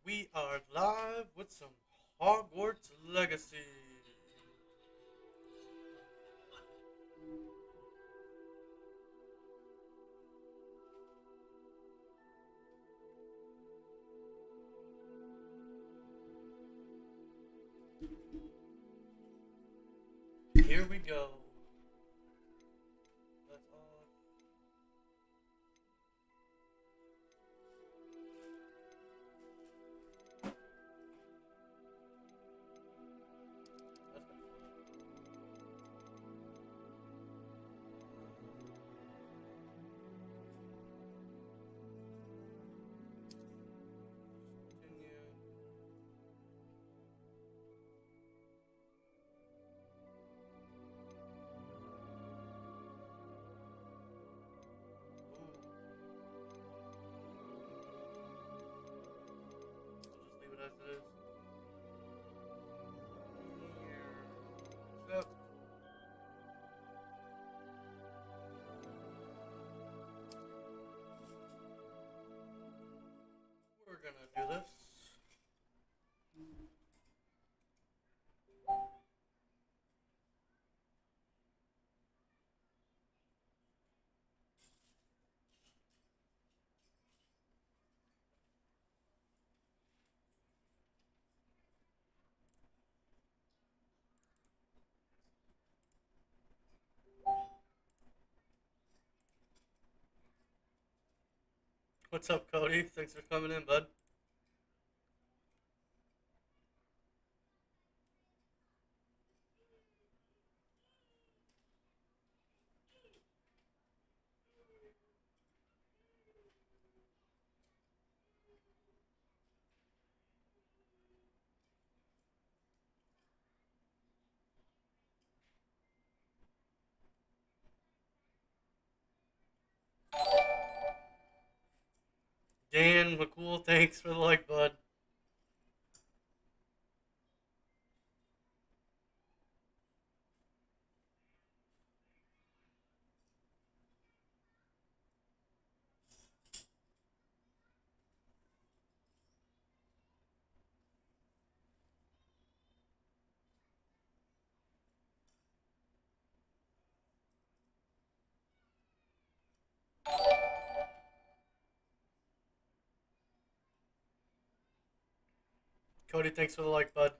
We are live with some Hogwarts Legacy. Here we go. That's all. That's continue. Ooh, we'll just leave it as it is. Here. So, we're gonna do this. What's up, Cody? Thanks for coming in, bud. Dan McCool, thanks for the like, bud. Cody, thanks for the like, bud.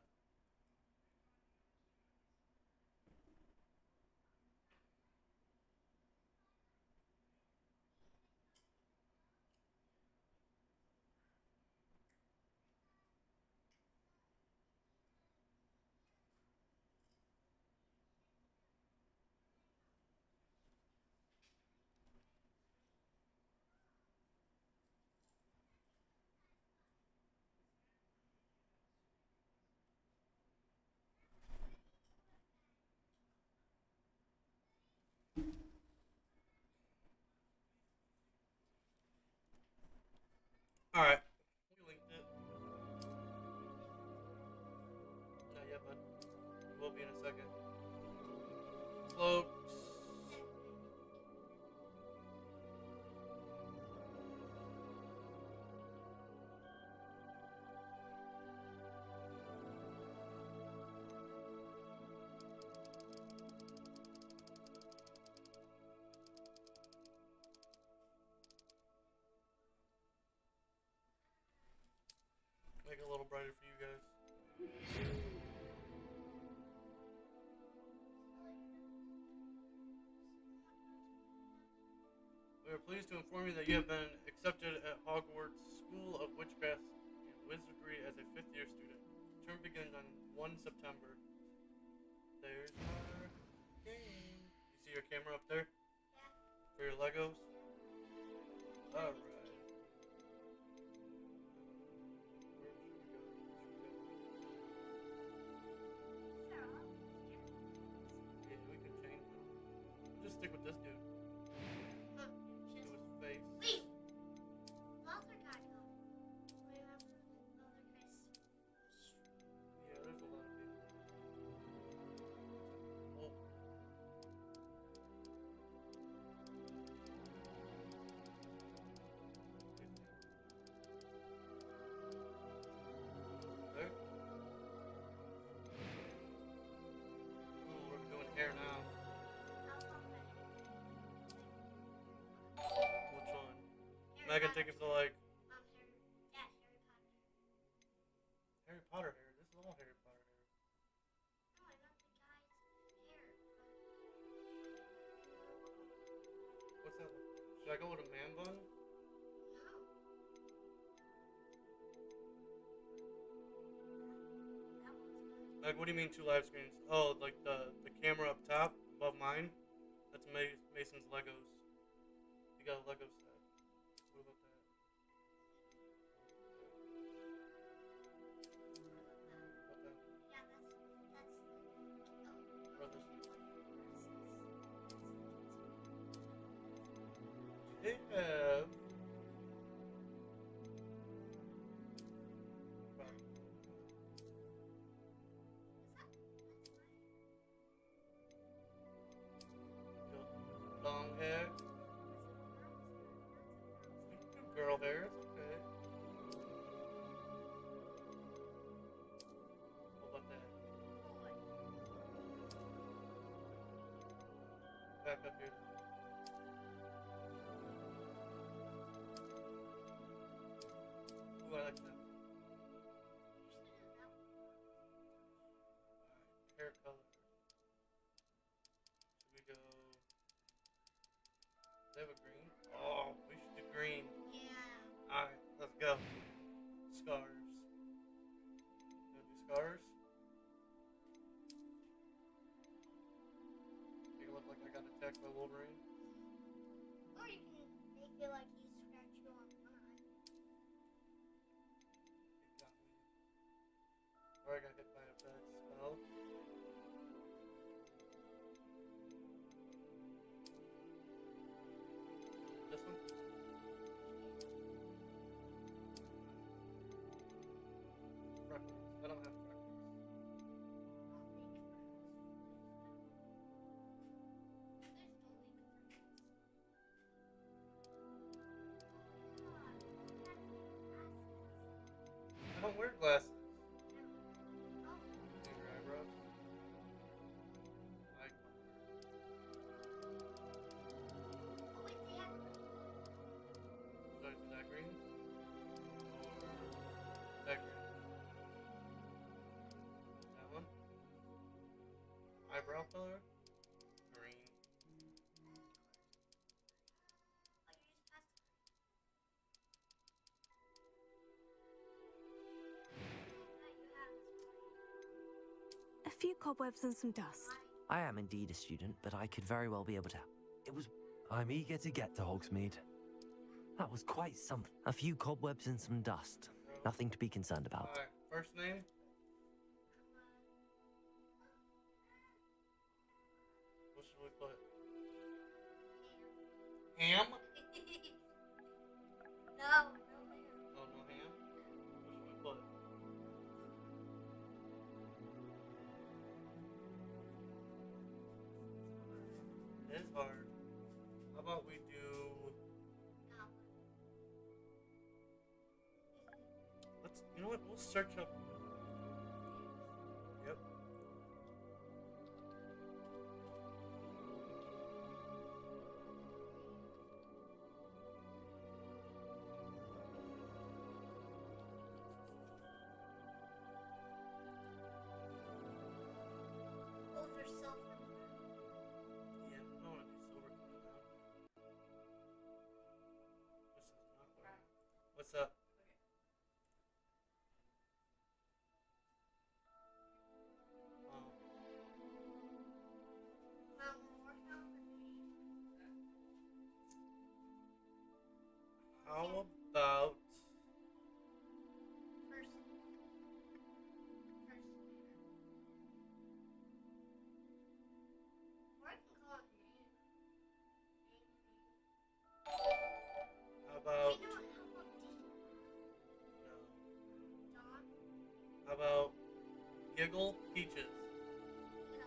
Alright. We linked it. Not yet, bud. We'll be in a second. Cloaks. Make it a little brighter for you guys. We are pleased to inform you that you have been accepted at Hogwarts School of Witchcraft and Wizardry as a fifth year student. Term begins on 1 September. There's our game. You see your camera up there? For your Legos? Alright. Where should we go? Yeah, we can change it. Just stick with this dude. Do his face. Wait, Yeah, there's a lot of people. Oh, I can take it for like Harry Potter. Harry Potter hair. This is all Harry Potter hair. No, I meant the guy's hair. What's that? Should I go with a man bun? No. That one's good. Like, what do you mean 2 live screens? Oh, like the camera up top above mine. That's Mason's Legos. He got a Lego set. What about that? What that? Yeah, Or this one? They have. Long hair. Girl hair. It's okay. What about that? Back up here. Ooh, I like that. Hair color. Should we go? They have a green? Oh, we should do green. Yeah. Alright, let's go. Scars. Gonna do scars? Make it look like I got attacked by Wolverine. Or you can make it like he scratched you on mine. He got me. Or I got hit by a bad spell. This one? Freckles. I don't have freckles. I don't wear glasses. Do your eyebrows? Eye color. Should I do that green? Or that green? That one? Eyebrow color? Green. A few cobwebs and some dust. I am indeed a student, but I could very well be able to. It was. I'm eager to get to Hogsmeade. That was quite something. A few cobwebs and some dust. Nothing to be concerned about. Alright, first name? What should we put? Ham? No, no, Oh, no ham? What should we put? It is hard. How about we do... Let's, you know what, we'll search up... Yep. Both are silver. Yeah, I don't want to do silver color now. This is not working. What's up? Um, how about... First. Or I can call it name. How about... You know what? How about Dean? No. Don? How about Giggle Peaches? No.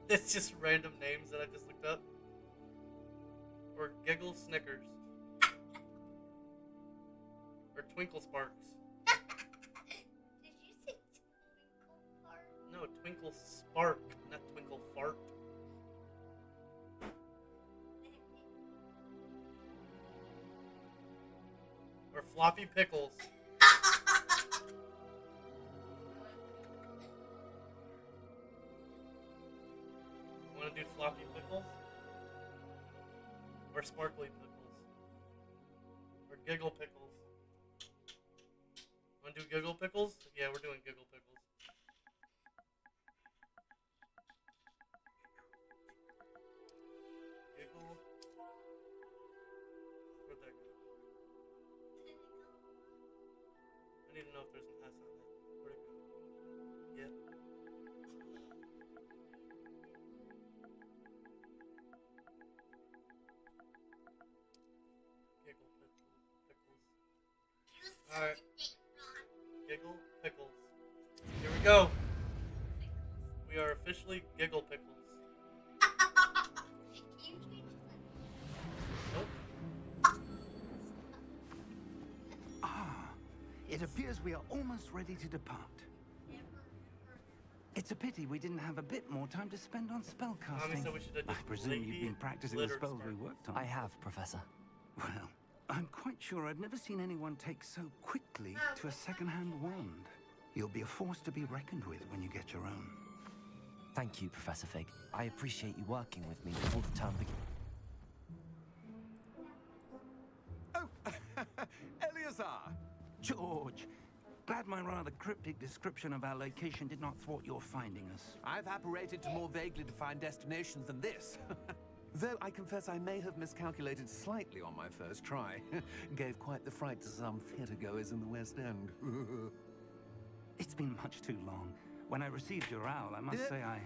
It's just random names that I just looked up. Or Giggle Snickers. Or Twinkle Sparks. Did you say Twinkle Park? No, Twinkle Spark, not Twinkle Fart. or floppy pickles. Want to do floppy pickles? Or sparkly pickles? Or giggle pickles? Want to do giggle pickles? Yeah, we're doing giggle pickles. Giggle. Where'd that go? I need to know if there's an S on that. Where'd it go? Yep. Giggle pickles. Alright. Giggle pickles. Here we go. We are officially giggle pickles. Nope. It appears we are almost ready to depart. It's a pity we didn't have a bit more time to spend on spellcasting. said we should have I just presume you've lady been practicing the glittered spells we sparkles. worked on. I have, Professor. Well, I'm quite sure I've never seen anyone take so quickly to a second-hand wand. You'll be a force to be reckoned with when you get your own. Thank you, Professor Fig. I appreciate you working with me before the term begins. Oh, Eleazar! George, glad my rather cryptic description of our location did not thwart your finding us. I've apparated to more vaguely defined destinations than this. Though I confess I may have miscalculated slightly on my first try. Gave quite the fright to some theatergoers in the West End. It's been much too long. When I received your owl, I must say I...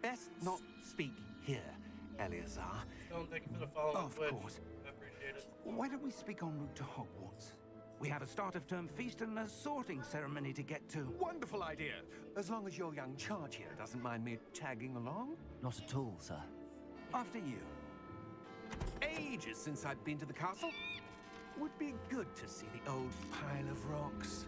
Best not speak here, Eleazar. Stone, thank you for the follow on Of Twitch. course. I appreciate it. Why don't we speak en route to Hogwarts? We have a start-of-term feast and a sorting ceremony to get to. Wonderful idea. As long as your young charge here doesn't mind me tagging along. Not at all, sir. After you. Ages since I'd been to the castle. Would be good to see the old pile of rocks.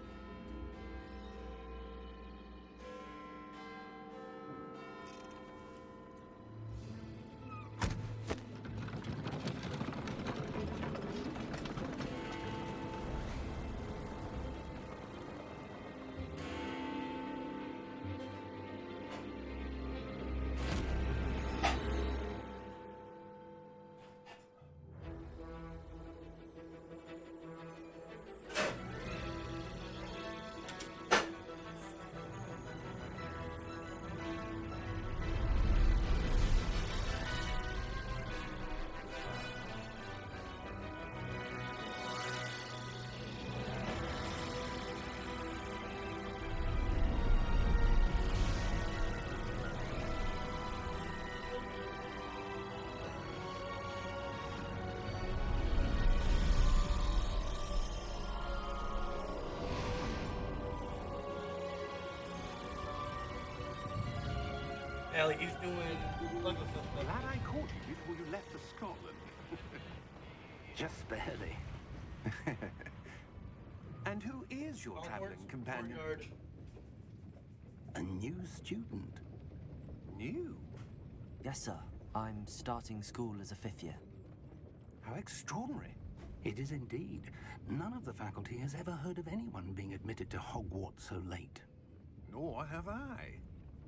Allie, he's doing Lego stuff. Glad I caught you before you left for Scotland. Just barely. And who is your traveling Hogwarts companion? Courtyard. A new student. New? Yes, sir. I'm starting school as a 5th year. How extraordinary. It is indeed. None of the faculty has ever heard of anyone being admitted to Hogwarts so late. Nor have I.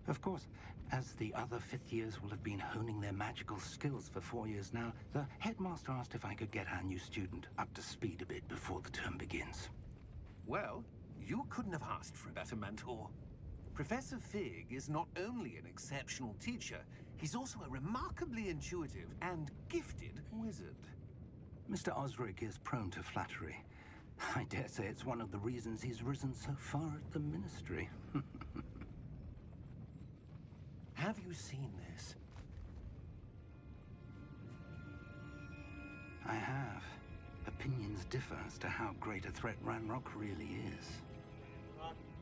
Of course, as the other 5th years will have been honing their magical skills for 4 years now, the headmaster asked if I could get our new student up to speed a bit before the term begins. Well, you couldn't have asked for a better mentor. Professor Fig is not only an exceptional teacher, he's also a remarkably intuitive and gifted wizard. Mr. Osric is prone to flattery. I dare say it's one of the reasons he's risen so far at the Ministry. Have you seen this? I have. Opinions differ as to how great a threat Ranrock really is.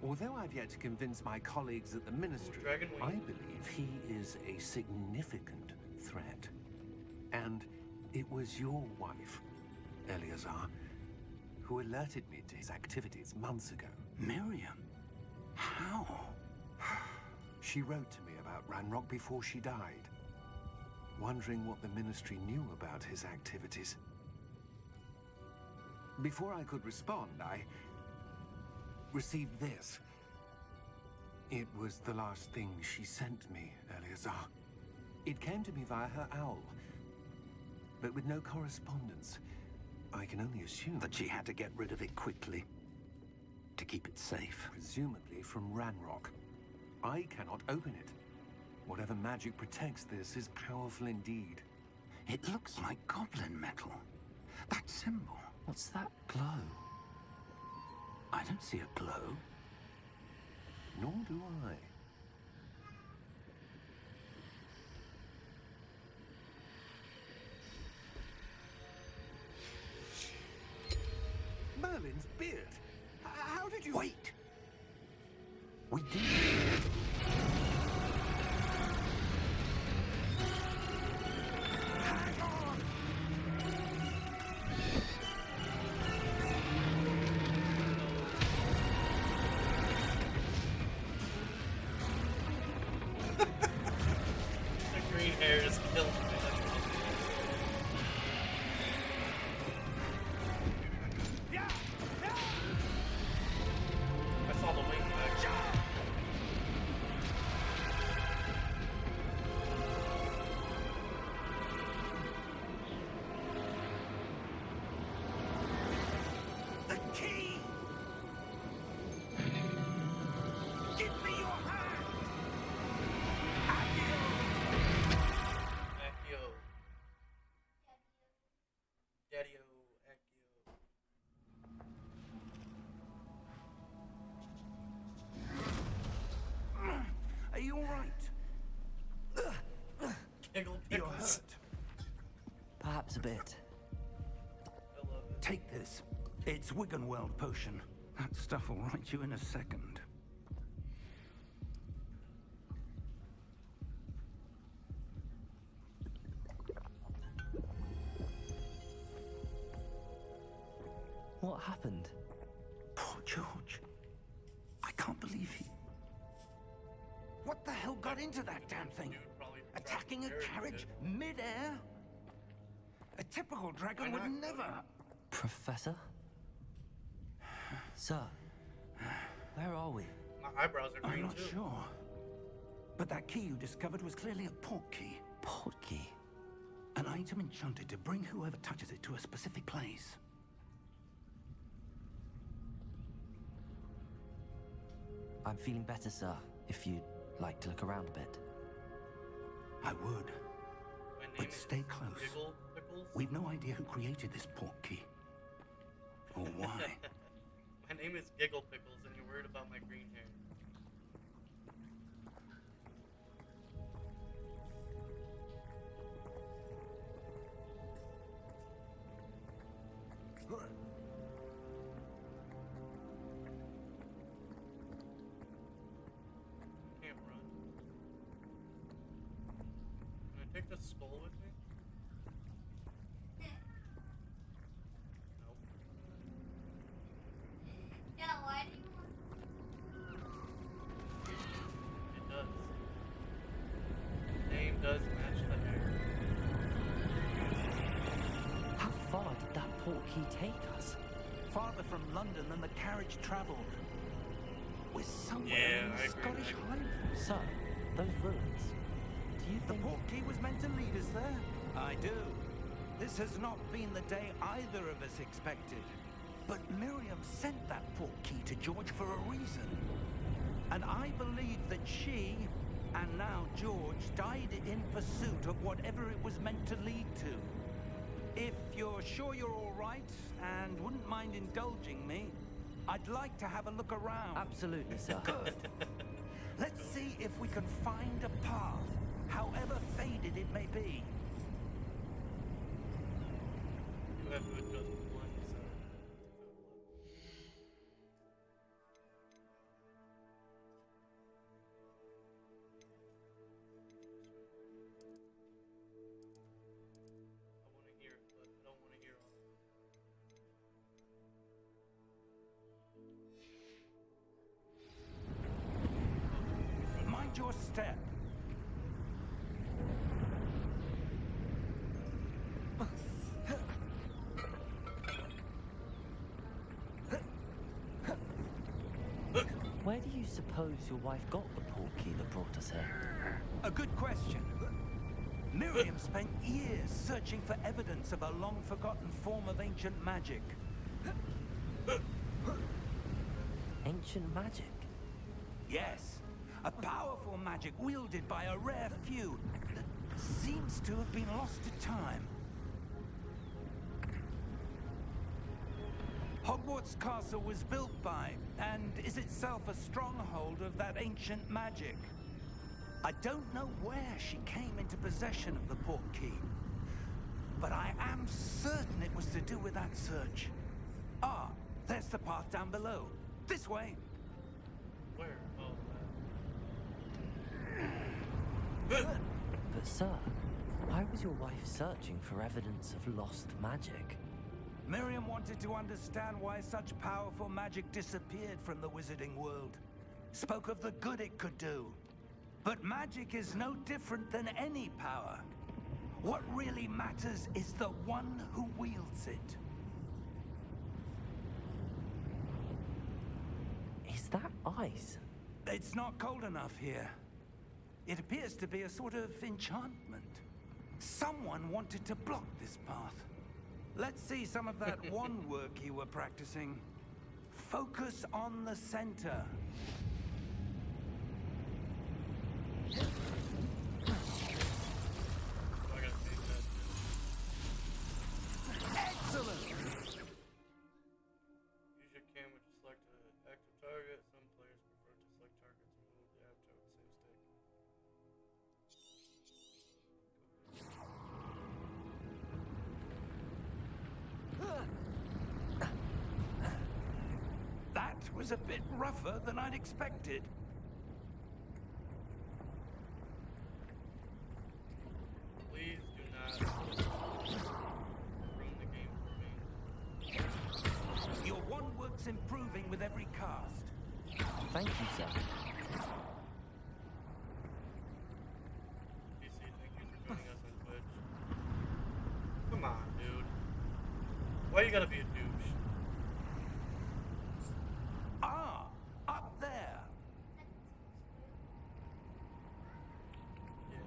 Although I've yet to convince my colleagues at the Ministry, Dragon Wing. I believe he is a significant threat. And it was your wife, Eleazar, who alerted me to his activities months ago. Miriam? How? She wrote to me about Ranrock before she died, wondering what the Ministry knew about his activities. Before I could respond, I received this. It was the last thing she sent me, Eleazar. It came to me via her owl, but with no correspondence. I can only assume That she had to get rid of it quickly to keep it safe. presumably from Ranrock. I cannot open it. Whatever magic protects this is powerful indeed. It looks like goblin metal. That symbol. What's that glow? I don't see a glow. Nor do I. Merlin's beard. How did you... Wait! We did. Hang on! The green hair is killing me. Yeah! I saw the wing back. The key! Give me your hand! Accio! Accio. Daddy-o, Accio. Are you all right? Giggle You're pickles. hurt. Perhaps a bit. I love it. Take this. It's Wiggenweld potion. That stuff will right you in a second. What happened? Poor George. I can't believe he... What the hell got into that damn thing? Dude probably Attacking a tried to carry carriage it. mid-air? A typical dragon Why would not? never... Professor? Sir, where are we? My eyebrows are I'm green not too. sure. But that key you discovered was clearly a port key. Portkey. An item enchanted to bring whoever touches it to a specific place. I'm feeling better, sir, if you'd like to look around a bit. I would. My name But is stay close. Giggle Pickles. We've no idea who created this port key. Or why. My name is Giggle Pickles, and you're worried about my green hair. Can't run. Can I take the skull with me? Nope. Yeah, why do you want It does. The name does match the hair. How far did that portkey take us? Farther from London than the carriage travelled. We're somewhere Yeah, in I the agree, Scottish I agree. Highlands. Sir, those ruins. Do you The think... port key was meant to lead us there? I do. This has not been the day either of us expected. But Miriam sent that port key to George for a reason. And I believe that she, and now George, died in pursuit of whatever it was meant to lead to. If you're sure you're all right and wouldn't mind indulging me, I'd like to have a look around. Absolutely, sir. Good. Let's see if we can find a path, however faded it may be. You have to adjust one side. I want to hear it, but I don't want to hear all of it. Mind your step. you suppose your wife got the portkey that brought us here? A good question. Miriam spent years searching for evidence of a long-forgotten form of ancient magic. Ancient magic? Yes, a powerful magic wielded by a rare few that seems to have been lost to time. Hogwarts Castle was built by, and is itself a stronghold of that ancient magic. I don't know where she came into possession of the portkey, but I am certain it was to do with that search. Ah, there's the path down below. This way. Where? Oh, But sir, why was your wife searching for evidence of lost magic? Miriam wanted to understand why such powerful magic disappeared from the wizarding world. Spoke of the good it could do. But magic is no different than any power. What really matters is the one who wields it. Is that ice? It's not cold enough here. It appears to be a sort of enchantment. Someone wanted to block this path. Let's see some of that wand work you were practicing. Focus on the center. I gotta see that. Excellent! Use your camera to select an active target. Some players prefer to select targets and move the avatar with the same stick. That was a bit rougher than I'd expected. Please do not ruin the game for me. Your wand work's improving with every cast. Thank you, sir. PC, thank you for joining us on Twitch. Come on, dude. Why you gotta be a douche? Ah, up there. Yeah.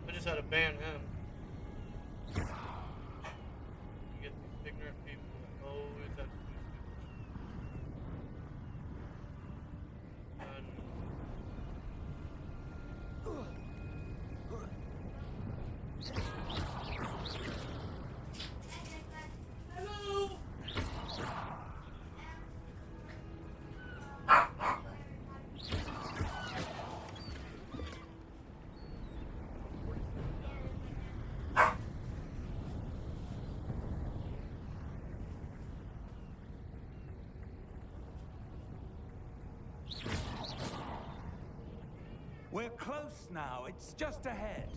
I just had to ban him. You get these ignorant people that always have to do stupid shit. Hello! We're close now. It's just ahead.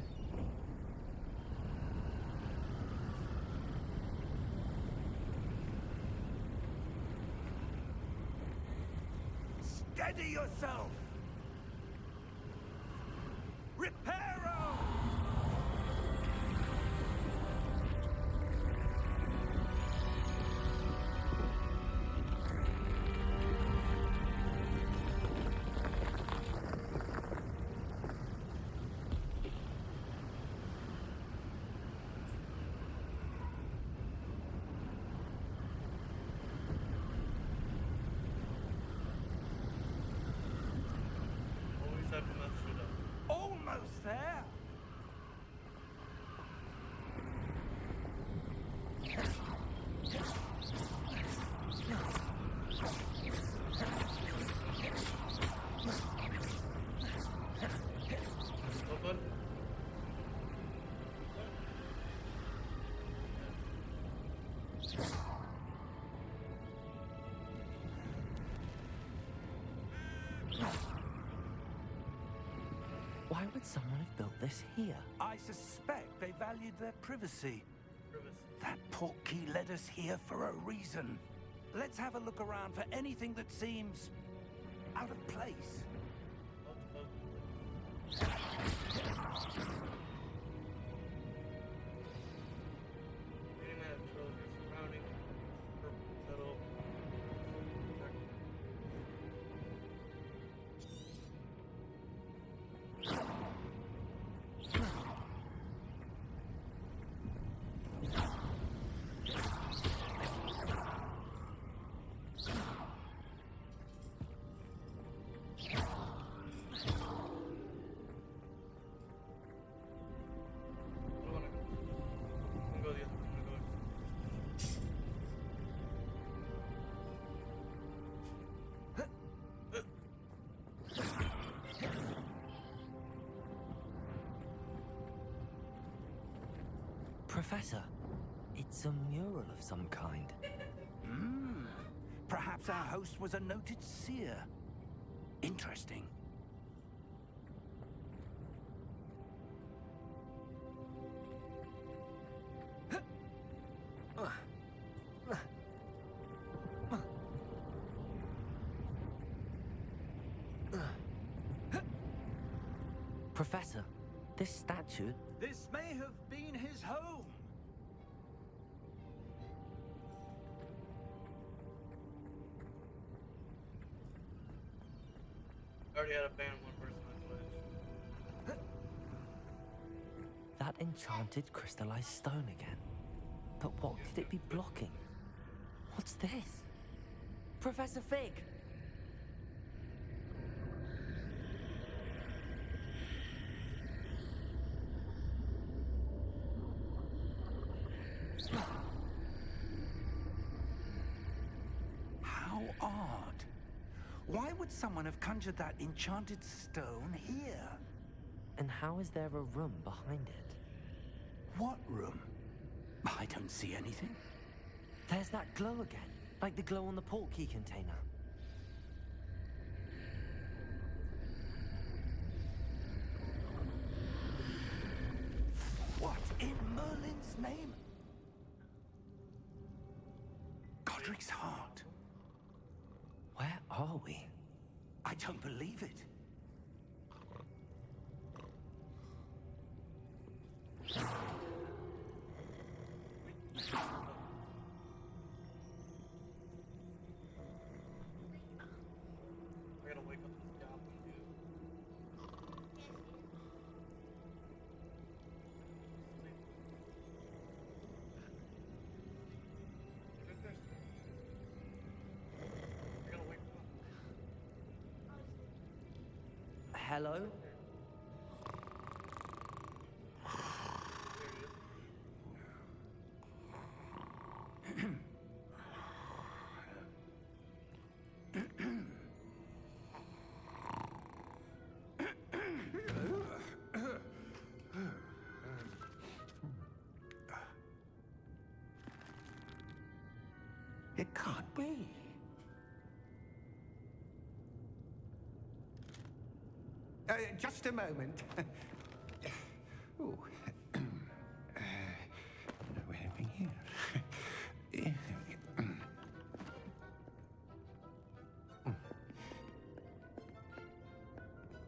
Steady yourself! Reparo! Always have to mess shit up. Almost there. Oh, bud. Why would someone have built this here? I suspect they valued their privacy. privacy. That portkey led us here for a reason. Let's have a look around for anything that seems out of place. Getting that trilogy surrounding purple metal. I'm gonna go the other way. I'm gonna go. Professor, it's a mural of some kind. Perhaps our host was a noted seer. Interesting. Professor, this statue... This may have been his home. I already had to ban one person on Twitch. That enchanted crystallized stone again. But what could it be blocking? What's this? Professor Fig! How odd. Why would someone have conjured that enchanted stone here? And how is there a room behind it? What room? I don't see anything. There's that glow again, like the glow on the portkey container. What in Merlin's name? Godric's heart. Where are we? I don't believe it. I gotta wake up this goblin dude. I gotta wake him up. Hello? There he is. It can't be. Just a moment. Ooh. Where are we here?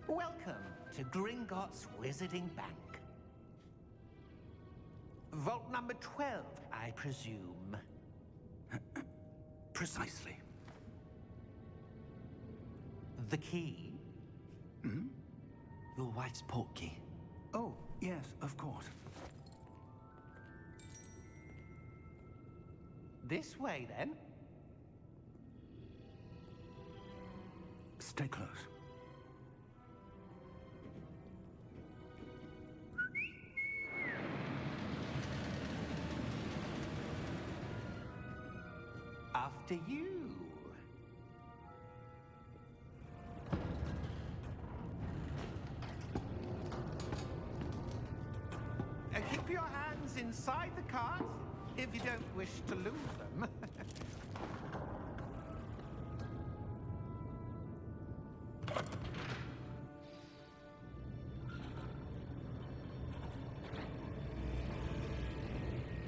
Welcome to Gringotts Wizarding Bank. Vault number 12, I presume. Precisely. The key? Your wife's portkey. Oh, yes, of course. This way, then. Stay close. After you. Keep your hands inside the cart if you don't wish to lose them.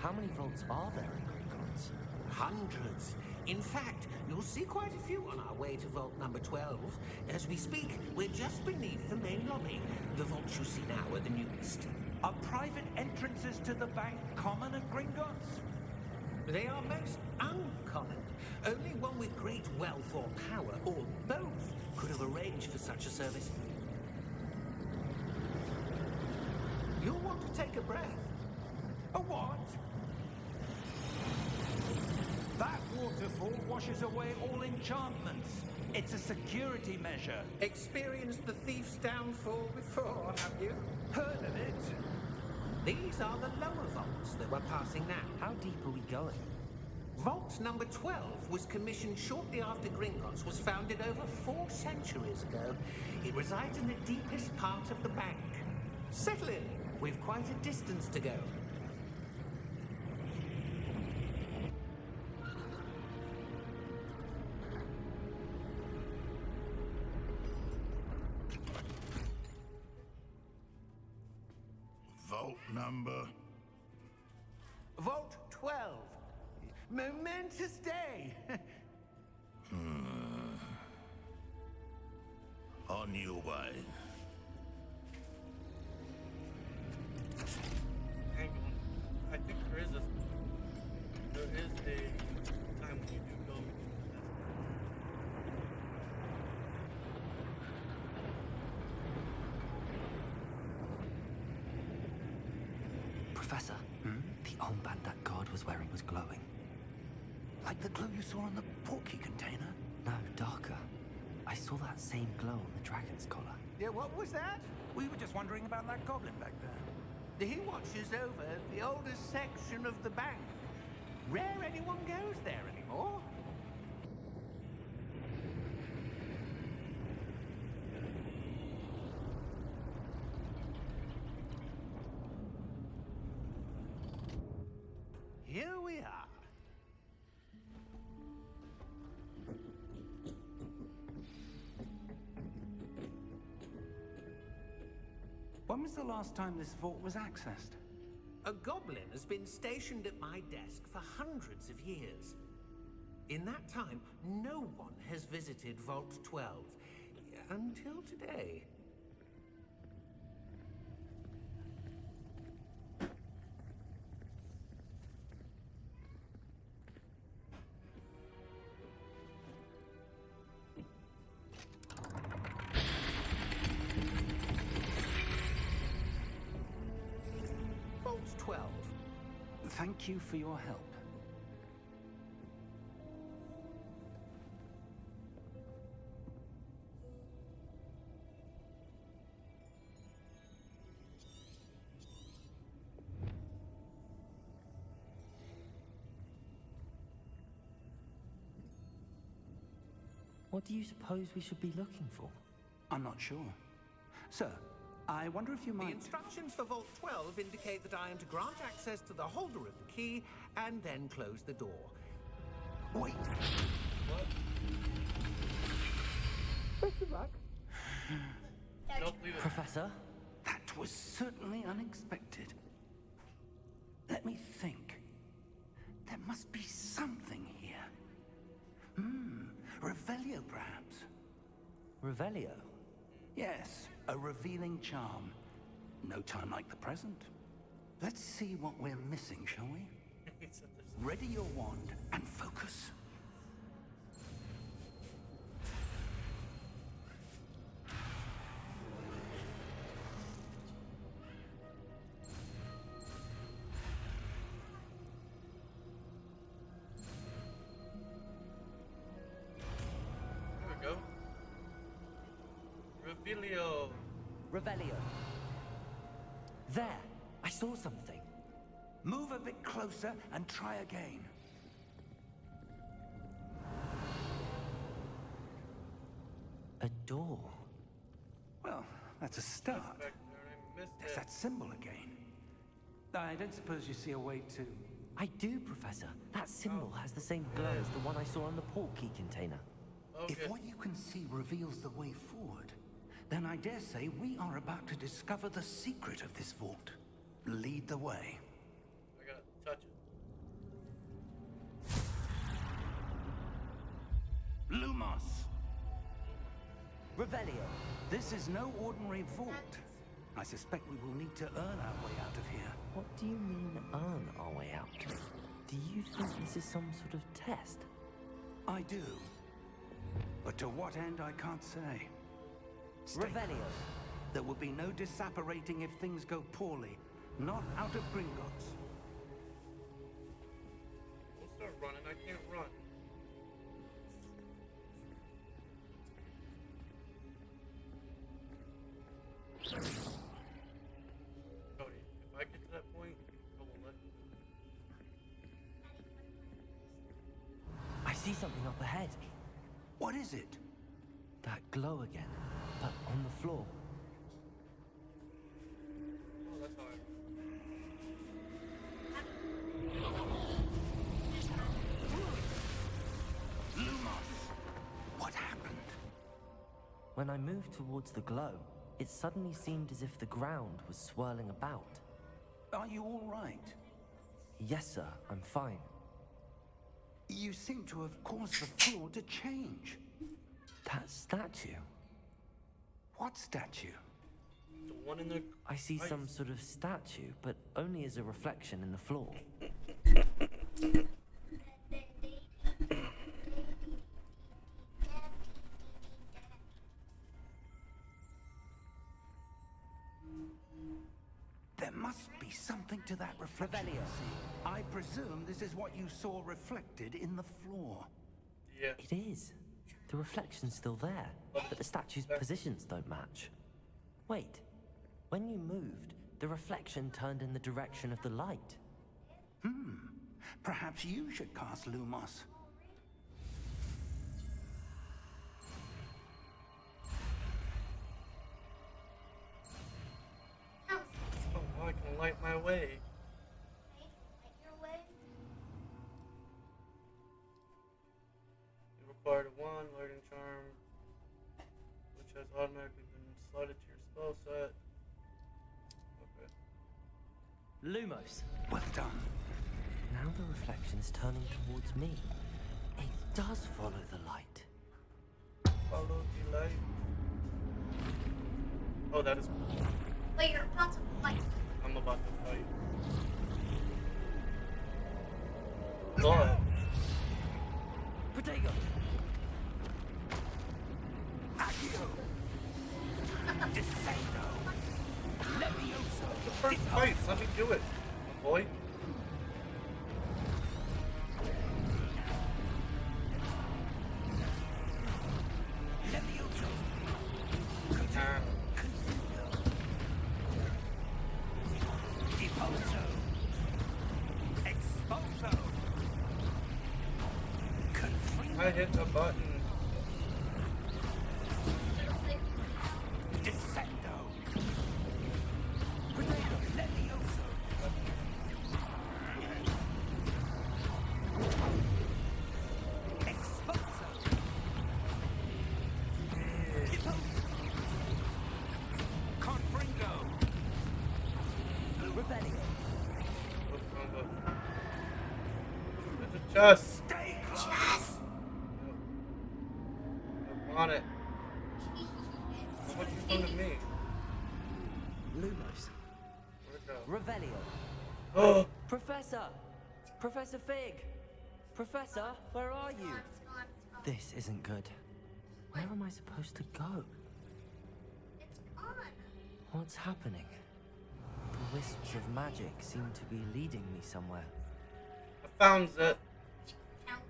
How many vaults are there in Gringotts? Hundreds. In fact, you'll see quite a few on our way to vault number 12. As we speak, we're just beneath the main lobby. The vaults you see now are the newest. Are private entrances to the bank common at Gringotts? They are most uncommon. Only one with great wealth or power, or both, could have arranged for such a service. You'll want to take a breath. A what? That waterfall washes away all enchantments. It's a security measure. Experienced the thief's downfall before, have you? Heard of it? These are the lower vaults that we're passing now. How deep are we going? Vault number 12 was commissioned shortly after Gringotts was founded over 4 centuries ago. It resides in the deepest part of the bank. Settle in. We've quite a distance to go. Vault number. Vault 12. Momentous day. On your way. Hang on. I think there is a time when you do go into this. Professor, the armband that guard was wearing was glowing. Like the glow you saw on the portkey container? No, darker. I saw that same glow on the dragon's collar. Yeah, what was that? We were just wondering about that goblin back there. He watches over the oldest section of the bank. Rare anyone goes there anymore. Here we are. When was the last time this vault was accessed? A goblin has been stationed at my desk for hundreds of years. In that time, no one has visited Vault 12. Until today. Vault 12. Thank you for your help. What do you suppose we should be looking for? I'm not sure. Sir, I wonder if you The might... instructions for Vault 12 indicate that I am to grant access to the holder of the key and then close the door. Wait. Best of luck. Nope, leave it. Professor? That was certainly unexpected. Let me think. There must be something here. Revelio, perhaps. Revelio? Yes, a revealing charm. No time like the present. Let's see what we're missing, shall we? He said this. Ready your wand and focus. There we go. Revelio. Revelio. There! I saw something. Move a bit closer and try again. A door. Well, that's a start. Back there, I missed There's it. that symbol again. I don't suppose you see a way to... I do, Professor. That symbol has the same glow as the one I saw on the portkey container. Okay. If what you can see reveals the way forward, then I dare say we are about to discover the secret of this vault. Lead the way. I gotta touch it. Lumos! Revelio. This is no ordinary vault. I suspect we will need to earn our way out of here. What do you mean, earn our way out? Do you think this is some sort of test? I do. But to what end, I can't say. Stay Revelio. There will be no disapparating if things go poorly. Not out of Gringotts. We'll start running. I can't run. Cody, if I get to that point, I will let you. I see something up ahead. What is it? That glow again, but on the floor. Oh, that's how I run. Lumos! What happened? When I moved towards the glow, it suddenly seemed as if the ground was swirling about. Are you all right? Yes, sir, I'm fine. You seem to have caused the floor to change. That statue. What statue? The one in the. I see some sort of statue, but only as a reflection in the floor. There must be something to that reflection. Revelio. I presume this is what you saw reflected in the floor. Yeah. It is. The reflection's still there, but the statue's positions don't match. Wait. When you moved, the reflection turned in the direction of the light. Perhaps you should cast Lumos. How's Oh, now I can light my way. Light your way? You required a wand, lighting charm, which has automatically been slotted to your spell set. Okay. Lumos. Well done. Now the reflection is turning towards me. It does follow the light. Follow the light. Oh, that is cool. Wait, you're about to fight. I'm about to fight. Blood. Protego! Accio! Descendo! Levioso! The first fight, let me do it, my boy. Levioso! Ah. Deposo! Exposo! Confringo! I hit the button. Descendo! Protego! Levioso! Exposo! Deposo! Confringo! Revelio. What's wrong with? There's a chest. Stay close! Yes! I want it. How much you come to me? Lumos. Where'd it go? Revelio. Oh, Professor! Professor Fig! Professor, where are you? It's gone. This isn't good. Where am I supposed to go? It's gone. What's happening? The wisps of magic seem to be leading me somewhere. I found it. Count.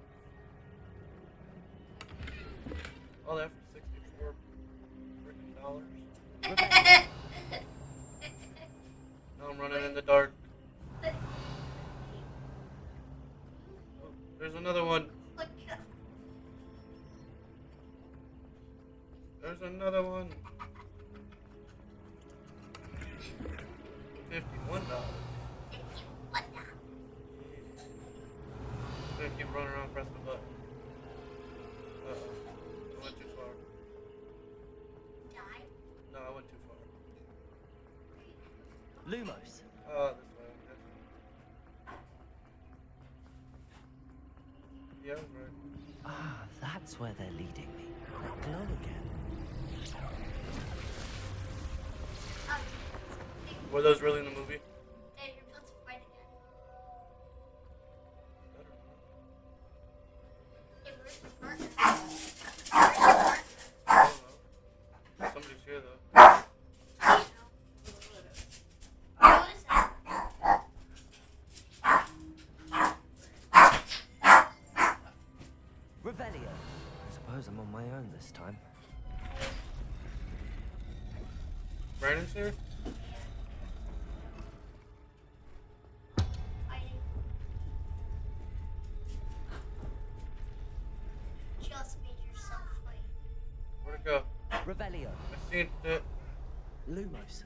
All that for 64 freaking dollars. Revelio. Now I'm running in the dark. Oh, there's another one. Look, There's another one. $51. what now? Just gonna keep running around, press the button. Uh-oh. I went too far. Die? No, I went too far. Lumos. This way. Yeah, I was right. Ah, that's swear they're leading me. They glow again. Were those really in the movie? Hey, you're about to fight again. Hey, where's the partner? Where's the partner? I don't know. Somebody's here though. Who is that? Revelio. I suppose I'm on my own this time. Brandon's here? Fighting. Just made yourself fight. Where'd it go? Revelio. I seen it. Lumos.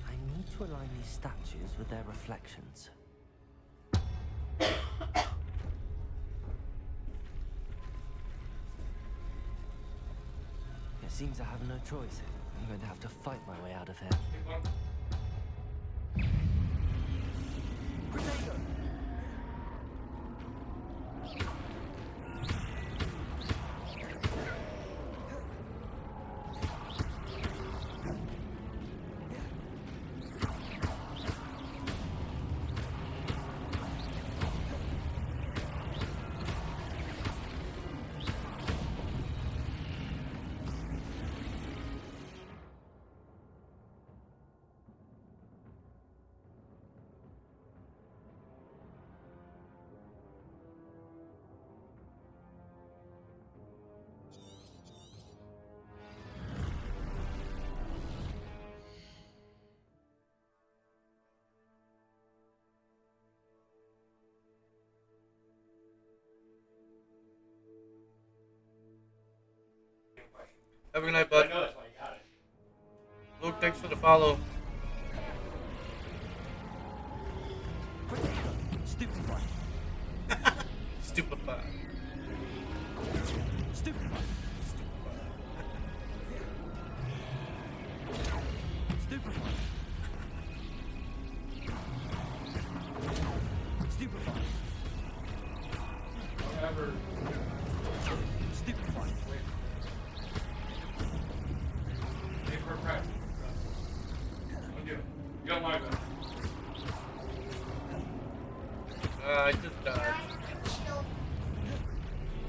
I need to align these statues with their reflections. It seems I have no choice. I'm going to have to fight my way out of here. Protego! Have a good night, bud. Luke, thanks for the follow. Protego! Stupefy! Stupefy. Stupefy! Stupefy! Stupefy! Whatever. Stupefy! Wait for a practice. Don't do it. You don't want to go. I just died. Chill.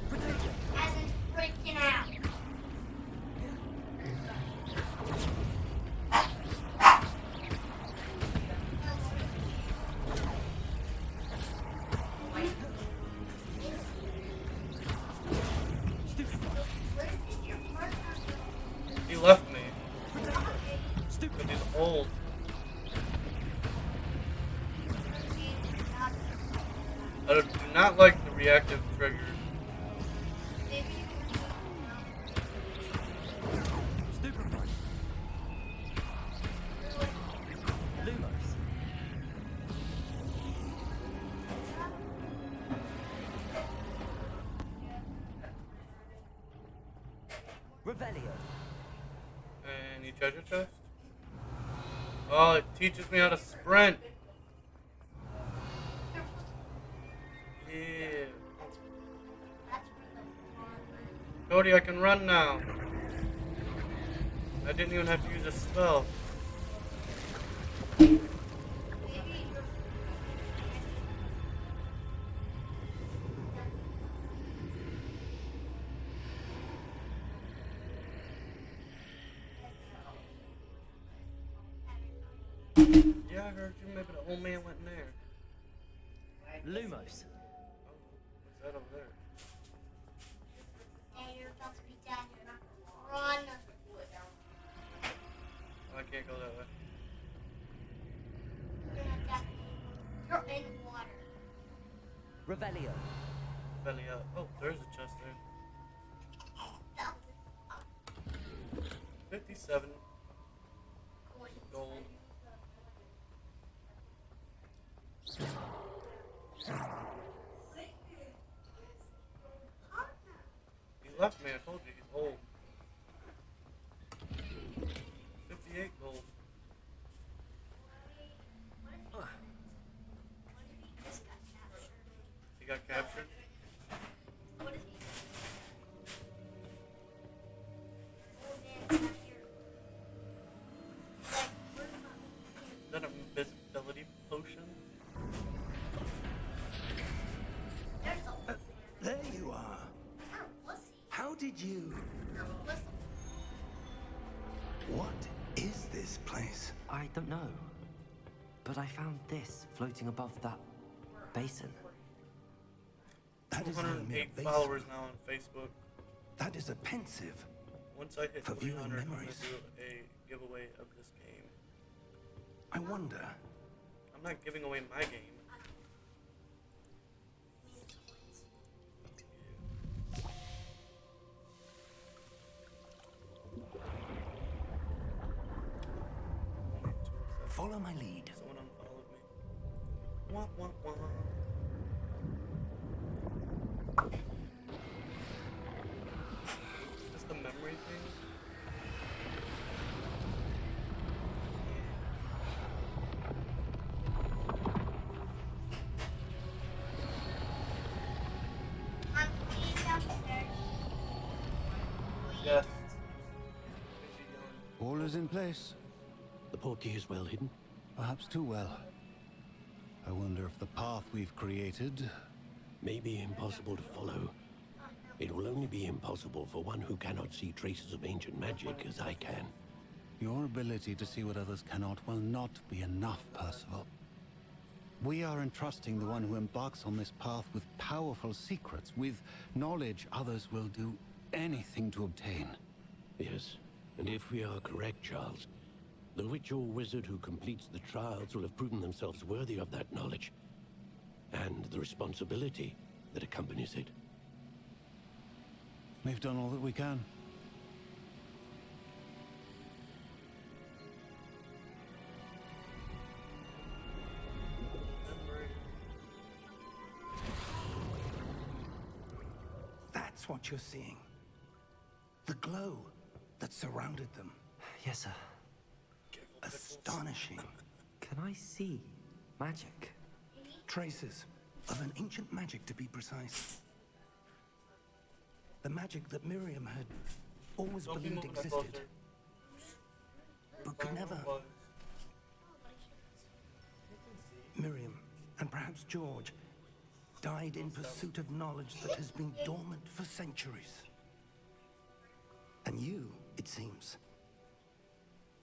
Protego! Hasn't freaking out. Stupefy! Where did your partner go? He left me. Stupefy! Because he's old. I do not like the reactive triggers. Stupefy! Lumos! Revelio! Any treasure chest? Oh, it teaches me how to sprint. Yeah. Cody, I can run now. I didn't even have to use a spell. Yeah, I heard you. Maybe the old man went in there. Lumos! Oh, what's that over there? Hey, you're about to be dead. Run. Oh, I can't go that way. You're gonna die. You're in water. Revelio! Belly up. Oh, there's a chest there. 57 gold. He left me, I told you, he's old. 58 gold. got captured. What is he? Oh man, it's not here. Like, where's my... Is that a invisibility potion? There's a There you are. You're a pussy. How did you... You're a pussy. What is this place? I don't know. But I found this floating above that basin. That is no mere 208 basin. followers now on Facebook. That is a pensive. Once I hit For viewing 300, I'm gonna memories. do a giveaway of this game. I wonder. I'm not giving away my game. Follow my lead. Someone unfollowed me. Wah, wah, wah. Is this the memory thing? I'm peeing downstairs. Yes. All is in place. The portkey is well hidden. Perhaps too well. I wonder if the path we've created... May be impossible to follow. It will only be impossible for one who cannot see traces of ancient magic as I can. Your ability to see what others cannot will not be enough, Percival. We are entrusting the one who embarks on this path with powerful secrets, with knowledge others will do anything to obtain. Yes, and if we are correct, Charles, the witch or wizard who completes the trials will have proven themselves worthy of that knowledge, and the responsibility that accompanies it. We've done all that we can. That's what you're seeing. The glow that surrounded them. Yes, sir. Astonishing. Can I see magic? Traces of an ancient magic, to be precise. The magic that Miriam had always Don't be believed moving that existed, closer. but could never. Miriam, and perhaps George, died in pursuit of knowledge that has been dormant for centuries. And you, it seems,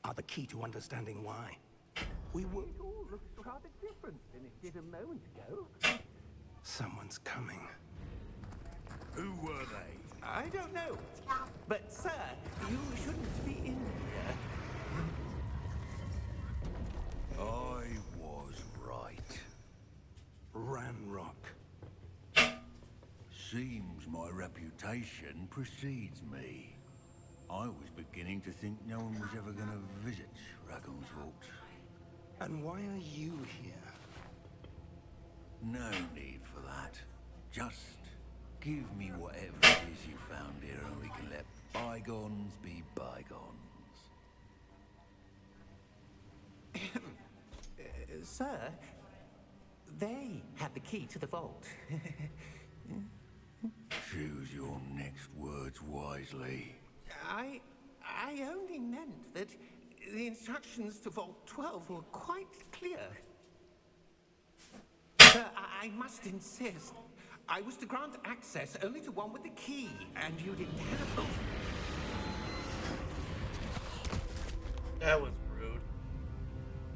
are the key to understanding why. We were... It all looks rather different than it did a moment ago. Someone's coming. Who were they? I don't know. But, sir, you shouldn't be in here. I was right. Ranrock. Seems my reputation precedes me. I was beginning to think no one was ever going to visit Rackham's Vault. And why are you here? No need for that. Just give me whatever it is you found here and we can let bygones be bygones. Sir, they have the key to the vault. Choose your next words wisely. I only meant that the instructions to Vault 12 were quite clear. Sir, I must insist. I was to grant access only to one with the key, and you didn't have... That was rude.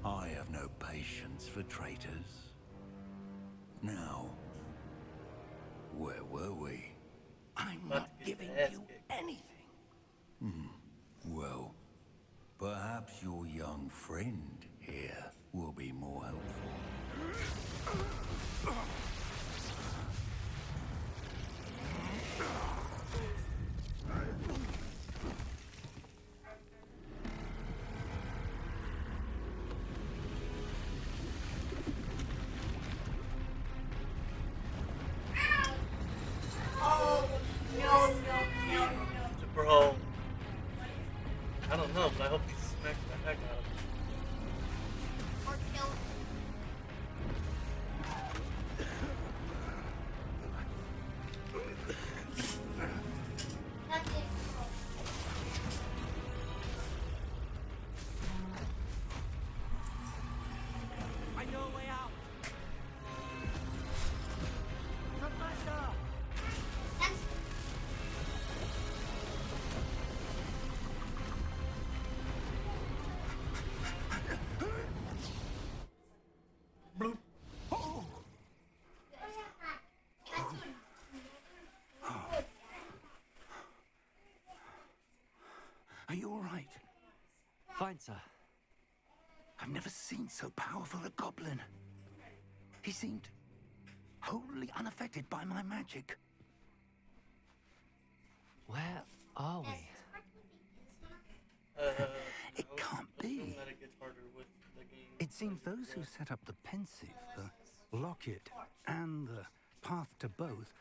I have no patience for traitors. Now, where were we? I'm Let's not get giving ass you kicked. anything. Well, perhaps your young friend here will be more helpful. Oh, no. Super Hole. I don't know, but I hope he smacks the heck out of him. Fine, sir. I've never seen so powerful a goblin. He seemed wholly unaffected by my magic. Where are we? It can't be. That it gets harder with the game. It seems those who set up the Pensieve, the Locket, and the Path to Both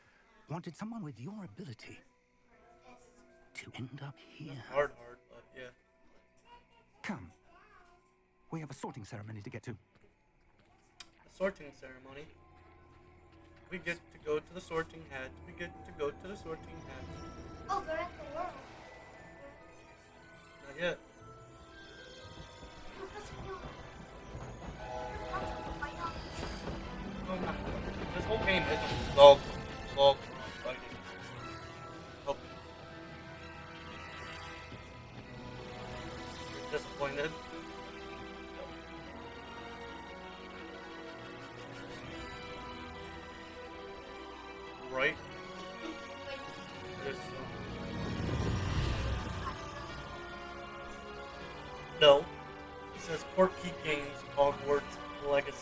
wanted someone with your ability to end up here. Hard, but yeah. Come. We have a sorting ceremony to get to. A sorting ceremony. We get to go to the sorting hat. We get to go to the sorting hat. Oh, they're at the world. Not yet. No, not yet. This whole game is log fighting. Helping. You're disappointed. Right? No. It says Portkey Games Hogwarts Legacy.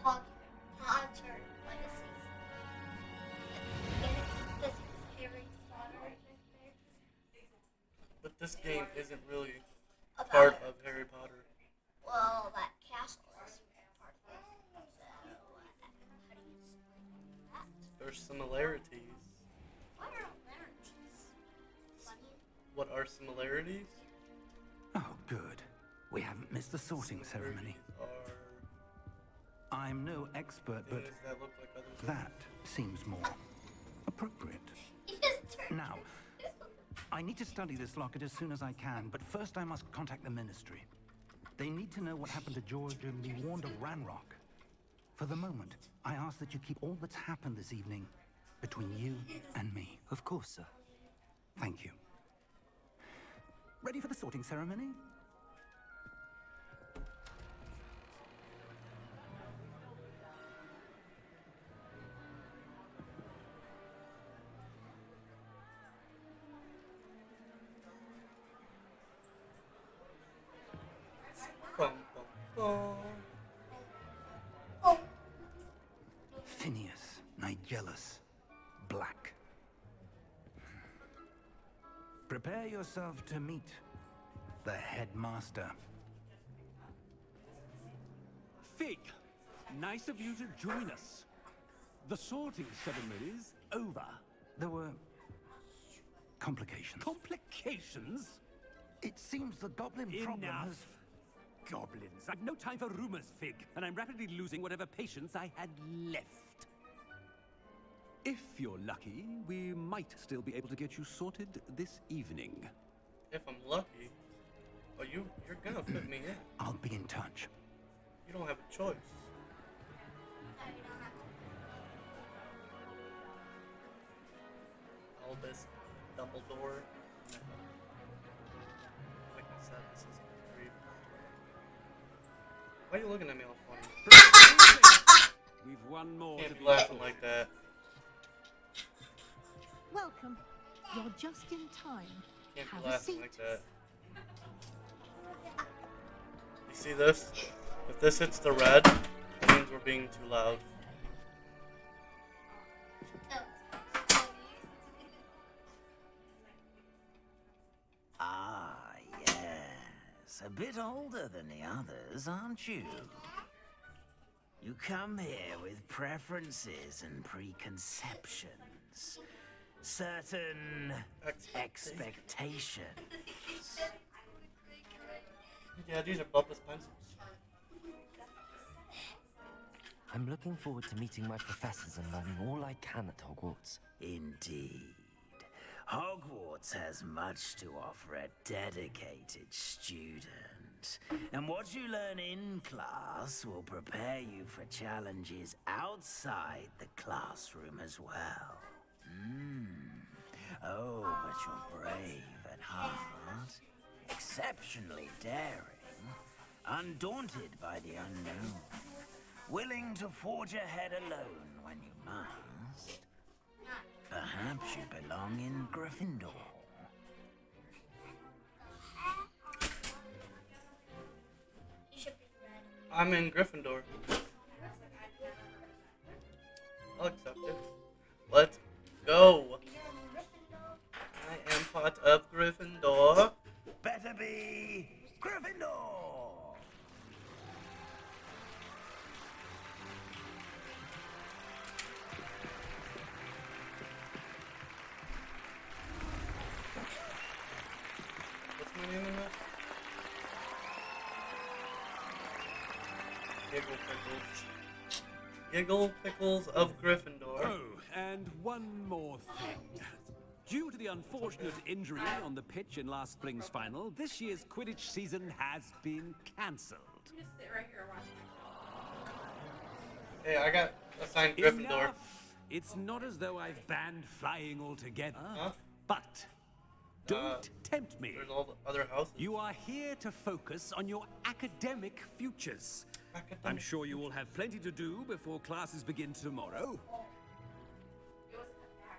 Potter Legacy. This is Harry Potter. But this game isn't really About part it. of Harry Potter. Well, that castle is part of it. So, how do you explain that? There's similarities. What are similarities? Funny. What are similarities? Oh, good. We haven't missed the sorting ceremony. Similarities I'm no expert, are but things that look like other things. that seems more appropriate. He just turned Now, I need to study this locket as soon as I can, but first I must contact the Ministry. They need to know what happened to George and be warned of Ranrock. For the moment, I ask that you keep all that's happened this evening between you and me. Of course, sir. Thank you. Ready for the sorting ceremony? Bum, bum, bum. Oh, Phineas, Nigellus, Black. Prepare yourself to meet the headmaster. Fig, nice of you to join us. The sorting ceremony's over. There were complications. Complications? It seems the goblin problem Enough. has... Goblins. I've no time for rumors, Fig, and I'm rapidly losing whatever patience I had left. If you're lucky, we might still be able to get you sorted this evening. If I'm lucky, you're gonna fit me in. I'll be in touch. You don't have a choice. Albus Dumbledore. Like I said, this is creep. Why are you looking at me all funny? We've one more Can't to be be laughing sorted. like that. Welcome. You're just in time. Can't Have be a laughing seat. like that. You see this? If this hits the red, it means we're being too loud. Ah, yes. A bit older than the others, aren't you? You come here with preferences and preconceptions. Certain expectations. Yeah, these are Bubba's pencils. I'm looking forward to meeting my professors and learning all I can at Hogwarts. Indeed. Hogwarts has much to offer a dedicated student. And what you learn in class will prepare you for challenges outside the classroom as well. Oh, but you're brave at heart, exceptionally daring, undaunted by the unknown, willing to forge ahead alone when you must. Perhaps you belong in Gryffindor. I'm in Gryffindor. I'll accept it. Let's go. I am part of Gryffindor. Better be Gryffindor. What's my name in this? Giggle Pickles. Giggle Pickles of Gryffindor. Oh, and one more thing. Due to the unfortunate injury on the pitch in last spring's final, this year's Quidditch season has been cancelled. Just sit right here and watch my Hey, I got assigned Gryffindor. Enough. It's not as though I've banned flying altogether. Huh? But don't tempt me. There's all the other houses. You are here to focus on your academic futures. I'm sure you will have plenty to do before classes begin tomorrow.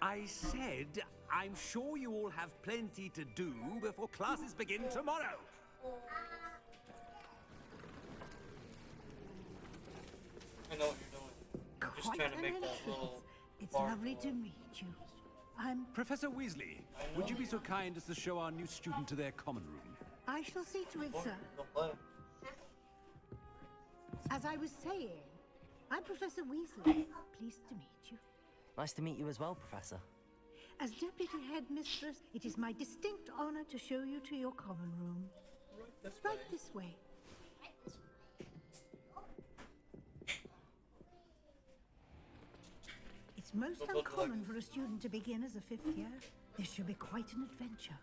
I said, I'm sure you all have plenty to do before classes begin tomorrow. I know what you're doing. Just Quite trying to an make that entrance. little It's bar lovely for to it. meet you. I'm... Professor Weasley, would you be so kind as to show our new student to their common room? I shall see to it, sir. Don't play. As I was saying, I'm Professor Weasley. Pleased to meet you. Nice to meet you as well, Professor. As Deputy Headmistress, it is my distinct honor to show you to your common room. Right this way. It's most uncommon for a student to begin as a fifth year. This should be quite an adventure.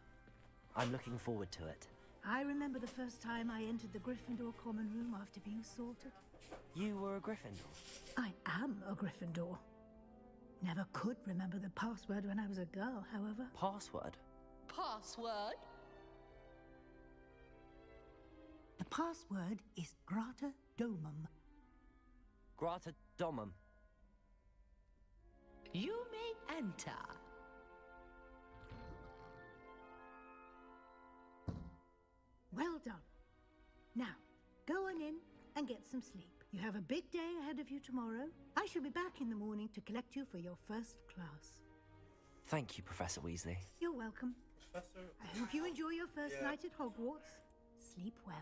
I'm looking forward to it. I remember the first time I entered the Gryffindor common room after being sorted. You were a Gryffindor? I am a Gryffindor. Never could remember the password when I was a girl, however. Password? Password? The password is Grata Domum. Grata Domum. You may enter. Well done. Now, go on in and get some sleep. You have a big day ahead of you tomorrow. I shall be back in the morning to collect you for your first class. Thank you, Professor Weasley. You're welcome. Professor? I hope you enjoy your first night at Hogwarts. Sleep well.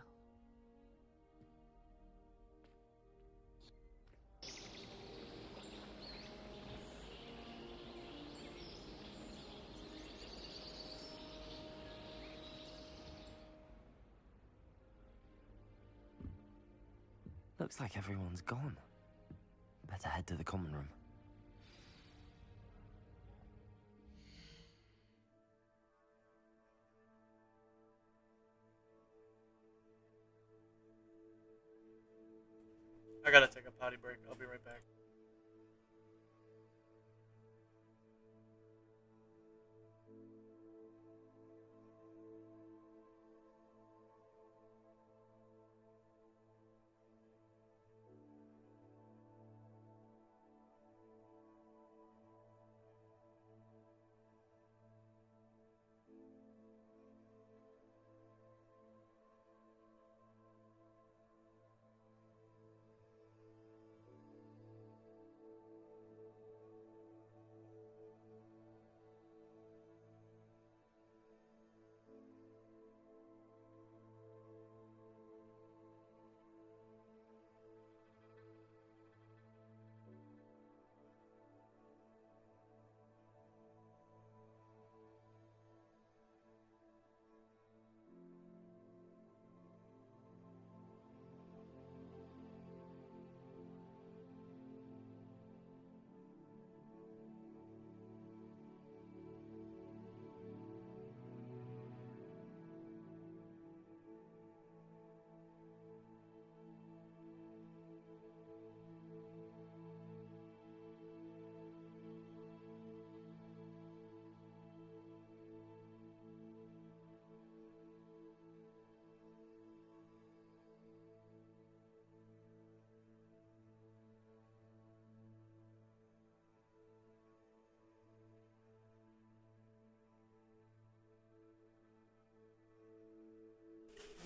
Looks like everyone's gone. Better head to the common room. I gotta take a potty break. I'll be right back.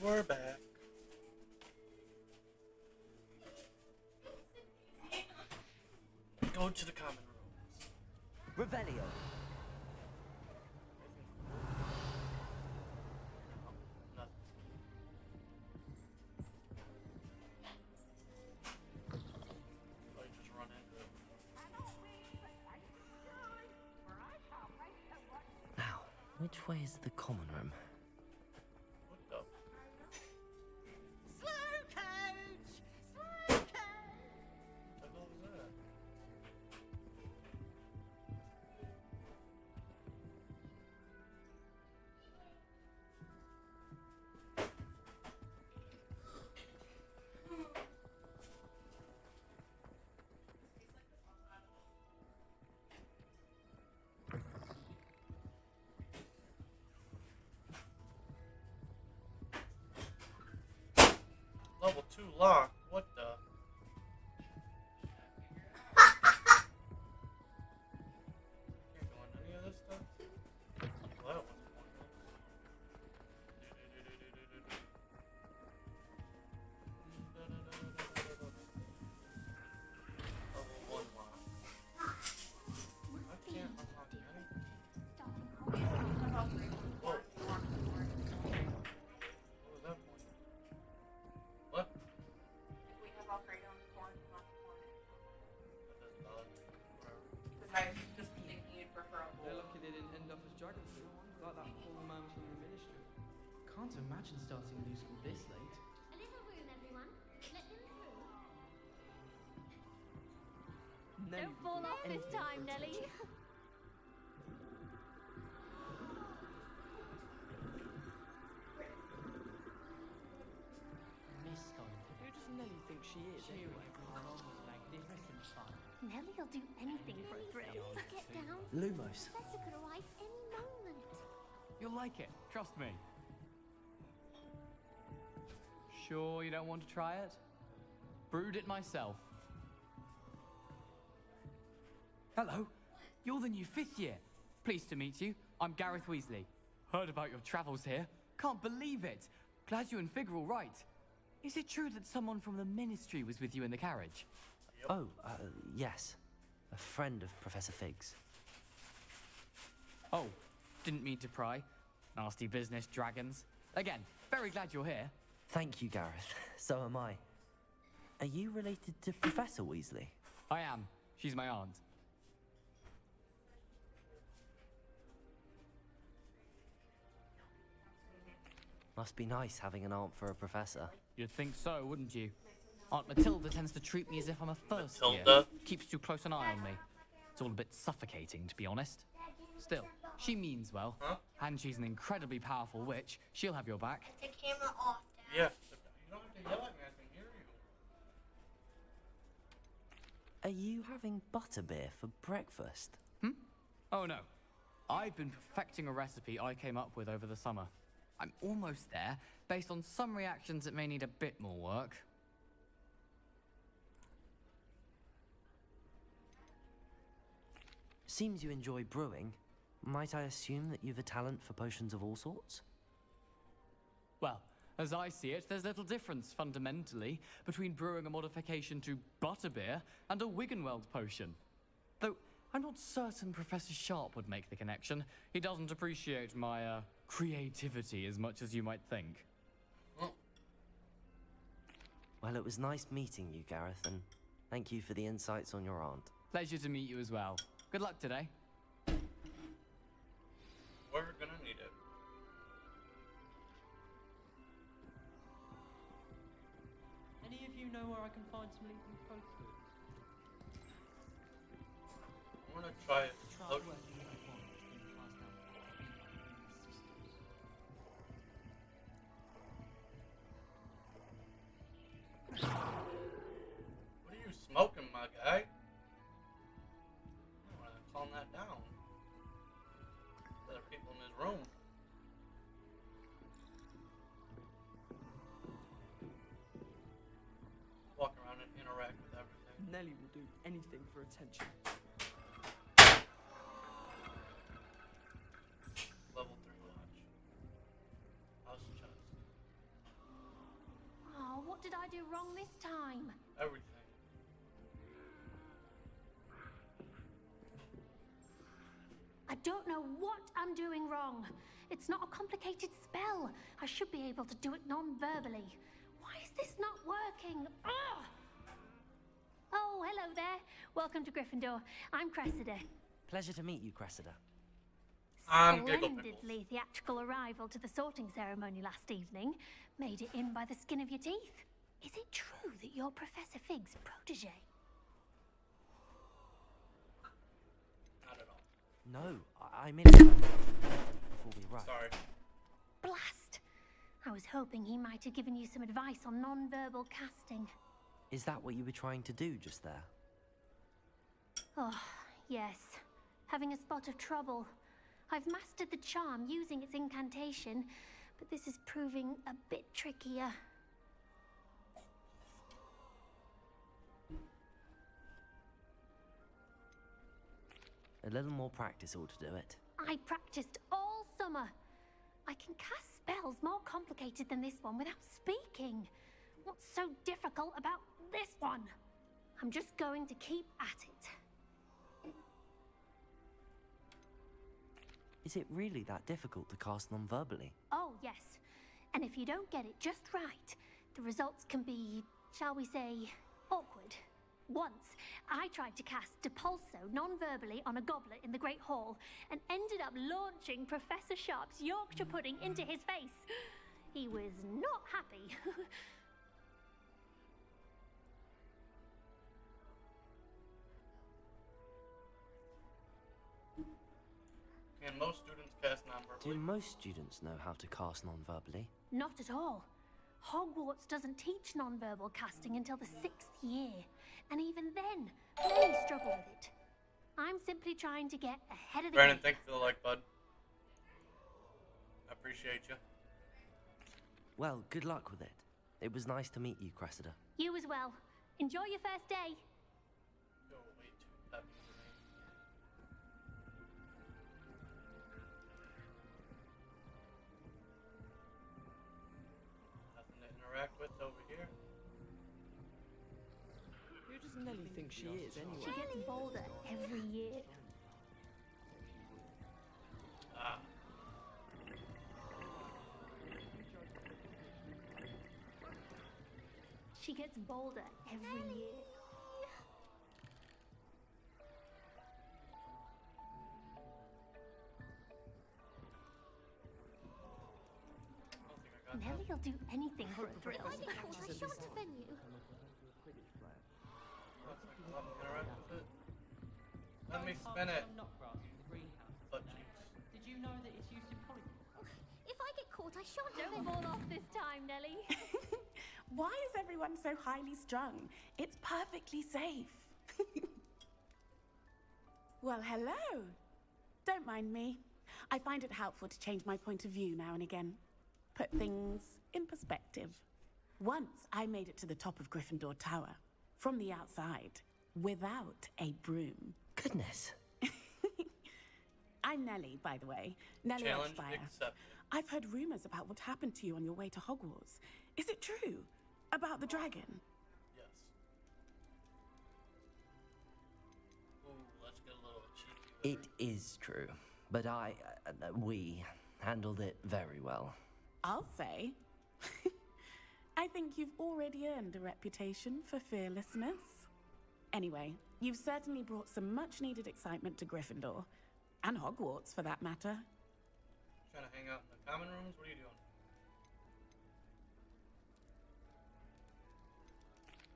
We're back. Go to the common rooms. Revelio. Now, which way is the common room? Level 2 lock. What the? Can't go in any of this stuff. Well, that was pointless. Level 1 lock. I can't unlock anything. Whoa. What was that point? What? We have Alfredo and corn, not corn. That doesn't bother me. Whatever. Because I was just thinking you'd prefer a They're bowl. lucky they didn't end up as dragon fruit, like that poor man from the ministry. Can't imagine starting a new school this late. A little room, everyone. Let them through. Don't fall off this time, Nelly. Miss Scott, who does Nelly think she is anyway? Magnificent fun. Nelly'll do anything for a thrill. Get down. Lumos. Professor could arrive any moment. You'll like it, trust me. Sure you don't want to try it? Brewed it myself. Hello, you're the new 5th year. Pleased to meet you. I'm Gareth Weasley. Heard about your travels here. Can't believe it. Glad you and Fig are all right. Is it true that someone from the ministry was with you in the carriage? Oh, yes. A friend of Professor Fig's. Oh, didn't mean to pry. Nasty business, dragons. Again, very glad you're here. Thank you, Gareth. So am I. Are you related to Professor Weasley? I am. She's my aunt. Must be nice having an aunt for a professor. You'd think so, wouldn't you? Aunt Matilda tends to treat me as if I'm a first year. Matilda? Keeps too close an eye on me. It's all a bit suffocating, to be honest. Still, she means well. Huh? And she's an incredibly powerful witch. She'll have your back. The camera off, Dad. Yeah. You don't have to yell at me. I can hear you. Are you having butterbeer for breakfast? Oh no. I've been perfecting a recipe I came up with over the summer. I'm almost there. Based on some reactions, it may need a bit more work. Seems you enjoy brewing. Might I assume that you've a talent for potions of all sorts? Well, as I see it, there's little difference, fundamentally, between brewing a modification to butterbeer and a Wiggenweld potion. Though, I'm not certain Professor Sharp would make the connection. He doesn't appreciate my, creativity as much as you might think. Well, it was nice meeting you, Gareth, and thank you for the insights on your aunt. Pleasure to meet you as well. Good luck today. We're gonna need it. Any of you know where I can find some Lincoln Folk food? I'm gonna try it. Look. What are you smoking, my guy? I want to calm that down. There are people in his room. Walk around and interact with everything. Nelly will do anything for attention. Level 3 watch. House chest. Oh, what did I do wrong this time? Everything. don't know what I'm doing wrong. It's not a complicated spell. I should be able to do it non-verbally. Why is this not working? Ugh! Oh, hello there. Welcome to Gryffindor. I'm Cressida. Pleasure to meet you, Cressida. Splendidly theatrical arrival to the sorting ceremony last evening. Made it in by the skin of your teeth. Is it true that you're Professor Fig's protege? Not at all. No, I mean before we rush. Sorry. Blast! I was hoping he might have given you some advice on non-verbal casting. Is that what you were trying to do just there? Oh, yes. Having a spot of trouble. I've mastered the charm using its incantation, but this is proving a bit trickier. A little more practice ought to do it. I practiced all summer. I can cast spells more complicated than this one without speaking. What's so difficult about this one? I'm just going to keep at it. Is it really that difficult to cast non-verbally? Oh, yes. And if you don't get it just right, the results can be, shall we say, awkward. Once, I tried to cast Depulso non-verbally on a goblet in the Great Hall and ended up launching Professor Sharp's Yorkshire pudding into his face. He was not happy. Can most students cast non-verbally? Do most students know how to cast non-verbally? Not at all. Hogwarts doesn't teach non-verbal casting until the 6th year. And even then, many struggle with it. I'm simply trying to get ahead of the Brandon, game. thank you for the like, bud. I appreciate you. Well, good luck with it. It was nice to meet you, Cressida. You as well. Enjoy your first day. You're way too peppy for me. Nothing to interact with over here. Who does Nelly think she is, anyway? She gets bolder every year. Ah. She gets bolder every year. Nelly'll do anything for a thrill. If I get caught, I shan't offend you. Interact with it. Let me spin it. Butt cheeks. Did you know that it's used in polymorph? If I get caught, I shan't Don't offend fall you. off this time, Nelly. Why is everyone so highly strung? It's perfectly safe. Well, hello. Don't mind me. I find it helpful to change my point of view now and again. Put things in perspective. Once I made it to the top of Gryffindor Tower, from the outside, without a broom. Goodness. I'm Nelly, by the way. Nelly Challenge Oxfire. accepted. I've heard rumors about what happened to you on your way to Hogwarts. Is it true? About the dragon? Yes. Ooh, let's get a little cheeky. It is true, but we handled it very well. I'll say. I think you've already earned a reputation for fearlessness. Anyway, you've certainly brought some much-needed excitement to Gryffindor. And Hogwarts, for that matter. Trying to hang out in the common rooms? What are you doing?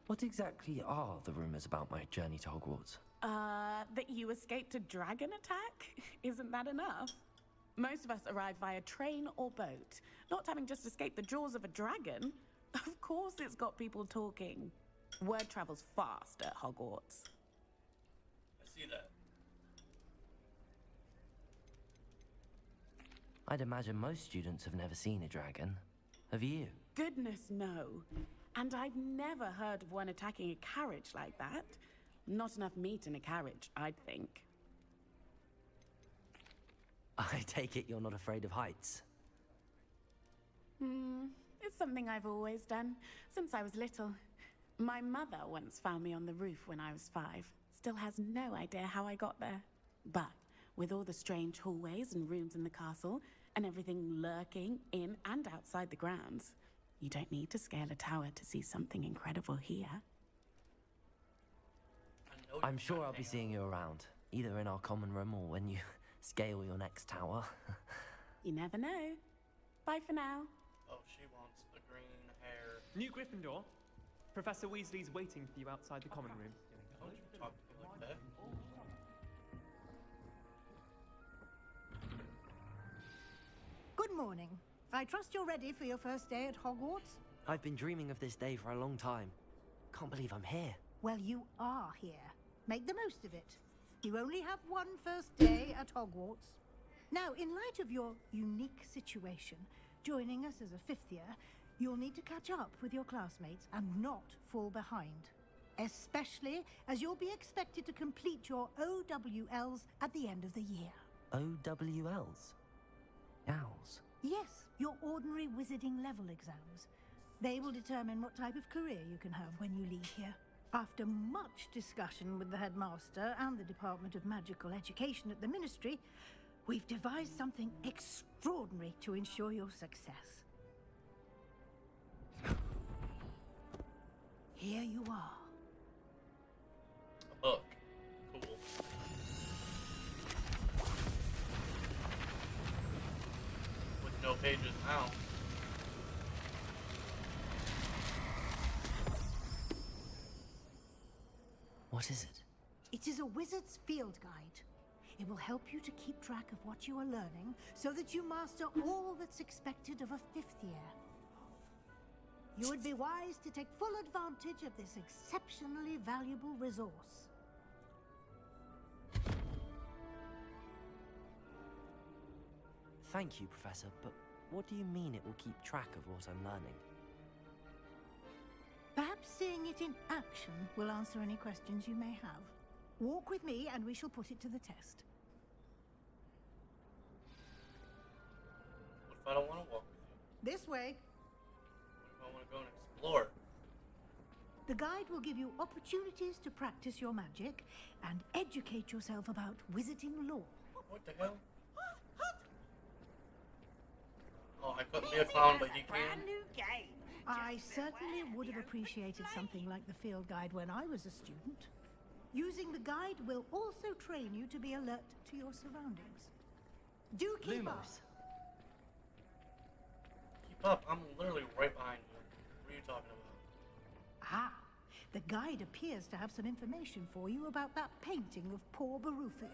What exactly are the rumors about my journey to Hogwarts? That you escaped a dragon attack? Isn't that enough? Most of us arrive via train or boat, not having just escaped the jaws of a dragon. Of course it's got people talking. Word travels fast at Hogwarts. I see that. I'd imagine most students have never seen a dragon. Have you? Goodness, no. And I've never heard of one attacking a carriage like that. Not enough meat in a carriage, I'd think. I take it you're not afraid of heights. It's something I've always done, since I was little. My mother once found me on the roof when I was 5. Still has no idea how I got there. But With all the strange hallways and rooms in the castle, and everything lurking in and outside the grounds, you don't need to scale a tower to see something incredible here. I'm sure I'll be seeing you around, either in our common room or when you scale your next tower. You never know. Bye for now. Oh, she wants the green hair. New Gryffindor. Professor Weasley's waiting for you outside the common room. Don't you talk to me like that. Good morning. I trust you're ready for your first day at Hogwarts? I've been dreaming of this day for a long time. Can't believe I'm here. Well, you are here. Make the most of it. You only have one first day at Hogwarts. Now, in light of your unique situation, joining us as a fifth year, you'll need to catch up with your classmates and not fall behind. Especially as you'll be expected to complete your OWLs at the end of the year. OWLs? Owls? Yes, your ordinary wizarding level exams. They will determine what type of career you can have when you leave here. After much discussion with the headmaster and the Department of Magical Education at the Ministry, we've devised something extraordinary to ensure your success. Here you are. A book. Cool. With no pages now. What is it? It is a wizard's field guide. It will help you to keep track of what you are learning so that you master all that's expected of a fifth year. You would be wise to take full advantage of this exceptionally valuable resource. Thank you, Professor, but what do you mean it will keep track of what I'm learning? Perhaps seeing it in action will answer any questions you may have. Walk with me and we shall put it to the test. What if I don't want to walk with you? This way. What if I want to go and explore? The guide will give you opportunities to practice your magic and educate yourself about wizarding lore. What the hell? Oh, I couldn't be a clown, but you can. I certainly would have appreciated something like the field guide when I was a student. Using the guide will also train you to be alert to your surroundings. Do keep up. Keep up. I'm literally right behind you. What are you talking about? Ah, the guide appears to have some information for you about that painting of poor Barufio.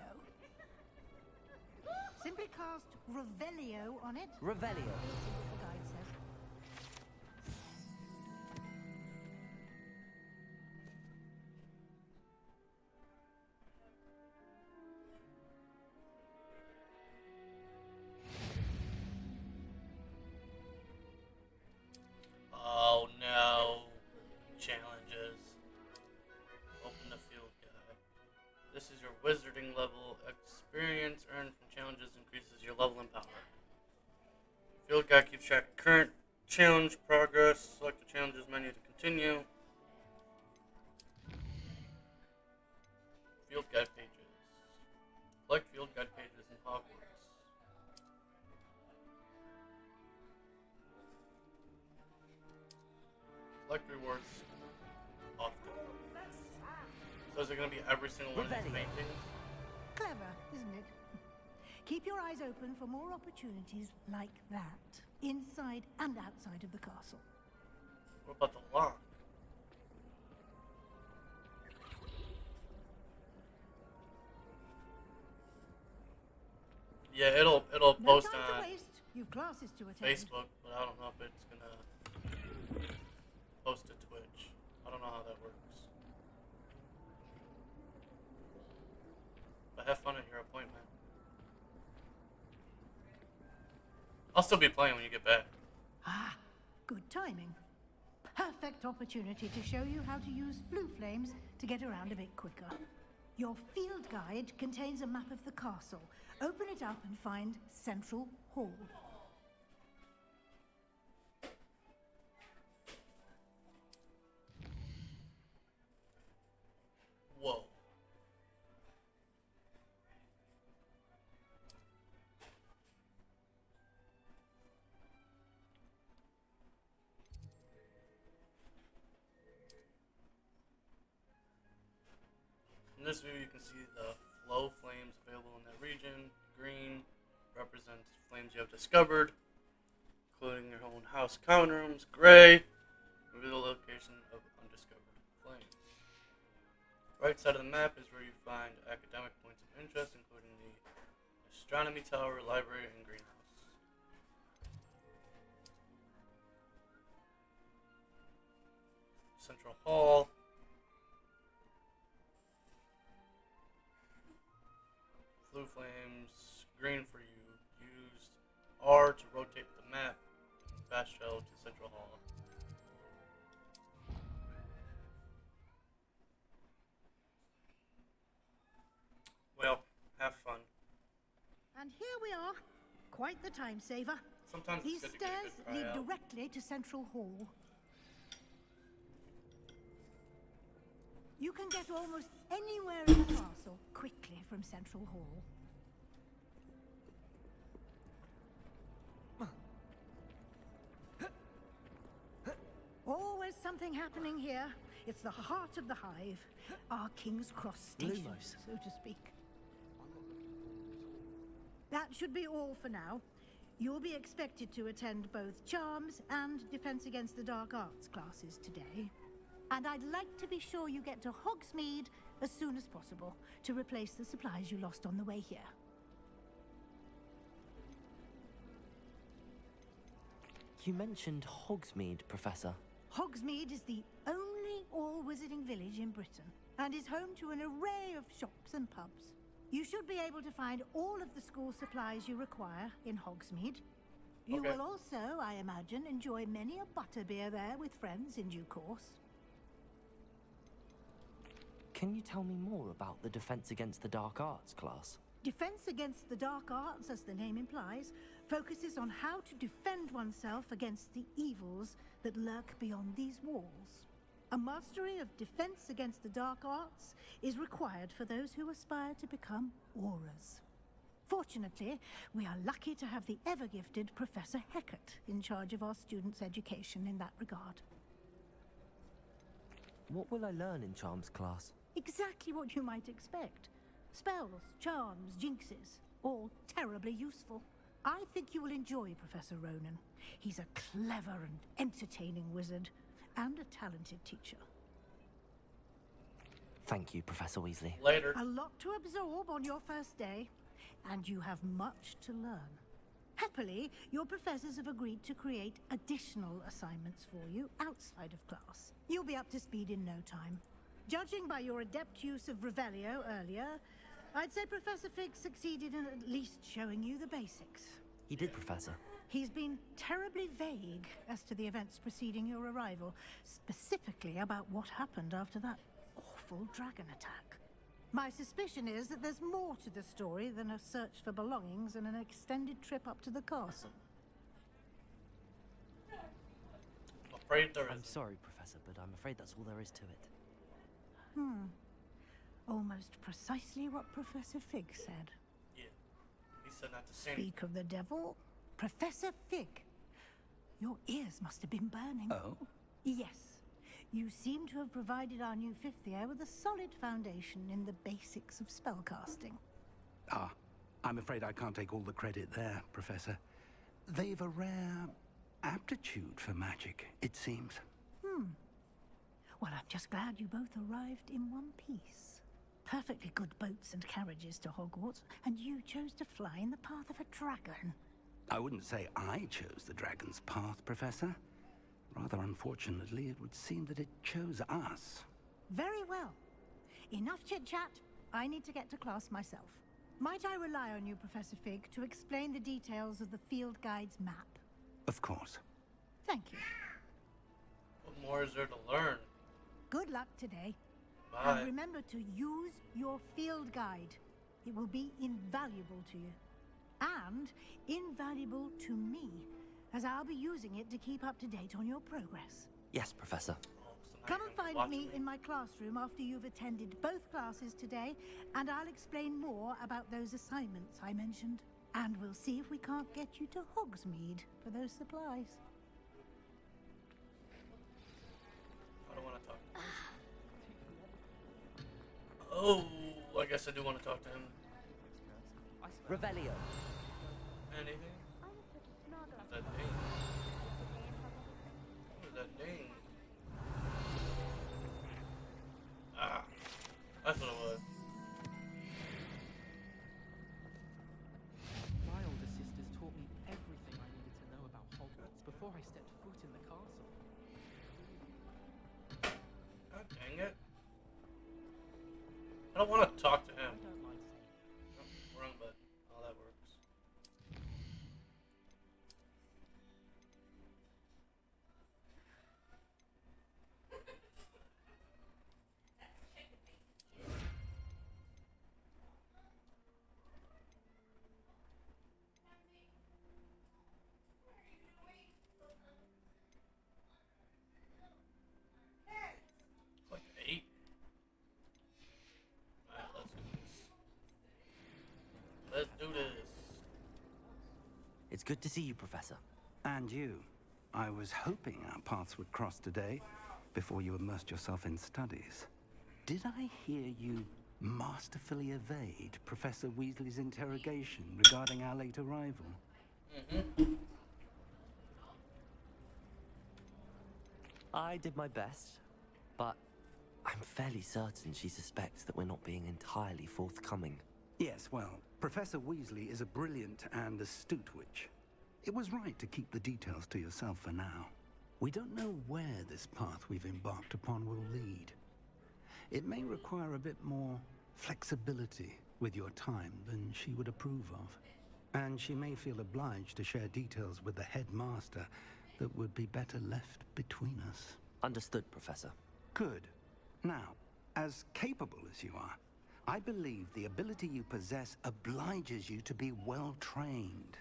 Simply cast Revelio on it. Revelio. The guide says. Oh no. Challenges. Open the field guide. This is your wizarding level. Experience earned from challenges increases your level and power. Field guide keeps track of current challenge progress. Select the challenges menu to continue. Field guide pages. Select field guide pages in Hogwarts. Select rewards often. So is it going to be every single one of these paintings? Clever, isn't it? Keep your eyes open for more opportunities like that, inside and outside of the castle. What about the lock? Yeah, it'll No post time on to waste. You've classes to attend. Facebook, but I don't know if it's gonna post to Twitch. I don't know how that works. But have fun at your appointment. I'll still be playing when you get back. Ah, good timing. Perfect opportunity to show you how to use blue flames to get around a bit quicker. Your field guide contains a map of the castle. Open it up and find Central Hall. Whoa. In this view, you can see the flow flames available in that region. Green represents flames you have discovered, including your own house common rooms. Gray, reveal the location of undiscovered flames. Right side of the map is where you find academic points of interest, including the astronomy tower, library, and greenhouse. Central Hall. Blue flames, green for you. Use R to rotate the map. Fast travel to Central Hall. Well, have fun. And here we are. Quite the time saver. Sometimes These it's good to get a stairs good cry lead out. directly to Central Hall. You can get almost anywhere in the castle quickly from Central Hall. Always something happening here. It's the heart of the hive, our King's Cross station, Lumos. so to speak. That should be all for now. You'll be expected to attend both Charms and Defense Against the Dark Arts classes today. And I'd like to be sure you get to Hogsmeade as soon as possible to replace the supplies you lost on the way here. You mentioned Hogsmeade, Professor. Hogsmeade is the only all-wizarding village in Britain and is home to an array of shops and pubs. You should be able to find all of the school supplies you require in Hogsmeade. You Okay. will also, I imagine, enjoy many a butterbeer there with friends in due course. Can you tell me more about the Defense Against the Dark Arts class? Defense Against the Dark Arts, as the name implies, focuses on how to defend oneself against the evils that lurk beyond these walls. A mastery of Defense Against the Dark Arts is required for those who aspire to become Aurors. Fortunately, we are lucky to have the ever-gifted Professor Hecat in charge of our students' education in that regard. What will I learn in Charms class? Exactly what you might expect. Spells, charms, jinxes, all terribly useful. I think you will enjoy Professor Ronan. He's a clever and entertaining wizard, and a talented teacher. Thank you, Professor Weasley. Later. A lot to absorb on your first day, and you have much to learn. Happily, your professors have agreed to create additional assignments for you outside of class. You'll be up to speed in no time. Judging by your adept use of Revelio earlier, I'd say Professor Fig succeeded in at least showing you the basics. He did, Professor. He's been terribly vague as to the events preceding your arrival, specifically about what happened after that awful dragon attack. My suspicion is that there's more to the story than a search for belongings and an extended trip up to the castle. I'm afraid there I'm is. sorry, Professor, but I'm afraid that's all there is to it. Almost precisely what Professor Fig said. Yeah. He said not to say anything. Speak of the devil, Professor Fig. Your ears must have been burning. Oh? Yes. You seem to have provided our new fifth year with a solid foundation in the basics of spellcasting. Ah, I'm afraid I can't take all the credit there, Professor. They've a rare aptitude for magic, it seems. Well, I'm just glad you both arrived in one piece. Perfectly good boats and carriages to Hogwarts, and you chose to fly in the path of a dragon. I wouldn't say I chose the dragon's path, Professor. Rather unfortunately, it would seem that it chose us. Very well. Enough chit-chat. I need to get to class myself. Might I rely on you, Professor Fig, to explain the details of the field guide's map? Of course. Thank you. What more is there to learn? Good luck today. Bye. And remember to use your field guide. It will be invaluable to you. And invaluable to me, as I'll be using it to keep up to date on your progress. Yes, Professor. Come and find me in my classroom after you've attended both classes today, and I'll explain more about those assignments I mentioned. And we'll see if we can't get you to Hogsmeade for those supplies. I don't want to talk. Oh, I guess I do want to talk to him. Revelio. Anything? What's that name? What is that name? Ah, that's what it was. My older sisters taught me everything I needed to know about Hogwarts before I stepped foot in the castle. God dang it. I don't want to talk to him. Oh, wrong button. Oh, that works. Like 8. Alright, let's do this. Let's do this. It's good to see you, Professor. And you. I was hoping our paths would cross today, before you immersed yourself in studies. Did I hear you masterfully evade Professor Weasley's interrogation regarding our late arrival? Mm-hmm. I did my best, but I'm fairly certain she suspects that we're not being entirely forthcoming. Yes, well, Professor Weasley is a brilliant and astute witch. It was right to keep the details to yourself for now. We don't know where this path we've embarked upon will lead. It may require a bit more flexibility with your time than she would approve of. And she may feel obliged to share details with the headmaster that would be better left between us. Understood, Professor. Good. Now, as capable as you are, I believe the ability you possess obliges you to be well trained.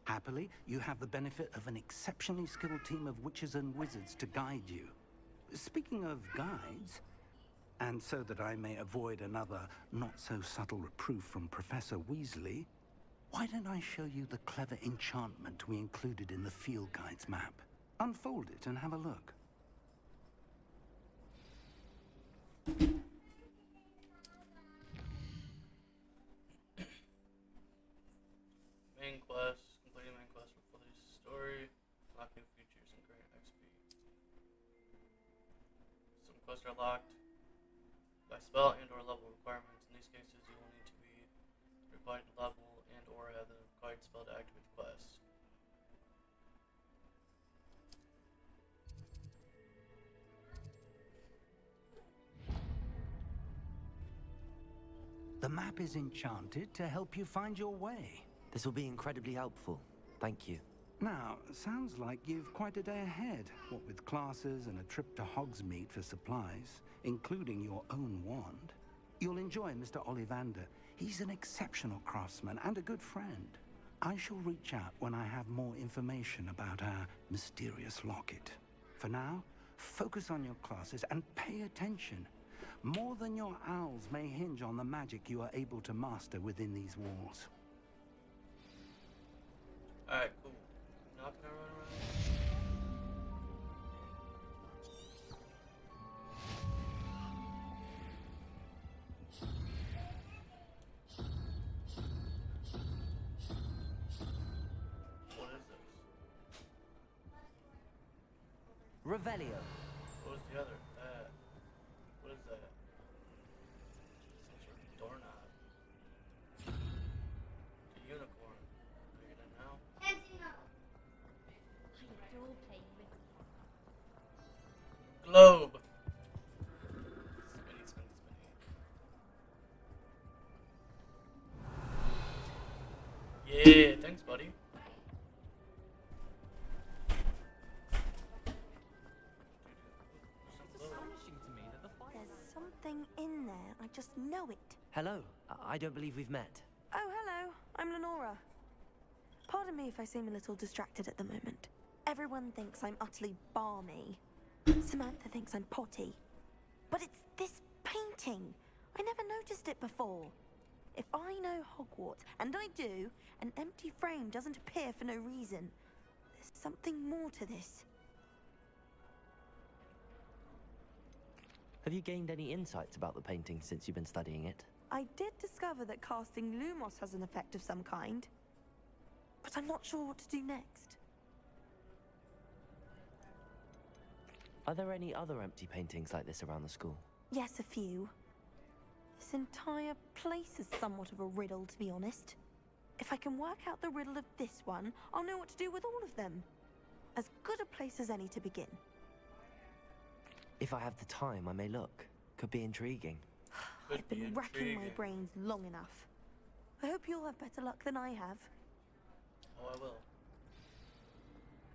Happily, you have the benefit of an exceptionally skilled team of witches and wizards to guide you. Speaking of guides, and so that I may avoid another not-so-subtle reproof from Professor Weasley, why don't I show you the clever enchantment we included in the field guide's map? Unfold it and have a look. Main quest. Completing main quest for Felice's story. Unlocking features and current XP. Some quests are locked by spell and or level requirements. In these cases, you will need to be required level and or have the required spell to activate the quest. The map is enchanted to help you find your way. This will be incredibly helpful. Thank you. Now, sounds like you've quite a day ahead, what with classes and a trip to Hogsmeade for supplies, including your own wand. You'll enjoy Mr. Ollivander. He's an exceptional craftsman and a good friend. I shall reach out when I have more information about our mysterious locket. For now, focus on your classes and pay attention. More than your owls may hinge on the magic you are able to master within these walls. Alright, cool. Not gonna run around. What is this? Revelio. What was the other? What is that? Some sort of doorknob. A unicorn. Are you gonna know? Globe. Spinny, spinny, spinny. Yeah, thanks, buddy. There's something in there. I just know it. Hello. I don't believe we've met. Oh, hello. I'm Lenora. Pardon me if I seem a little distracted at the moment. Everyone thinks I'm utterly balmy. Samantha thinks I'm potty. But it's this painting. I never noticed it before. If I know Hogwarts, and I do, an empty frame doesn't appear for no reason. There's something more to this. Have you gained any insights about the painting since you've been studying it? I did discover that casting Lumos has an effect of some kind, but I'm not sure what to do next. Are there any other empty paintings like this around the school? Yes, a few. This entire place is somewhat of a riddle, to be honest. If I can work out the riddle of this one, I'll know what to do with all of them. As good a place as any to begin. If I have the time, I may look. Could be intriguing. I've been racking my brains long enough. I hope you'll have better luck than I have. Oh, I will.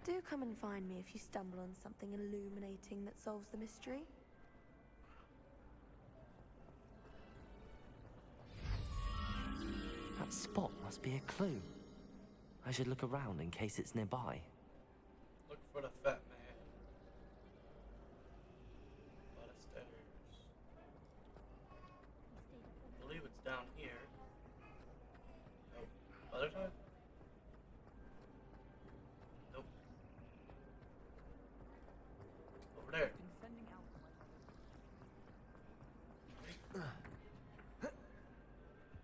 Do come and find me if you stumble on something illuminating that solves the mystery. That spot must be a clue. I should look around in case it's nearby. Look for the fat man. A lot of stairs. I believe it's down here. Oh, other side? Nope. Over there.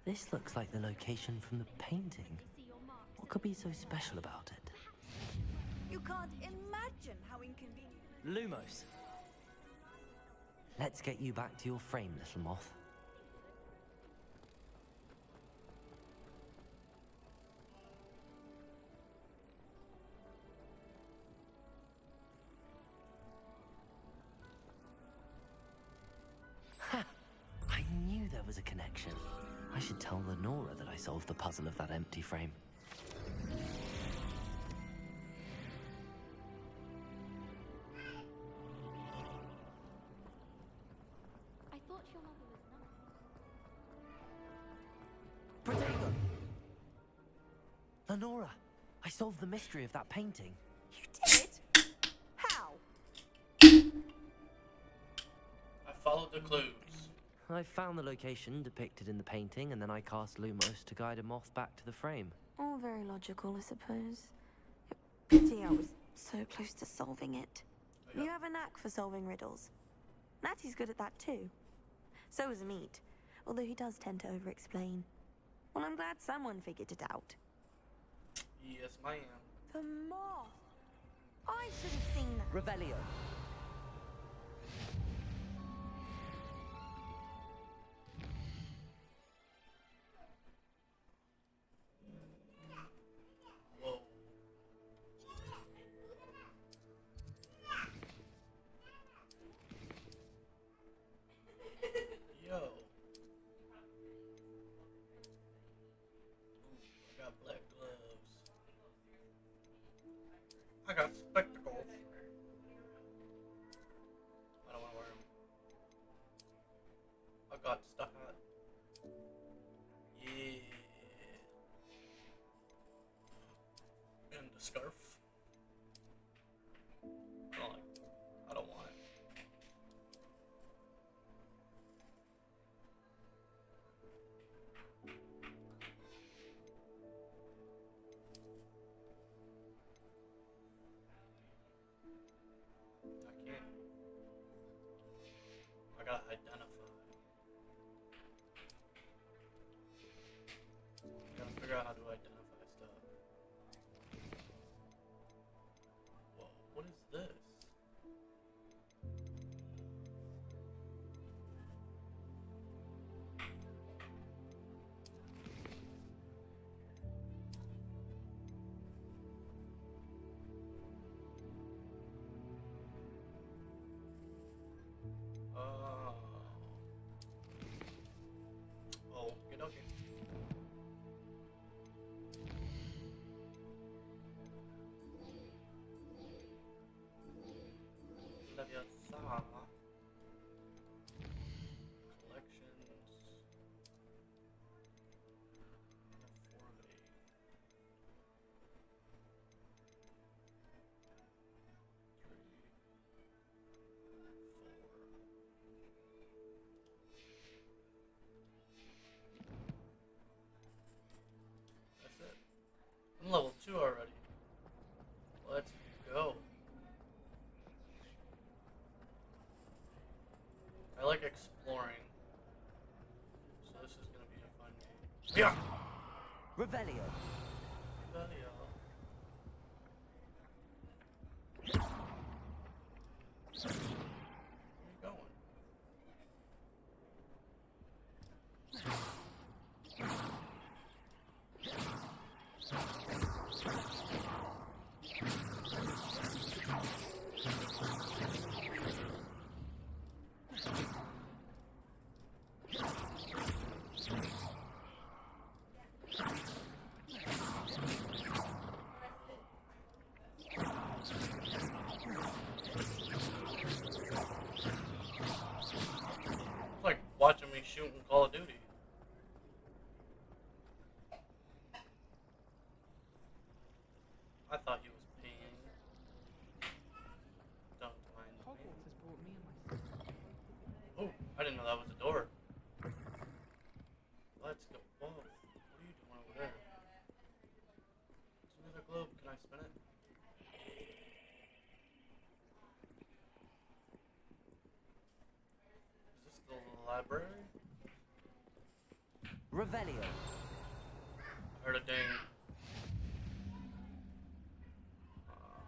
This looks like the location from the painting. What could be so special about it? You can't imagine how inconvenient. Lumos! Let's get you back to your frame, little moth. Ha! I knew there was a connection. I should tell Lenora that I solved the puzzle of that empty frame. I thought your mother was nice. Protego! Lenora, I solved the mystery of that painting. You did? How? I followed the clues. I found the location depicted in the painting, and then I cast Lumos to guide a moth back to the frame. All very logical, I suppose. Pity I was so close to solving it. You have a knack for solving riddles. Natty's good at that too. So is Amit, although he does tend to over-explain. Well, I'm glad someone figured it out. Yes, ma'am. The moth! I should have seen that. Revelio. Whoa. Yo. I got black gloves. I got spectacles. I don't want to wear them. I got the hat. Yeah. And the scarf. I don't want it. I can't. I gotta identify. I gotta figure out how to identify stuff. Whoa, what is this? Oh. this is gonna be a fun game. Yeah. Revelio. Revelio. Where are you going? It's like watching me shoot in Call of Duty. I thought he was peeing. Don't mind me. Hogwarts has brought me and my sister. Oh, I didn't know that was a door. Let's go. Whoa. What are you doing over there? It's another globe. Can I spin it? Is this the library? Revelio. I heard a ding.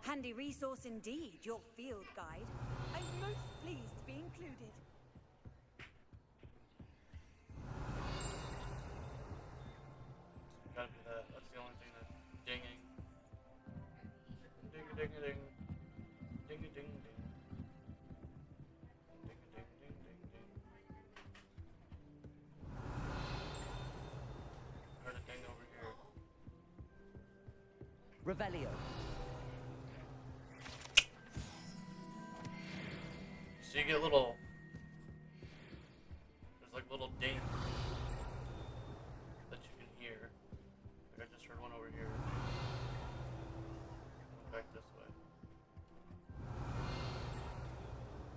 Handy resource indeed, your field guide. I'm most pleased to be included. Gotta be that. That's the only thing that's dinging. Ding a ding a ding. Ding a ding ding. Ding a ding ding ding ding. Heard a ding over here. Revelio. So you get little. There's like little dings that you can hear. Like I just heard one over here. Back this way.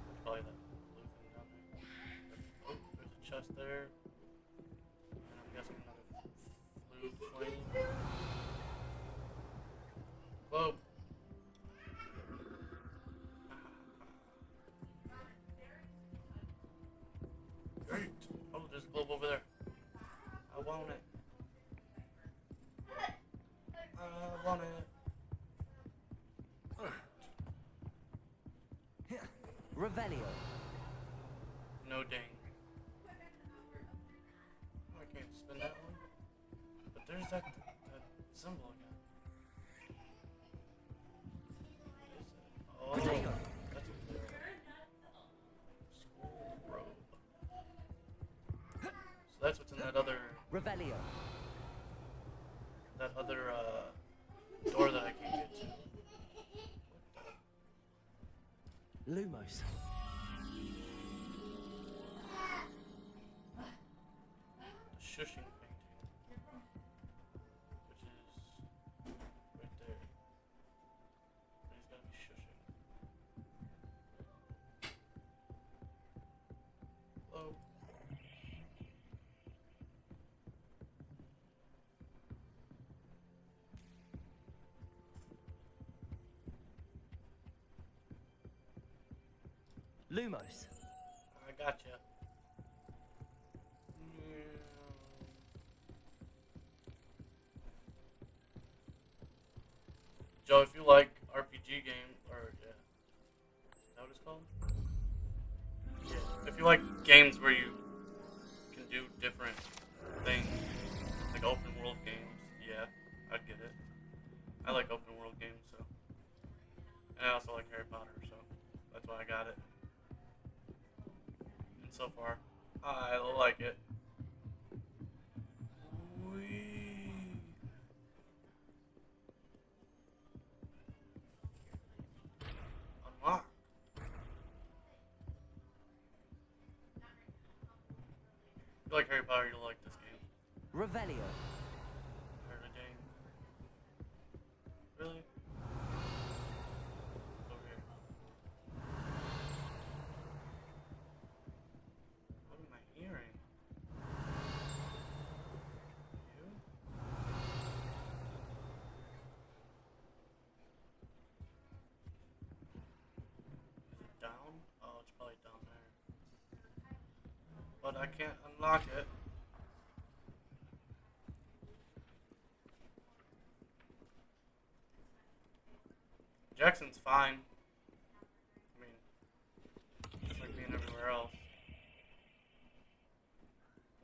There's probably that blue thing down there. Oh, there's a chest there. And I'm guessing another blue flame. Whoa. Great. Oh, there's a globe over there. I want it. I want it. Revelio. No ding. Oh, I can't spin that one. But there's that symbol again. What is it? Oh, Potato. that's what it is. School robe. So that's what's in that other. Revelio. That other door that I can't get to. Lumos. The shushing painting. Which is right there. But he's gotta be shushing. Hello? Lumos. I gotcha. Joe, if you like RPG games, or yeah, is that what it's called? Yeah. If you like games where you can do different things, like open world games, yeah, I'd get it. I like open world games, so. And I also like Harry Potter, so that's why I got it. And so far, I like it. Whee. Unlock. If you like Harry Potter, you'll like this game. Revelio. Heard a ding. Really? Over here. What am I hearing? You? Is it down? Oh, it's probably down there. But I can't unlock it. Jackson's fine. I mean, it's like being everywhere else.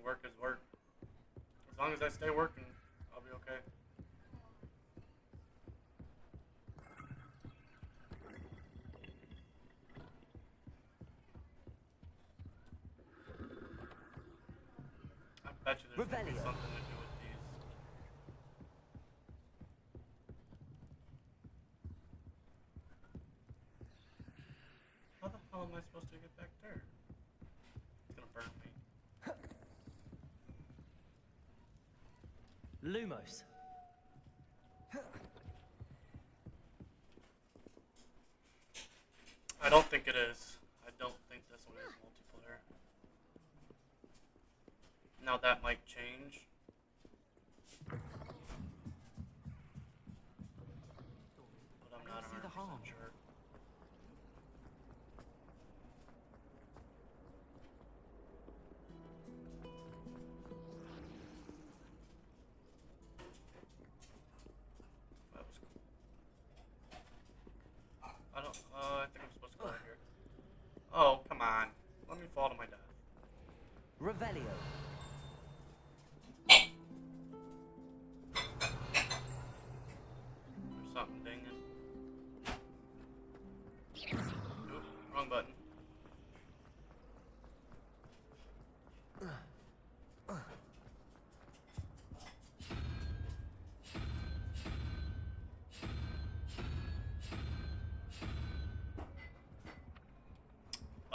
Work is work. As long as I stay working, I'll be okay. I bet you there's gonna be Revelio. something to do with these. How the hell am I supposed to get back there? It's gonna burn me. Lumos. I don't think it is. I don't think this one is multiplayer. Now that might change. But I'm not 100% sure. That was cool. I don't, I think I'm supposed to go right here. Oh, come on. Let me fall to my death. Revelio. There's something dinging. Oop, wrong button.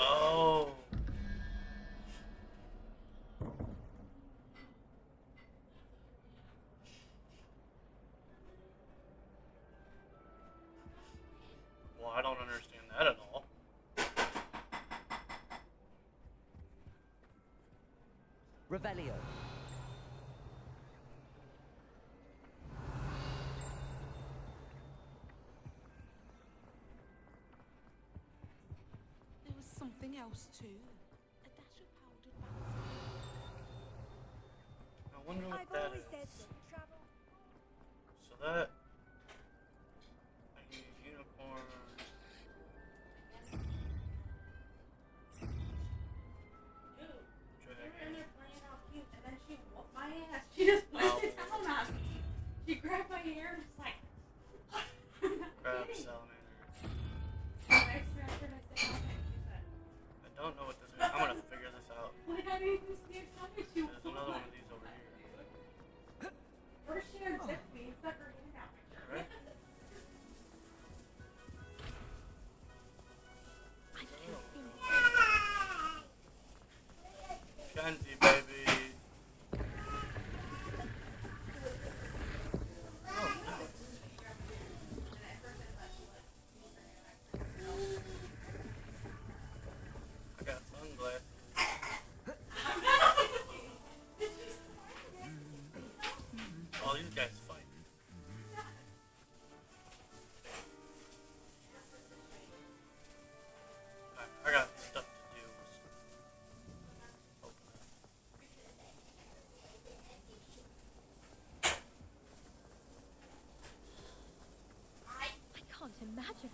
Oh. Well, I don't understand that at all. Revelio. There was something else too. A dash of powdered I wonder what I've that always is. said that travel. So that... I need unicorn. Dragon. And then she whooped my ass. She just went to town on me. She grabbed my hair and was like, Crab, salamander. I smacked her and I said, okay. She said, I don't know what this is. I'm gonna figure this out. well, I didn't even stand talking to you. There's another one of these over here. First she unzipped me and stuck her hand out. Right? Kenzie, baby. Oh, I got sunglasses. Oh, these guys fight. I got stuff to do. I can't imagine.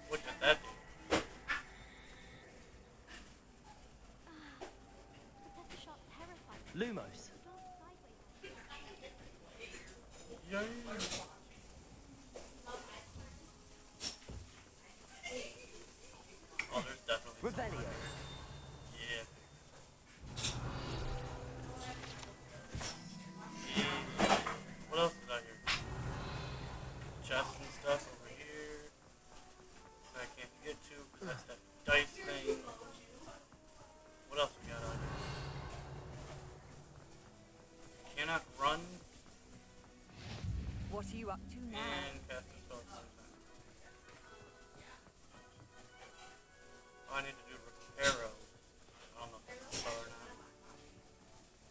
What did that do? Professor Sharp terrified me. Lumos. Yay. Oh, there's definitely Revelio. Yeah. What else is out here? Chests and stuff over here. That I can't get to because that's that dice thing. What else we got out here? Cannot run What are you up to now? and cast a spell. Oh, I need to do reparo. I don't know if that's a spell or not.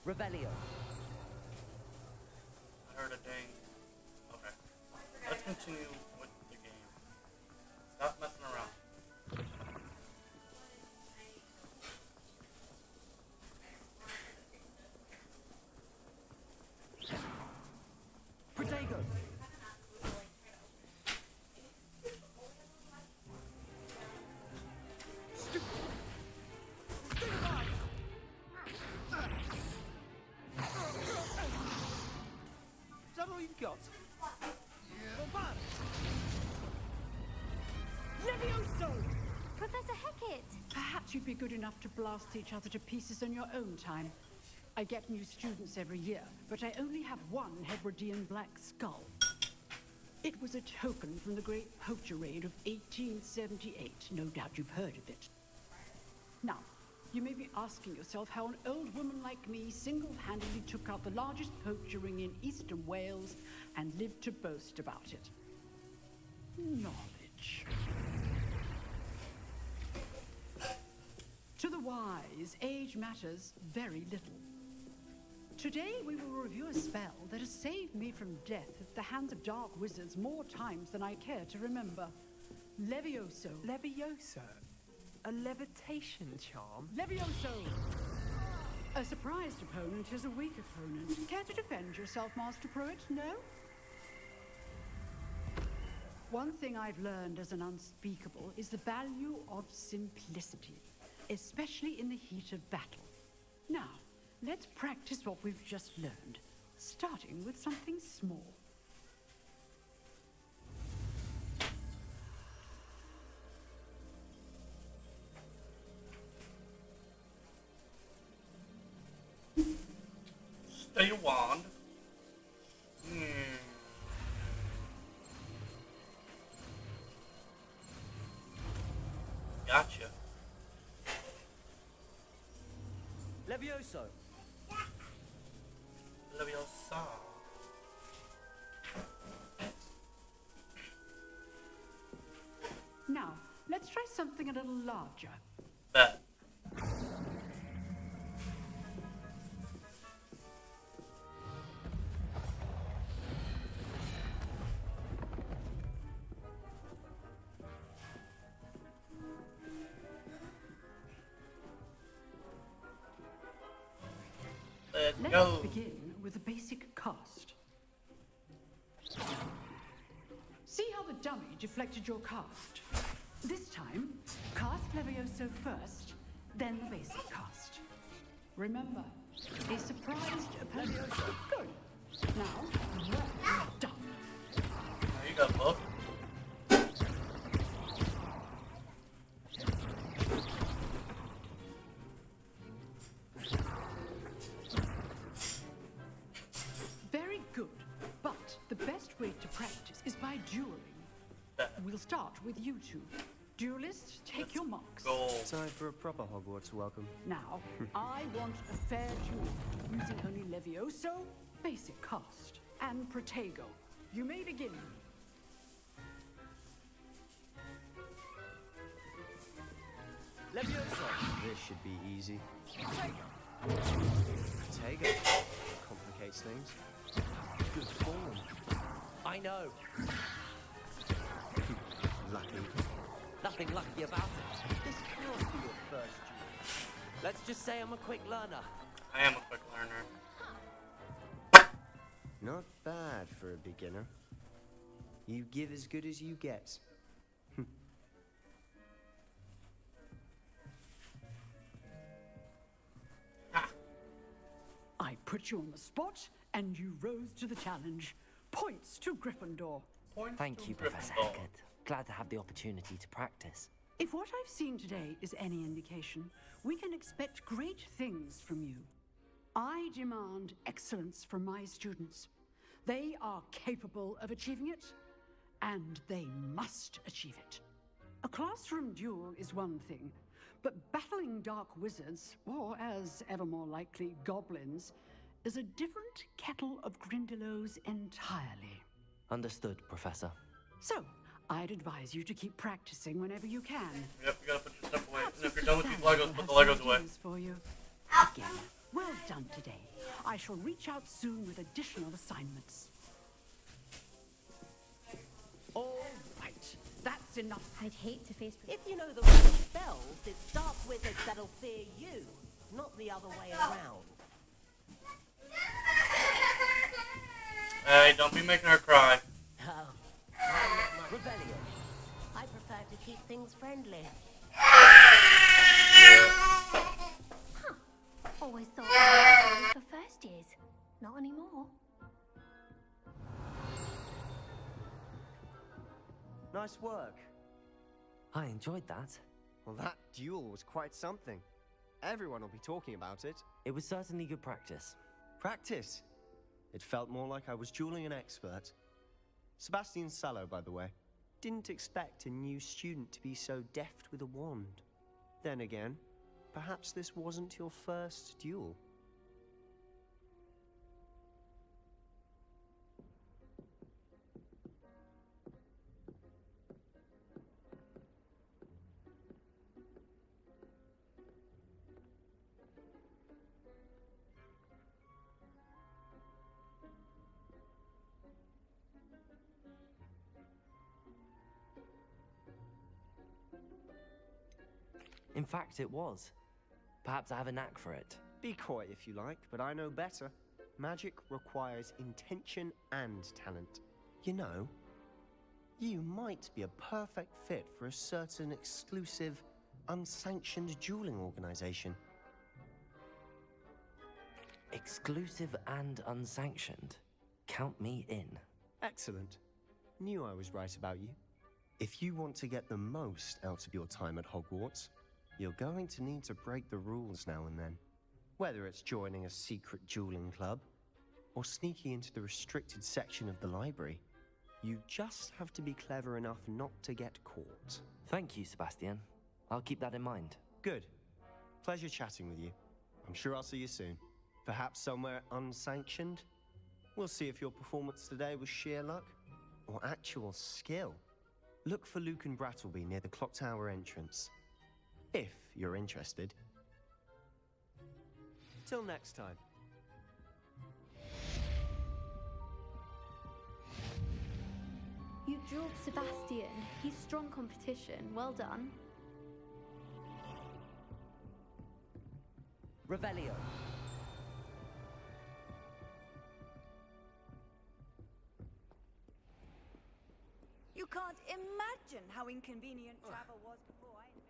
Revelio. I heard a ding. Okay. Let's continue with the game. Stop messing around. you'd be good enough to blast each other to pieces in your own time. I get new students every year, but I only have one Hebridean black skull. It was a token from the Great Poacher Raid of 1878. No doubt you've heard of it. Now, you may be asking yourself how an old woman like me single-handedly took out the largest poacher ring in eastern Wales and lived to boast about it. Knowledge. To the wise, age matters very little. Today we will review a spell that has saved me from death at the hands of dark wizards more times than I care to remember. Levioso. Levioso? A levitation charm? Levioso! A surprised opponent is a weak opponent. Care to defend yourself, Master Pruitt? No? One thing I've learned as an unspeakable is the value of simplicity, especially in the heat of battle. Now, let's practice what we've just learned, starting with something small. Stay a wand. Gotcha. Levioso. Leviosa. Now, let's try something a little larger. Bet. Let's begin with a basic cast. See how the dummy deflected your cast? This time, cast Levioso first, then the basic cast. Remember, a surprised opponent. Good. Now, well done. Now you got both. Very good, but the best way to practice is by dueling. We'll start with you two. Duelists, take your marks. Time for a proper Hogwarts welcome. Now, I want a fair duel, using only Levioso, basic cast, and Protego. You may begin. Levioso! This should be easy. Protego complicates things. Good form. I know. Lucky. Nothing lucky about it. This can't be your first duel. Let's just say I'm a quick learner. I am a quick learner. Not bad for a beginner. You give as good as you get. I put you on the spot, and you rose to the challenge. Points to Gryffindor. Thank you, Professor Hecat. Glad to have the opportunity to practice. If what I've seen today is any indication, we can expect great things from you. I demand excellence from my students. They are capable of achieving it, and they must achieve it. A classroom duel is one thing, but battling dark wizards, or as ever more likely, goblins, is a different kettle of Grindylows entirely. Understood, Professor. So, I'd advise you to keep practicing whenever you can. Yep, you gotta put your stuff away. And if you're done with these Legos, put the Legos away. For you. Again, well done today. I shall reach out soon with additional assignments. All right, that's enough. I'd hate to face. If you know the right spells, it's dark wizards that'll fear you, not the other way around. Hey, don't be making her cry. Oh, I'm not much. Rebellion. I prefer to keep things friendly. Always thought that was for first years. Not anymore. Nice work. I enjoyed that. Well, that duel was quite something. Everyone will be talking about it. It was certainly good practice. Practice? It felt more like I was dueling an expert. Sebastian Sallow, by the way. Didn't expect a new student to be so deft with a wand. Then again, perhaps this wasn't your first duel. In fact, it was. Perhaps I have a knack for it. Be coy if you like, but I know better. Magic requires intention and talent. You know, you might be a perfect fit for a certain exclusive, unsanctioned dueling organization. Exclusive and unsanctioned. Count me in. Excellent. Knew I was right about you. If you want to get the most out of your time at Hogwarts, you're going to need to break the rules now and then. Whether it's joining a secret dueling club, or sneaking into the restricted section of the library, you just have to be clever enough not to get caught. Thank you, Sebastian. I'll keep that in mind. Good. Pleasure chatting with you. I'm sure I'll see you soon. Perhaps somewhere unsanctioned? We'll see if your performance today was sheer luck, or actual skill. Look for Lucan Brattleby near the Clock Tower entrance. If you're interested. Till next time. You drilled Sebastian. He's strong competition. Well done. Revelio. You can't imagine how inconvenient travel was before I invented.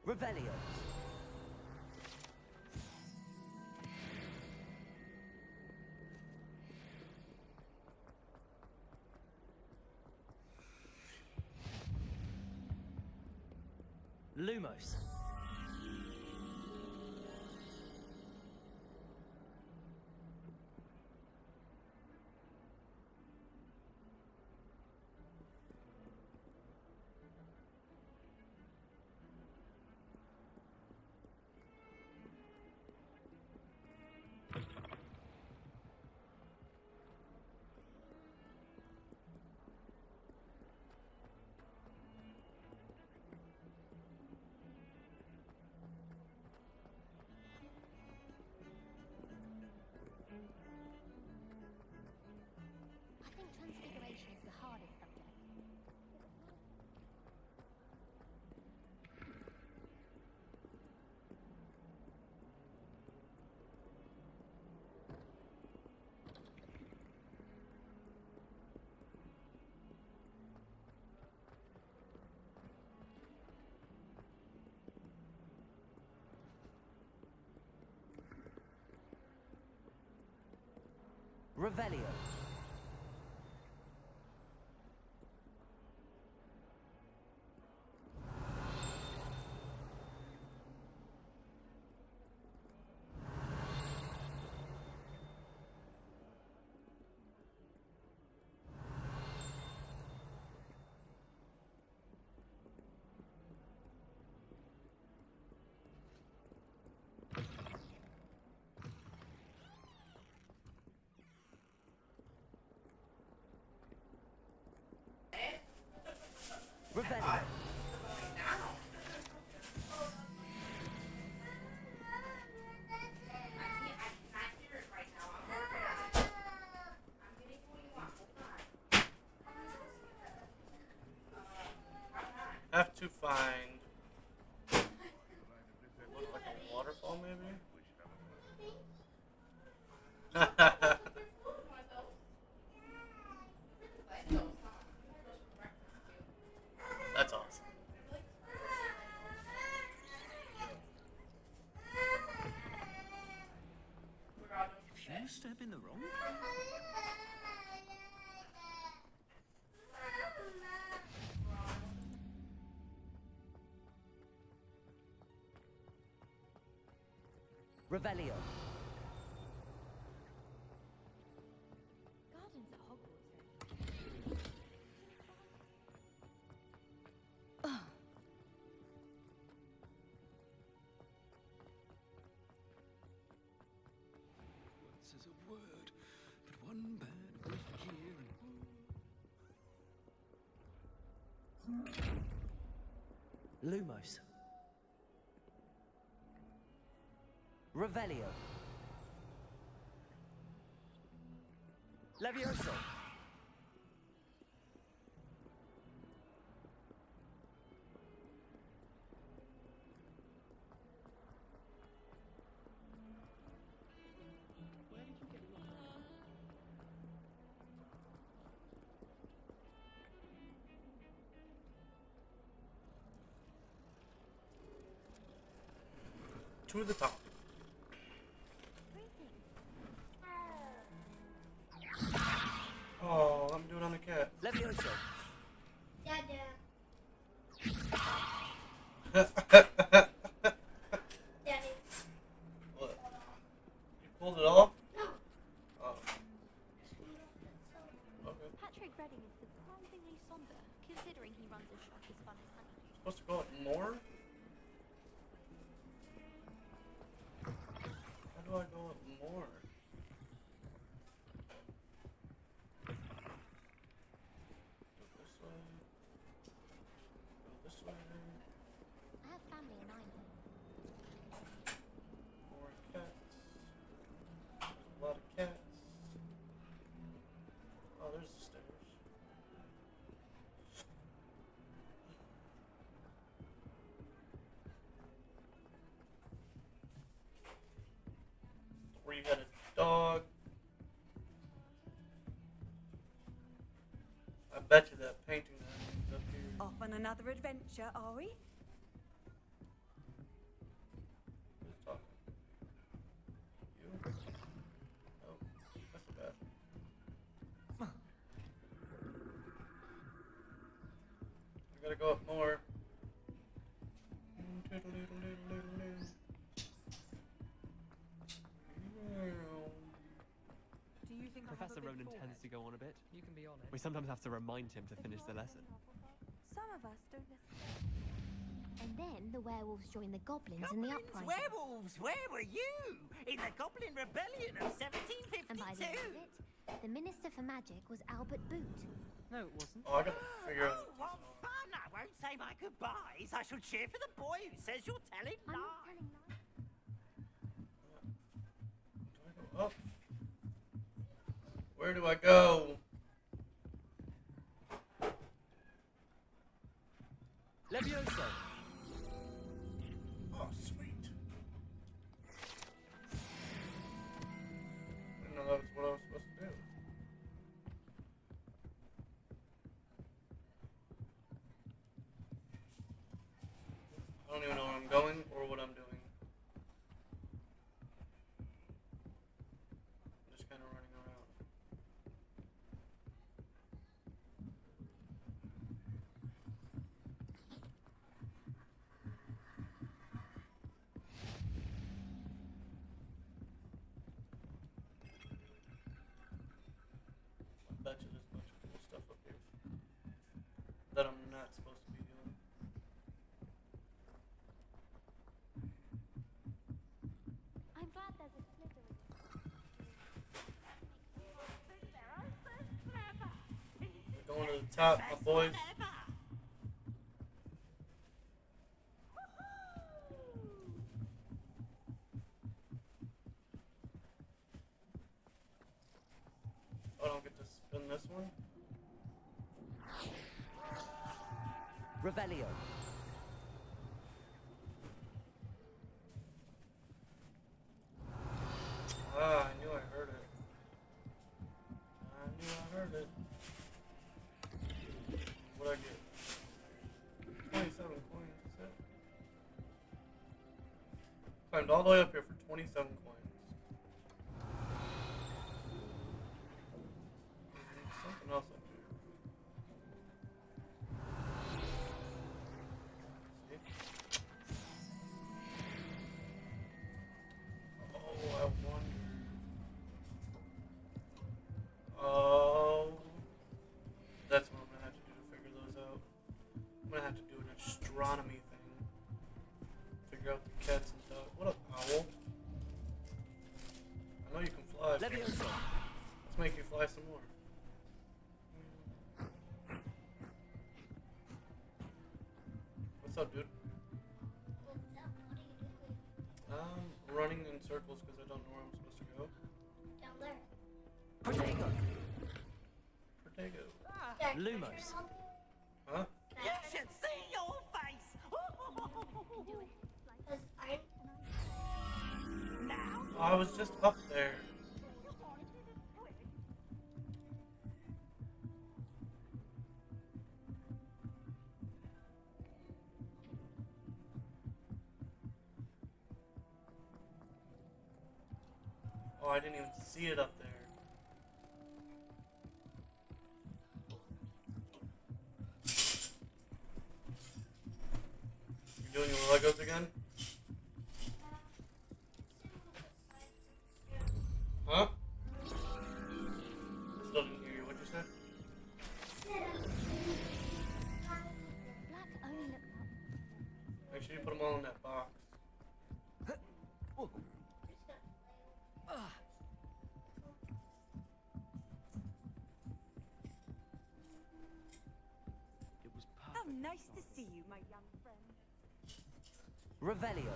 Revelio. Lumos. I think Transfiguration is the hardest subject. Revelio. Revelio. Have to find what look like a step in the wrong? Revelio. Gardens at Hogwarts. Once is a word, but one bad whiff here and... Lumos. Revelio. Levioso. To the top. Oh, I'm doing on the cat. Levioso. Daddy. What? You pulled it off? Oh. Okay. Patrick Redding is surprisingly somber, considering he runs a shop as fun as honey. Supposed to call it more? How do I go with more? Go this way. Go this way. I have family in Ireland. More cats. There's a lot of cats. Oh, there's the stairs. Three-headed dog. I bet you that painting that is up here. Off on another adventure, are we? Who's talking? You? Oh, that's bad. I gotta go up more. Do you think Professor Ronan tends to go on a bit. You can be honest. We sometimes have to remind him to finish the lesson. Some of us don't necessarily. And then the werewolves join the goblins in the uprising. Werewolves, where were you? In the Goblin Rebellion of 1752? And by the end of it, the Minister for Magic was Albert Boot. No, it wasn't. Oh, I gotta figure out. What fun! I won't say my goodbyes. I shall cheer for the boy who says you're telling I'm lies. not telling lies. Do I go up? Where do I go? Levioso. Oh, sweet. I didn't know that was what I was supposed to do. I don't even know where I'm going or what I'm doing. I'm just kind of running around. I bet you there's a bunch of cool stuff up here that I'm not supposed to be doing. I'm glad there's a Slytherin. We're going to the top, my boys. I don't get to spin this one. Revelio. Ah, I knew I heard it. I knew I heard it. What'd I get? 27 coins, is that? Climbed all the way up here for 27 coins. gonna have to do an astronomy thing. Figure out the cats and dogs. What up, owl? I know you can fly. Leviosa. Let's make you fly some more. What's up, dude? Running in circles because I don't know where I'm supposed to go. Down there. Protego. Protego. Lumos. Huh? You should see your face! Oh, I was just up there. Oh, I didn't even see it up there. You doing your Legos again? Huh? Still didn't hear you. What'd you say? Make sure you put them all in that box. How nice to see you, my young friend. Revelio.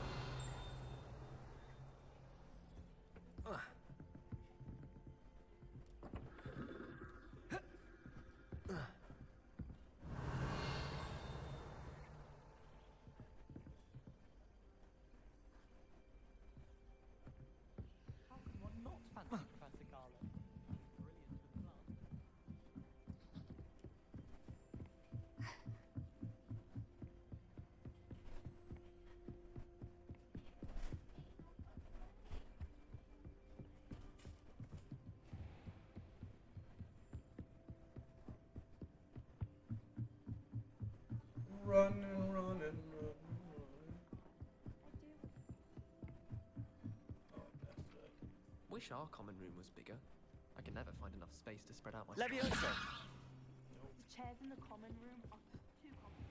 How can one not fancy Professor Garland? Brilliant with plants. Running, running, running, Wish our common room was bigger. I can never find enough space to spread out my Leviosa. The chairs in the common room are too common.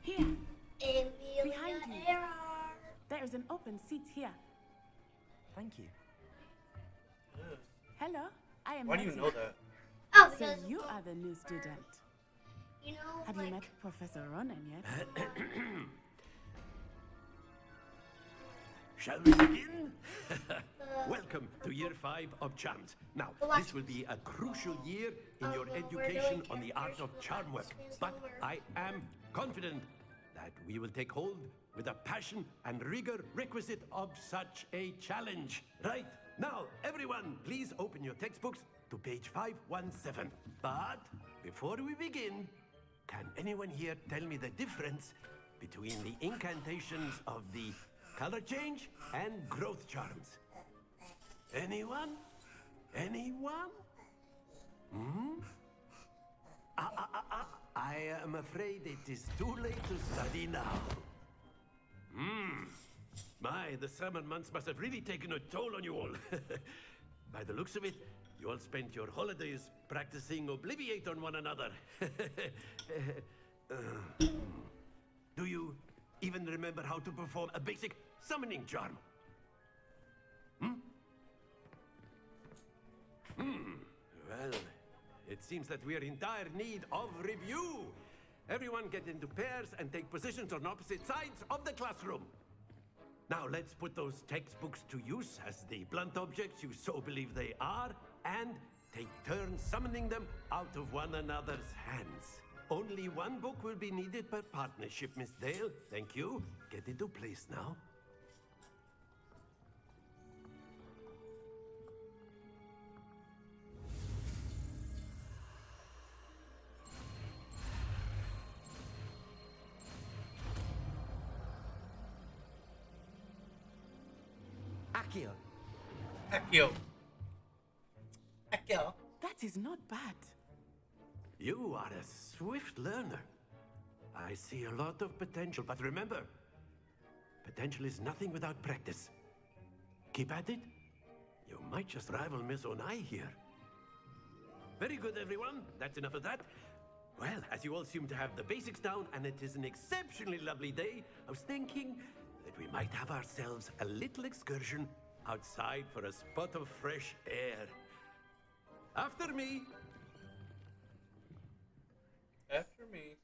Here, Behind you. There is an open seat here. Thank you. Hello, I am Why do you Letty. know that? Oh, So because you are the new student. you know, Have like, you met Professor Ronan yet? Shall we begin? Welcome to year 5 of charms. Now, this will be a crucial year in your education on the art of charm work. But I am confident that we will take hold with the passion and rigor requisite of such a challenge. Right, now, everyone, please open your textbooks to page 517. But before we begin, can anyone here tell me the difference between the incantations of the color change and growth charms? Anyone? Anyone? Hmm? I am afraid it is too late to study now. My, the summer months must have really taken a toll on you all. By the looks of it, you all spent your holidays practicing Obliviate on one another. Do you even remember how to perform a basic summoning charm? Well, it seems that we are in dire need of review. Everyone get into pairs and take positions on opposite sides of the classroom. Now let's put those textbooks to use as the blunt objects you so believe they are, and take turns summoning them out of one another's hands. Only one book will be needed per partnership, Miss Dale. Thank you. Get into place now. Accio. Accio. Accio. That is not bad. You are a swift learner. I see a lot of potential, but remember, Potential is nothing without practice. Keep at it. You might just rival Miss Onai here. Very good, everyone. That's enough of that. Well, as you all seem to have the basics down, and it is an exceptionally lovely day, I was thinking that we might have ourselves a little excursion outside for a spot of fresh air. After me. After me.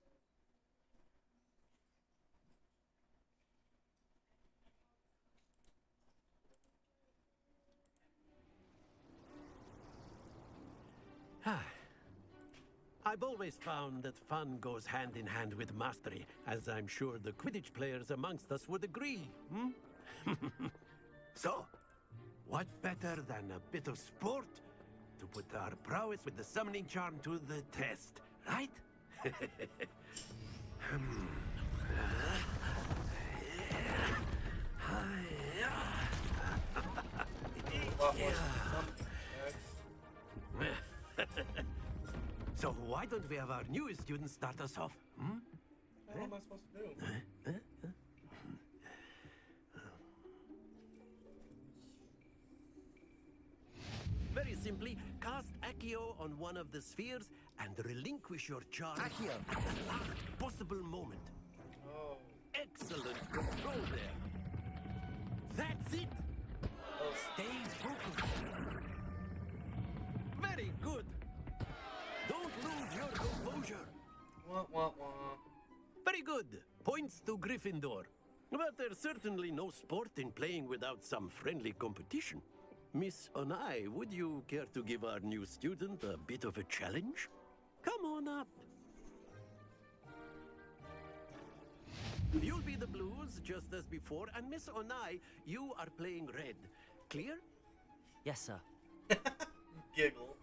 I've always found that fun goes hand in hand with mastery, as I'm sure the Quidditch players amongst us would agree, So, what better than a bit of sport to put our prowess with the summoning charm to the test, right? So why don't we have our newest student start us off? What am I supposed to do? Very simply, cast Accio on one of the spheres and relinquish your charm at the last possible moment. Oh. Excellent control there. That's it. Stay focused. Very good. Don't lose your composure. Wah. Very good. Points to Gryffindor. But there's certainly no sport in playing without some friendly competition. Miss Onai, would you care to give our new student a bit of a challenge? Come on up. You'll be the blues, just as before, and Miss Onai, you are playing red. Clear? Yes, sir. Giggle.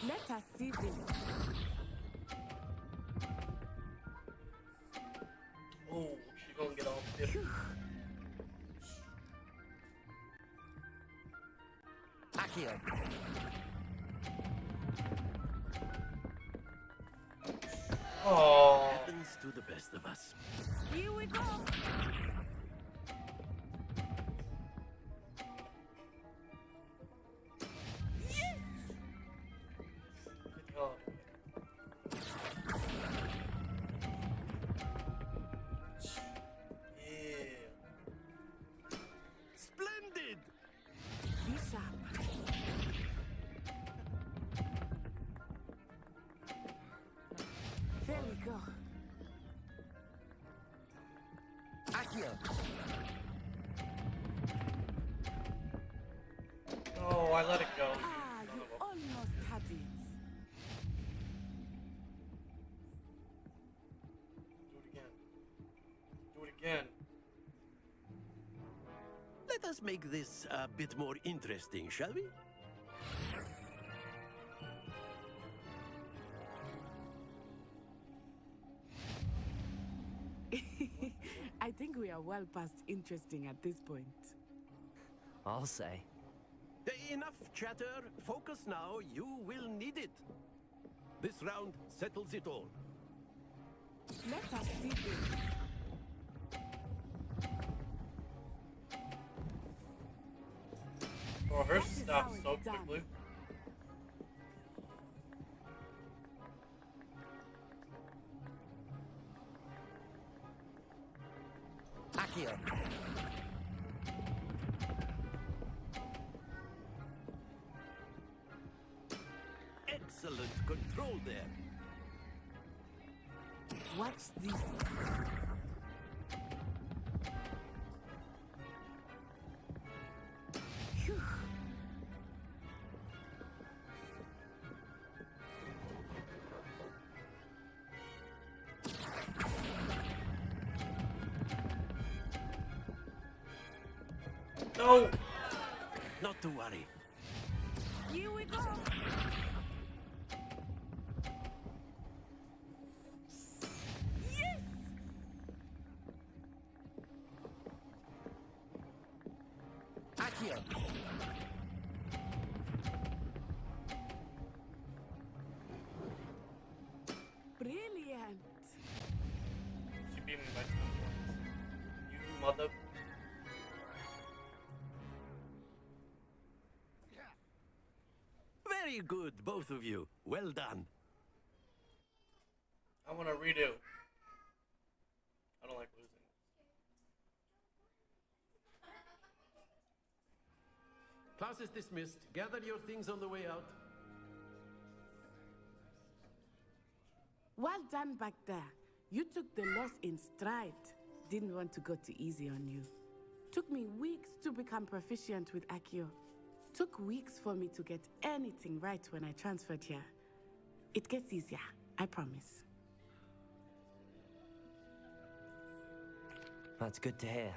Let us see this. Oh, she's gonna get all stiff. Accio. Oh. Happens to the best of us. Here we go. Splendid! There we go. Accio. Oh, I let it go. Ah, you almost had it. Do it again. Let us make this a bit more interesting, shall we? I think we are well past interesting at this point. I'll say. Enough chatter. Focus now. You will need it. This round settles it all. Let us see this. Oh, her That is stops how so it's done. quickly. Accio. Excellent control there. Watch this. Phew. No! Not to worry. Here we go. Yes! Accio. Brilliant. mother. Very good, both of you. Well done. I want to redo. I don't like losing. Class is dismissed. Gather your things on the way out. Well done back there. You took the loss in stride. Didn't want to go too easy on you. Took me weeks to become proficient with Accio. Took weeks for me to get anything right when I transferred here. It gets easier, I promise. That's good to hear.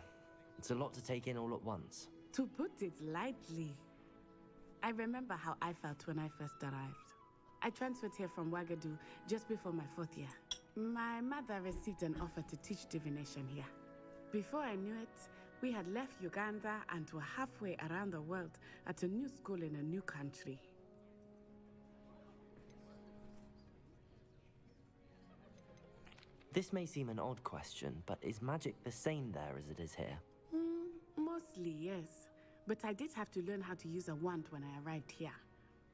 It's a lot to take in all at once. To put it lightly, I remember how I felt when I first arrived. I transferred here from Wagadu just before my 4th year. My mother received an offer to teach divination here. Before I knew it, we had left Uganda and were halfway around the world at a new school in a new country. This may seem an odd question, but is magic the same there as it is here? Mostly, yes. But I did have to learn how to use a wand when I arrived here.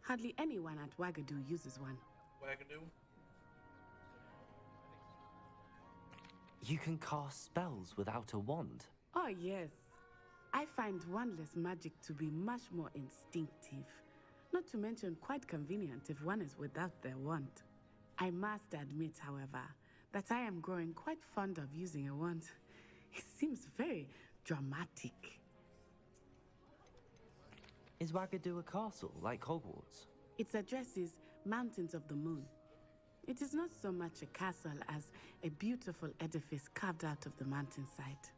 Hardly anyone at Wagadu uses one. Wagadu? You can cast spells without a wand? Oh, yes. I find wandless magic to be much more instinctive. Not to mention quite convenient if one is without their wand. I must admit, however, that I am growing quite fond of using a wand. It seems very dramatic. Is Wagadu a castle, like Hogwarts? Its address is Mountains of the Moon. It is not so much a castle as a beautiful edifice carved out of the mountainside.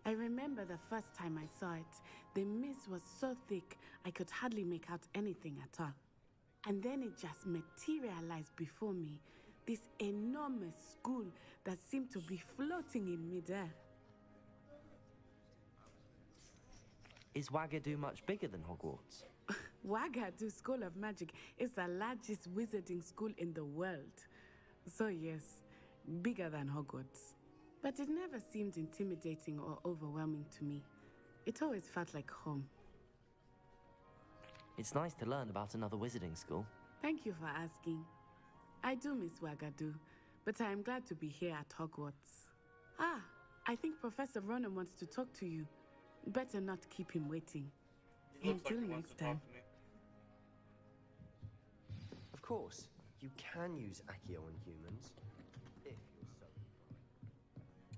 I remember the first time I saw it, the mist was so thick I could hardly make out anything at all. And then it just materialized before me, this enormous school that seemed to be floating in midair. Is Wagadu much bigger than Hogwarts? Wagadu School of Magic is the largest wizarding school in the world. So yes, bigger than Hogwarts. But it never seemed intimidating or overwhelming to me. It always felt like home. It's nice to learn about another wizarding school. Thank you for asking. I do miss Wagadu, but I am glad to be here at Hogwarts. Ah, I think Professor Ronan wants to talk to you. Better not keep him waiting. Until next time. Of course, you can use Accio on humans. If you're so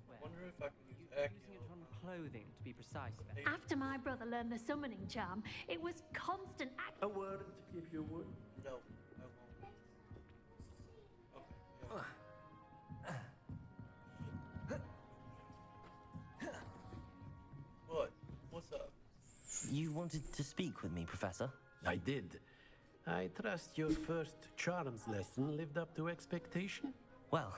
I wonder if I can use Accio. Using it on clothing, to be precise. After my brother learned the summoning charm, it was constant A word, if you would. No, I won't. Okay. Yeah. What? What's up? You wanted to speak with me, Professor? I did. I trust your first charms lesson lived up to expectation? Well,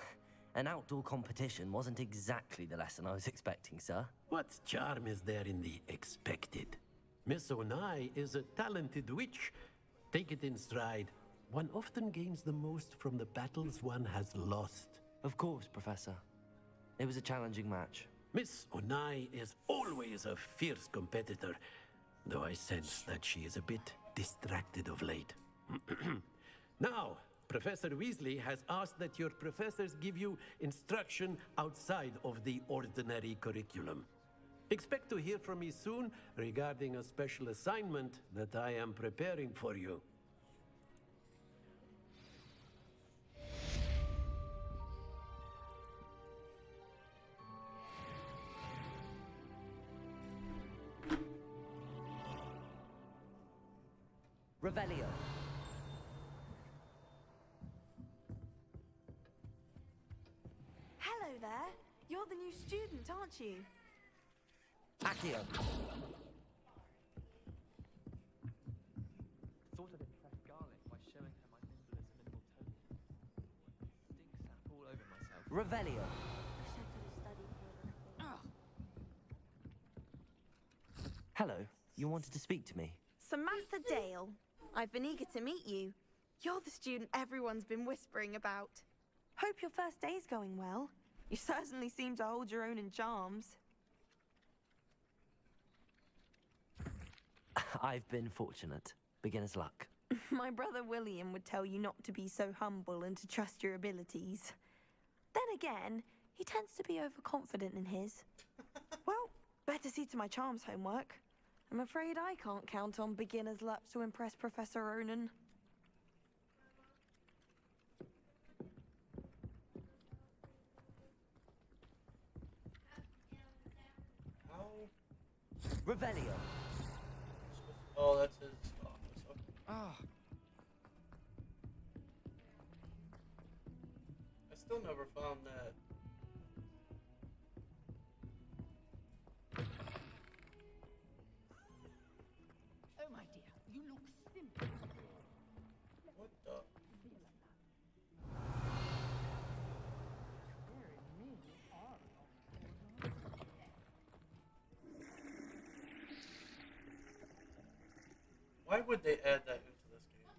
an outdoor competition wasn't exactly the lesson I was expecting, sir. What charm is there in the expected? Miss Onai is a talented witch. Take it in stride. One often gains the most from the battles one has lost. Of course, Professor. It was a challenging match. Miss Onai is always a fierce competitor, though I sense that she is a bit distracted of late. Now, Professor Weasley has asked that your professors give you instruction outside of the ordinary curriculum. Expect to hear from me soon regarding a special assignment that I am preparing for you. Revelio. Hello there. You're the new student, aren't you? Accio. Thought I'd impress Garlic by showing her my nimblest minimal token. Stink sap all over myself. Revelio. Hello. You wanted to speak to me? Samantha Dale. I've been eager to meet you. You're the student everyone's been whispering about. Hope your first day's going well. You certainly seem to hold your own in charms. I've been fortunate. Beginner's luck. My brother William would tell you not to be so humble and to trust your abilities. Then again, he tends to be overconfident in his. Well, better see to my charms homework. I'm afraid I can't count on beginner's luck to impress Professor Ronan. How? Revelio. Oh, that's his office. Okay. Ah. I still never found that. Oh, my dear, you look simple. What the? Why would they add that into this game?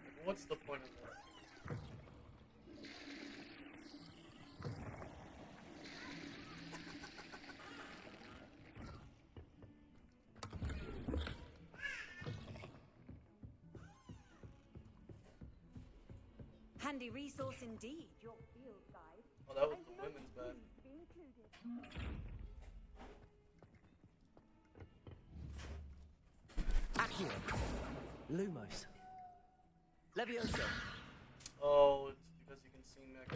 Like, what's the point of that? Handy resource indeed, your field guide. Oh, that was the women's bed. Accio. Lumos. Levioso. Oh, it's because you can see mech.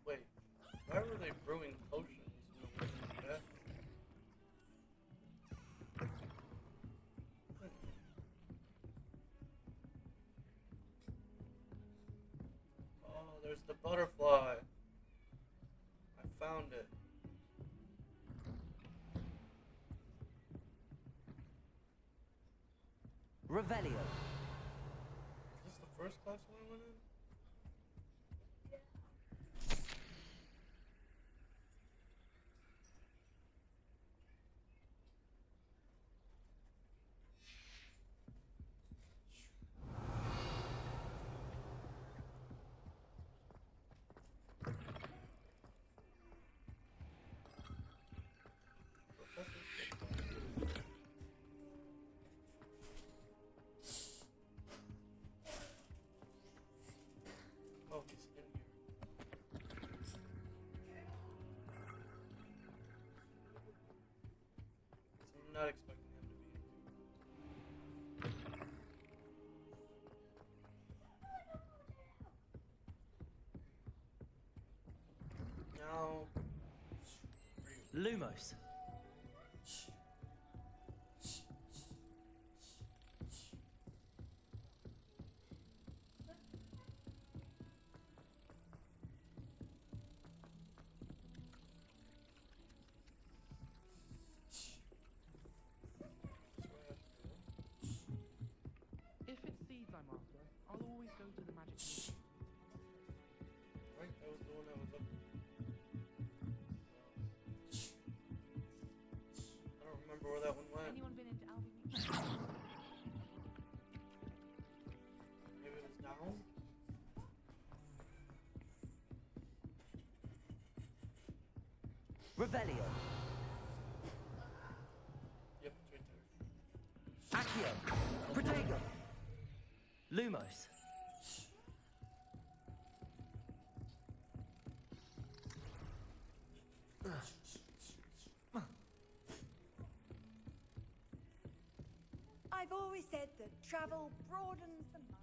Wait, why were they brewing potions in the women's bathroom? Oh, there's the butterfly. I found it. Revelio. Is this the first classroom I went in? Oh, he's in here. I'm not expecting him to be in here. Now, Lumos. If it's seeds I'm after, I'll always go to the magic museum. right, that was the one that was up. I don't remember where that one went. Anyone been into Alvin? Maybe it was down? Revelio. Yep, it's right there. Accio. Protego. Lumos. I've always said that travel broadens the mind.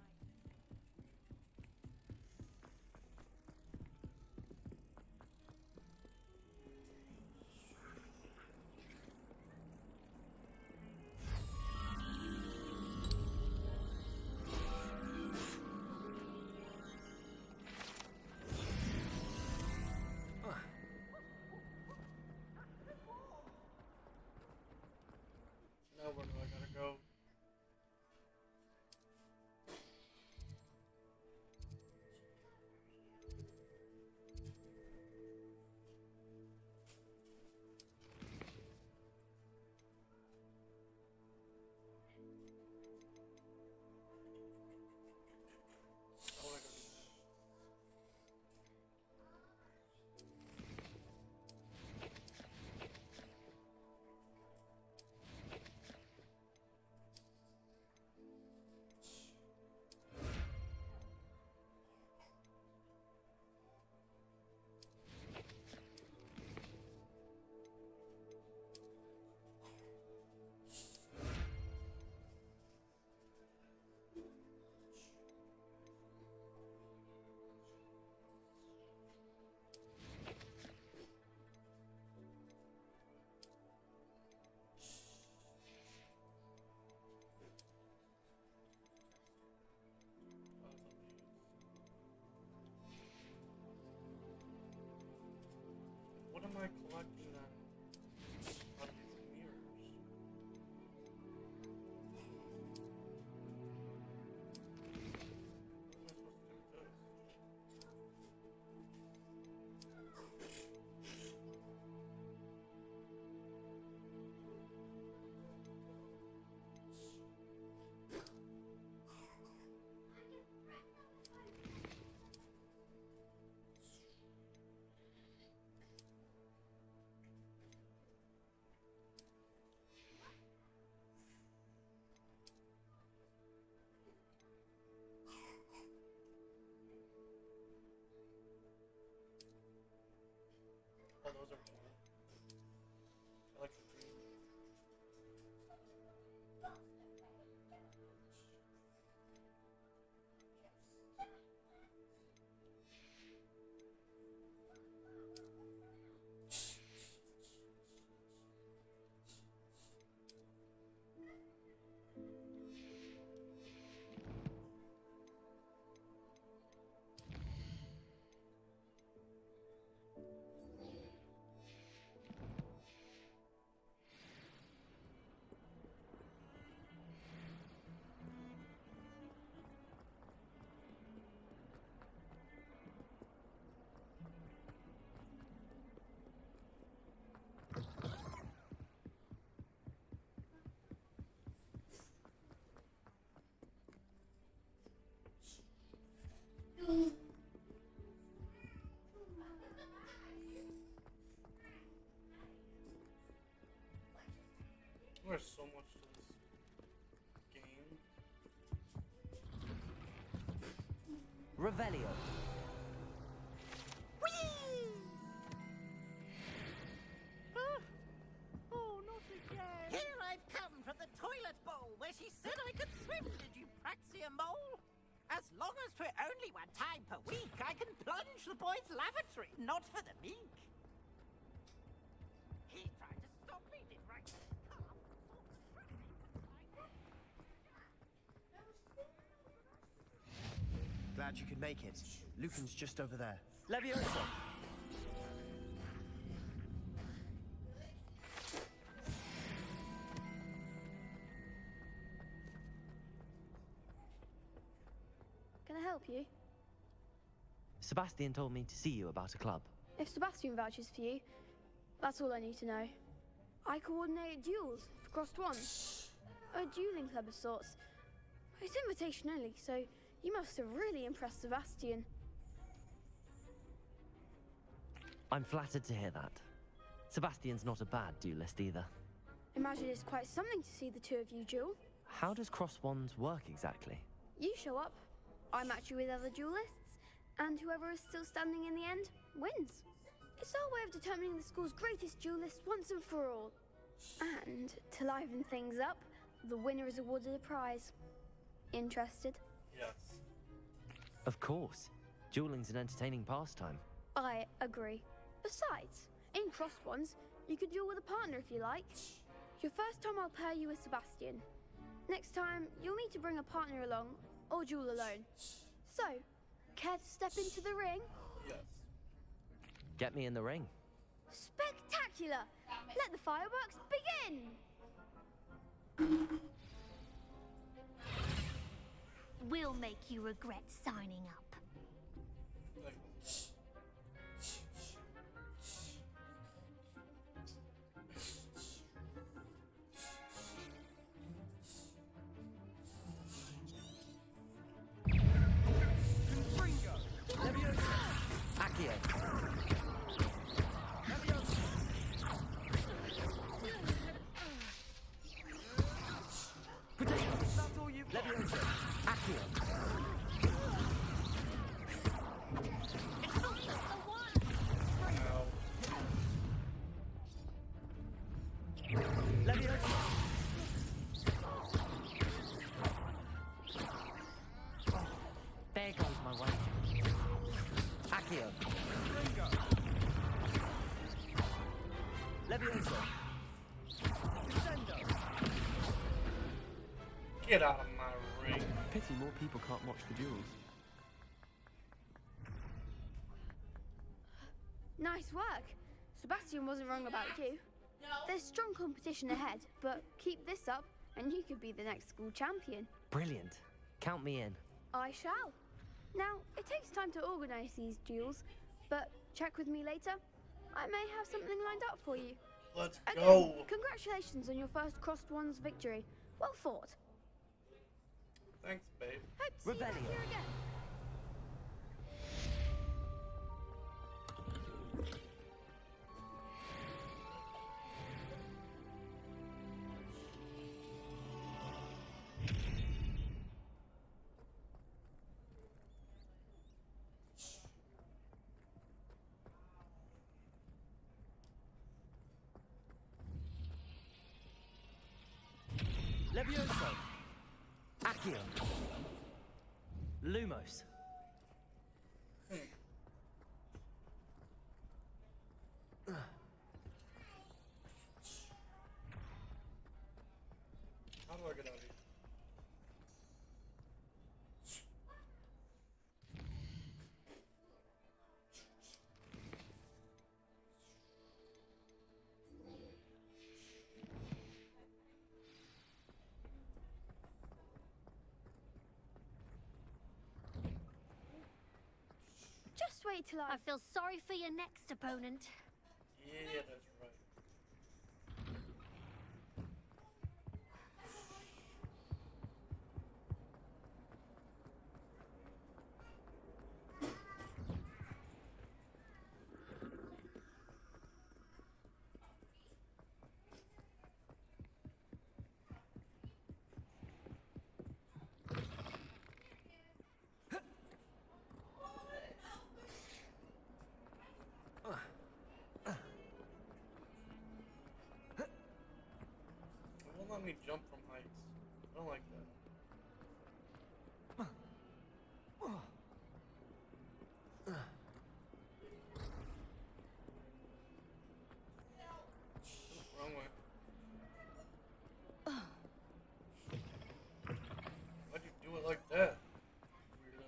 Now where do I gotta go? try collecting them out of these mirrors. What am I supposed to do with this? Oh, those are cool. I like the green. There's so much to this game. Revelio. Oh, not again. Here I've come from the toilet bowl where she said I could swim, did you Praxia mole? As long as for only 1 time per week, I can plunge the boy's lavatory, not for the meek. He tried to stop me, did right? Glad you could make it. Lucan's just over there. Leviosa! Can I help you? Sebastian told me to see you about a club. If Sebastian vouches for you, that's all I need to know. I coordinate duels for Crossed Wands. A dueling club of sorts. It's invitation only, so you must have really impressed Sebastian. I'm flattered to hear that. Sebastian's not a bad duelist either. Imagine it's quite something to see the two of you duel. How does Cross Wands work exactly? You show up, I match you with other duelists, and whoever is still standing in the end wins. It's our way of determining the school's greatest duelist once and for all. And to liven things up, the winner is awarded a prize. Interested? Yes. Of course. Dueling's an entertaining pastime. I agree. Besides, in Crossed Wands, you could duel with a partner if you like. Your first time I'll pair you with Sebastian. Next time, you'll need to bring a partner along, or duel alone. So, care to step into the ring? Yes. Get me in the ring. Spectacular! Let the fireworks begin! We'll make you regret signing up. Accio. That's all you've got. Leviosa. Accio. Leviosa. There goes my way. Accio. Leviosa. Get out of my ring. Pity more people can't watch the duels. Nice work. Sebastian wasn't wrong about you. There's strong competition ahead, but keep this up and you could be the next school champion. Brilliant. Count me in. I shall. Now, it takes time to organise these duels, but check with me later. I may have something lined up for you. Let's Again, go. Congratulations on your first Crossed Ones victory. Well fought. Thanks, babe. Hope to see you back Revelio. here again. Levioso. Accio. Lumos. How do I get out of here? Just wait till I feel sorry for your next opponent. Yeah, that's right. It won't let me jump from heights. I don't like that. Wrong way. Why'd you do it like that? Weirdo.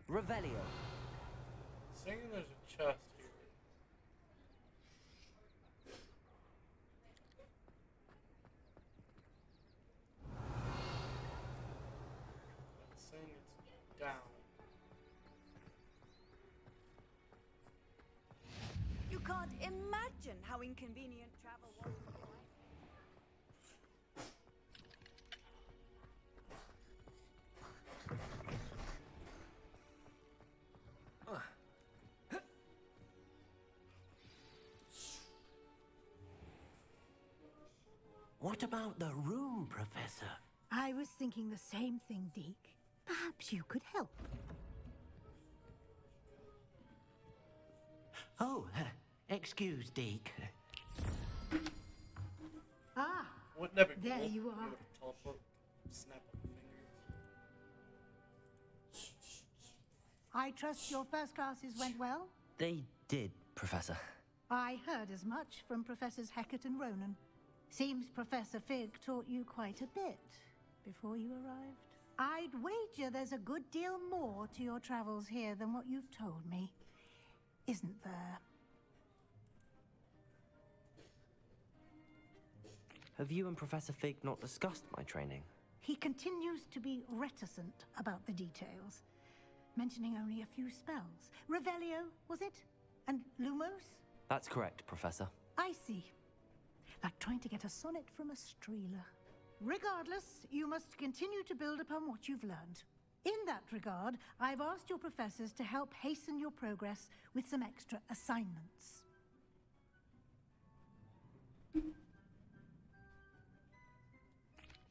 Revelio. Saying there's a chest here. It's saying it's down. You can't imagine how inconvenient travel was for you. What about the room, Professor? I was thinking the same thing, Deke. Perhaps you could help. Oh, excuse, Deke. Ah, Wouldn't that be there cool? you Be are. able to teleport, snap up the fingers. I trust your first classes went well? They did, Professor. I heard as much from Professors Hecat and Ronan. Seems Professor Fig taught you quite a bit before you arrived. I'd wager there's a good deal more to your travels here than what you've told me. Isn't there? Have you and Professor Fig not discussed my training? He continues to be reticent about the details, mentioning only a few spells. Revelio, was it? And Lumos? That's correct, Professor. I see. Like trying to get a sonnet from a streeler. Regardless, you must continue to build upon what you've learned. In that regard, I've asked your professors to help hasten your progress with some extra assignments.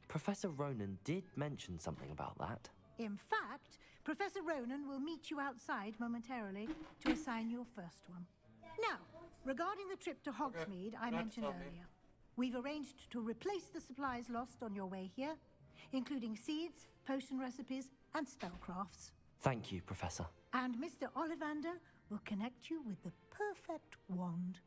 Professor Ronan did mention something about that. In fact, Professor Ronan will meet you outside momentarily to assign your first one. Now, regarding the trip to Hogsmeade I mentioned earlier, we've arranged to replace the supplies lost on your way here, including seeds, potion recipes, and spellcrafts. Thank you, Professor. And Mr. Ollivander will connect you with the perfect wand.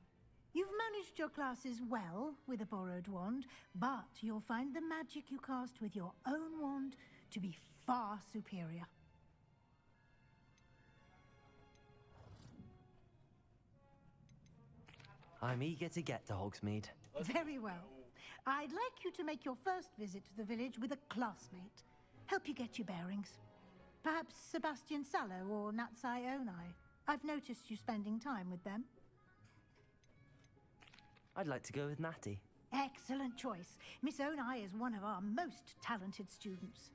You've managed your classes well with a borrowed wand, but you'll find the magic you cast with your own wand to be far superior. I'm eager to get to Hogsmeade. Very well. I'd like you to make your first visit to the village with a classmate. Help you get your bearings. Perhaps Sebastian Sallow or Natsai Onai. I've noticed you spending time with them. I'd like to go with Natty. Excellent choice. Miss Onai is one of our most talented students.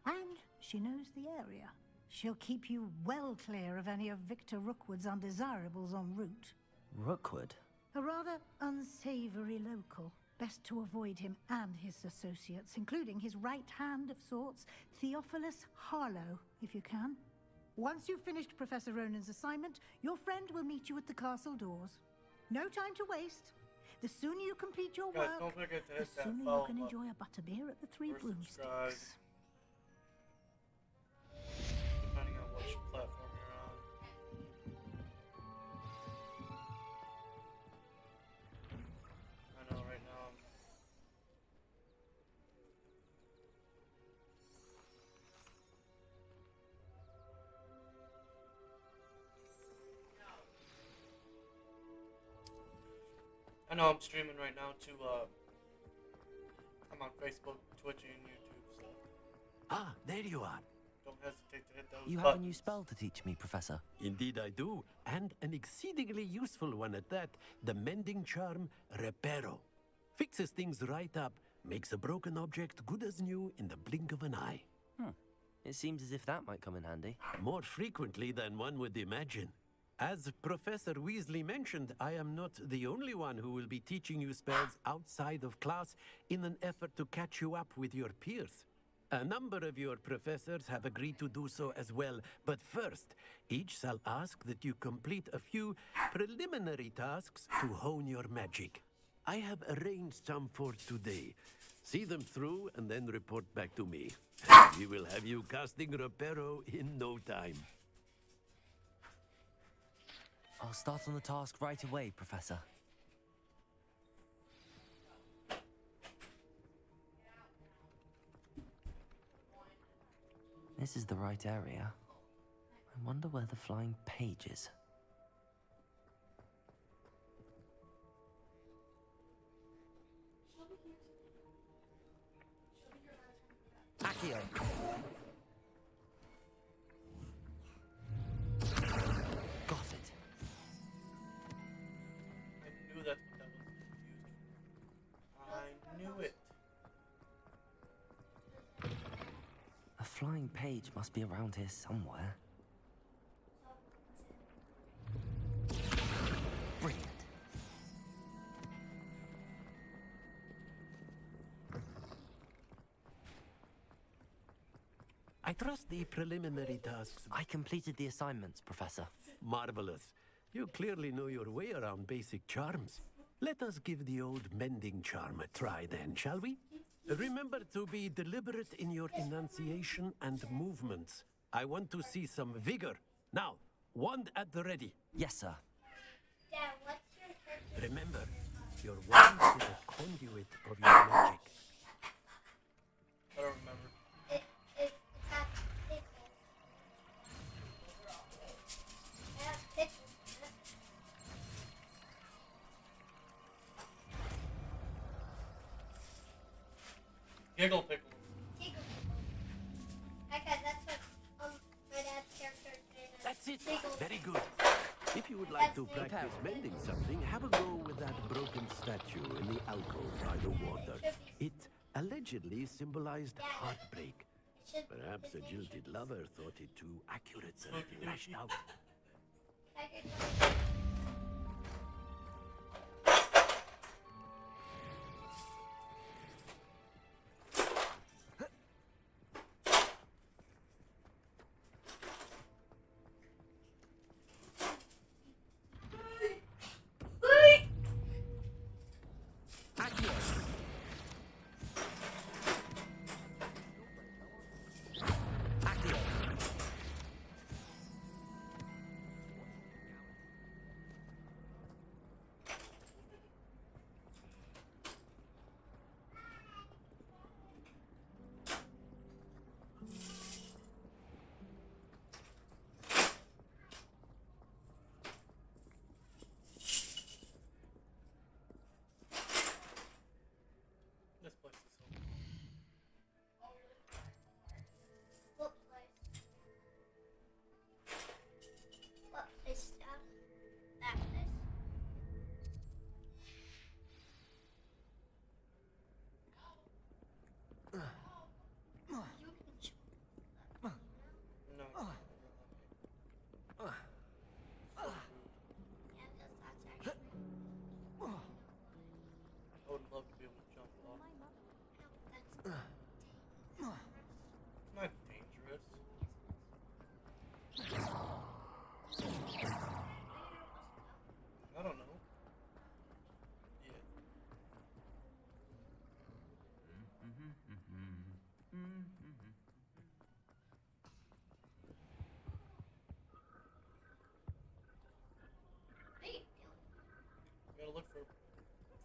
And she knows the area. She'll keep you well clear of any of Victor Rookwood's undesirables en route. Rookwood? A rather unsavory local. Best to avoid him and his associates, including his right hand of sorts, Theophilus Harlow, if you can. Once you've finished Professor Ronan's assignment, your friend will meet you at the castle doors. No time to waste. The sooner you complete your Guys, work, don't forget to hit the that sooner you follow can button. enjoy a butterbeer at the Three Or subscribe. Broomsticks. Depending on which platform you're on. I know right now I'm streaming right now to I'm on Facebook, Twitch, and YouTube, so Ah, there you are. don't hesitate to hit those You have buttons. a new spell to teach me, Professor. Indeed I do, and an exceedingly useful one at that. The mending charm, Reparo. Fixes things right up, makes a broken object good as new in the blink of an eye. It seems as if that might come in handy. More frequently than one would imagine. As Professor Weasley mentioned, I am not the only one who will be teaching you spells outside of class in an effort to catch you up with your peers. A number of your professors have agreed to do so as well, but first, each shall ask that you complete a few preliminary tasks to hone your magic. I have arranged some for today. See them through and then report back to me. We will have you casting Reparo in no time. I'll start on the task right away, Professor. This is the right area. I wonder where the flying page is. Accio! Got it. I knew that was used. I knew it. A flying page must be around here somewhere. Brilliant. I trust the preliminary tasks. I completed the assignments, Professor. Marvelous. You clearly know your way around basic charms. Let us give the old mending charm a try then, shall we? Remember to be deliberate in your enunciation and movements. I want to see some vigor. Now, wand at the ready. Yes, sir. Dad, what's your character? Remember, your wand is a conduit of your magic. I don't remember. It has pickles. It has pickles. Giggle pickle. Tickle. Okay, that's what my dad's character did. That's it. Tickle. Very good. If you would like to practice mending something, have a go with that broken statue in the alcove by the water. It allegedly symbolized heartbreak. Perhaps a jilted lover thought it too accurate and lashed out.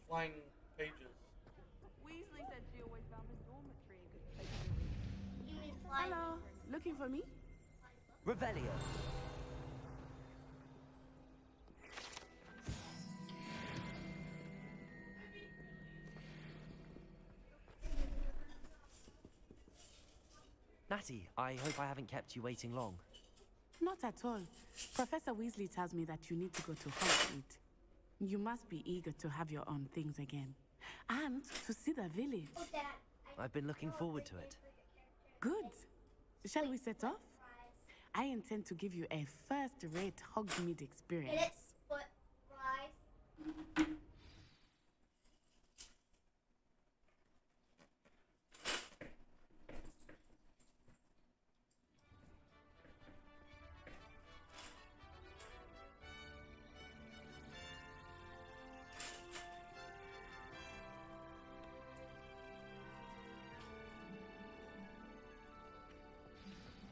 flying pages. Weasley said she always found this dormitory a good place to read. You mean flying? Hello, looking for me? Revelio. Natty, I hope I haven't kept you waiting long. Not at all. Professor Weasley tells me that you need to go to Hogsmeade. You must be eager to have your own things again. And to see the village. Oh, Dad. I've been looking forward to it. Good. Shall we set off? I intend to give you a first-rate Hogsmeade experience. Minutes, foot, rise.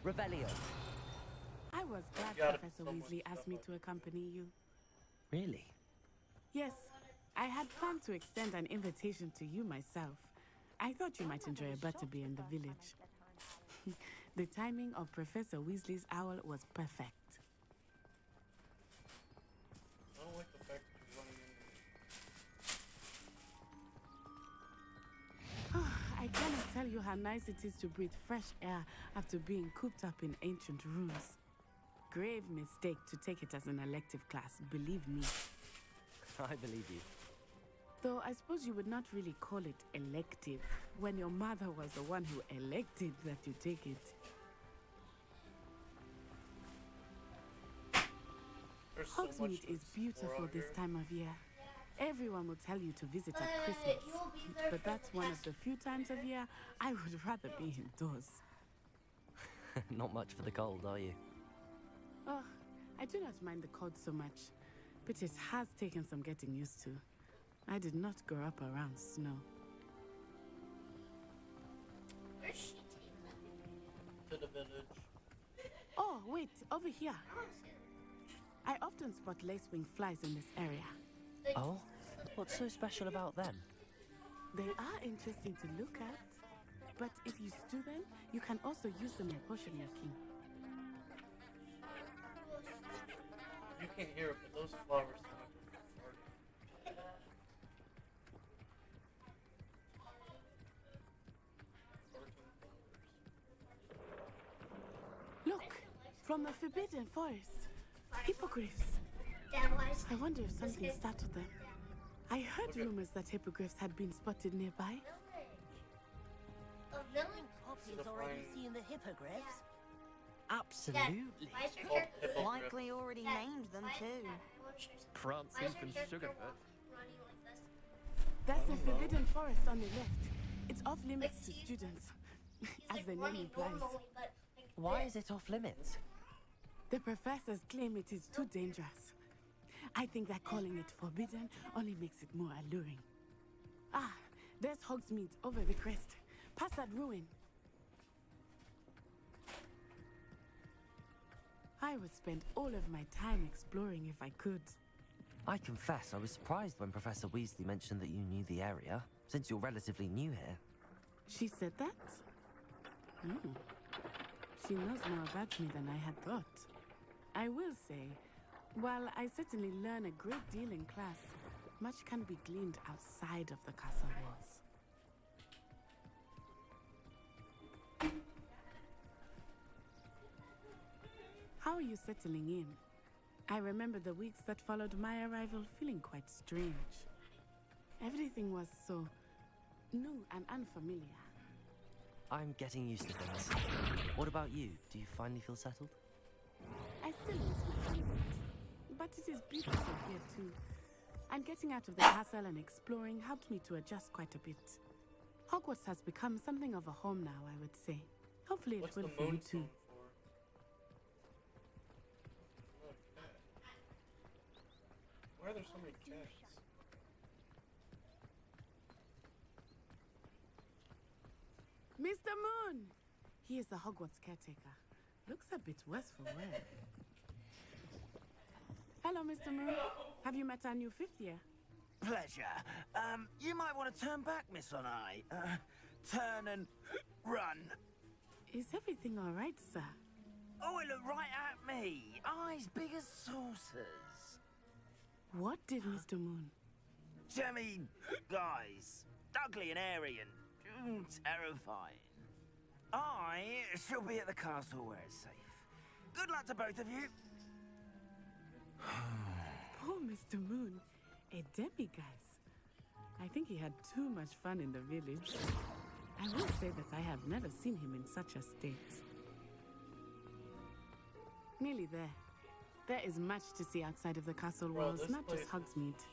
Revelio. I was glad Got it. Professor So much Weasley asked stuff me up. to accompany you. Really? Yes, I had planned to extend an invitation to you myself. I thought you might enjoy a butterbeer in the village. The timing of Professor Weasley's owl was perfect. I don't like the fact that you're running into I cannot tell you how nice it is to breathe fresh air after being cooped up in ancient rooms. Grave mistake to take it as an elective class, believe me. I believe you. Though I suppose you would not really call it elective when your mother was the one who elected that you take it. There's so much Hogsmeade to is explore beautiful out this here. time of year. Everyone will tell you to visit at Christmas, but that's one of the few times of year I would rather be indoors. Not much for the cold, are you? Oh, I do not mind the cold so much, but it has taken some getting used to. I did not grow up around snow. Where's she taking To the village. Oh, wait, over here. I often spot lacewing flies in this area. Oh? What's so special about them? They are interesting to look at, but if you stew them, you can also use them in potion making. You can't hear it, but those flowers sound like they're farting. Look, from the Forbidden Forest. Hippogriffs. Dad, why is I wonder if something startled them. I heard rumors that hippogriffs had been spotted nearby. a villain? Poppy's already seen the hippogriffs. Absolutely. Why is her character Likely already named them too. Prancing and Sugarfoot. running like this? That's the Forbidden Forest on the left. It's off limits to students, as the name implies. Why is it off limits? The professors claim it is too dangerous. I think that calling it forbidden only makes it more alluring. Ah, there's Hogsmeade over the crest. Past that ruin. I would spend all of my time exploring if I could. I confess I was surprised when Professor Weasley mentioned that you knew the area, since you're relatively new here. She said that? She knows more about me than I had thought. I will say, while I certainly learn a great deal in class, much can be gleaned outside of the castle walls. How are you settling in? I remember the weeks that followed my arrival feeling quite strange. Everything was so new and unfamiliar. I'm getting used to things. What about you? Do you finally feel settled? I still miss my family, but it is beautiful here too. And getting out of the castle and exploring helped me to adjust quite a bit. Hogwarts has become something of a home now, I would say. Hopefully it will for you too. Why are there so many cats? Mr. Moon! He is the Hogwarts caretaker. Looks a bit worse for wear. Hello, Mr. Moon. Have you met our new fifth year? pleasure. You might want to turn back, Miss Onai. Turn and run. Is everything all right, sir? Oh, it looked right at me. Eyes big as saucers. What did Mr. Moon? Jemmy guys. Ugly and airy and terrifying. I shall be at the castle where it's safe. Good luck to both of you. Poor Mr. Moon, a demiguise. I think he had too much fun in the village. I will say that I have never seen him in such a state. Nearly there. There is much to see outside of the castle walls, not just Hogsmeade.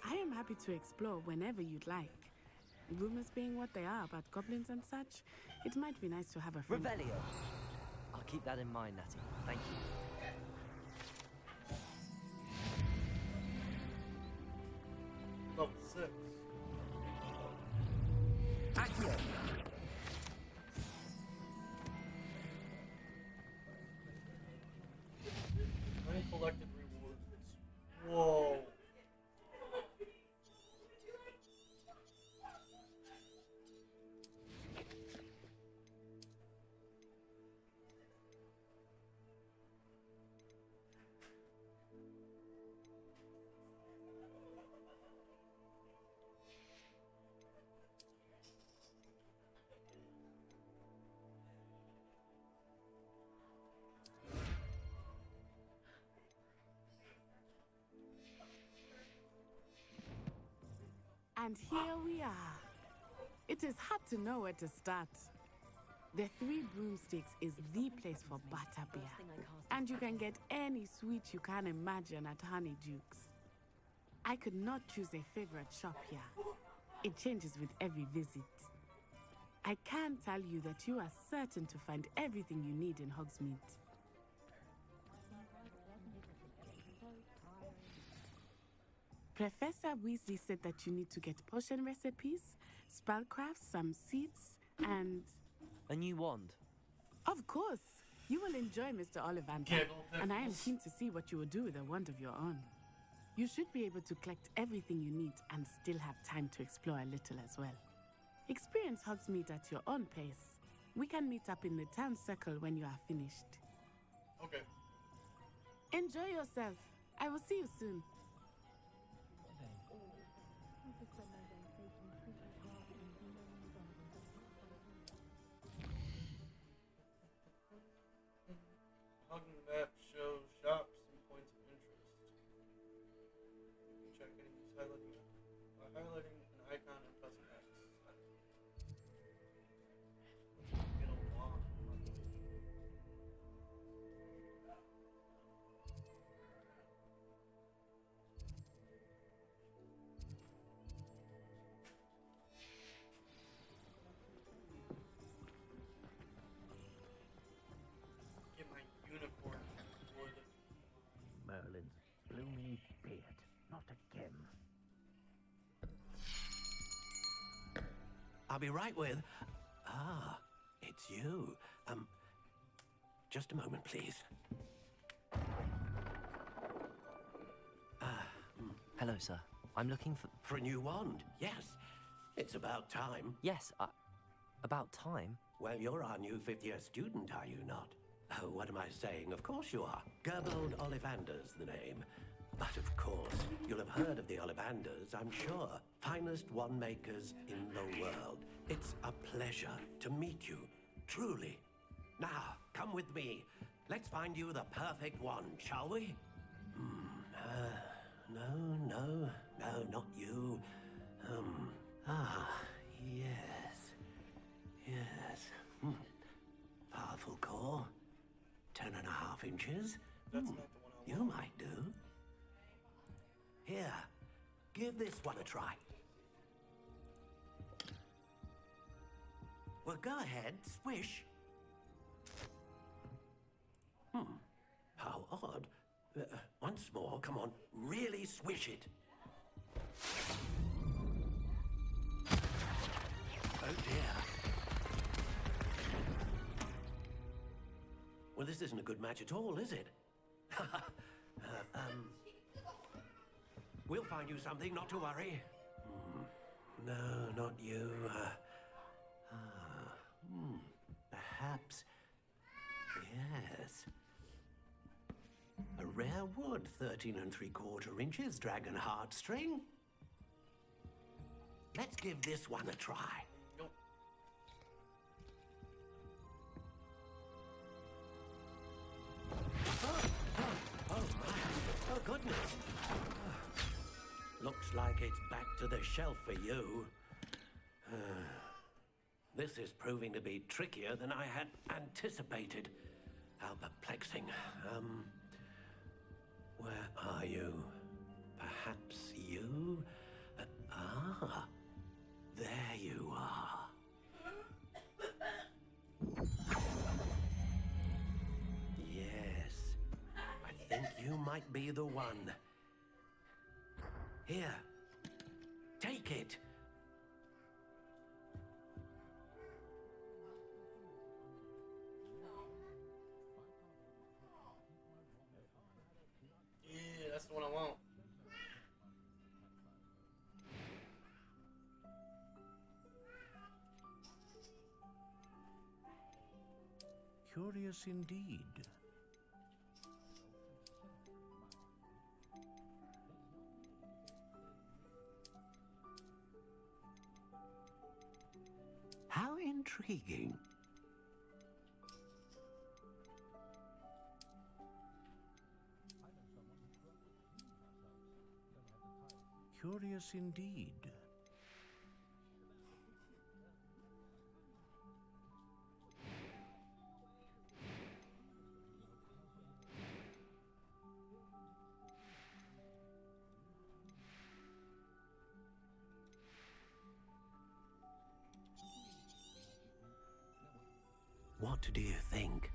I am happy to explore whenever you'd like. Rumors being what they are about goblins and such, it might be nice to have a friend. Revelio. I'll keep that in mind, Natty. Thank you. Level 6. Accio. Uncollected rewards. Whoa. And here we are. It is hard to know where to start. The Three Broomsticks is the place for butterbeer. And you can get any sweet you can imagine at Honeyduke's. I could not choose a favorite shop here. It changes with every visit. I can tell you that you are certain to find everything you need in Hogsmeade. Professor Weasley said that you need to get potion recipes, spellcrafts, some seeds, and... A new wand. Of course! You will enjoy Mr. Ollivander, and I am keen to see what you will do with a wand of your own. You should be able to collect everything you need and still have time to explore a little as well. Experience Hogsmeade at your own pace. We can meet up in the town circle when you are finished. Okay. Enjoy yourself. I will see you soon. Hogwarts map shows shops and points of interest. You can check any of these by highlighting an icon and pressing X. Get a wand. Get my unicorn wood. Merlin's blooming beard. Not again. I'll be right with... Ah, it's you. Just a moment, please. Hello, sir. I'm looking for... For a new wand, yes. It's about time. Yes, about time? Well, you're our new fifth-year student, are you not? Oh, what am I saying? Of course you are. Gerbold Ollivander's the name. But of course, you'll have heard of the Ollivanders, I'm sure. Finest wand makers in the world. It's a pleasure to meet you, truly. Now, come with me. Let's find you the perfect wand, shall we? No, not you. Yes. Powerful core. 10.5 inches. That's not the one I You might do. Here, give this one a try. Well, go ahead, swish. How odd. Once more, come on, really swish it. Oh dear. Well, this isn't a good match at all, is it? We'll find you something, not to worry. No, not you. Perhaps. Yes. A rare wood, 13 3/4 inches, dragon heartstring. Let's give this one a try. Nope. Oh my. Oh, goodness. Looks like it's back to the shelf for you. This is proving to be trickier than I had anticipated. How perplexing. Where are you? Perhaps you? There you are. Yes. I think you might be the one. Here. Take it. Yeah, that's the one I want. Curious indeed. How intriguing. Curious indeed. What do you think?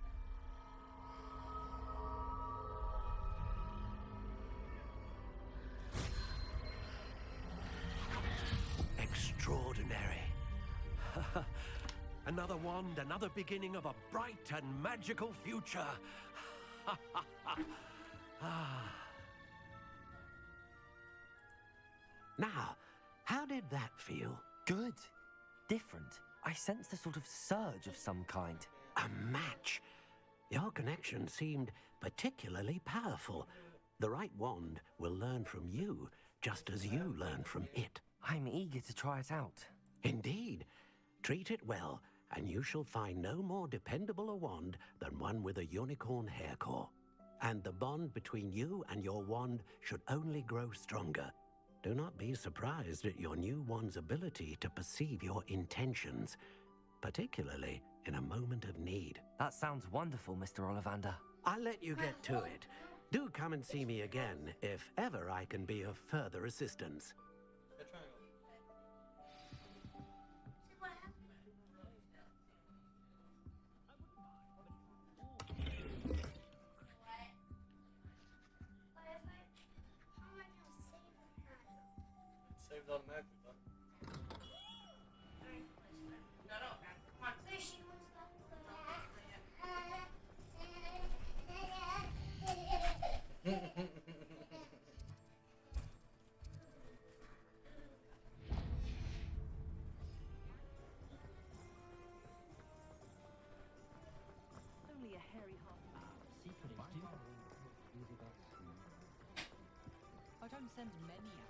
Extraordinary. Another wand, another beginning of a bright and magical future. Now, how did that feel? Good. Different. I sensed a sort of surge of some kind. A match. Your connection seemed particularly powerful. The right wand will learn from you, just as you learn from it. I'm eager to try it out. Indeed. Treat it well, and you shall find no more dependable a wand than one with a unicorn hair core. And the bond between you and your wand should only grow stronger. Do not be surprised at your new wand's ability to perceive your intentions, particularly in a moment of need. That sounds wonderful, Mr. Ollivander. I'll let you get to it. Do come and see me again if ever I can be of further assistance. Saved automatically, though. Only a hairy half. I don't send many out.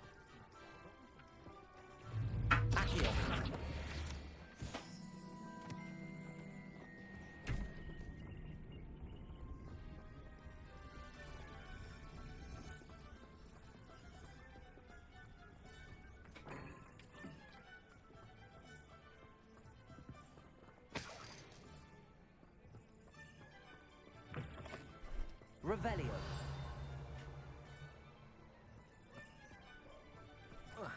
Revelio. Oh,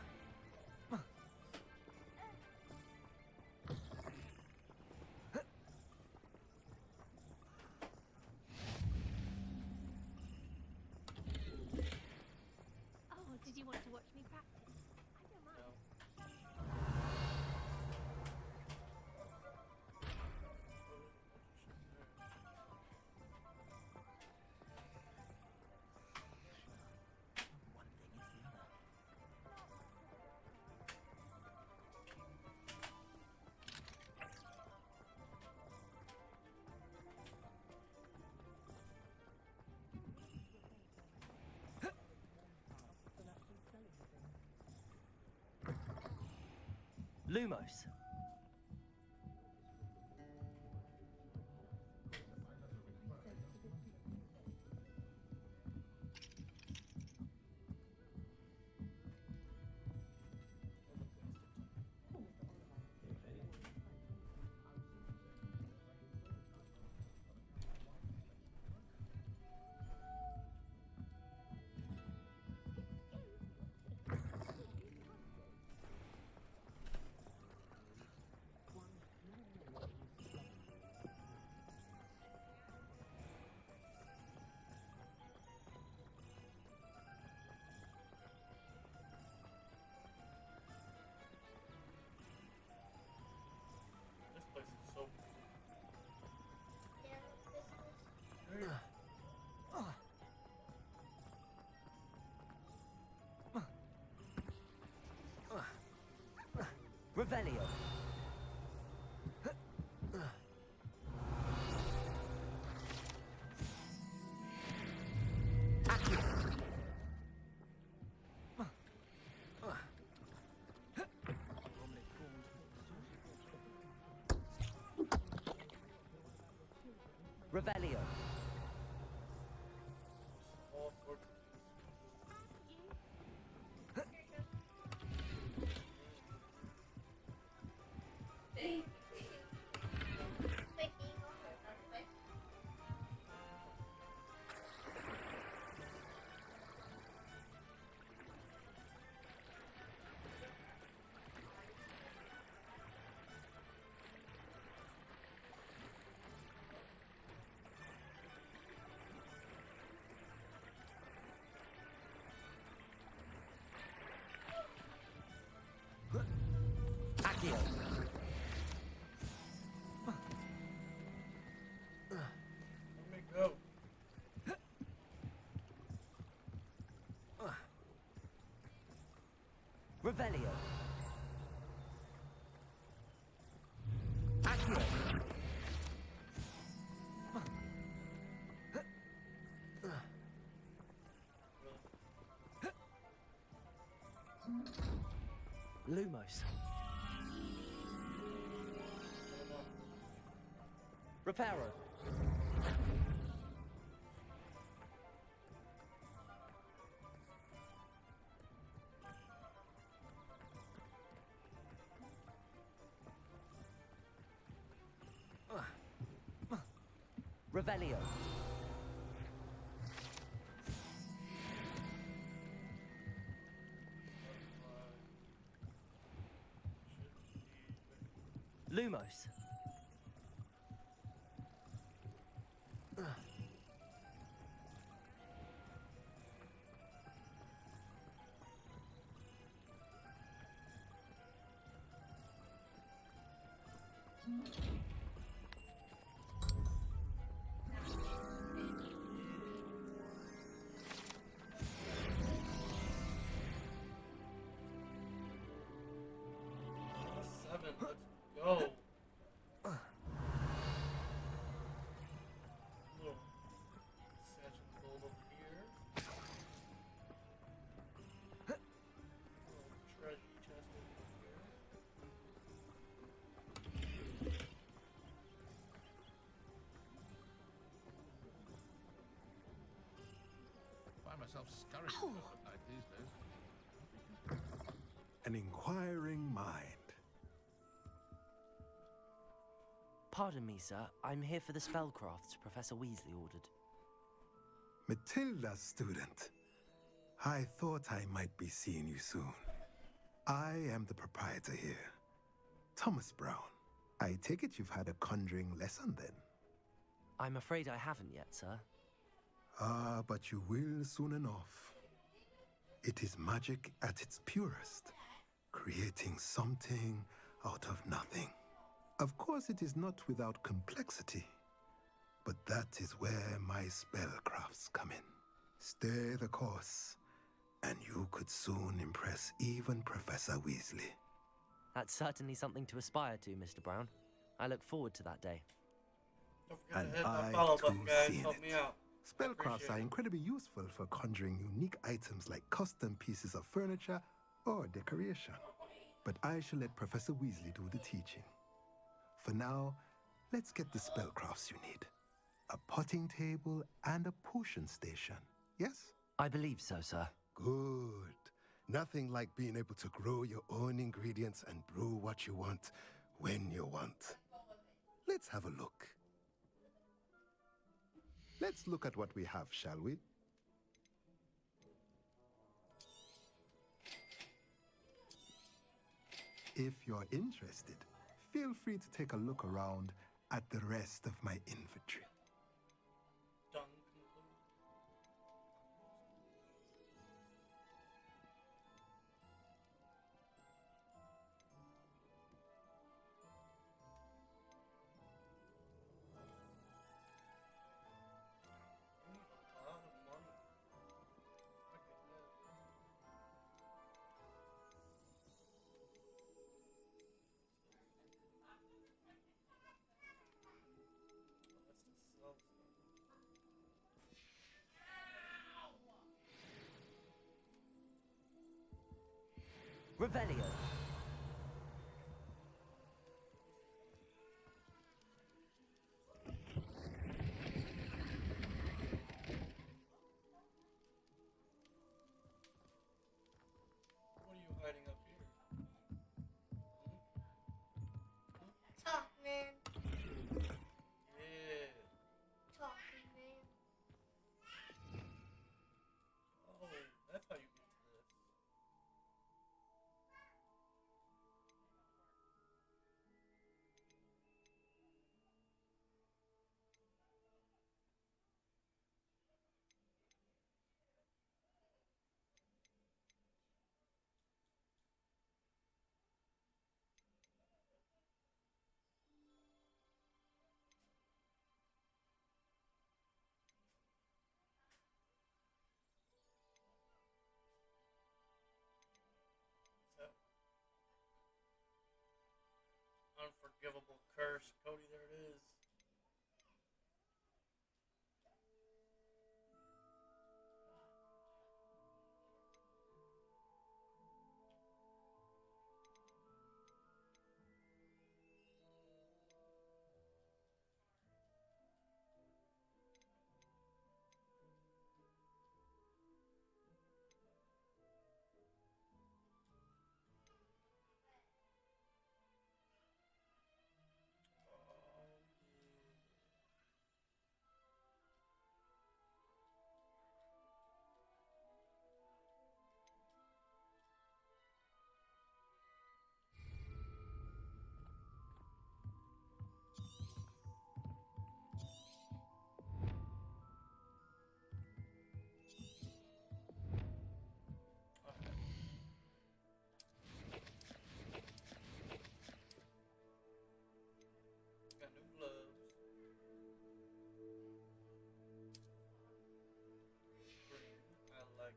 did you want to watch me practice? I don't mind. Lumos. This place is so cool. Yeah, this is. Very Revelio. Revelio. all sorts of Accio. Let me go. Revelio. Accio. Lumos. Reparo. Revelio. Lumos. Seven, let's go. Little satchel gold over here. Little treasure chest over here. Find myself scurrying at night these days. An inquiring mind. Pardon me, sir. I'm here for the spellcrafts Professor Weasley ordered. Matilda's student. I thought I might be seeing you soon. I am the proprietor here, Thomas Brown. I take it you've had a conjuring lesson then? I'm afraid I haven't yet, sir. Ah, but you will soon enough. It is magic at its purest, creating something out of nothing. Of course, it is not without complexity, but that is where my spellcrafts come in. Stay the course, and you could soon impress even Professor Weasley. That's certainly something to aspire to, Mr. Brown. I look forward to that day. Don't forget And to hit I that follow button, too guys. seen Help it. me out. Spellcrafts are incredibly useful for conjuring unique items like custom pieces of furniture or decoration. but I shall let Professor Weasley do the teaching. For now, let's get the spellcrafts you need. A potting table and a potion station, yes? I believe so, sir. Good. Nothing like being able to grow your own ingredients and brew what you want when you want. Let's have a look. Let's look at what we have, shall we? If you're interested, feel free to take a look around at the rest of my inventory. Done. A lot of money. Look at this. Revelio. What are you hiding up here? Talk, man. Yeah. Talking, man. Oh, that's how you get to this. So, unforgivable curse, Cody. There it is. Got new gloves. Green. I like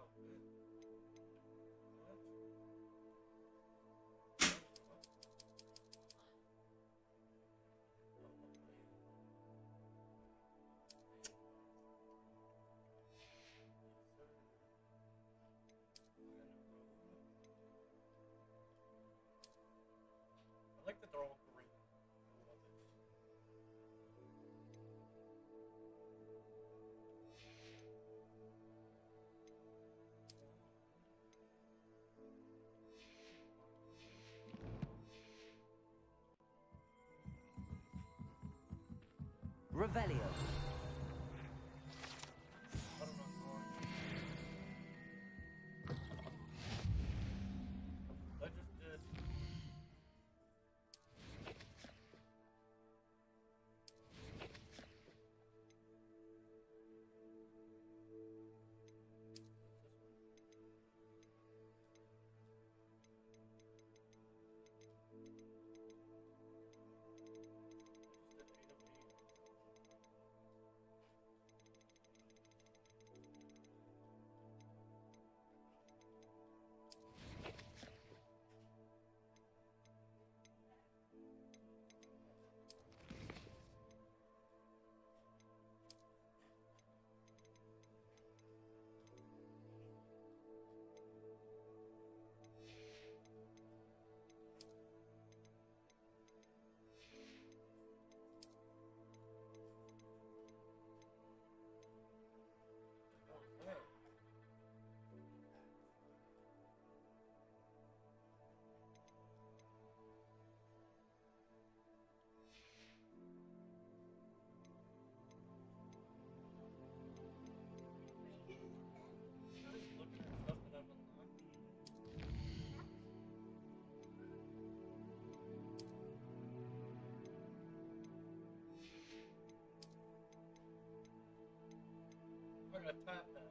outfit. What? I like that they're all green. I love it. Revelio. I don't know more. I just did. a top hat.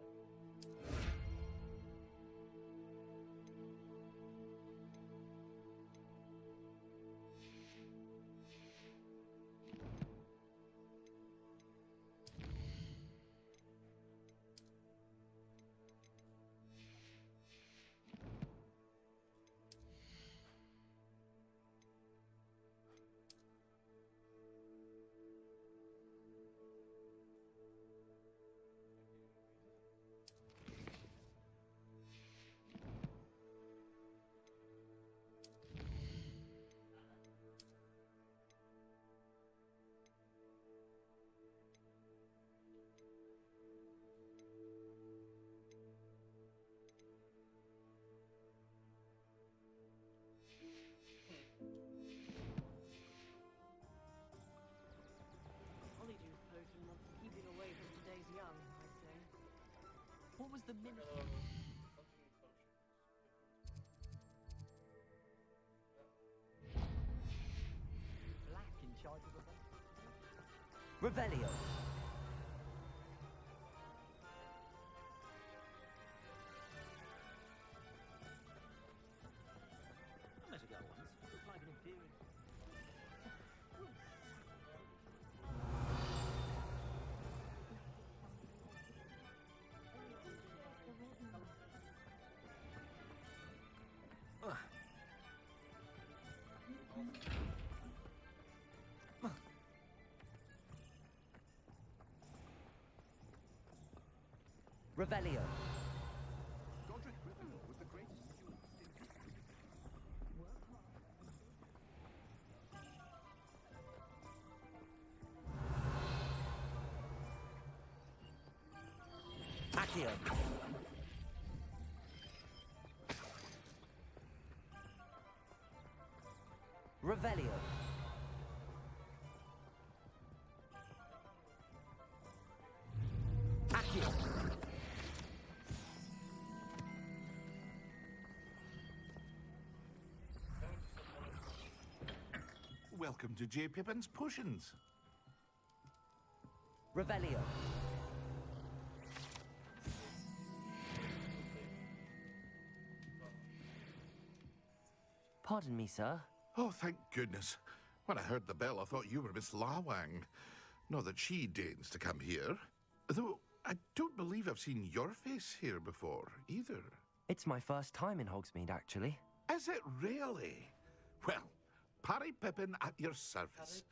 Polyjuice potion wants to keep it away from today's young, I'd say. What was the minute? Black in charge of the Revelio. I met a girl once. Looked like an inferior. Revelio. Godric Gryffindor was the greatest duelist in history. Accio. Revelio. Accio. Welcome to J. Pippin's Potions. Revelio. Pardon me, sir. Oh, thank goodness. When I heard the bell, I thought you were Miss Lawang. Not that she deigns to come here. Though, I don't believe I've seen your face here before, either. It's my first time in Hogsmeade, actually. Is it really? Well, Parry Pippin at your service.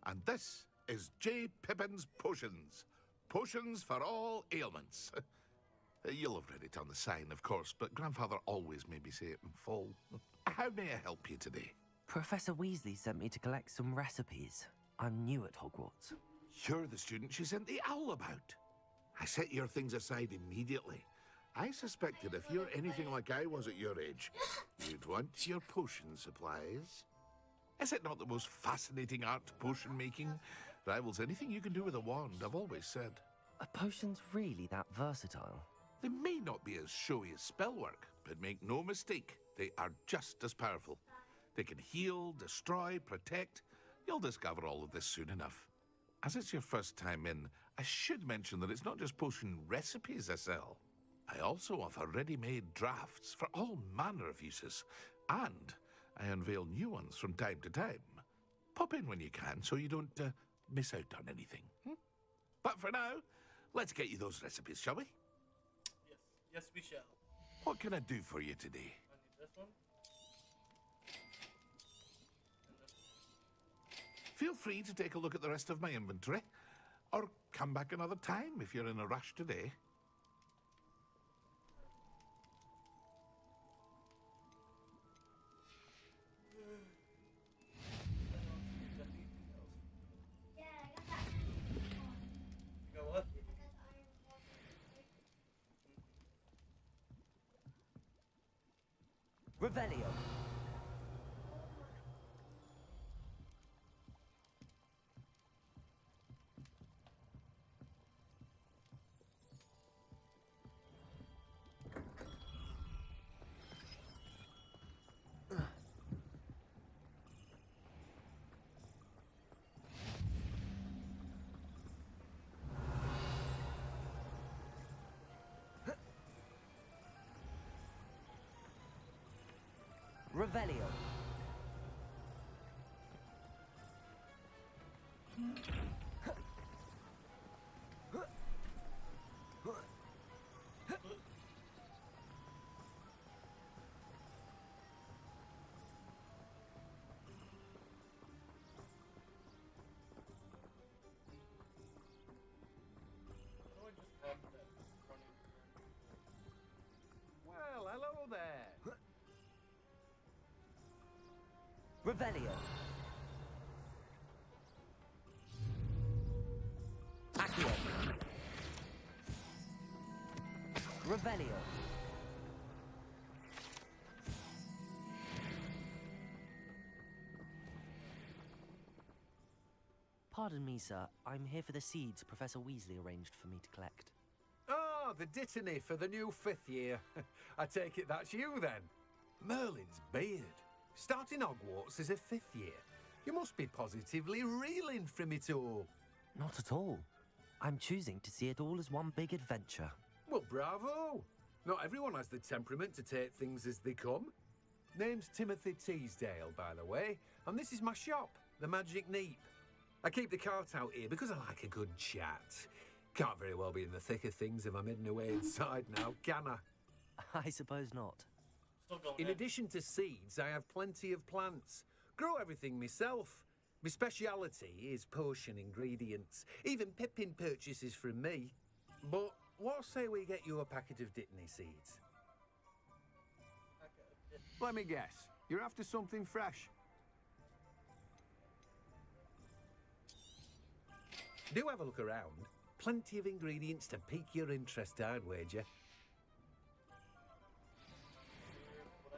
And this is J. Pippin's Potions. Potions for all ailments. You'll have read it on the sign, of course, but Grandfather always made me say it in full. How may I help you today? Professor Weasley sent me to collect some recipes. I'm new at Hogwarts. You're the student she sent the owl about. I set your things aside immediately. I suspected if you're anything like I was at your age, you'd want your potion supplies. Is it not the most fascinating art, potion making? Rivals anything you can do with a wand, I've always said. Are potions really that versatile? They may not be as showy as spellwork, but make no mistake, they are just as powerful. They can heal, destroy, protect. You'll discover all of this soon enough. As it's your first time in, I should mention that it's not just potion recipes I sell. I also offer ready-made drafts for all manner of uses, and I unveil new ones from time to time. Pop in when you can so you don't miss out on anything. But for now, let's get you those recipes, shall we? Yes, yes, we shall. What can I do for you today? I need this one. Feel free to take a look at the rest of my inventory, or come back another time if you're in a rush today. You got what? Revelio. Revelio. Well, hello there. Revelio. Accio. Revelio. Pardon me, sir. I'm here for the seeds Professor Weasley arranged for me to collect. Oh, the dittany for the new 5th year. I take it that's you then. Merlin's beard. Starting Hogwarts as a 5th year. You must be positively reeling from it all. Not at all. I'm choosing to see it all as one big adventure. Well, bravo. Not everyone has the temperament to take things as they come. Name's Timothy Teasdale, by the way, and this is my shop, the Magic Neep. I keep the cart out here because I like a good chat. Can't very well be in the thick of things if I'm hidden away inside now, can I? I suppose not. In addition to seeds, I have plenty of plants. Grow everything myself. My speciality is potion ingredients. Even Pippin purchases from me. But what say we get you a packet of Dittany seeds? Let me guess. You're after something fresh. Do have a look around. Plenty of ingredients to pique your interest, I'd wager.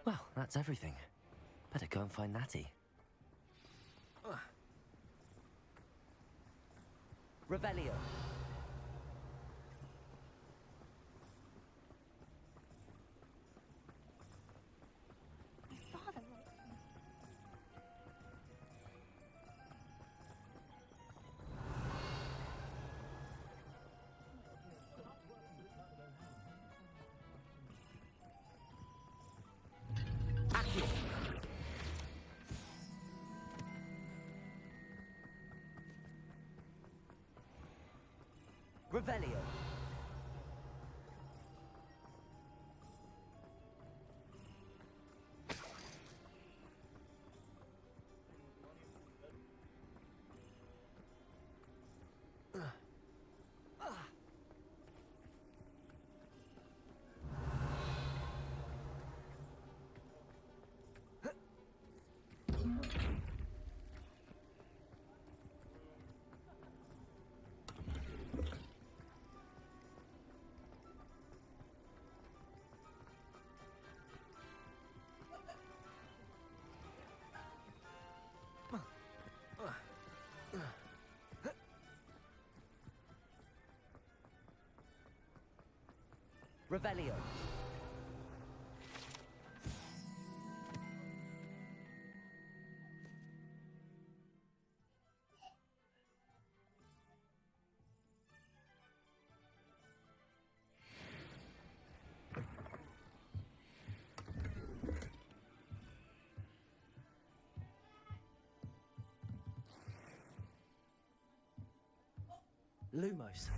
Well, that's everything. Better go and find Natty. Revelio. Father. Accio. Revelio. Revelio. Lumos.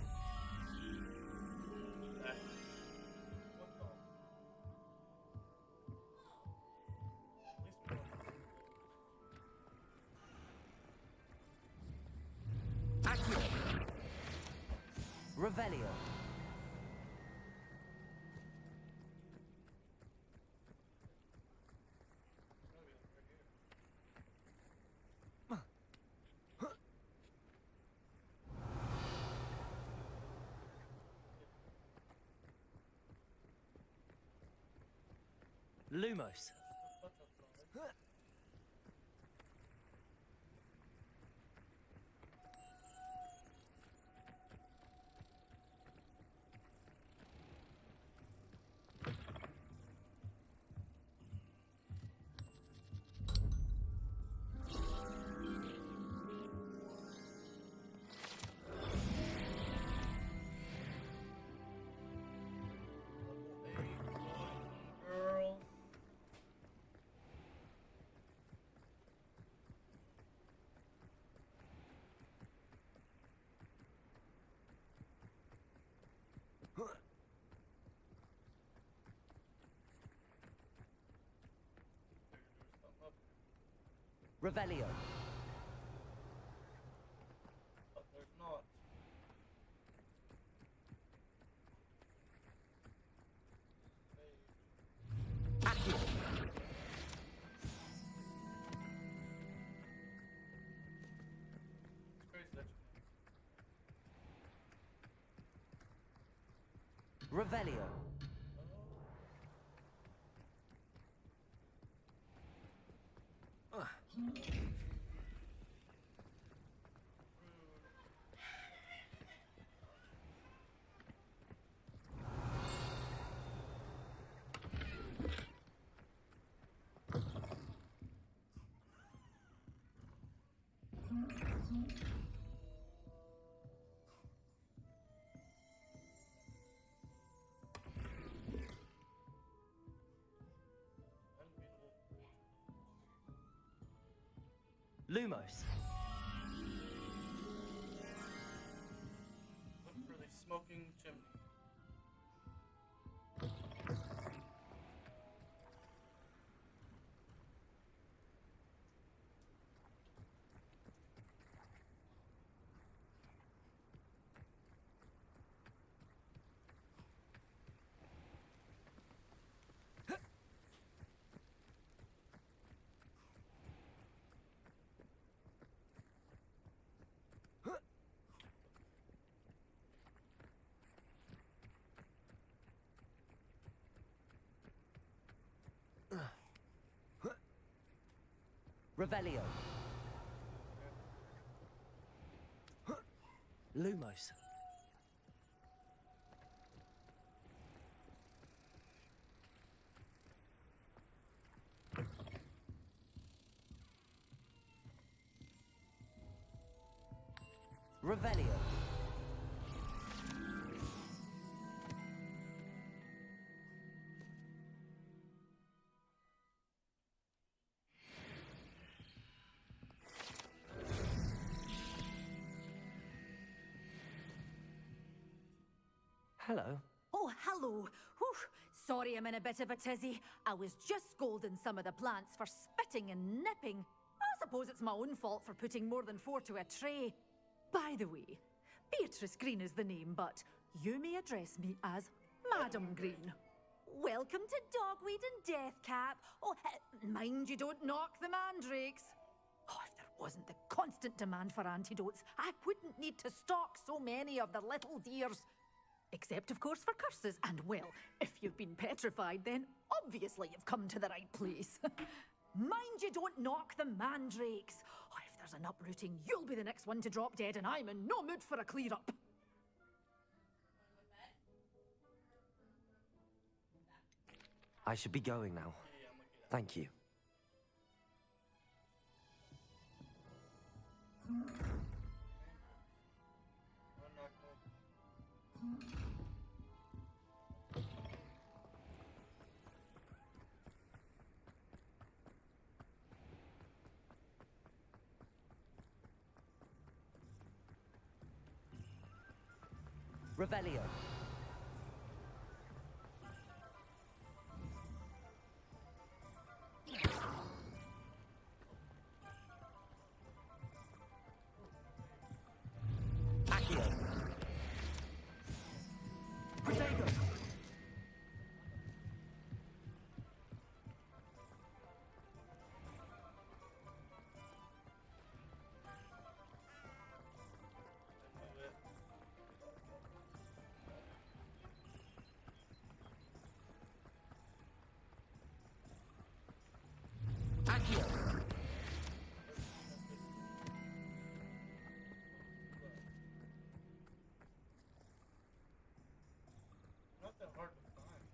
Accio. Revelio. Lumos. Revelio. But there's not. Accio. It's crazy that you Revelio. Lumos. look for the smoking chimney. Revelio. Lumos. Revelio. Hello. Oh, hello. Whew. Sorry I'm in a bit of a tizzy. I was just scolding some of the plants for spitting and nipping. I suppose it's my own fault for putting more than 4 to a tray. By the way, Beatrice Green is the name, but you may address me as Madam Green. Welcome to Dogweed and Deathcap. Oh, mind you don't knock the mandrakes. Oh, if there wasn't the constant demand for antidotes, I wouldn't need to stock so many of the little dears. Except, of course, for curses. And, well, if you've been petrified, then obviously you've come to the right place. Mind you don't knock the mandrakes. Oh, if there's an uprooting, you'll be the next one to drop dead, and I'm in no mood for a clear-up. I should be going now. Thank you. Revelio. Accio. Protego. Accio. Not that hard to find.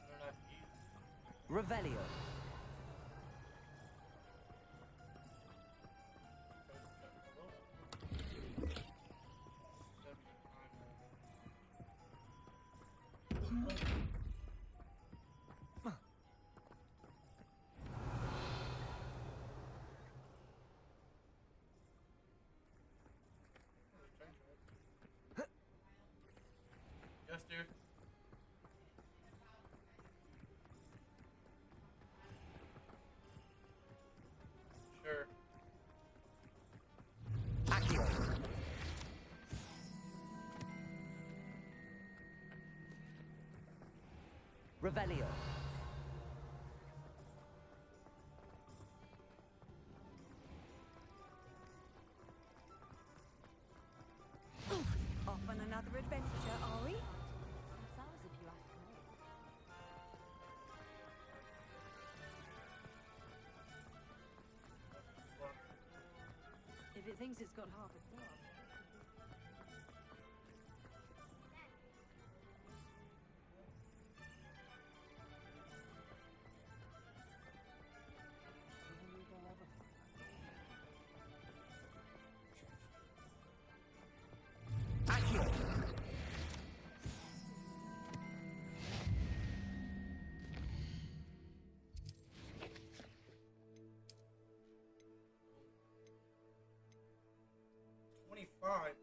They're not easy. Revelio. Yes, dear. Revelio. Off on another adventure, are we? Sounds if you ask me. If it thinks it's got half a club.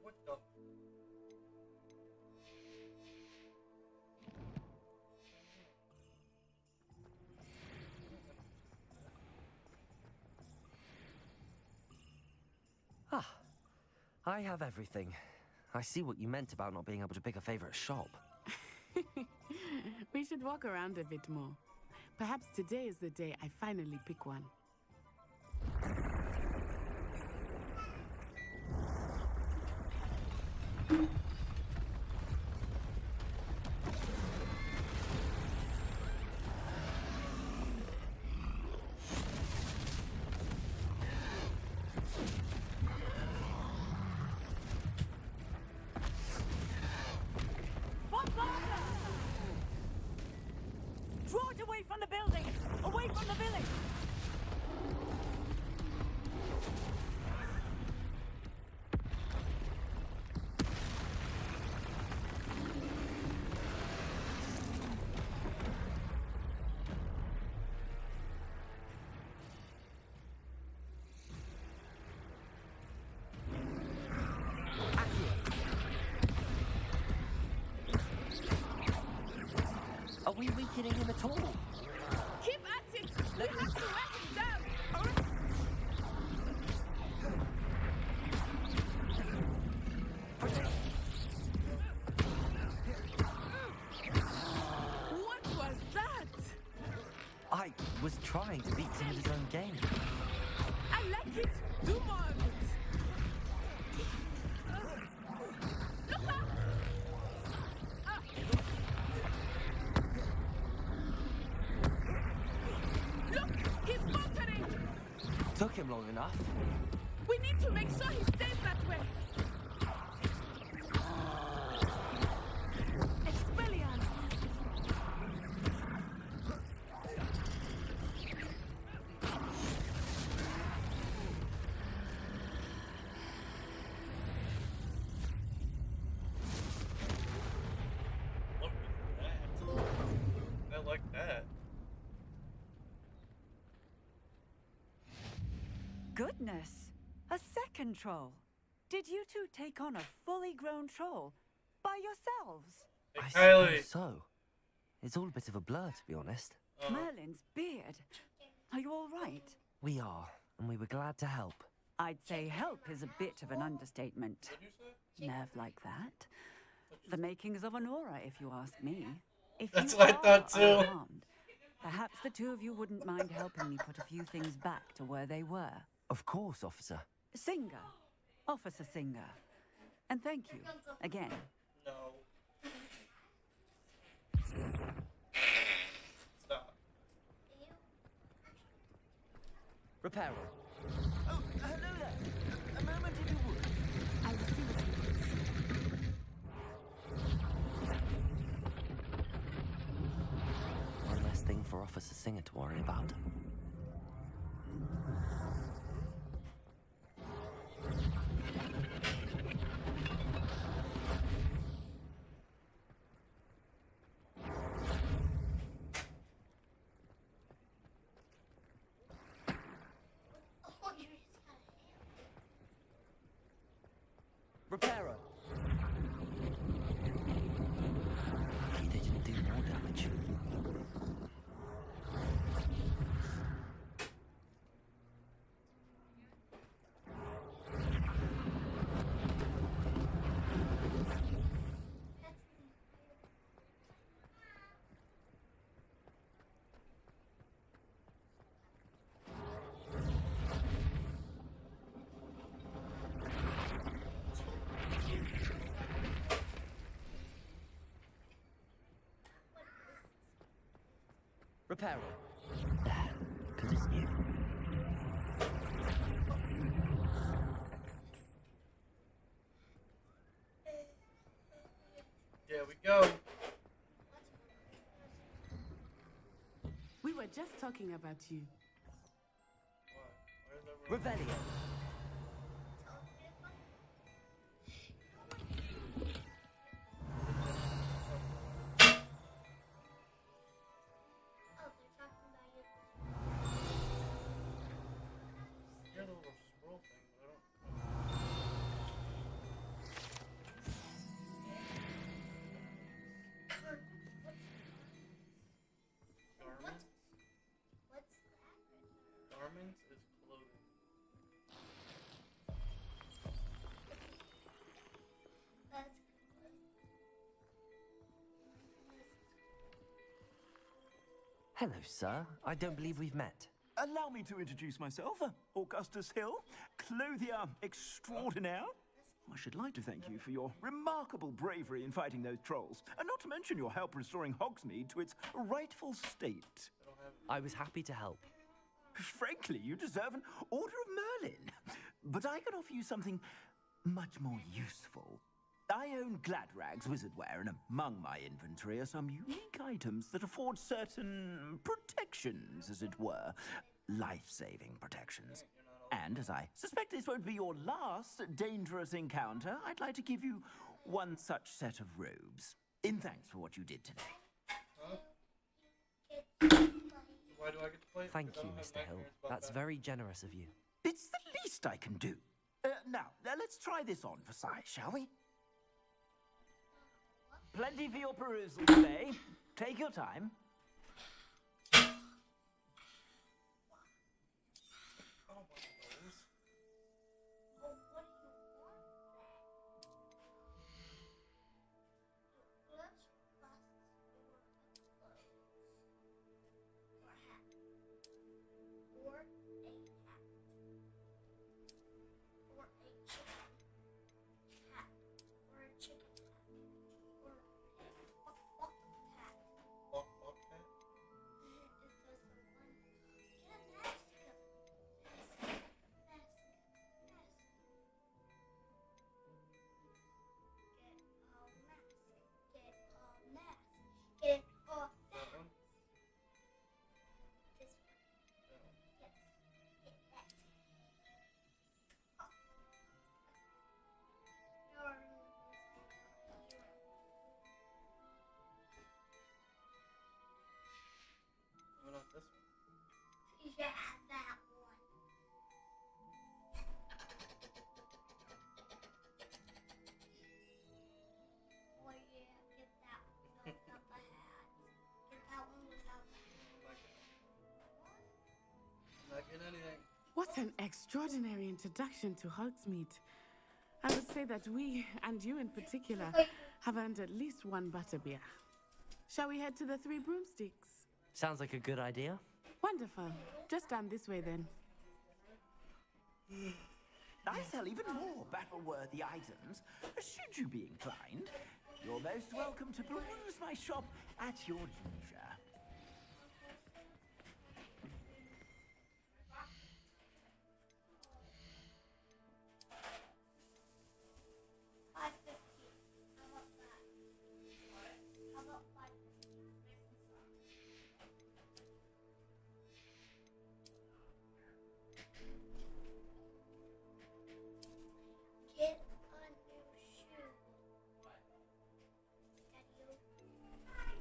What the? Ah, I have everything. I see what you meant about not being able to pick a favorite shop. We should walk around a bit more. Perhaps today is the day I finally pick one. Draw it away from the building! Away from the village! Are we weakening him at all? Keep at it! We have to wear him down! What was that? I was trying to beat him at his own game. I like it! Do more of it! Look out! Look! He's faltering! Took him long enough. We need to make sure he stays that way! Expelliarmus! I like that. Goodness! A second troll! Did you two take on a fully grown troll by yourselves? I Kylie. suppose so. It's all a bit of a blur, to be honest. Merlin's beard. Are you all right? We are, and we were glad to help. I'd say help is a bit of an understatement. Nerve like that. The makings of an aura, if you ask me. If That's you what I are thought too. unarmed, perhaps the two of you wouldn't mind helping me put a few things back to where they were. Of course, officer. Singer. Officer Singer. And thank you, again. No. Stop. Reparo. Oh, hello there. A moment if you would. I will see what you want. One less thing for Officer Singer to worry about. Reparo. Lucky they didn't do more damage. Repair all. There, because it's new. There we go. We were just talking about you. Revelio. Yeah, the little scroll thing, but I don't. Garments? Garments is clothing. Hello, sir. I don't believe we've met. Allow me to introduce myself, Augustus Hill, clothier extraordinaire. I should like to thank you for your remarkable bravery in fighting those trolls, and not to mention your help restoring Hogsmeade to its rightful state. I was happy to help. Frankly, you deserve an Order of Merlin. But I can offer you something much more useful. I own Gladrag's wizardware, and among my inventory are some unique items that afford certain protections, as it were. Life-saving protections. And as I suspect this won't be your last dangerous encounter, I'd like to give you one such set of robes, in thanks for what you did today. Why do I get to play? Thank you, Mr. Hill. That's very generous of you. It's the least I can do. Now, let's try this on for size, shall we? Plenty for your perusal today. Take your time. Yeah, that one. Oh yeah, get that one without the hat. Get that one without the hat. Not getting anything. What an extraordinary introduction to Hogsmeade. I would say that we, and you in particular, have earned at least one butterbeer. Shall we head to the Three Broomsticks? Sounds like a good idea. Wonderful. Just down this way then. I sell even more battle-worthy items. Should you be inclined, you're most welcome to peruse my shop at your leisure. Get a new shoe. Daddy.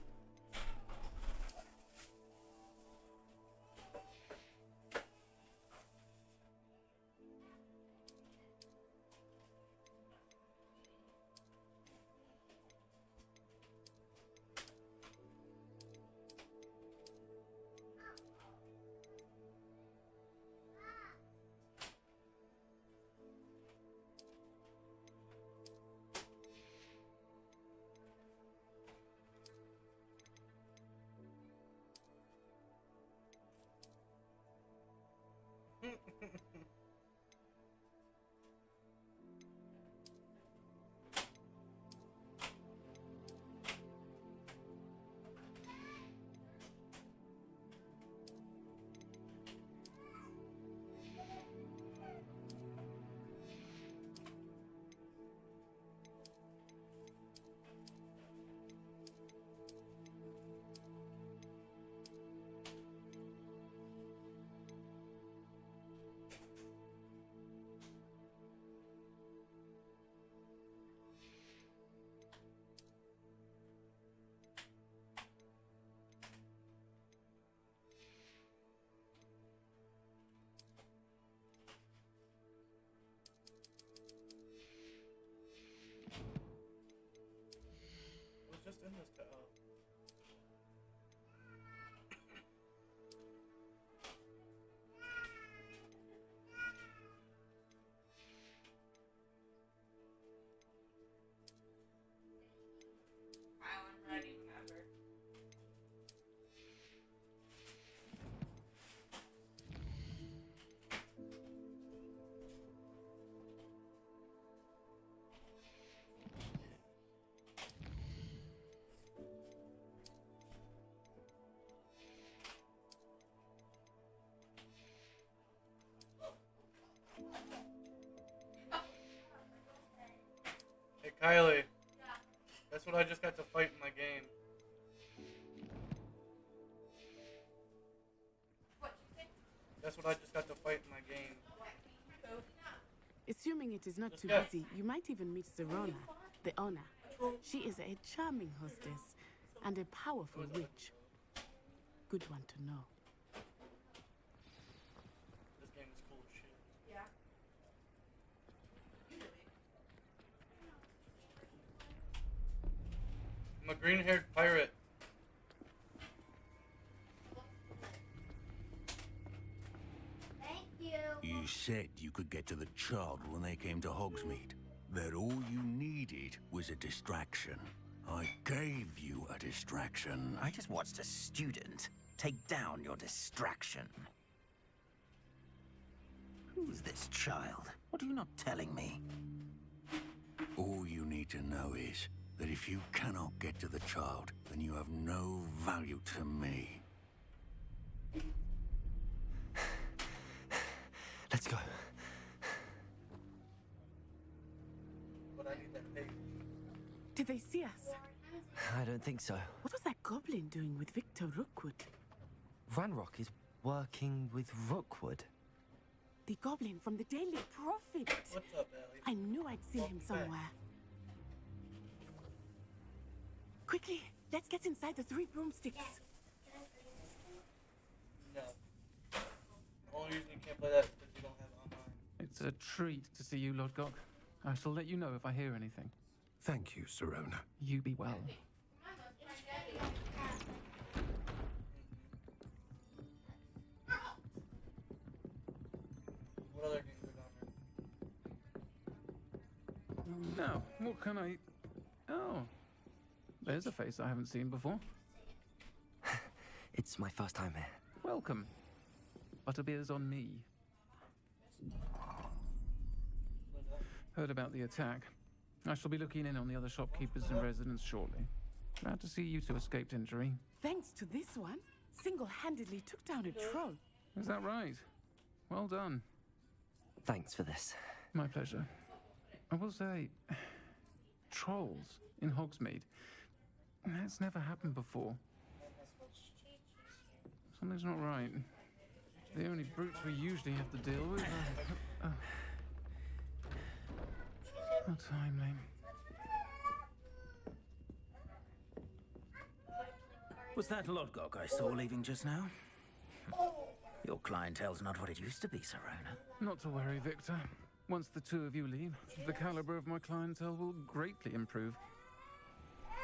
this cut out? Hey Kylie, that's what I just got to fight in my game. That's what I just got to fight in my game. Assuming it is not too Yeah. busy, you might even meet Serona, the owner. She is a charming hostess and a powerful witch. Good one to know. This game is cool as shit. I'm a green-haired pirate. Thank you. You said you could get to the child when they came to Hogsmeade. That all you needed was a distraction. I gave you a distraction. I just watched a student take down your distraction. Who's this child? What are you not telling me? All you need to know is that if you cannot get to the child, then you have no value to me. Let's go. But I need that pig. Did they see us? I don't think so. What was that goblin doing with Victor Rookwood? Ranrock is working with Rookwood. The goblin from the Daily Prophet. What's up, Allie? I knew I'd seen him Welcome back. somewhere. Quickly, let's get inside the 3 broomsticks. No. The only reason you can't play that is because you don't have online. It's a treat to see you, Lodgok. I shall let you know if I hear anything. Thank you, Serona. You be well. What other games are down there? Now, what can I... Oh, there's a face I haven't seen before. It's my first time here. Welcome. Butterbeer's on me. Heard about the attack. I shall be looking in on the other shopkeepers and residents shortly. Glad to see you two escaped injury. Thanks to this one, single-handedly took down a troll. Is that right? Well done. Thanks for this. My pleasure. I will say, trolls in Hogsmeade. That's never happened before. Something's not right. The only brutes we usually have to deal with are... How timely. Was that Lodgok I saw leaving just now? Your clientele's not what it used to be, Serona. Not to worry, Victor. Once the two of you leave, the caliber of my clientele will greatly improve.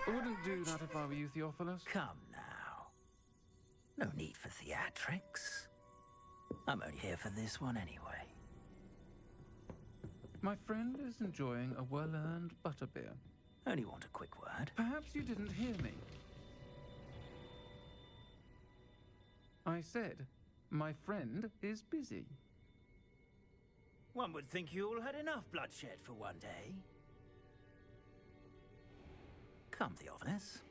I wouldn't do that if I were you, Theophilus. Come now. No need for theatrics. I'm only here for this one anyway. My friend is enjoying a well-earned butterbeer. Only want a quick word. Perhaps you didn't hear me. I said, my friend is busy. One would think you all had enough bloodshed for one day. Come, Theophilus.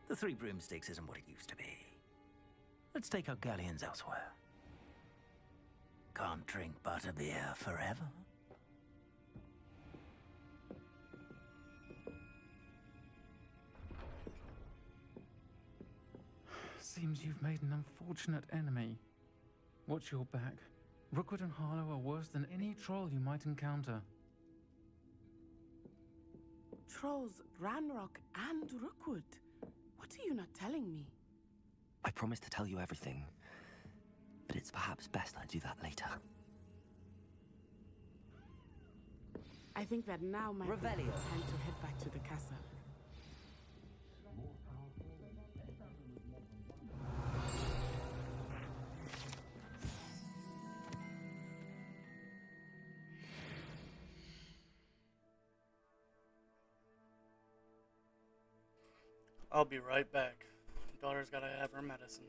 The 3 broomsticks isn't what it used to be. Let's take our galleons elsewhere. Can't drink butterbeer forever. Seems you've made an unfortunate enemy. Watch your back. Rookwood and Harlow are worse than any troll you might encounter. Trolls, Ranrock, and Rookwood. What are you not telling me? I promise to tell you everything, but it's perhaps best I do that later. I think that now might be Revelio. time to head back to the castle. I'll be right back. Daughter's gotta have her medicine.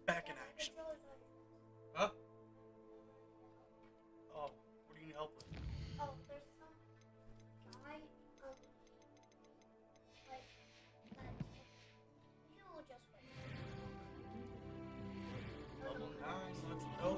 Back in action. Huh? Oh, what do you need help with? Oh, there's some guy, like, that you just went. Level 9, let's go.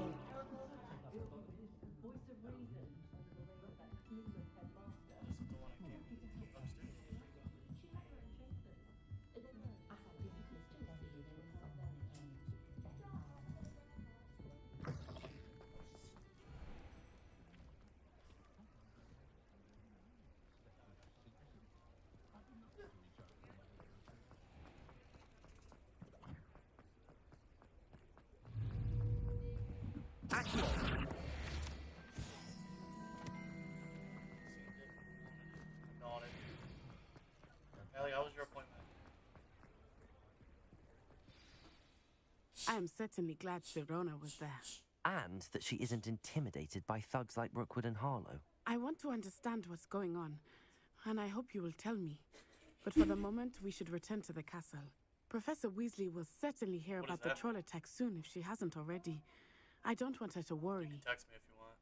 Accio! Got it. Ellie, how was your appointment? I am certainly glad Sirona was there. And that she isn't intimidated by thugs like Rookwood and Harlow. I want to understand what's going on, and I hope you will tell me. But for the moment, we should return to the castle. Professor Weasley will certainly hear about the troll attack soon if she hasn't already. I don't want her to worry. You can text me if you want.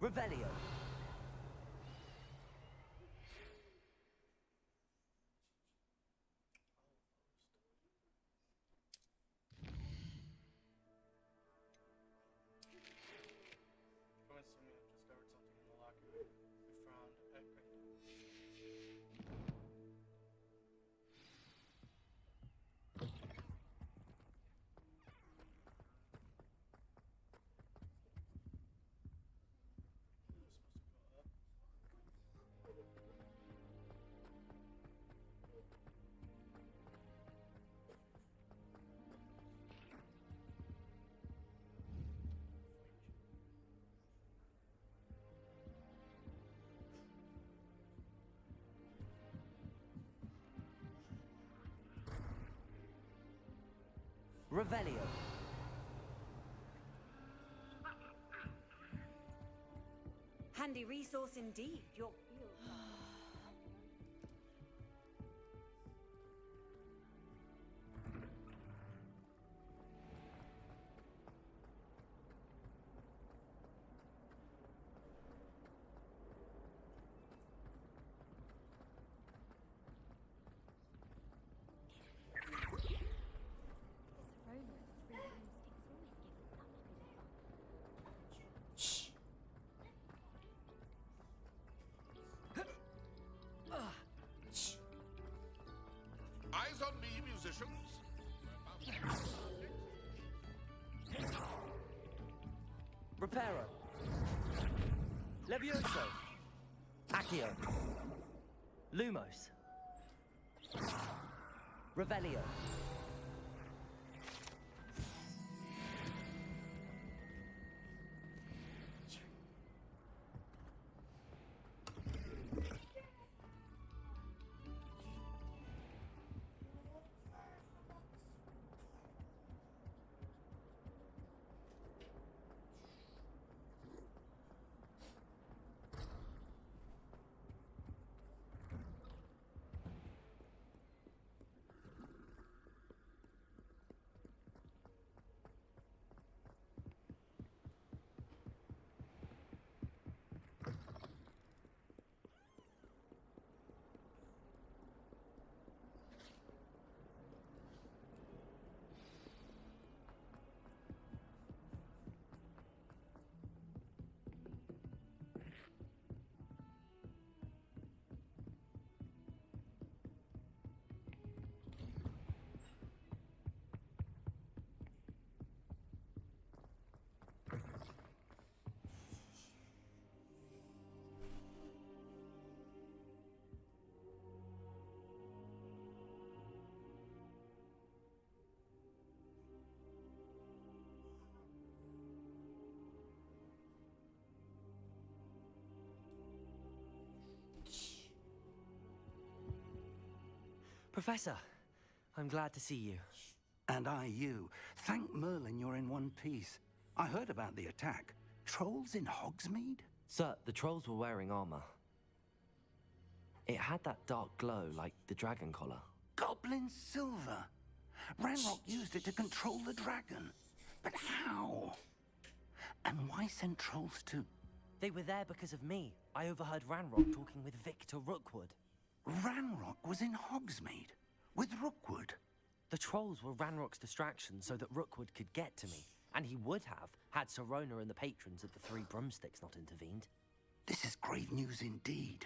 Revelio. I'm assuming I've discovered something in the locker. We found at Gryffindor. Revelio. Handy resource indeed, your field. Eyes on me, musicians. Reparo. Levioso. Accio. Lumos. Revelio. Professor, I'm glad to see you. And I you. Thank Merlin you're in one piece. I heard about the attack. Trolls in Hogsmeade? Sir, the trolls were wearing armor. It had that dark glow like the dragon collar. Goblin silver. Ranrock used it to control the dragon. But how? And why send trolls to... They were there because of me. I overheard Ranrock talking with Victor Rookwood. Ranrock was in Hogsmeade? With Rookwood? The trolls were Ranrock's distraction so that Rookwood could get to me. And he would have, had Sirona and the patrons of the Three Broomsticks not intervened. This is grave news indeed.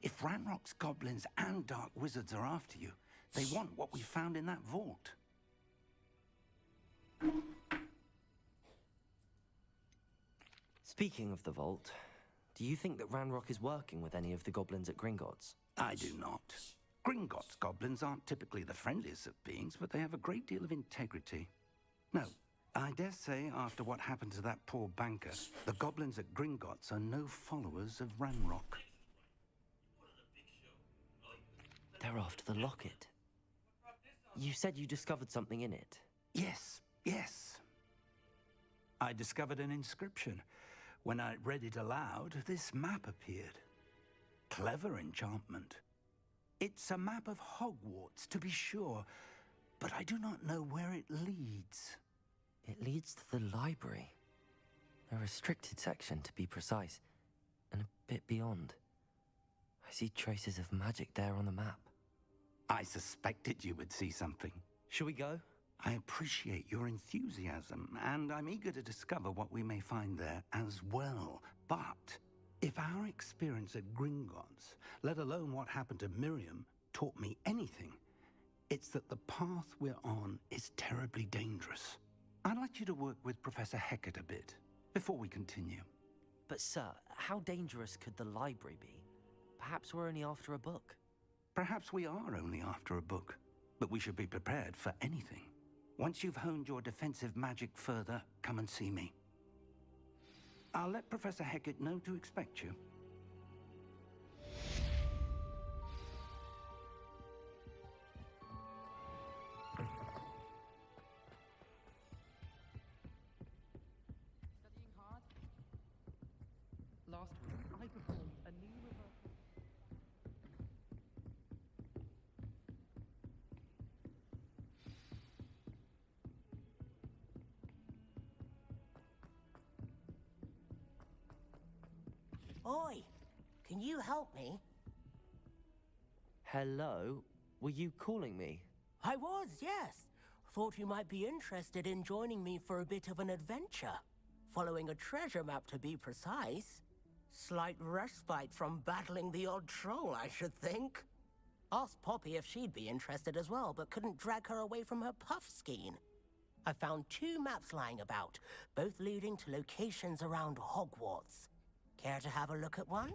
If Ranrock's goblins and dark wizards are after you, they want what we found in that vault. Speaking of the vault, do you think that Ranrock is working with any of the goblins at Gringotts? I do not. Gringotts goblins aren't typically the friendliest of beings, but they have a great deal of integrity. No, I dare say after what happened to that poor banker, the goblins at Gringotts are no followers of Ranrock. They're after the locket. You said you discovered something in it. Yes. I discovered an inscription. When I read it aloud, this map appeared. Clever enchantment. It's a map of Hogwarts, to be sure, but I do not know where it leads. It leads to the library. A restricted section, to be precise, and a bit beyond. I see traces of magic there on the map. I suspected you would see something. Shall we go? I appreciate your enthusiasm, and I'm eager to discover what we may find there as well. But if our experience at Gringotts, let alone what happened to Miriam, taught me anything, it's that the path we're on is terribly dangerous. I'd like you to work with Professor Hecat a bit before we continue. But sir, how dangerous could the library be? Perhaps we're only after a book. Perhaps we are only after a book, but we should be prepared for anything. Once you've honed your defensive magic further, come and see me. I'll let Professor Hecat know to expect you. Studying hard? Last week, I performed a new reversal. Oi, can you help me? Hello? Were you calling me? I was, yes. Thought you might be interested in joining me for a bit of an adventure. Following a treasure map, to be precise. Slight respite from battling the odd troll, I should think. Asked Poppy if she'd be interested as well, but couldn't drag her away from her puff skein. I found 2 maps lying about, both leading to locations around Hogwarts. Care to have a look at one?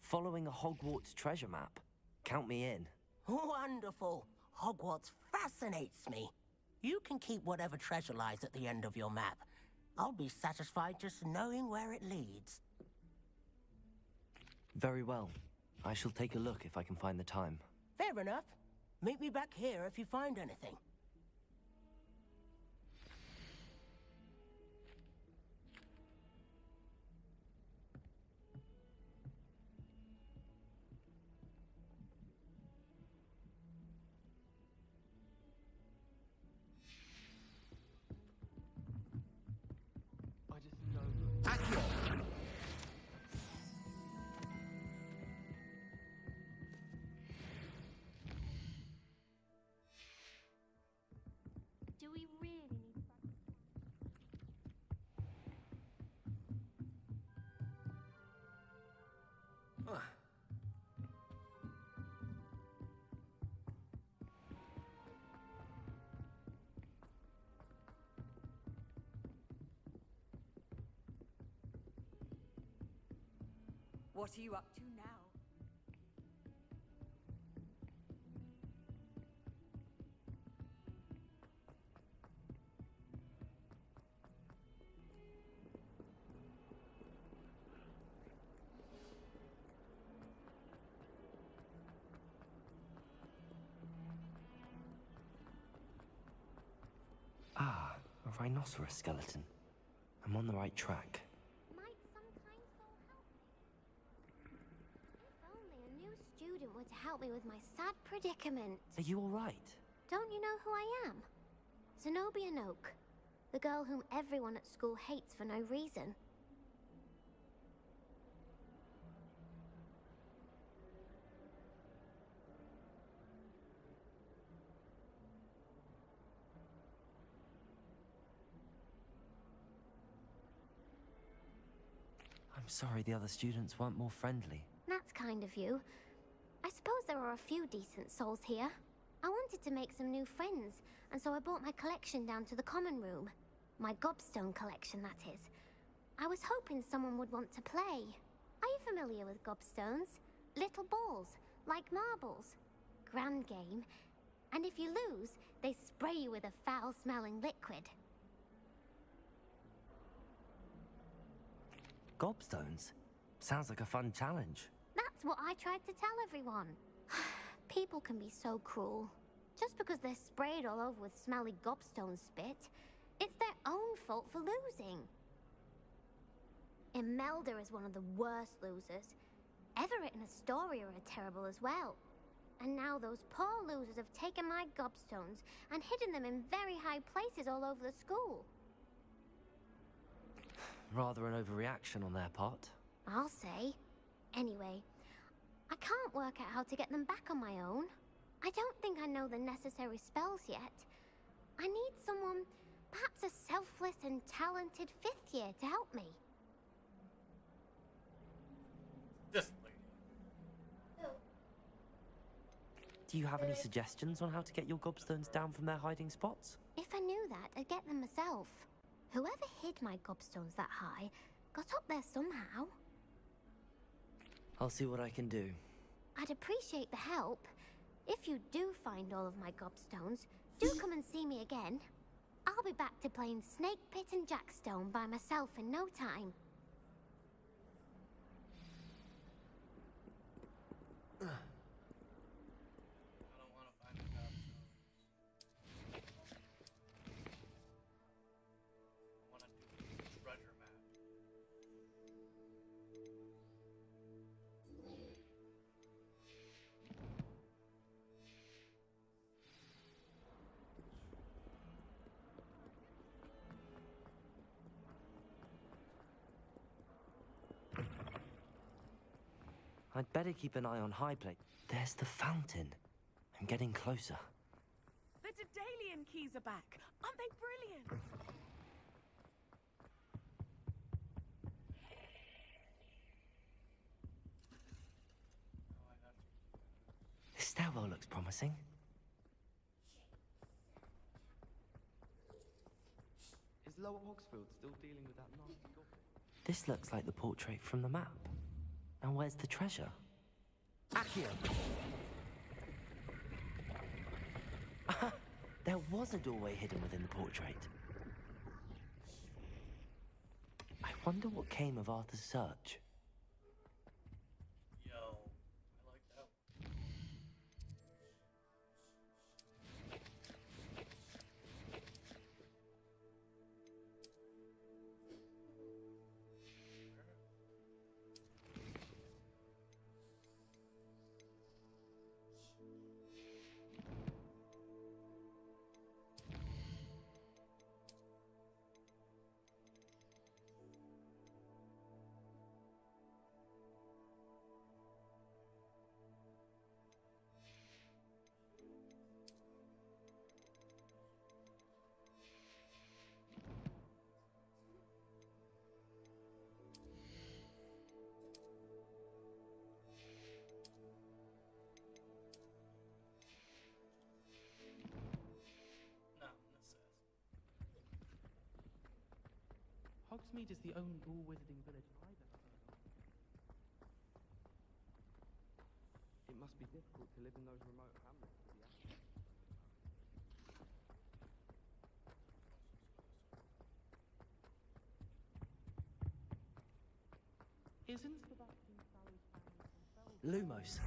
Following a Hogwarts treasure map? Count me in. Wonderful. Hogwarts fascinates me. You can keep whatever treasure lies at the end of your map. I'll be satisfied just knowing where it leads. Very well. I shall take a look if I can find the time. Fair enough. Meet me back here if you find anything. I just know. Do we really need to practice? What are you up to now? Rhinoceros skeleton. I'm on the right track. Might some kind soul help me? If only a new student were to help me with my sad predicament. Are you all right? Don't you know who I am? Zenobia Noak, the girl whom everyone at school hates for no reason. I'm sorry the other students weren't more friendly. That's kind of you. I suppose there are a few decent souls here. I wanted to make some new friends, and so I brought my collection down to the common room. My gobstone collection, that is. I was hoping someone would want to play. Are you familiar with gobstones? Little balls, like marbles. Grand game. And if you lose, they spray you with a foul-smelling liquid. Gobstones? Sounds like a fun challenge. That's what I tried to tell everyone. People can be so cruel. Just because they're sprayed all over with smelly gobstone spit, it's their own fault for losing. Imelda is one of the worst losers. Everett and Astoria are terrible as well. And now those poor losers have taken my gobstones and hidden them in very high places all over the school. Rather an overreaction on their part. I'll say. Anyway, I can't work out how to get them back on my own. I don't think I know the necessary spells yet. I need someone, perhaps a selfless and talented 5th year to help me. This lady. Do you have any suggestions on how to get your gobstones down from their hiding spots? If I knew that, I'd get them myself. Whoever hid my gobstones that high got up there somehow. I'll see what I can do. I'd appreciate the help. If you do find all of my gobstones, do come and see me again. I'll be back to playing Snake Pit and Jackstone by myself in no time. I'd better keep an eye on Highplate. There's the fountain. I'm getting closer. The Daedalian keys are back. Aren't they brilliant? This stairwell looks promising. Is Lower Hogsfield still dealing with that nasty goblin? This looks like the portrait from the map. Now where's the treasure? Accio! There was a doorway hidden within the portrait. I wonder what came of Arthur's search. Yo, I like that one. Hogsmeade is the only all-wizarding village I've ever heard of. It must be difficult to live in those remote hamlets with the accent. Isn't Sebastian Sally's family from Belgium? Lumos.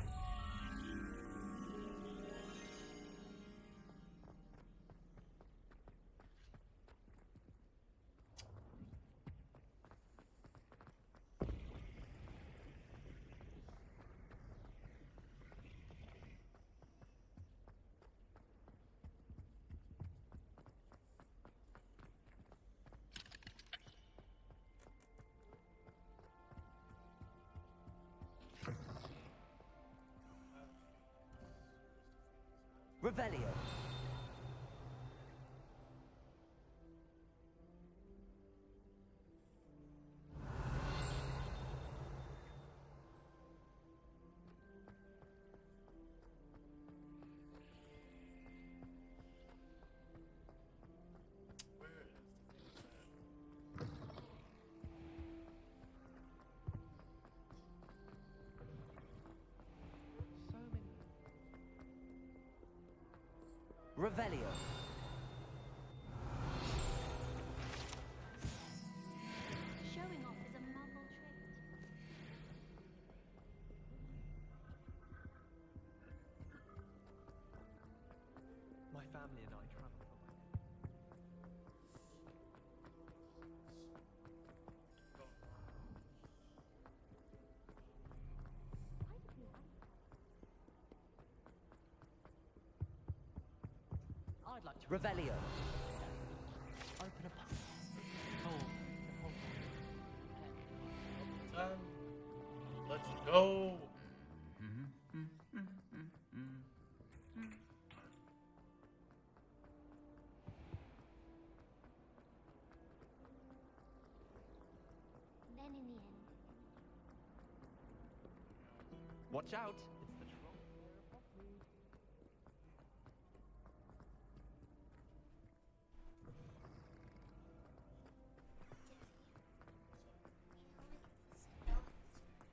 Revelio. Revelio. Showing off is a Muggle trait. My family and I travel from I'd like to Revelio. open a pub. Oh, Let's go. Then in the end, Watch out! It's the troll.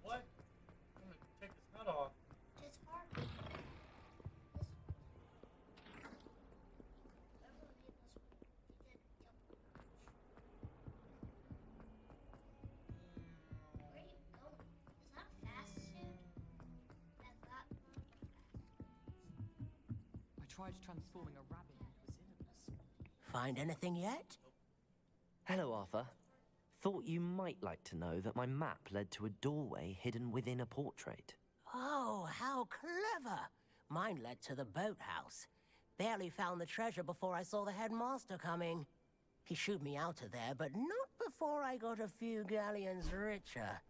What? I'm gonna take his head off. It's hard. Where are you going? Is that a fast suit? That's that I tried transforming a rabbit into a Xenobus. Find anything yet? Hello, Arthur. Thought you might like to know that my map led to a doorway hidden within a portrait. Oh, how clever! Mine led to the boathouse. Barely found the treasure before I saw the headmaster coming. He shooed me out of there, but not before I got a few galleons richer.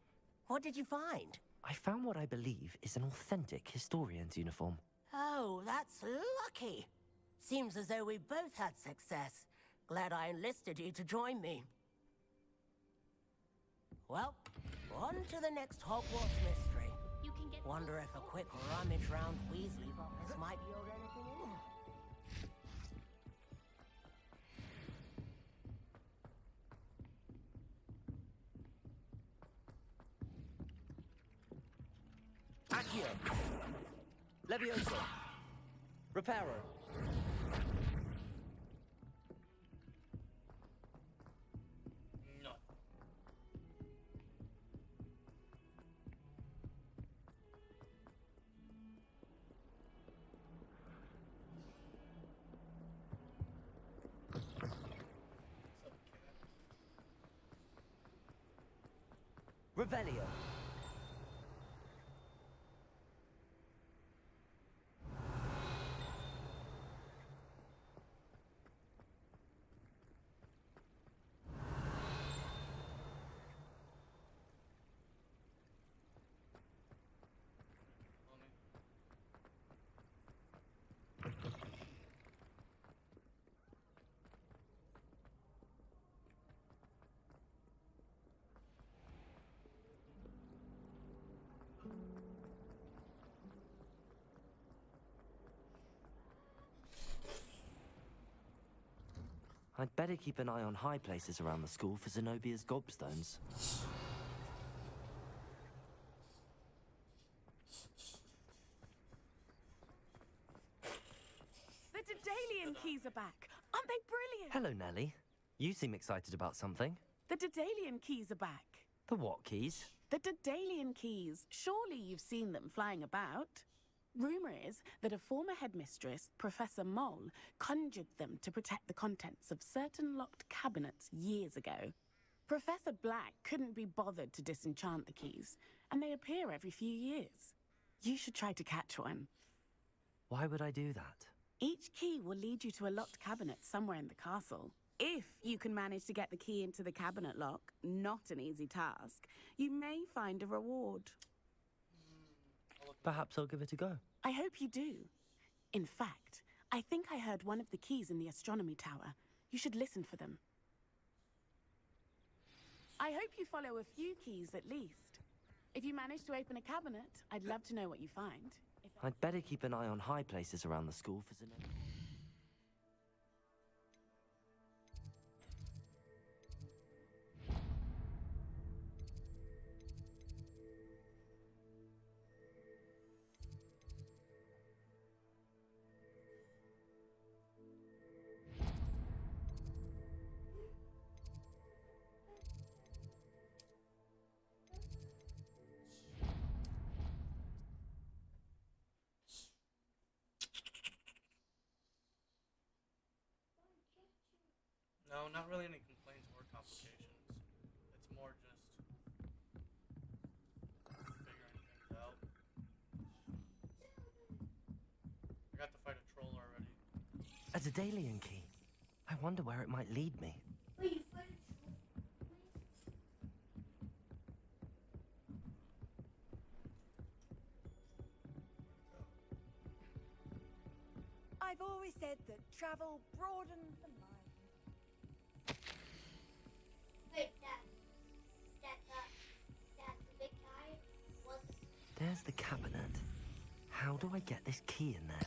What did you find? I found what I believe is an authentic historian's uniform. Oh, that's lucky. Seems as though we both had success. Glad I enlisted you to join me. Well, on to the next Hogwarts mystery. you can get Wonder if a quick rummage round Weasley's office might yield anything in. Accio! Levioso! Reparo! No. Revelio! I'd better keep an eye on high places around the school for Zenobia's gobstones. The Daedalian keys are back. Aren't they brilliant? Hello, Nellie. You seem excited about something. The Daedalian keys are back. The what keys? The Daedalian keys. Surely you've seen them flying about. Rumour is that a former headmistress, Professor Moll, conjured them to protect the contents of certain locked cabinets years ago. Professor Black couldn't be bothered to disenchant the keys, and they appear every few years. You should try to catch one. Why would I do that? Each key will lead you to a locked cabinet somewhere in the castle. If you can manage to get the key into the cabinet lock, not an easy task, you may find a reward. Perhaps I'll give it a go. I hope you do. In fact, I think I heard one of the keys in the astronomy tower. You should listen for them. I hope you follow a few keys at least. If you manage to open a cabinet, I'd love to know what you find. I'd better keep an eye on high places around the school for Zenobia. No, not really any complaints or complications. It's more just figuring things out. I got to fight a troll already. A Daedalian key. I wonder where it might lead me. I've always said that travel broadens the mind. Wait, that's the big guy? Was There's the cabinet. How do I get this key in there?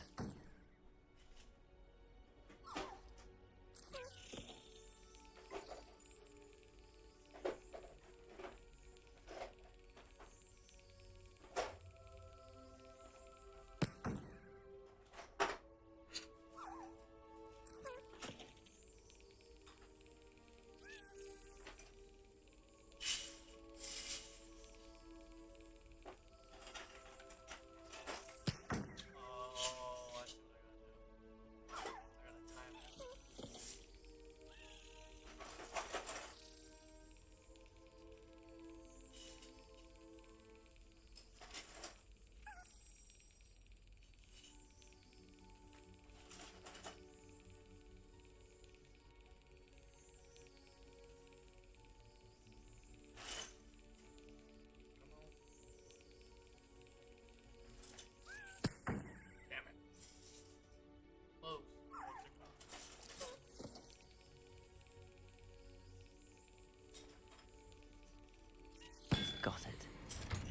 Got it.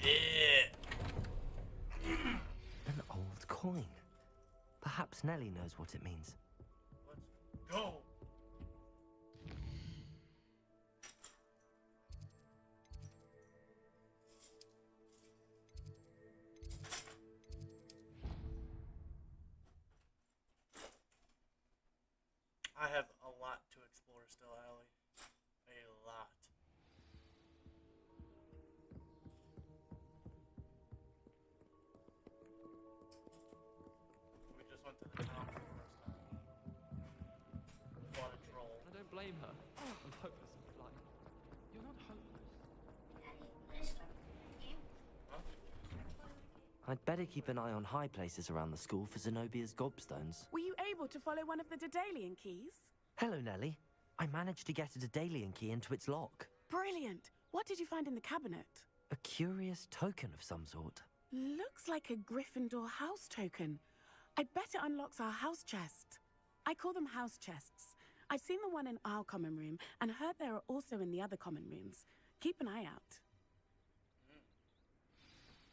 Yeah. An old coin. Perhaps Nellie knows what it means. Let's go. I have a lot to explore still, Allie. A lot. We just went to the town for the first time. Fought a troll. I don't blame her. I'm hopeless and blind. You're not hopeless. I'd better keep an eye on high places around the school for Zenobia's gobstones. Were you able to follow one of the Daedalian keys? Hello, Nellie. I managed to get a Daedalian key into its lock. Brilliant. What did you find in the cabinet? A curious token of some sort. Looks like a Gryffindor house token. I bet it unlocks our house chest. I call them house chests. I've seen the one in our common room and heard there are also in the other common rooms. Keep an eye out.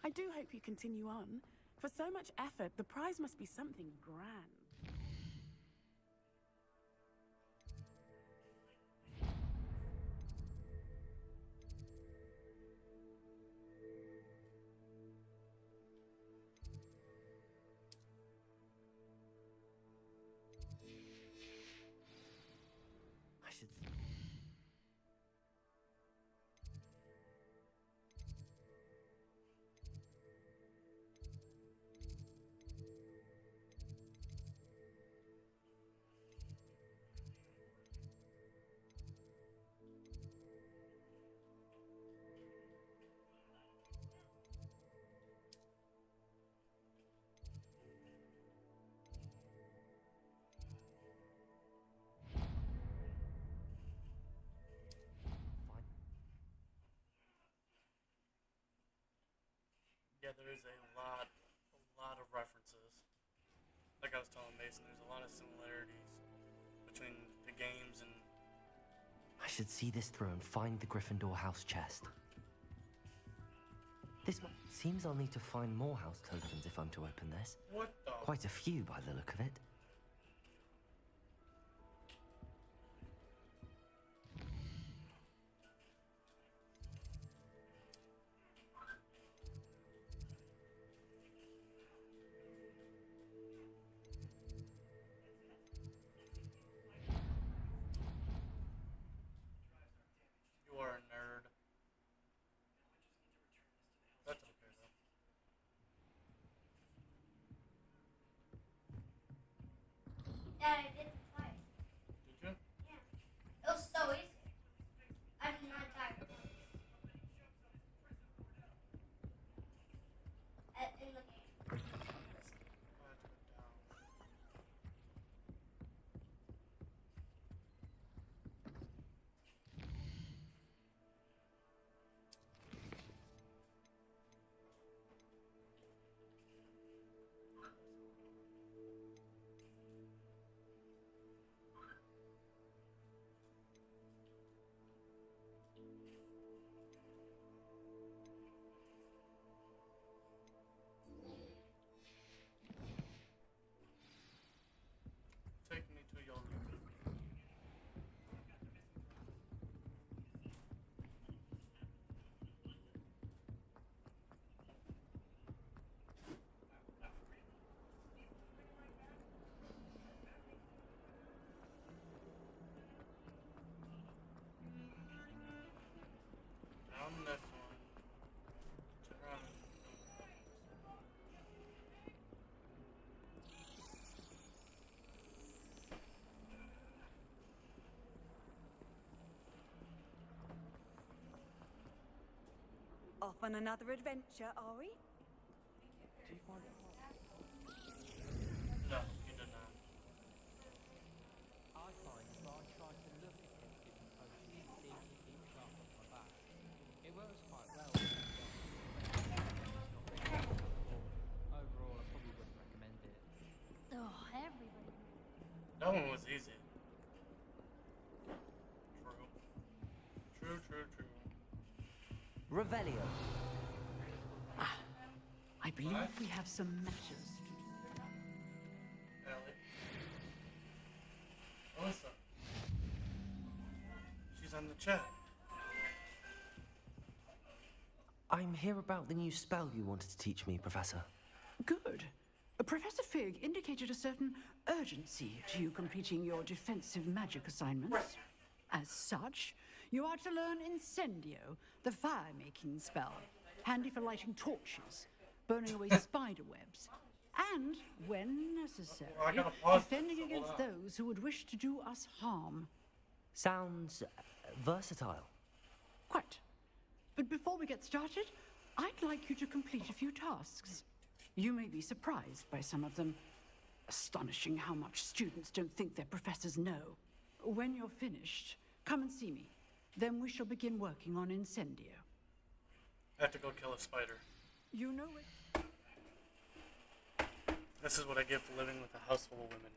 I do hope you continue on. For so much effort, the prize must be something grand. I should... Yeah, there is a lot of references. Like like I was telling Mason, there's a lot of similarities between the games and. I should see this through and find the Gryffindor house chest. Seems I'll need to find more house tokens if I'm to open this. What the? Quite a few by the look of it. You are a nerd. That's okay though. Dad, I did it twice. Did you? Yeah. It was so easy. I did not die once. In the game. Take me to your room. Down this one. Turn. Off on another adventure, are we? Do you find it hard? No, you did not. I find if I try to look at anything in close, it seems to keep sharp on my back. It works quite well. Overall, I probably wouldn't recommend it. Oh, everybody. That one was easy. True. True. Revelio. I believe we have some matters to do. Ellie. Melissa. She's on the chat. I'm here about the new spell you wanted to teach me, Professor. Good. Professor Fig indicated a certain urgency to you completing your defensive magic assignments. As such, you are to learn Incendio, the fire-making spell, handy for lighting torches, burning away spider webs, and, when necessary, defending against those who would wish to do us harm. Sounds versatile. Quite. But before we get started, I'd like you to complete a few tasks. You may be surprised by some of them. Astonishing how much students don't think their professors know. When you're finished, come and see me. Then we shall begin working on Incendio. I have to go kill a spider. You know it. This is what I get for living with a house full of women.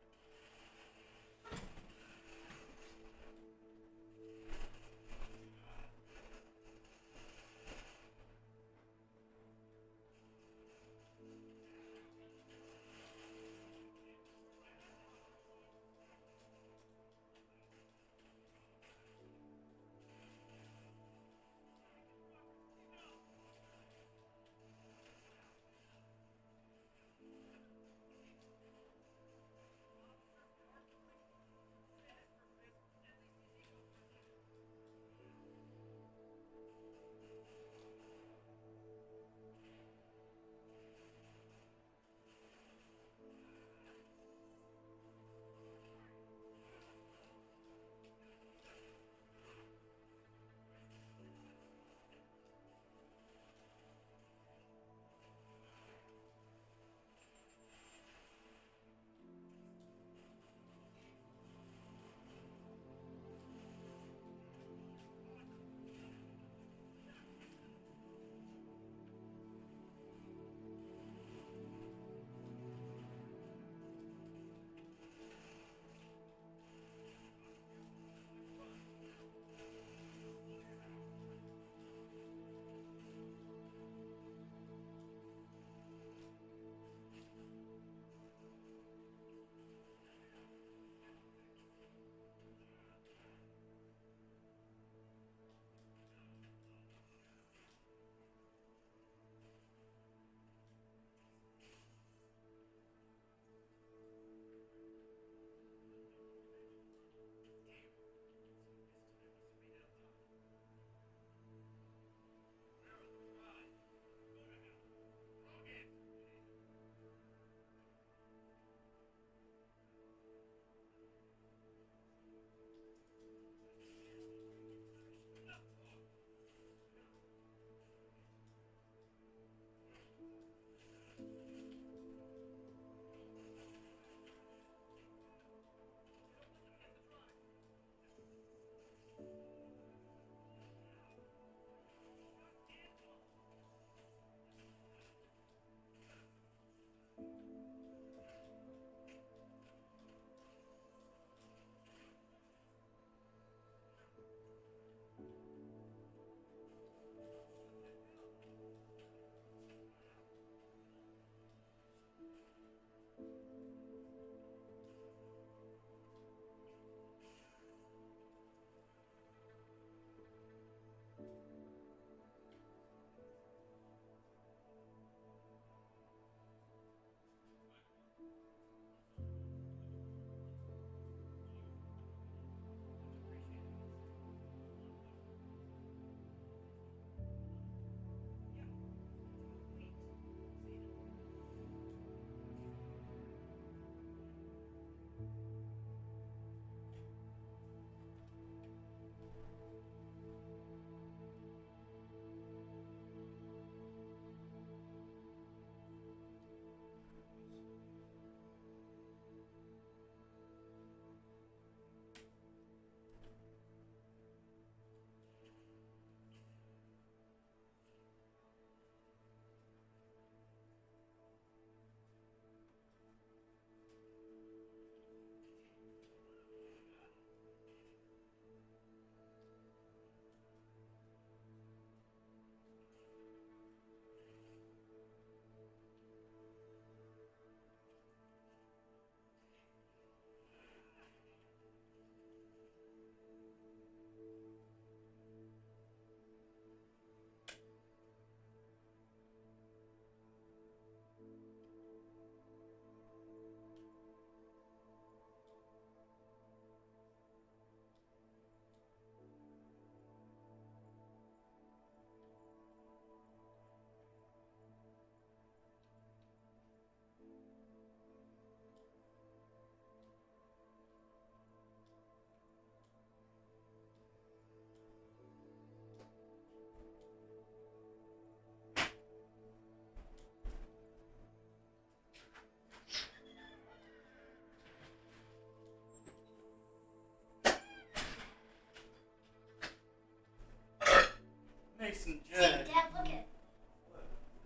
Mason See, J. Dad, look at.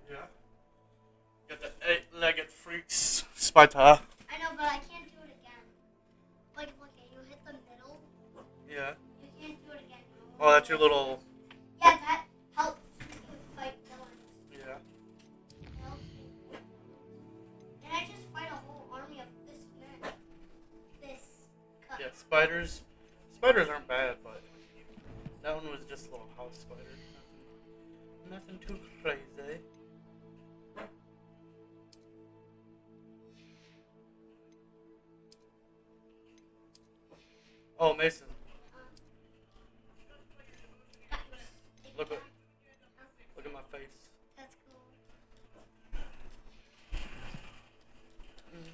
Yeah. Got the 8-legged freaks spider. I know, but I can't do it again. Like, look at you hit the middle. Yeah. You can't do it again. Oh, that's your little. Yeah, that helps you fight villains. Yeah. It helps me. And I just fight a whole army of fist men. Yeah, spiders. Spiders aren't bad, but that one was just a little house spider. Nothing too crazy. Oh, Mason. Look at my face. That's cool.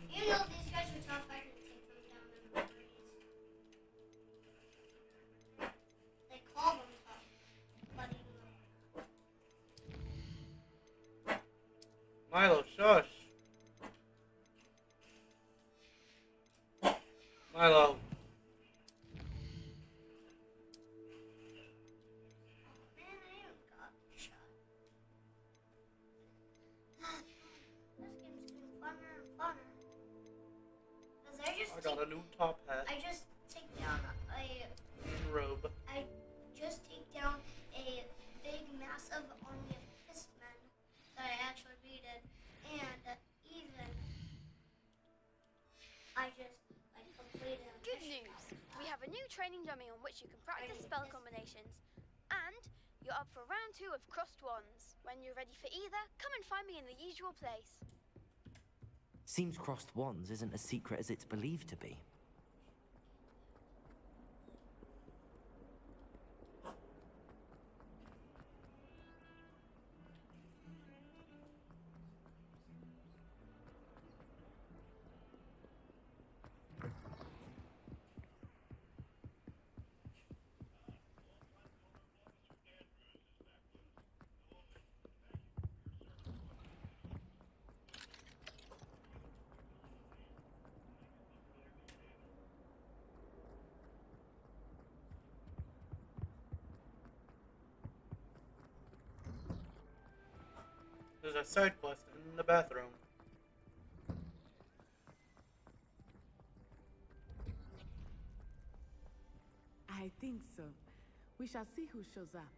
You know these guys are tough. I can take them down in the breeze. They call them tough, but even Milo, shush. Milo. I got a new top hat. I just take down a robe. I just take down a big, massive army of fistmen that I actually beaten, and even I just completed a Good news! We have a new training dummy on which you can practice spell combinations. And you're up for round 2 of Crossed Wands. When you're ready for either, come and find me in the usual place. Seems Crossed Wands isn't as secret as it's believed to be. There's a side quest in the bathroom. I think so. We shall see who shows up.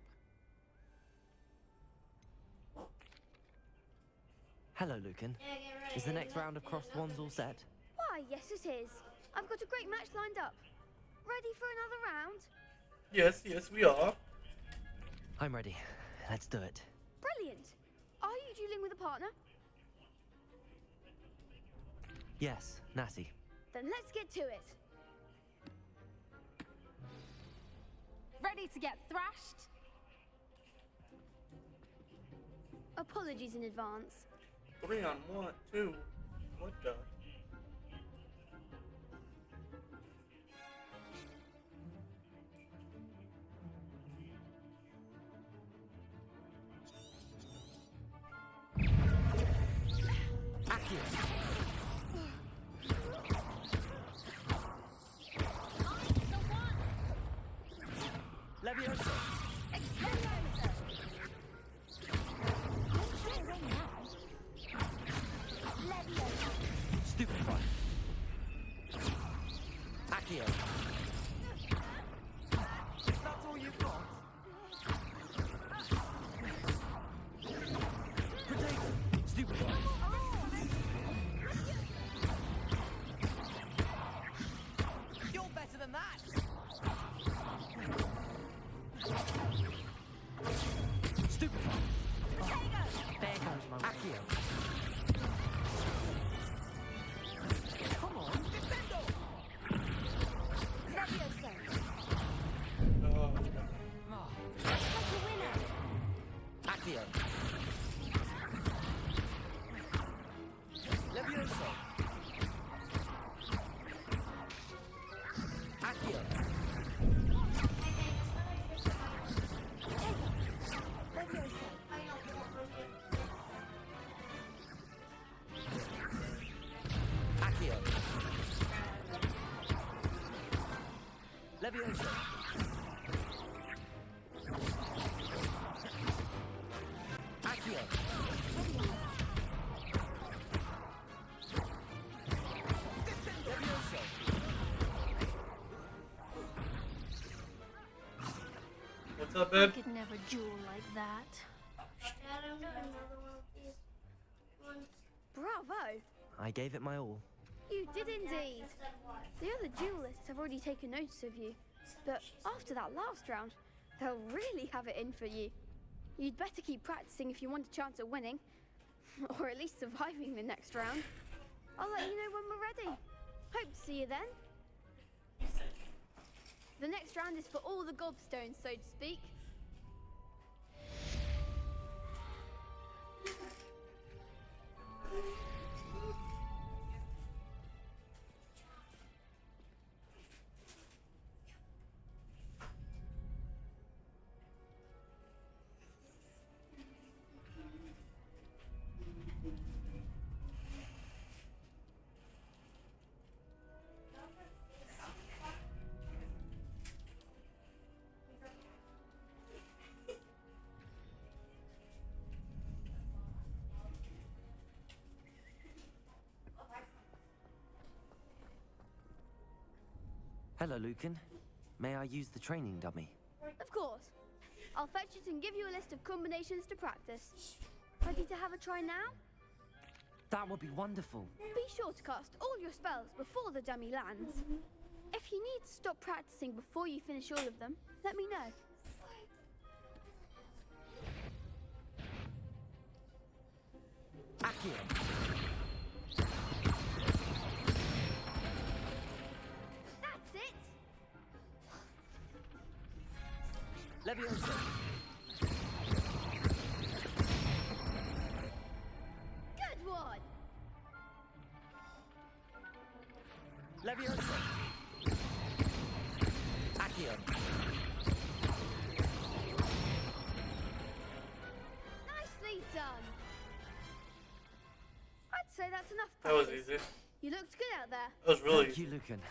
Hello, Lucan. Is the next round of Crossed Wands all set? Why, yes it is. I've got a great match lined up. Ready for another round? Yes, we are. I'm ready. Let's do it. Brilliant. Are you dueling with a partner? Yes, Natty. Then let's get to it. Ready to get thrashed? Apologies in advance. 3 on 1, 2. What the? Leviosa. Stupefy. Accio. That's all you've got? Potato. Stupefy. You're better than that. Stupefy. There goes my Accio. Come on, Defendo! Leviosa. Accio. Leviosa. Accio. I bed. could never duel like that. Dad, I'm doing another one of these ones. Bravo! I gave it my all. You did indeed. The other duelists have already taken notice of you, but after that last round, they'll really have it in for you. You'd better keep practicing if you want a chance at winning, or at least surviving the next round. I'll let you know when we're ready. Hope to see you then. The next round is for all the gobstones, so to speak. Hello, Lucan. May I use the training dummy? Of course. I'll fetch it and give you a list of combinations to practice. Ready to have a try now? That would be wonderful. Be sure to cast all your spells before the dummy lands. If you need to stop practicing before you finish all of them, let me know. Accio. That's it! Leviosa. Good one! Leviosa. Accio. Nicely done! I'd say that's enough That was practice. easy. You looked good out there. That was really Thank you, Lucan.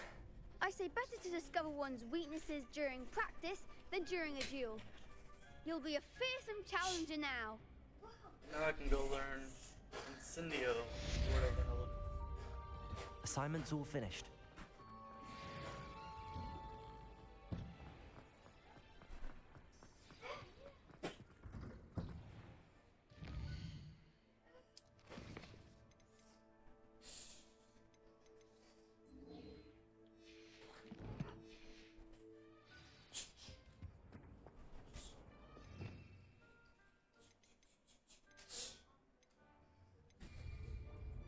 I say better to discover one's weaknesses during practice than during a duel. You'll be a fearsome challenger now. Now I can go learn Incendio, or whatever the hell it is. Assignment's all finished.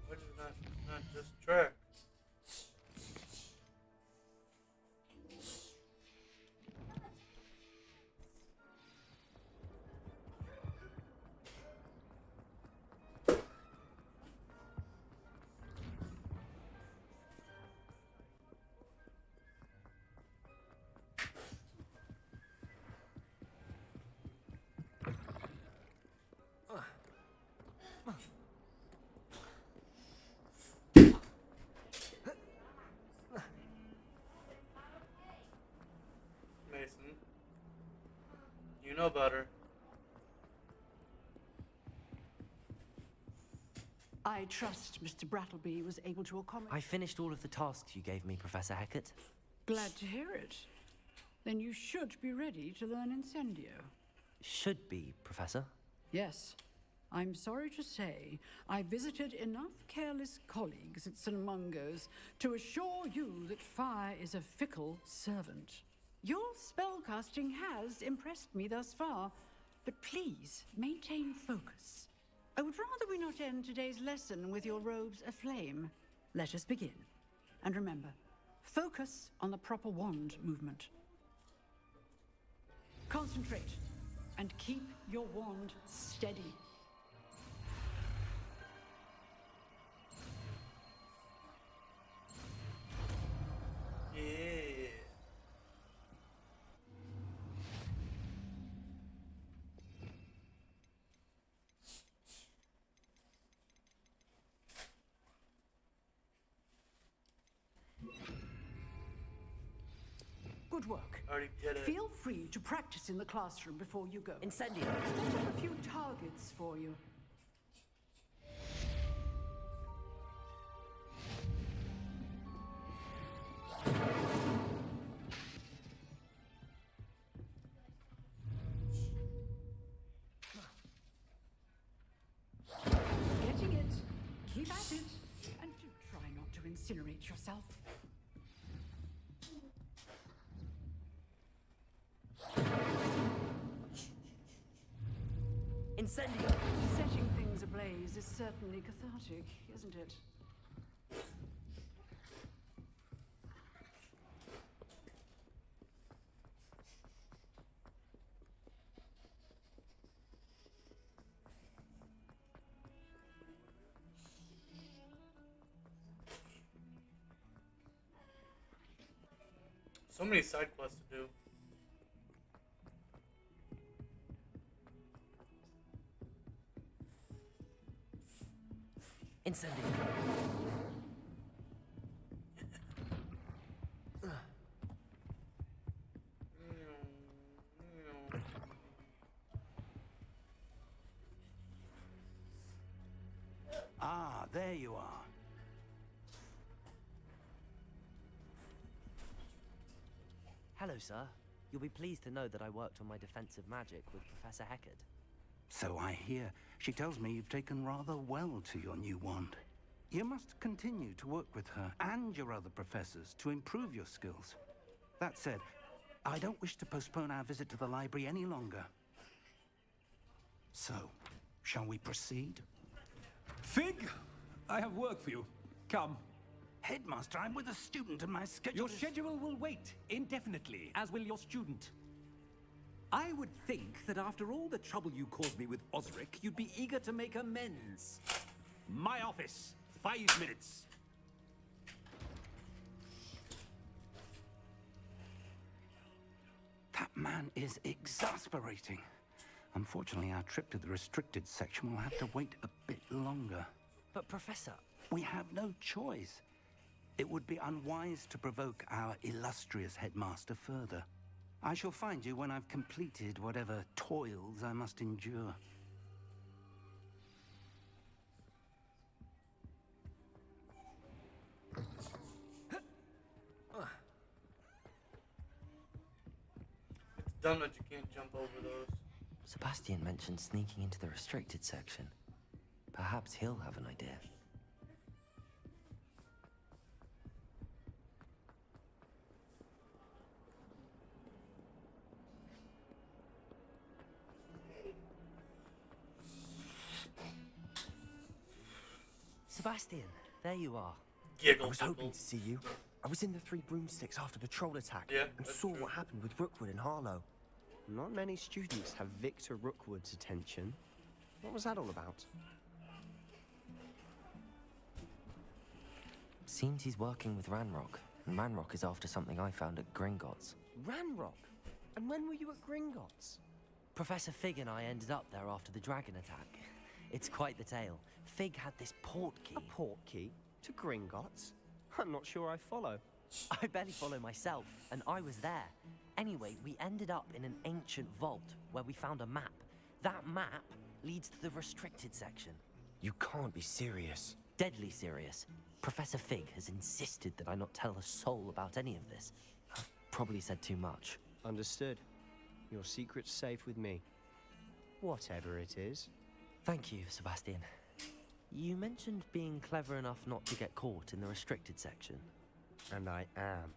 Which is not just track. Mason, you know better. I trust Mr. Brattleby was able to accommodate. I finished all of the tasks you gave me, Professor Hecat. Glad to hear it. Then you should be ready to learn Incendio. Should be, Professor. Yes. I'm sorry to say, I visited enough careless colleagues at St. Mungo's to assure you that fire is a fickle servant. Your spellcasting has impressed me thus far, but please maintain focus. I would rather we not end today's lesson with your robes aflame. Let us begin. And remember, focus on the proper wand movement. Concentrate and keep your wand steady. Yeah. Good work. Already did it. Feel free to practice in the classroom before you go. Incendio. Set up a few targets for you. Keep at it, and do try not to incinerate yourself. Incendio! Setting things ablaze is certainly cathartic, isn't it? So many side quests to do. Incendio! Ah, there you are. Hello, sir. You'll be pleased to know that I worked on my defensive magic with Professor Heckard. So I hear. She tells me you've taken rather well to your new wand. You must continue to work with her and your other professors to improve your skills. That said, I don't wish to postpone our visit to the library any longer. So, shall we proceed? Fig, I have work for you. Come. Headmaster, I'm with a student and my schedule Your schedule will wait indefinitely, as will your student. I would think that after all the trouble you caused me with Osric, you'd be eager to make amends. My office, 5 minutes. That man is exasperating. Unfortunately, our trip to the restricted section will have to wait a bit longer. But, Professor... We have no choice. It would be unwise to provoke our illustrious headmaster further. I shall find you when I've completed whatever toils I must endure. It's dumb that you can't jump over those. Sebastian mentioned sneaking into the restricted section. Perhaps he'll have an idea. Sebastian, there you are. Giggle, I was hoping giggle. to see you. I was in the Three Broomsticks after the troll attack Yeah, and that's saw true. what happened with Rookwood and Harlow. Not many students have Victor Rookwood's attention. What was that all about? Seems he's working with Ranrock, and Ranrock is after something I found at Gringotts. Ranrock? And when were you at Gringotts? Professor Fig and I ended up there after the dragon attack. It's quite the tale. Fig had this port key. A port key? To Gringotts? I'm not sure I follow. I barely follow myself, and I was there. Anyway, we ended up in an ancient vault where we found a map. That map leads to the restricted section. You can't be serious. Deadly serious. Professor Fig has insisted that I not tell a soul about any of this. I've probably said too much. Understood. Your secret's safe with me. Whatever it is. Thank you, Sebastian. You mentioned being clever enough not to get caught in the restricted section. And I am.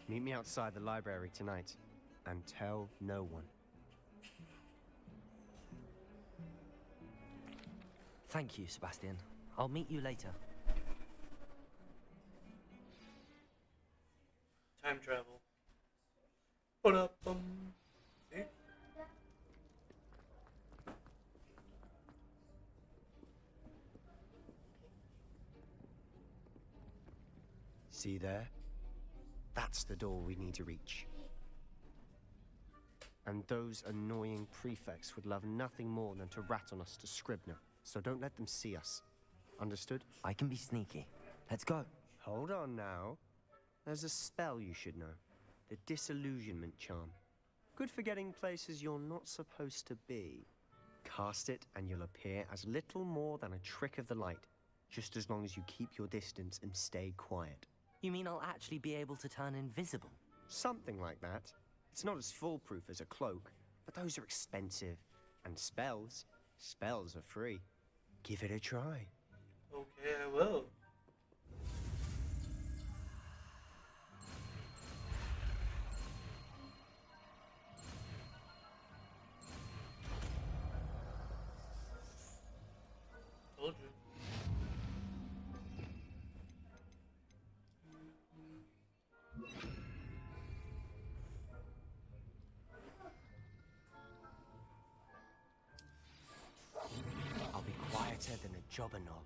Meet me outside the library tonight, and tell no one. Thank you, Sebastian. I'll meet you later. Time travel. Ba-da-bum. See? See there? That's the door we need to reach. And those annoying prefects would love nothing more than to rat on us to Scribner. So don't let them see us. Understood? I can be sneaky. Let's go. Hold on now. There's a spell you should know. The Disillusionment Charm. Good for getting places you're not supposed to be. Cast it and you'll appear as little more than a trick of the light. Just as long as you keep your distance and stay quiet. You mean I'll actually be able to turn invisible? Something like that. It's not as foolproof as a cloak, but those are expensive. And spells are free. Give it a try. Okay, I will. Told you. I'll be quieter than a jobberknoll.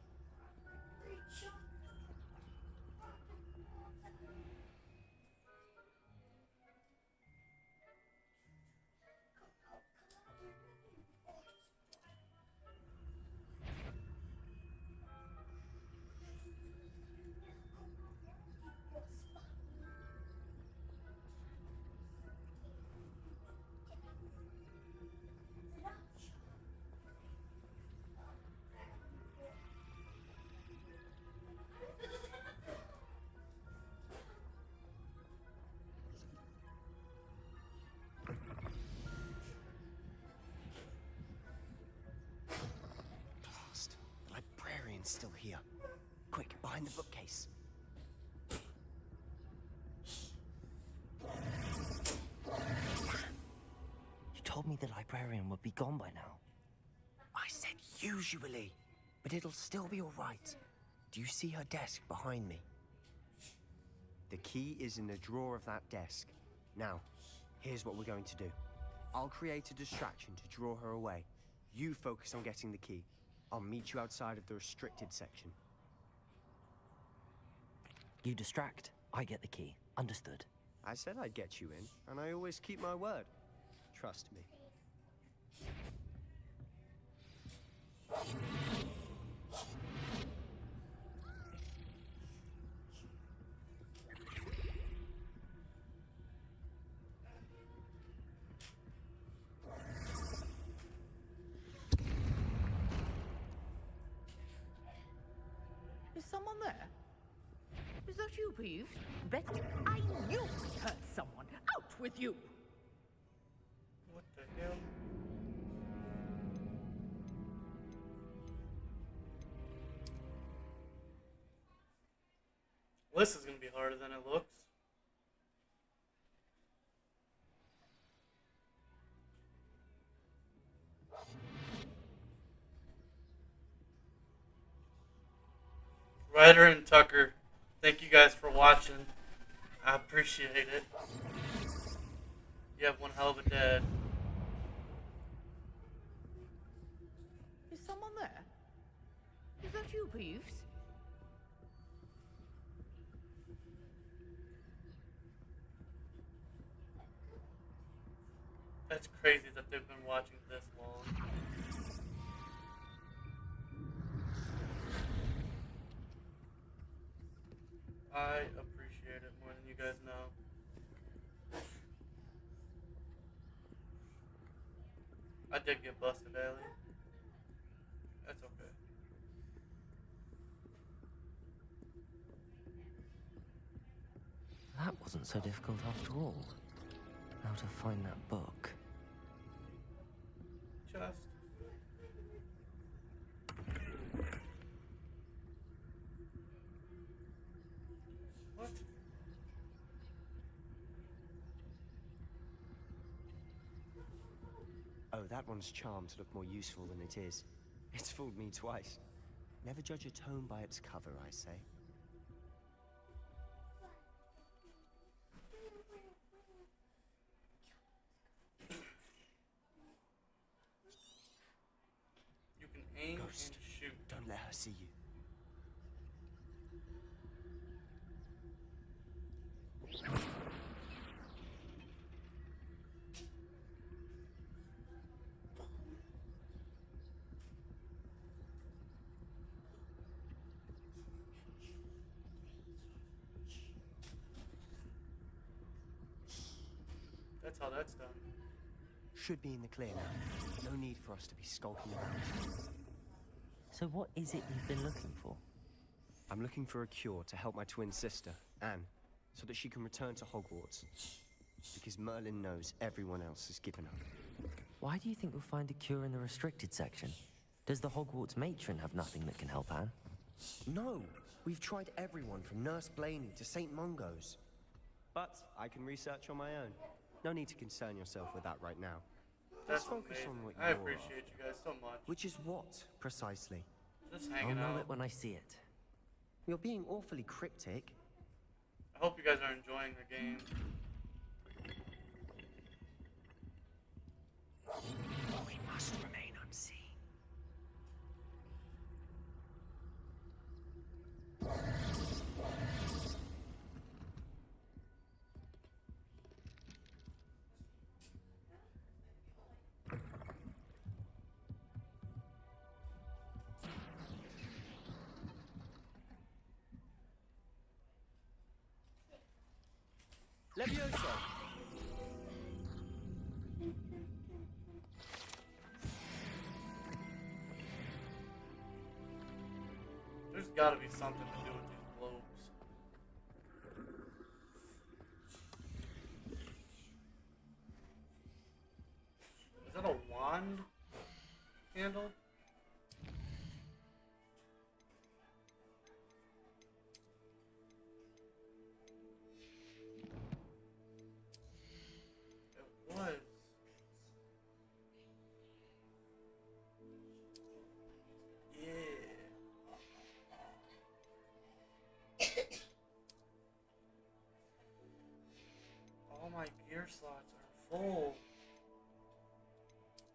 Blast. The librarian's still here. Quick, behind the bookcase. You told me the librarian would be gone by now. I said usually, but it'll still be all right. Do you see her desk behind me? The key is in the drawer of that desk. Now, here's what we're going to do. I'll create a distraction to draw her away. You focus on getting the key. I'll meet you outside of the restricted section. You distract, I get the key. Understood. I said I'd get you in, and I always keep my word. Trust me. Is someone there? Is that you, Peeves? Bet I knew we heard someone. Out with you! What the hell? This is gonna be harder than it looks. Ryder and Tucker, thank you guys for watching. I appreciate it. You have one hell of a dad. Is someone there? Is that you, Peeves? That's crazy that they've been watching this long. I appreciate it more than you guys know. I did get busted, Allie. That's okay. That wasn't so difficult after all. How to find that book. Just. What? Oh, that one's charmed to look more useful than it is. It's fooled me twice. Never judge a tome by its cover, I say. You can aim Ghost, and shoot. don't let her see you. That's how that's done. Should be in the clear now. No need for us to be skulking around. So what is it you've been looking for? I'm looking for a cure to help my twin sister, Anne, so that she can return to Hogwarts. Because Merlin knows everyone else has given up. Why do you think we'll find a cure in the restricted section? Does the Hogwarts matron have nothing that can help Anne? No, we've tried everyone from Nurse Blaney to St. Mungo's. But I can research on my own. No need to concern yourself with that right now. That's Let's focus amazing. on what I you're appreciate you guys so much. Which is what, precisely? Just I'll hanging know out. it when I see it. You're being awfully cryptic. I hope you guys are enjoying the game. We must remain unseen. Levioso! There's gotta be something to do with these globes. Is that a wand handle? It was. Yeah. All my gear slots are full.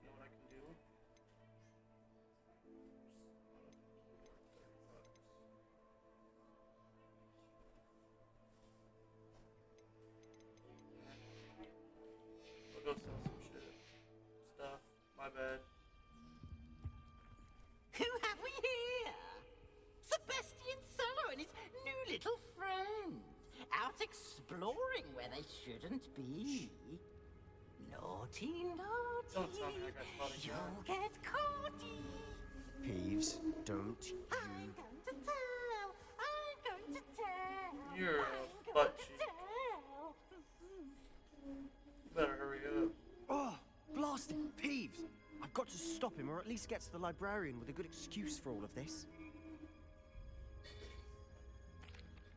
You know what I can do? We'll go sell some shit. Stuff. My bad. Who have we here? Sebastian Solo and his new little friend. Out exploring where they shouldn't be. Naughty, naughty. Don't tell me that guy's probably You'll get caughty. Peeves, don't you... I'm going to tell. I'm going to tell. You're a butt cheek. You better hurry up. Oh, blast it, Peeves! I've got to stop him, or at least get to the librarian with a good excuse for all of this.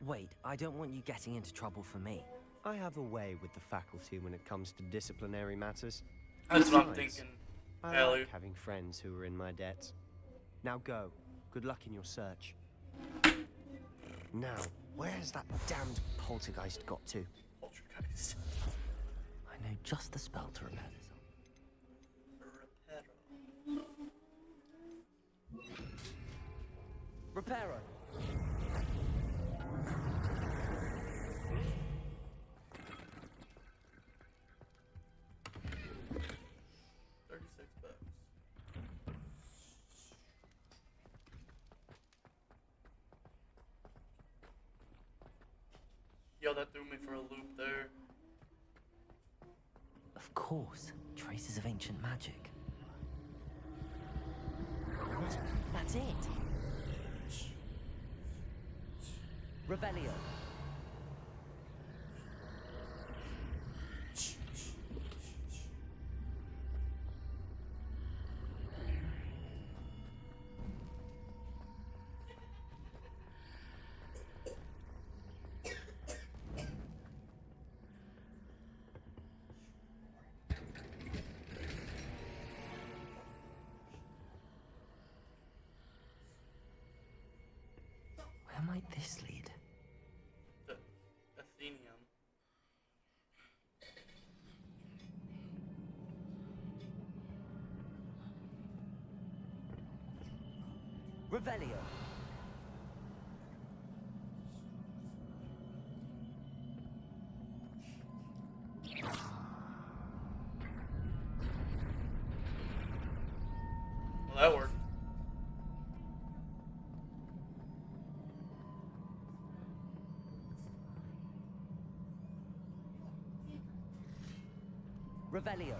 Wait, I don't want you getting into trouble for me. I have a way with the faculty when it comes to disciplinary matters. That's what I'm Besides, thinking, I Ellie. like having friends who are in my debt. Now go. Good luck in your search. Now, where's that damned poltergeist got to? Poltergeist. I know just the spell to repair this. Reparo. $36. Yo, that threw me for a loop there. Of course, traces of ancient magic. That's it. Revelio. Where might this lead? The Athenium. Revelio. Well, that worked. Revelio.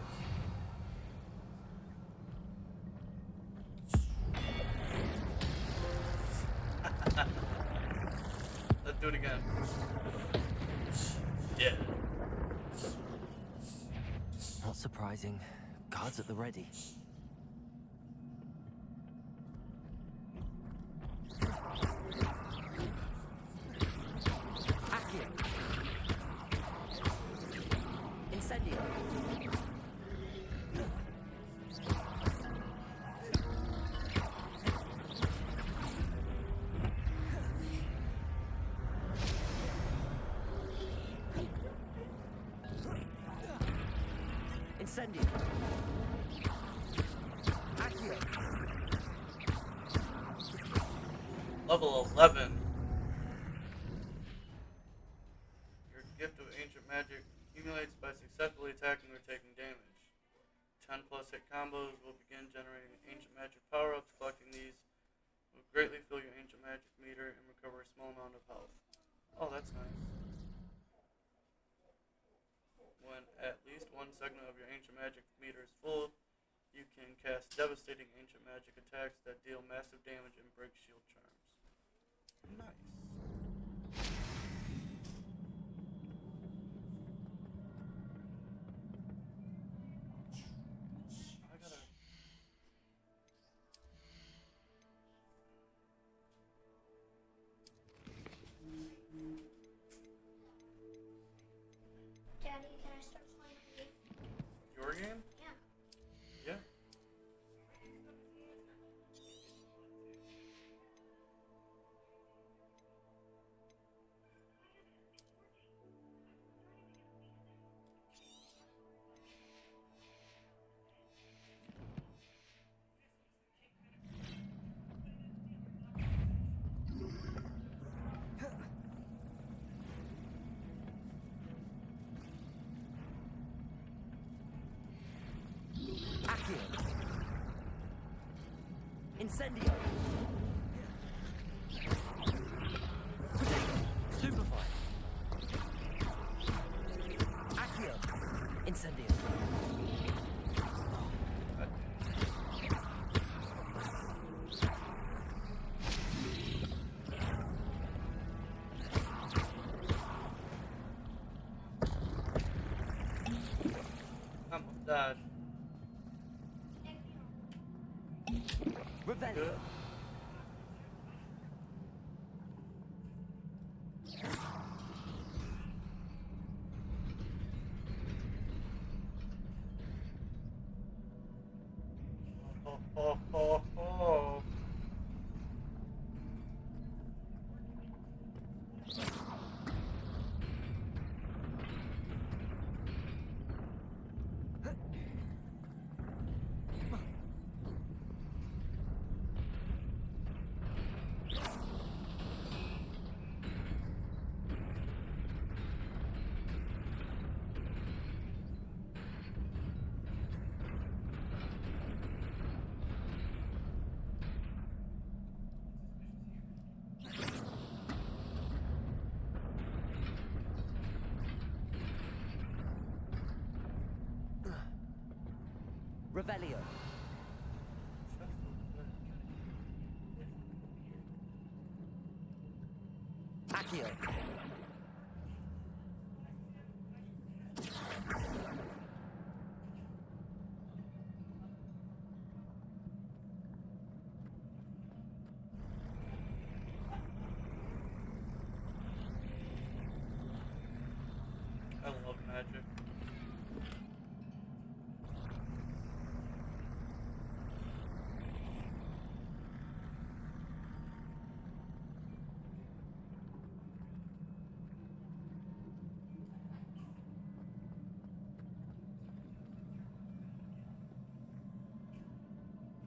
Let's do it again. Yeah. Not surprising. Guards at the ready. Incendio. Accio. Level 11. Your gift of ancient magic accumulates by successfully attacking or taking damage. 10 plus hit combos will begin generating ancient magic power-ups. Collecting these will greatly fill your ancient magic meter and recover a small amount of health. Oh, that's nice. When at least one segment of your ancient magic meter is full, you can cast devastating ancient magic attacks that deal massive damage and break shield charms. Nice. I gotta... Daddy, can I start playing a game? Your game? Yeah. Yeah. Accio. Incendio. Stupefy. Accio. Incendio. Almost died. Revelio. Oh. Revelio. Accio. I love magic.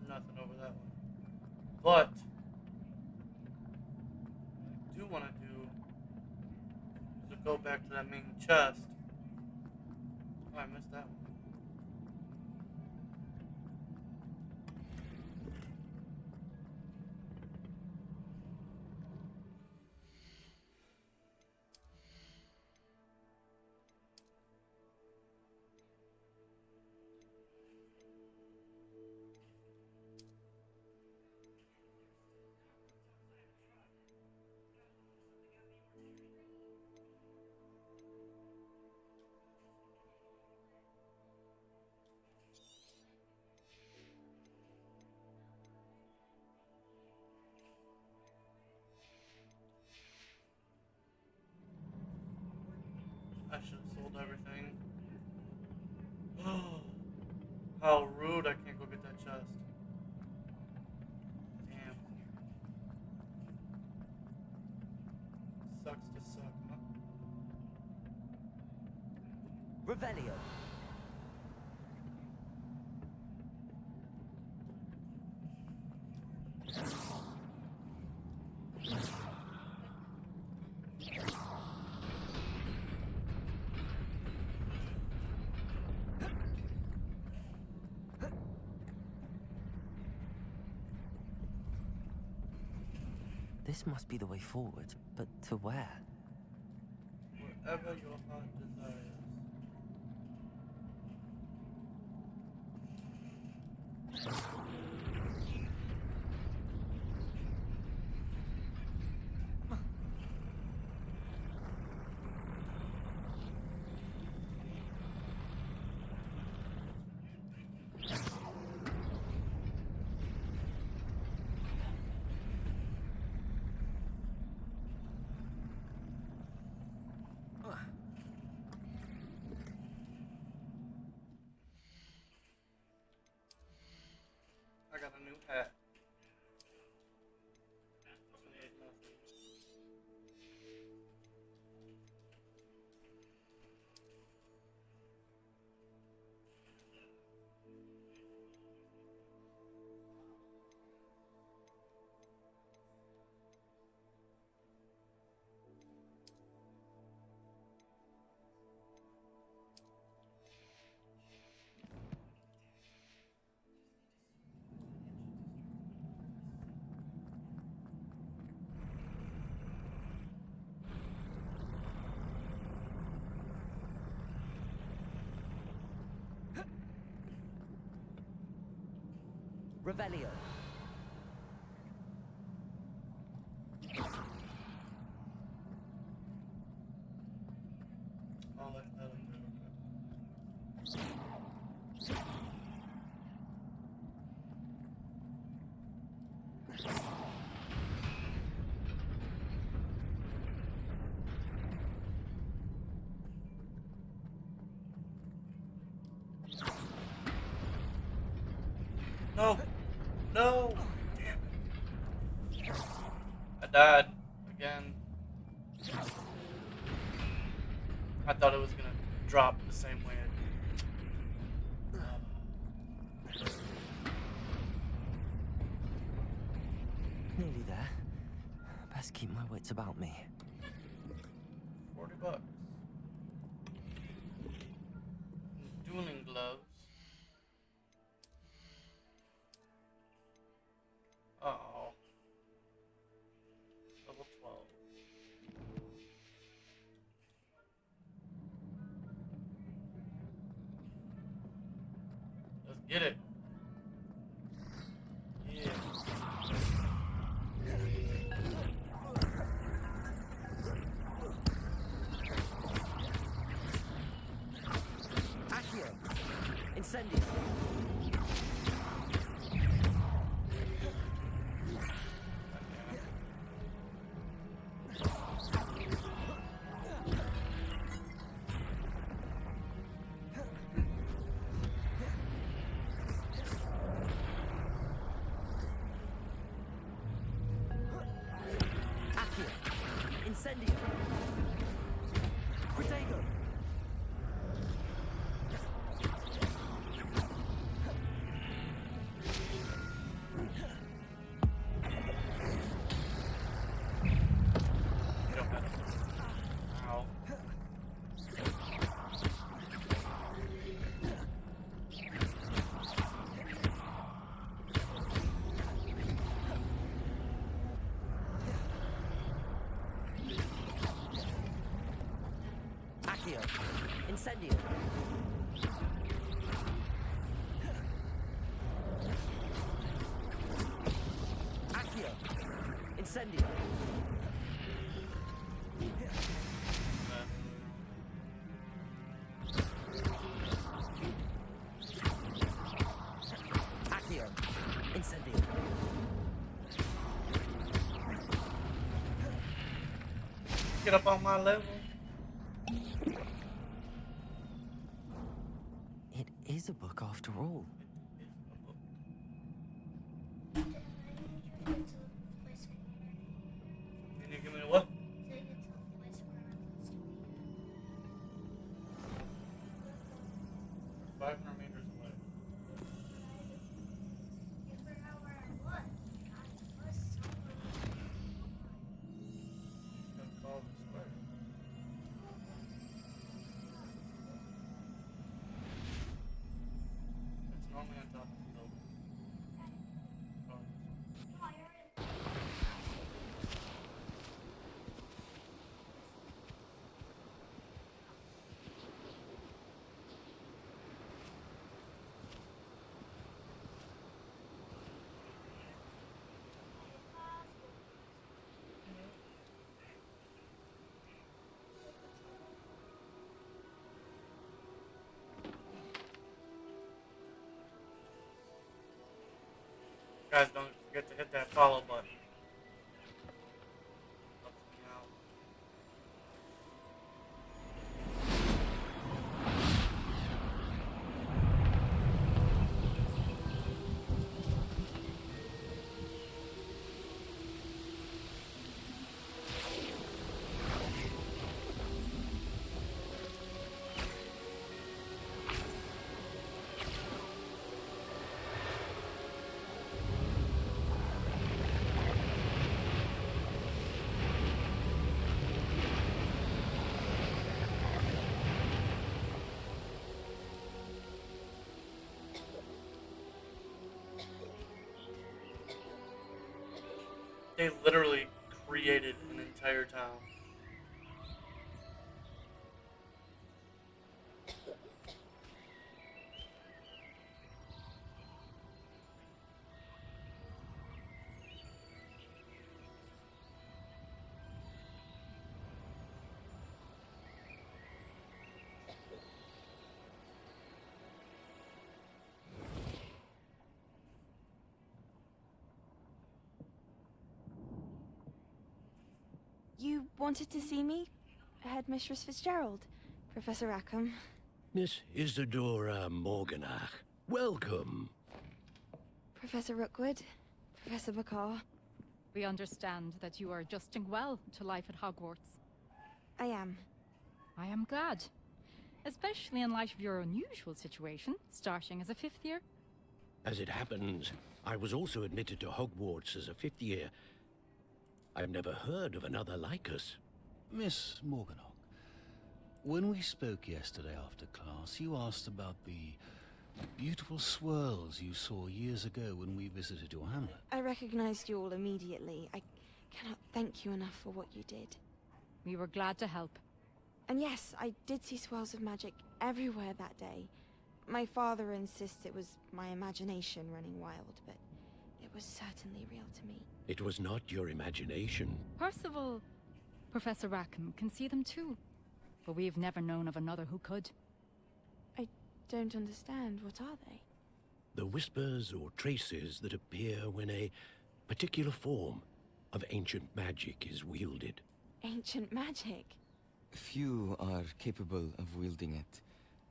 Nothing over that one. But what I do want to do is to go back to that main chest. Oh, I missed that one. I should have sold everything. How rude, I can't go get that chest. Damn. Sucks to suck, huh? Revelio. This must be the way forward, but to where? Wherever your heart desires. I got a new hat. Revelio. Oh, like that. No! No! Damn it. I died. Again. I thought it was gonna drop the same way it Nearly there. Best keep my wits about me. $40. Dueling gloves. Uh-oh. Level 12. Let's get it. Yeah. Accio. Incendio. Accio. Incendio. Protego. Ow. Accio. Incendio. Accio. Incendio. Accio. Incendio. Get up on my level. It is a book after all. Can you give me what? 500 meters away. That's all this way. Guys, don't forget to hit that follow button. Helps me out. They literally created an entire town. You wanted to see me? Headmistress Fitzgerald, Professor Rackham. Miss Isadora Morganach, welcome. Professor Rookwood, Professor Bakar. We understand that you are adjusting well to life at Hogwarts. I am. I am glad. Especially in light of your unusual situation, starting as a 5th year. As it happens, I was also admitted to Hogwarts as a 5th year. I've never heard of another like us. Miss Morganach, when we spoke yesterday after class, you asked about the beautiful swirls you saw years ago when we visited your hamlet. I recognized you all immediately. I cannot thank you enough for what you did. We were glad to help. And yes, I did see swirls of magic everywhere that day. My father insists it was my imagination running wild, but it was certainly real to me. It was not your imagination. Percival, Professor Rackham can see them too. But we've never known of another who could. I don't understand. What are they? The whispers or traces that appear when a particular form of ancient magic is wielded. Ancient magic? Few are capable of wielding it.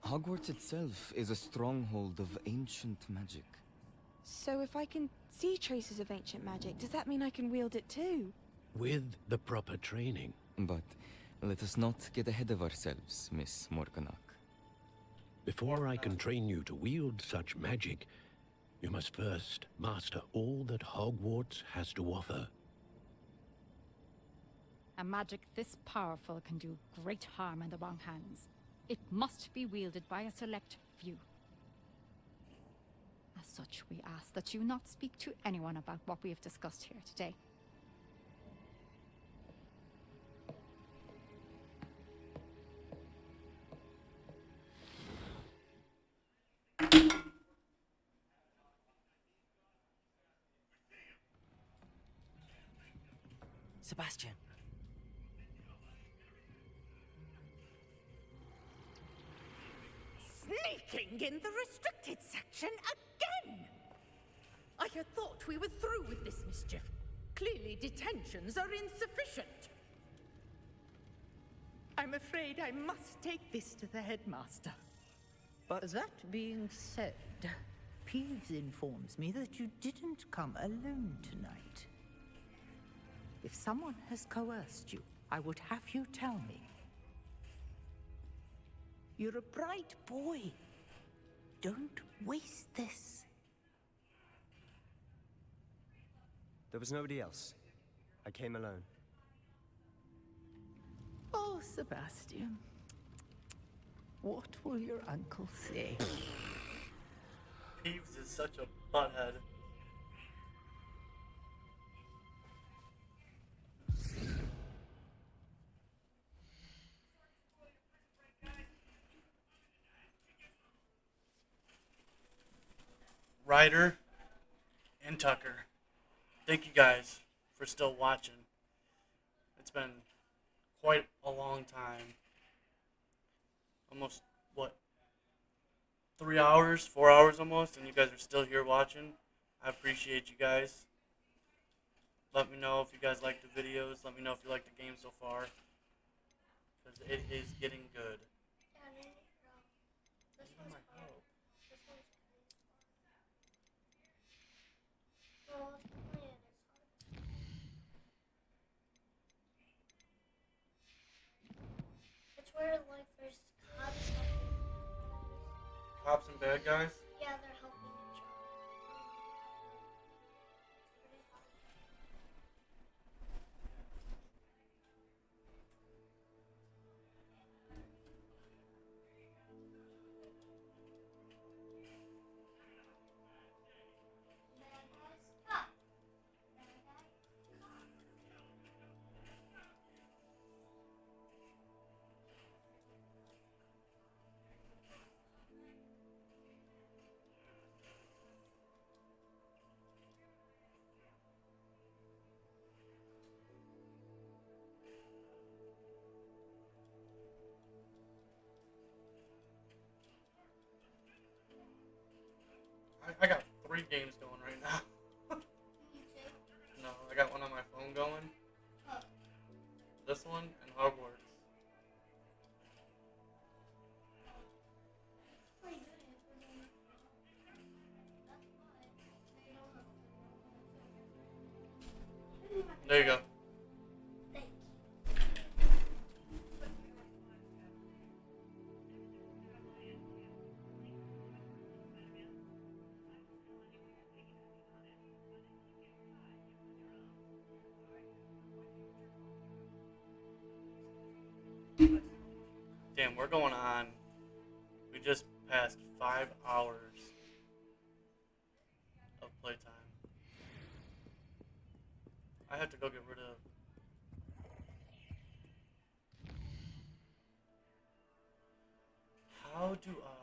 Hogwarts itself is a stronghold of ancient magic. So if I can see traces of ancient magic, does that mean I can wield it too? With the proper training. But let us not get ahead of ourselves, Miss Morganach. Before I can train you to wield such magic, you must first master all that Hogwarts has to offer. A magic this powerful can do great harm in the wrong hands. It must be wielded by a select few. As such, we ask that you not speak to anyone about what we have discussed here today. Sebastian. Sneaking in the restricted section again! I had thought we were through with this mischief. Clearly detentions are insufficient. I'm afraid I must take this to the headmaster. But that being said, Peeves informs me that you didn't come alone tonight. If someone has coerced you, I would have you tell me. You're a bright boy. Don't waste this. There was nobody else. I came alone. Oh, Sebastian. What will your uncle say? Peeves is such a butthead. Ryder and Tucker, thank you guys for still watching. It's been quite a long time. Almost, what, 3 hours, 4 hours almost, and you guys are still here watching. I appreciate you guys. Let me know if you guys like the videos. Let me know if you like the game so far. Because it is getting good. This one's hard. This one's kind of hard. Well, it's playing. It's where like there's cops helping. Cops and bad guys? Yeah, they're helping each other. Pretty hard. Bad guys, stop. Bad guys, stop. I got 3 games going right now. You too? No, I got one on my phone going. Oh. This one and Hogwarts. What are you doing? That's why they don't have. There you go. Thank Damn, we're going on. We just passed 5 hours of playtime. I have to go get rid of. How do I?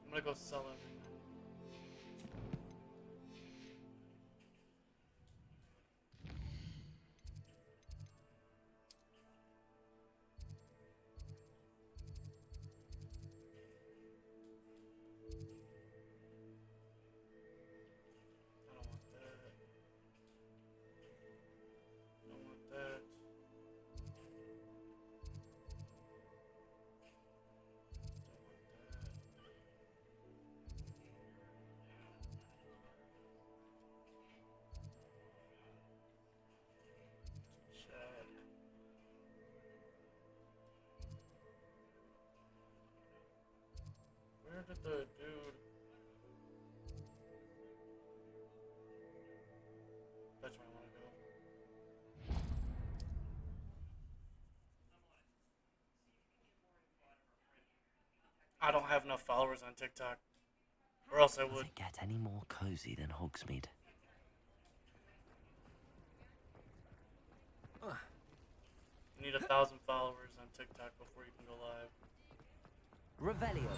I'm gonna go sell everything. I don't want that. Don't want that. Check. Where did the dude? That's where I want to go. I don't have enough followers on TikTok, or else I Does would. it get any more cozy than Hogsmeade? You need 1,000 followers on TikTok before you can go live. Revelio.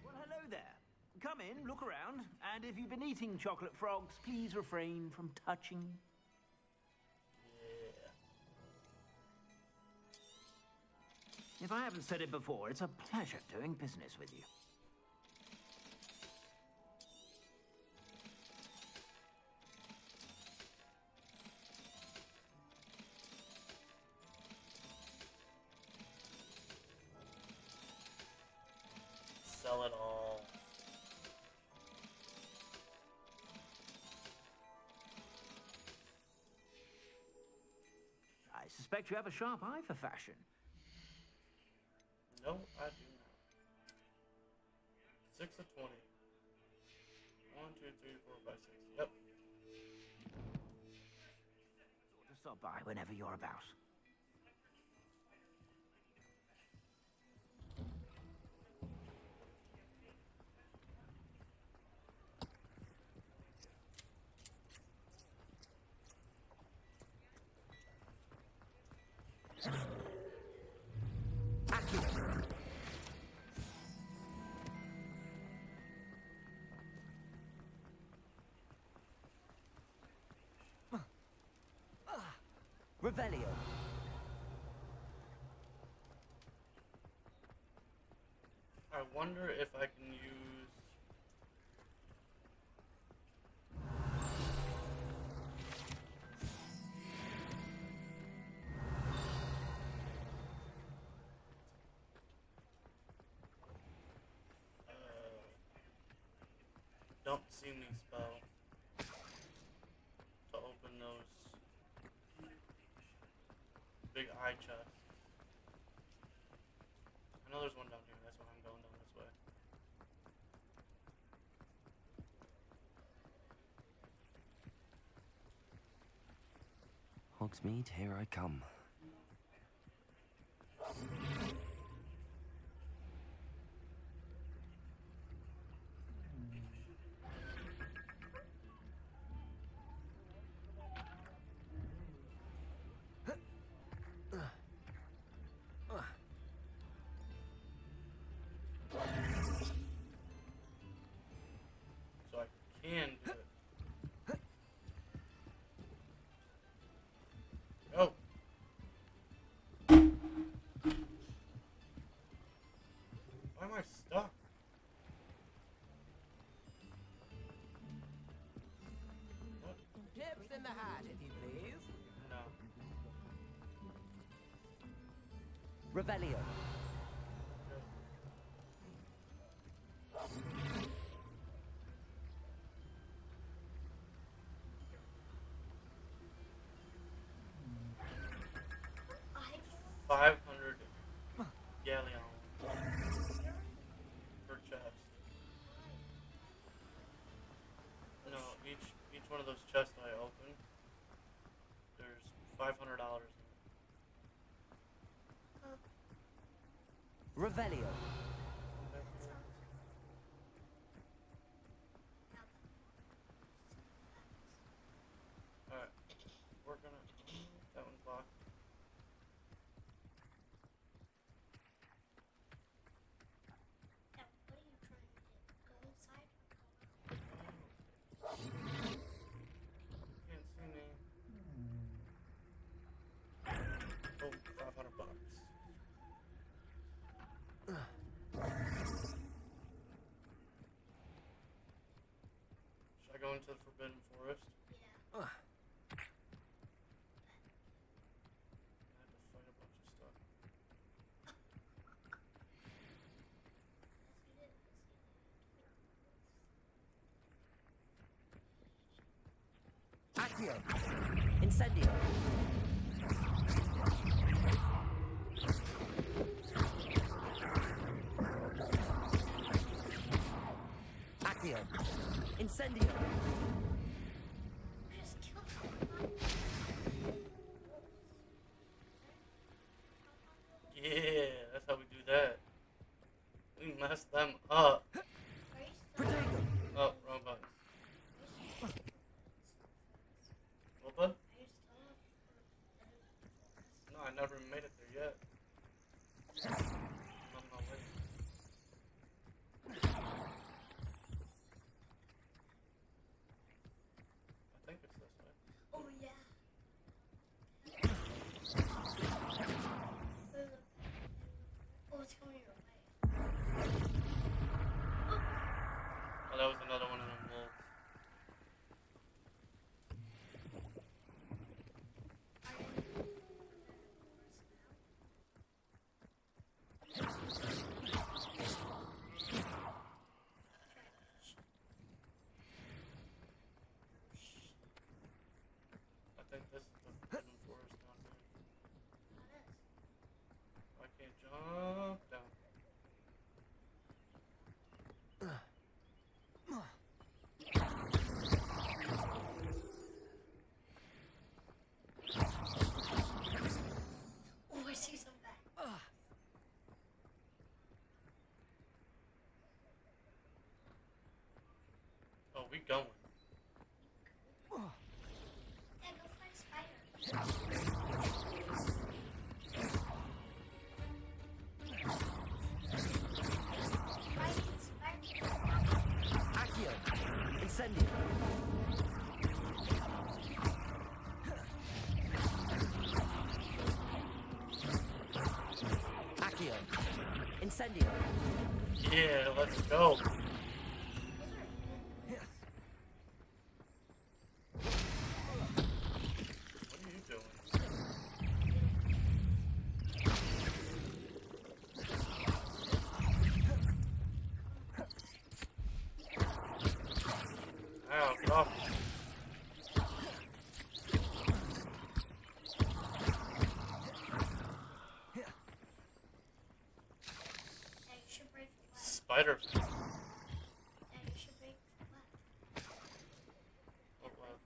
Well, hello there. Come in, look around, and if you've been eating chocolate frogs, please refrain from touching. If I haven't said it before, it's a pleasure doing business with you. sell it all. I suspect you have a sharp eye for fashion. No, I do not. 6 of 20. 1, 2, 3, 4, 5, 6. Yep. Just stop by whenever you're about. Revelio. I wonder if I can use... don't see me spell to open those big eye chests. I know there's one down here, that's why I'm going down this way. Hogsmeade, here I come. So I can do it. Oh. Why am I stuck? What? Tips in the hat, if you please. No. Revelio. $500 galleon per chest. No, each one of those chests I open, there's $500 in it. Revelio. Alright, we're gonna... that one's locked. Can't see me. Oh, $500. Should I go into the Forbidden Forest? Yeah. I have to fight a bunch of stuff. Accio. Incendio. Accio. Incendio. Yeah, that's how we do that. We messed them up. Oh, wrong button. What button? No, I never made it there yet. I'm on my way. I think it's this way. Oh yeah. Oh, it's going your way. Oh, that was another one of them wolves. we going? Yeah, go find spider. Accio! Incendio! Accio! Incendio! Yeah, let's go. What are you doing? Ow, get off. Yeah, you should break the web. Spider. Yeah, you should break the web. What web?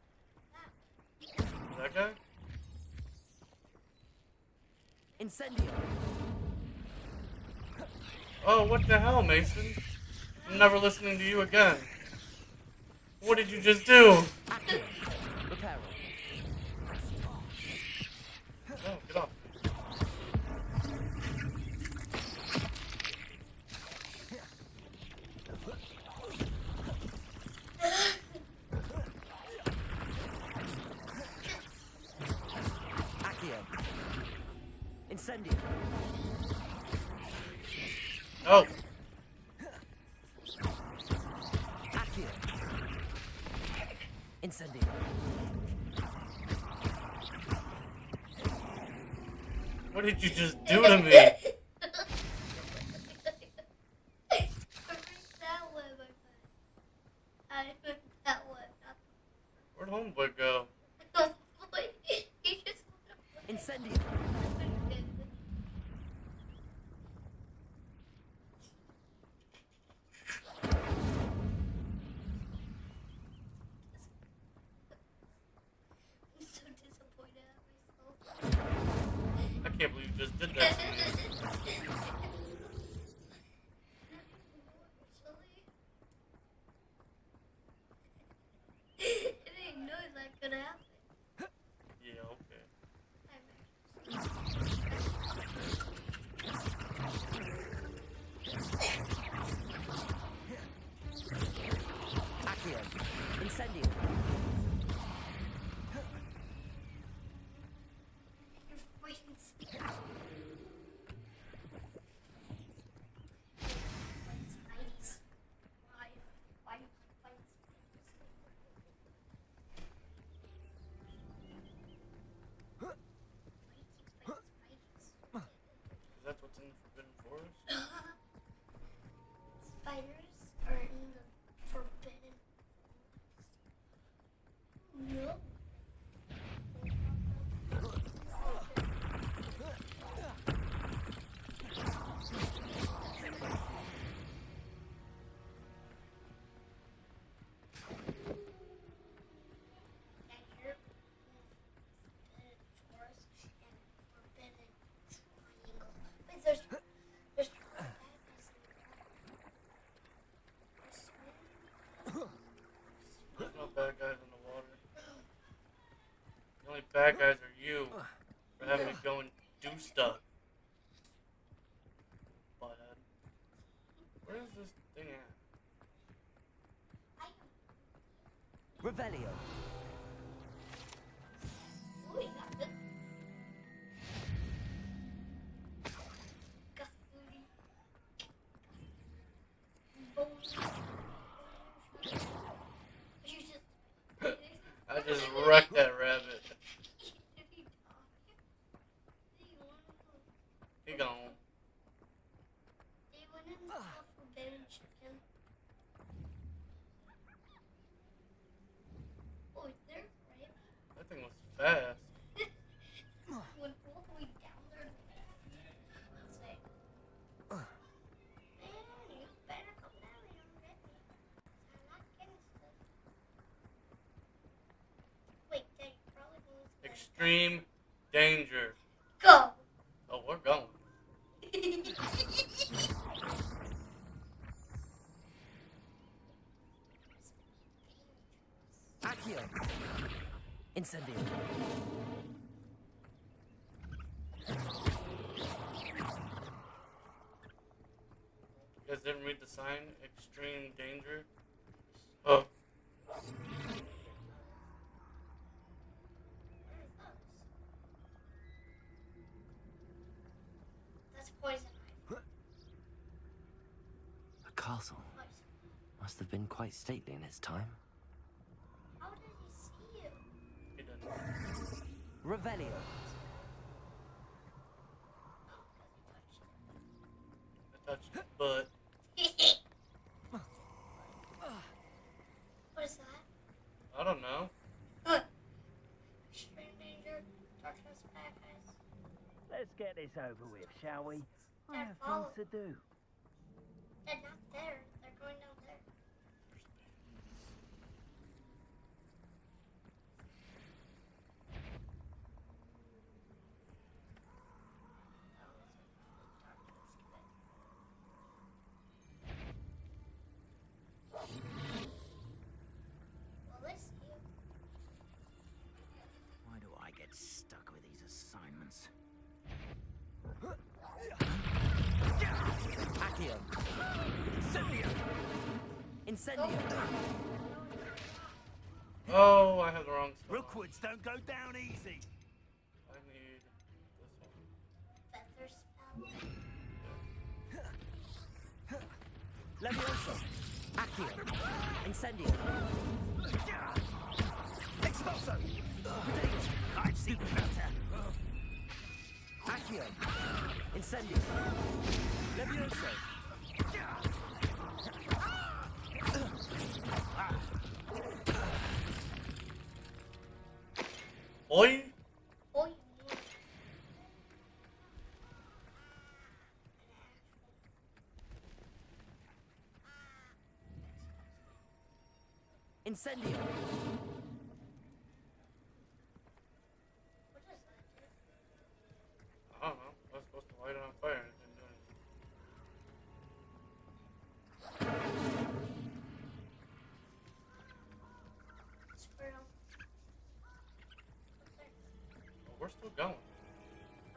That guy? Incendio! Oh, what the hell, Mason? I'm never listening to you again. What did you just do? Accio! Reparo! Oh, get off. Accio! Incendio! No. Accio! Incendio! What did you just do to me? Where'd homeboy go? Incendio! I'm so disappointed at myself. I can't believe you just did that to me. I didn't know that could happen. Yeah, okay. Accio! Incendio! Your friends. Spidey's. Why do you fight Is that what's in the Forbidden Forest? Spiders are in the forbidden forest. No. And you're in forbidden forest and forbidden triangle. Wait, there's there's There's no bad guys in the water. The only bad guys are you for having to go and do stuff. Butthead. Where is this thing at? Revelio! Oh, you got this. Gasuli. You just. I just wrecked that rabbit. He gone. They went in the forbidden chicken. Oh, they're right. That thing was fast. Went all the way down there. Say, man, you better come down here already. I'm not getting stuff. Wait, Dad, you probably going to Extreme danger. go. Oh, we're going. Accio. Incendio. You guys didn't read the sign? Extreme danger. Oh. That's poison. A castle. Must have been quite stately in its time. How did he see you? He didn't. Revelio. I touched it, but What is that? I don't know. Extreme danger. Darkness back, guys. Let's get this over with, shall we? I Dad, have follow. things to do. They're not there. They're going down there. Will they see you? Why do I get stuck with these assignments? Accio. Incendio. Oh, I have the wrong spell. Rookwoods don't go down easy. I need this one. Feather spell. Levioso. Accio. Incendio. Expulso. I've seen better. Accio. Incendio. Levioso. Oi! Oi. Incendio. What does that do? I don't know. I was supposed to light it on fire and it didn't do anything. Squirrel. Well, we're still going.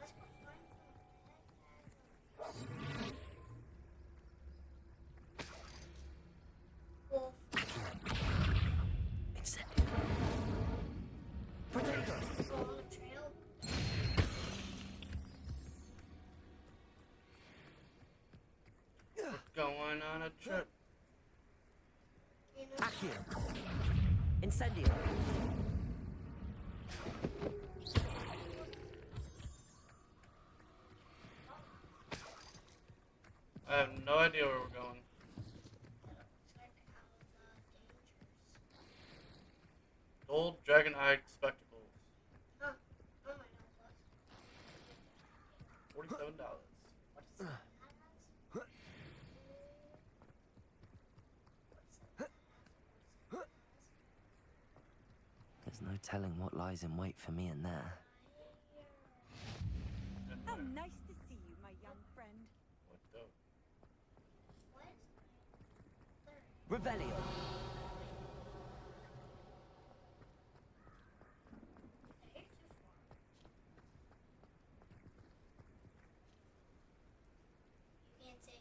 Let's go find Wolf. Incendio. Potato. Go on the trail. We're going on a trip. You know, Accio. Incendio. I have no idea where we're going. Gold dragon-eyed spectacles. huh? Oh my God. $47. What is that? There's no telling what lies in wait for me in there. How nice to see you, my young friend. What the? Revelio. You can't see.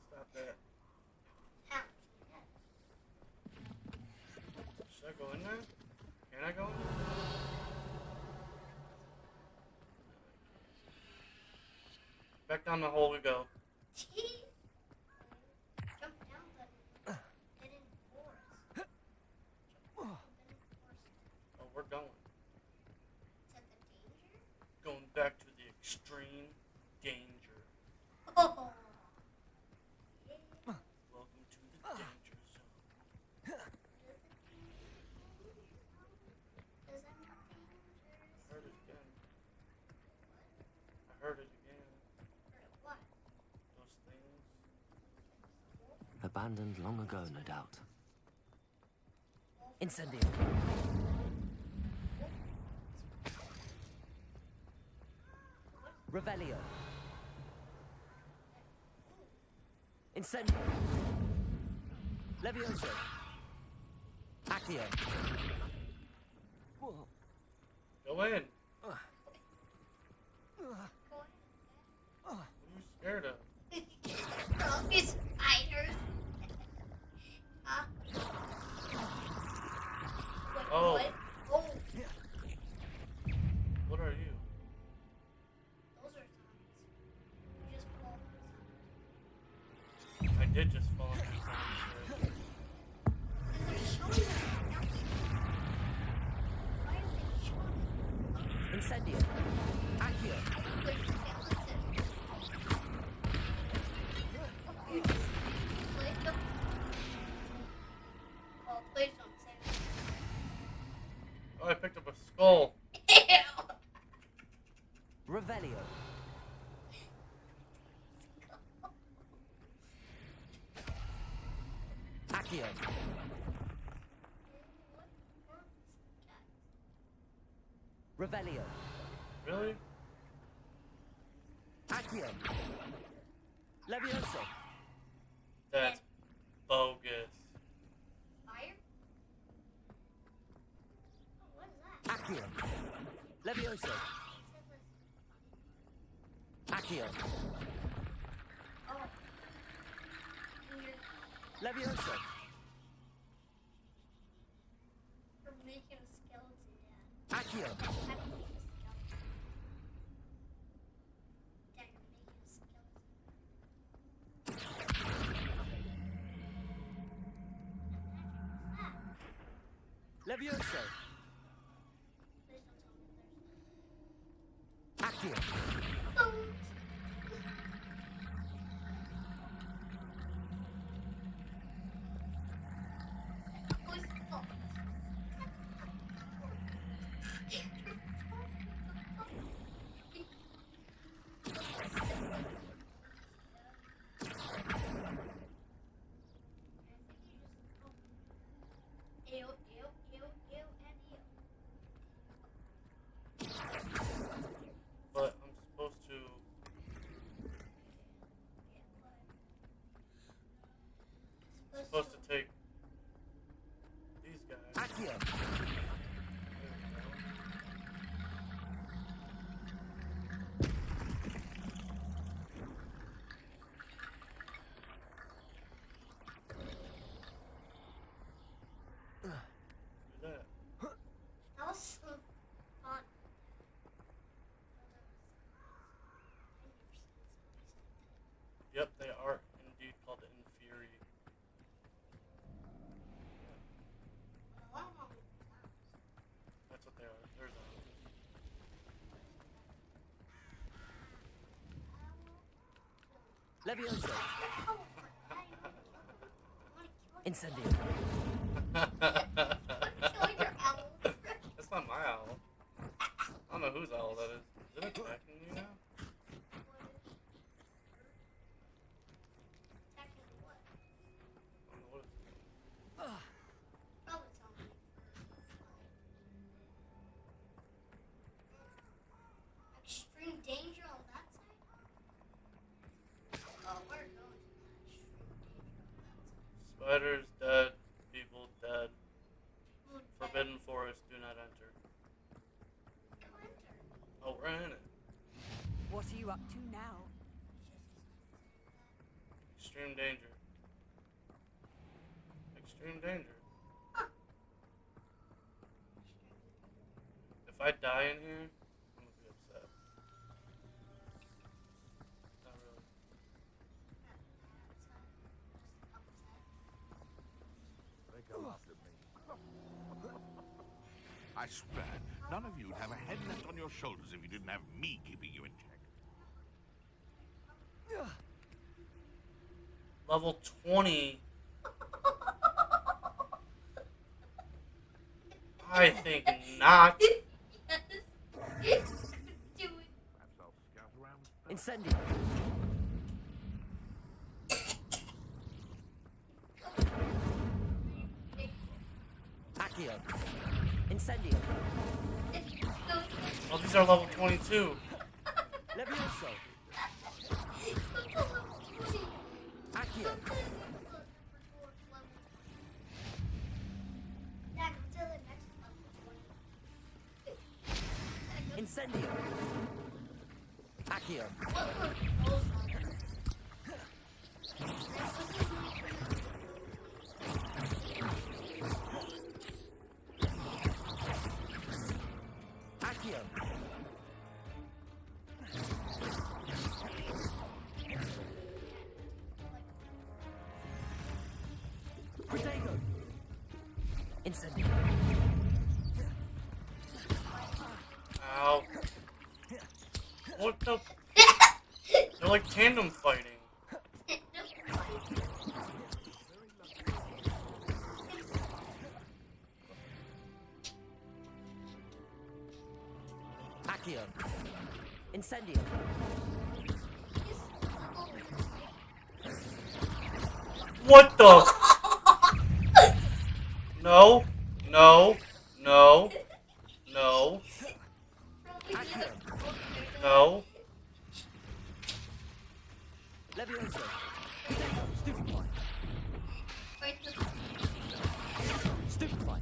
Stop that. How? Should I go in there? Can I go in there? Back down the hole we go. Jump down the hidden forest. Oh, we're going. Is that the danger? Going back to the extreme danger. Oh. Welcome to the danger zone. Is that not dangerous? I heard it again. I heard it again. What? Those things. Abandoned long ago, no doubt. Incendio. Revelio. Incendio. Levioso. Accio. Go in. What are you scared of? Froggy spiders. Wait, Oh. what? Oh. What are you? Those are zombies. You just fall. I did just fall into zombies. They're showing us. Why are they showing us? Incendio. Accio. They're skeletons. You just played them. Oh, please don't say that. Oh, I picked up a skull. Revelio. Accio. Revelio. Really? Accio. Levioso. That's bogus. Fire? Oh, what is that? Accio. Levioso. Accio. Oh. You're Levioso. making a skeleton, Dad. Accio. I'm making a skeleton. Dad, you're making a skeleton. Levioso. Please don't tell me Accio. there's... Ew, ew, ew, ew, and ew. But I'm supposed to. Supposed to take these guys. Accio. Do that. That was so fun. Yep, they are indeed called Inferi. That's what they are. They're zombies. Levioso. Incendio. That's not my owl. I don't know whose owl that is. Is it attacking you now? I don't know what it's doing. Probably something. Extreme danger on that side? Oh, we're going to extreme danger on that side. Spiders dead. People dead. We're Forbidden forest, do not enter. Oh, we're in it. What are you up to now? Extreme danger. Extreme danger. If I die in here, I'm gonna be upset. Not really. They come after me. I swear, none of you'd have a head left on your shoulders if you didn't have me keeping you in check. Level 20. I think not. Do it. Perhaps I'll scout around. Incendio. Accio. Incendio. Oh, these are level 22. Levioso. Accio. Incendio. Accio. Accio. Protego. Incendio. Ow. What the? They're like tandem fighting. Accio. Incendio. What the? No. No. No. No. No. Levioso. Stupefy. Stupefy.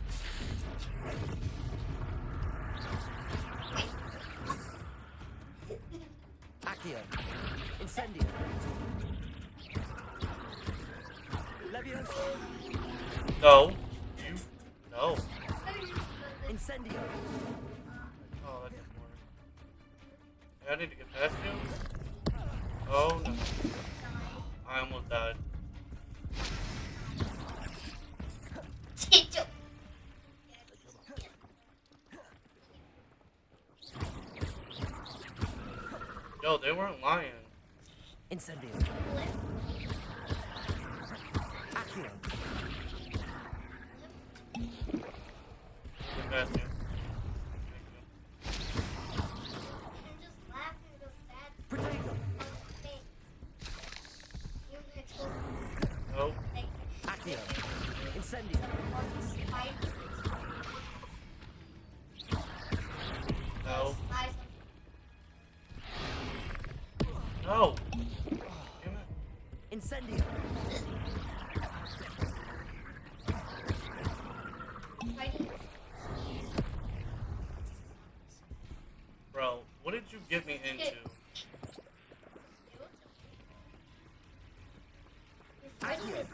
Accio. Incendio. Levioso. No. You. No. Incendio. Oh, that didn't work. I need to get past you. Oh no. I almost died. Yo, they weren't lying. Incendio. Accio. Get past you. Protego. No. Accio. Incendio. No. No. Damn it. Incendio. Bro, what did you get me into? Accio.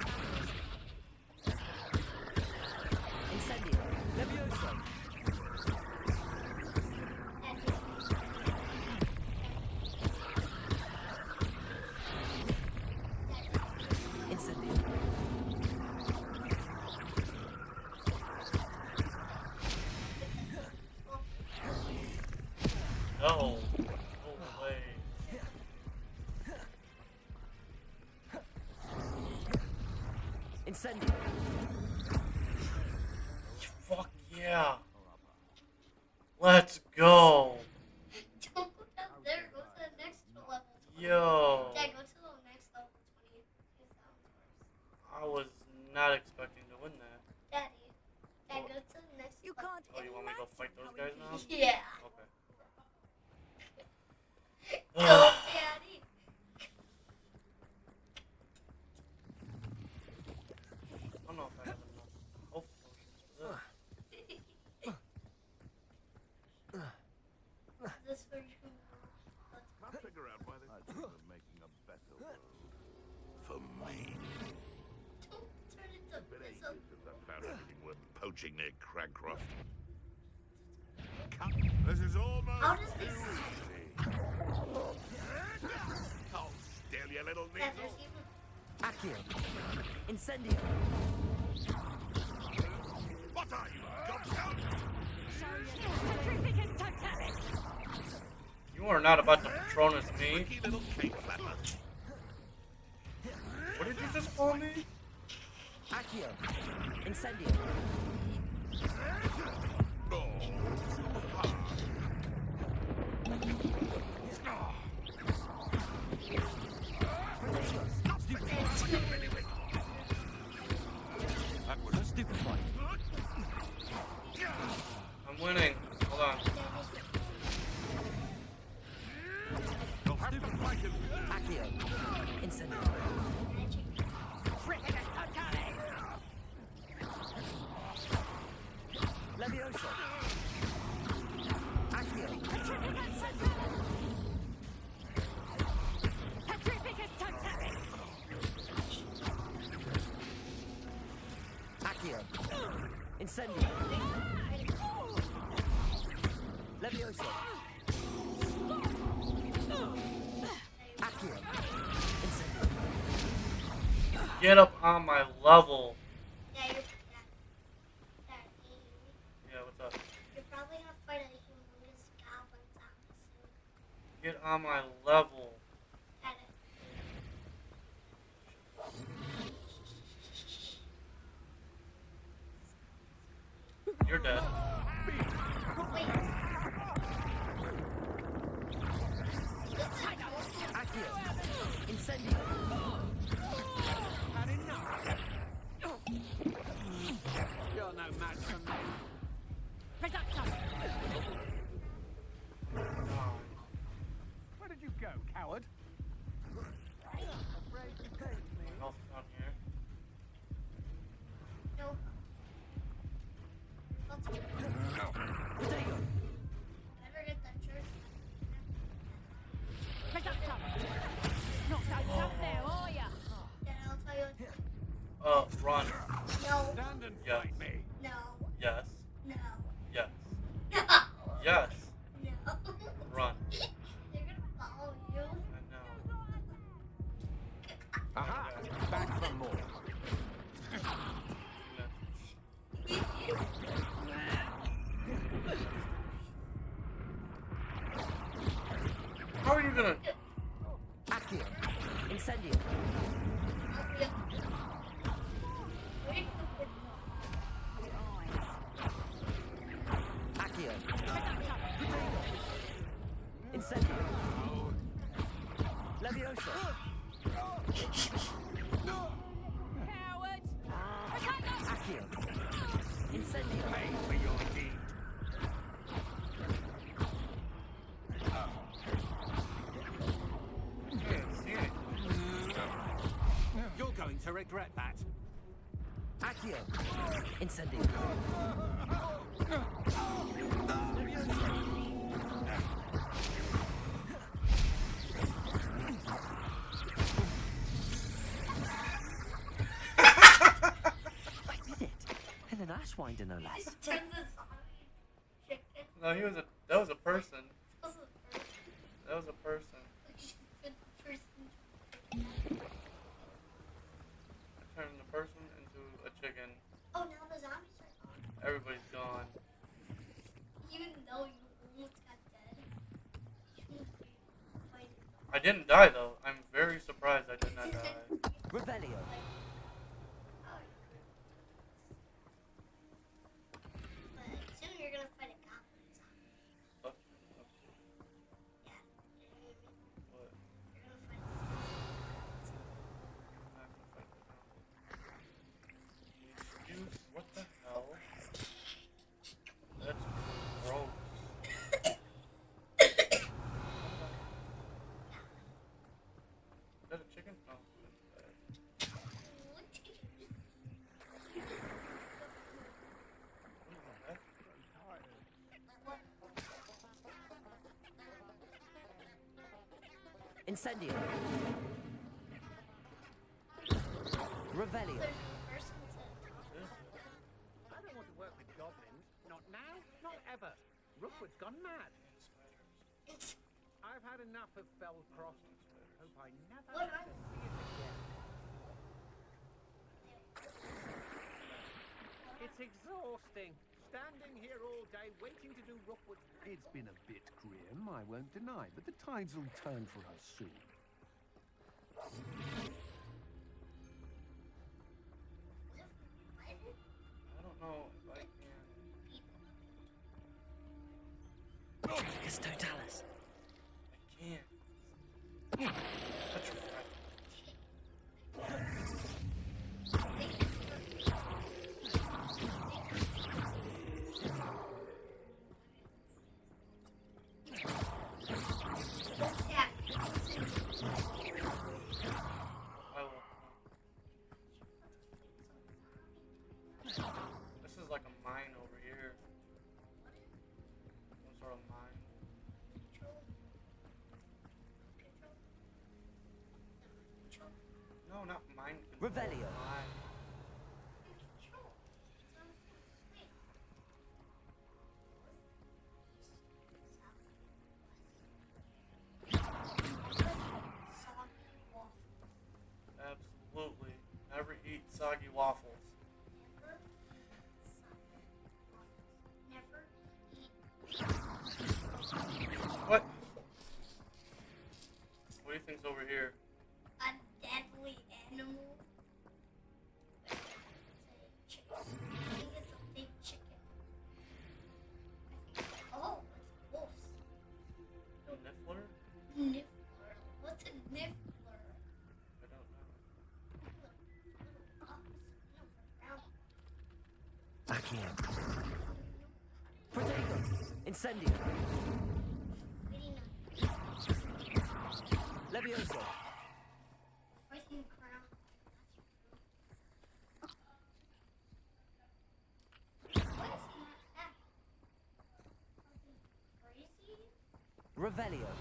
Incendio. Levioso. Incendio. No. No way. Incendio. Fuck yeah. Let's go. Don't go down there. Go to the next level. Yo. Dad, go to the next level 20. I was not expecting to win that. Daddy. Dad, go to the next You level. can't Oh, you want me to go fight those guys now? Yeah. Okay. Go, Daddy. I don't know if I have enough health potions for this. This for you. I'll figure out why they think of making a better world. For me. Don't turn into It's been Bizzle. ages since I've found anything worth poaching near Cragcroft. Come, this is almost How does too this- easy. Oh, still, you little Dad, needle. there's even. Accio. Incendio. What are you, gobscout? You are not about to Patronus me. Tricky little cake flapper. What did you just call me? Accio. Incendio. Oh, That was a stupid fight. I'm winning. Hold on. Stupid fight. Accio. Incendio. Levioso. Accio. Accio. Incendio. Levioso. Accio. Incendio. Get up on my level. Yeah, you're Yeah, what's up? You're probably gonna fight a humongous goblin zombie soon. Get on my level. Got it. You're dead. Wait. Accio. Incendio. Had enough. You're no match for me. Where did you go, coward? Afraid to take me. Health down here. No. Potato. Better get that church. Not so tough there, are ya? Then I'll tell you. Run. No. Stand and Yes. fight me. No. Yes. No. Yes. No. Yes. No. Run. They're gonna follow you. I know. Aha! Back for more. How are you gonna? Accio. Incendio. Accio. Incendio. Levioso. Coward! Accio. Incendio. Pay for your deed. You're going to regret that. Accio. Incendio. I did it. And an Ashwinder, no less. No, that was a person. That was a person. I turned the person into a chicken. Oh, now the zombies are gone. Everybody's gone. Even though you almost got dead. You almost fighting. I didn't die though. I'm very surprised I did not die. Revelio. But soon you're gonna fight a goblin zombie. What? Yeah. What? You're gonna fight a I'm not gonna fight the zombie. Excuse, what the hell? That's gross. Is that a chicken? No. Incendio. Revelio. I don't want to work with goblins. Not now, not ever. Rookwood's gone mad. I've had enough of Fellcroft. Hope I never have to see it again. It's exhausting. Standing here all day waiting to do Rookwood's. It's been a bit grim, I won't deny, but the tides will turn for us soon. I don't know if I can. Amicus Totalis. I can't. Petrified. I will. This is like a mine over here. Some sort of mine. No, not mine. Revelio. Mine. soggy waffles. Never eat. What? What do you think's over here? A deadly animal. Chicken. I think it's a big chicken. Oh, it's wolves. A niffler? Niffler. What's a niffler? I don't know. Accio. Potatoes. Incendio. Levioso. Fighting crown. What is he not attacking? Crazy? Revelio.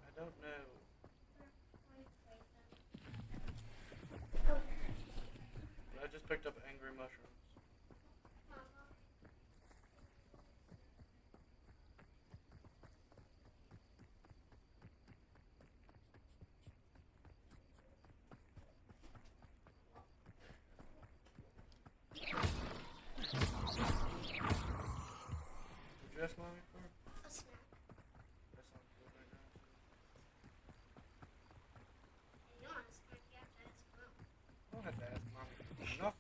I don't know. I just picked up angry mushrooms. Did you ask mommy for? A snack. That sounds good right now. You want a snack, you have to ask mom. I don't have to ask mommy for nothing.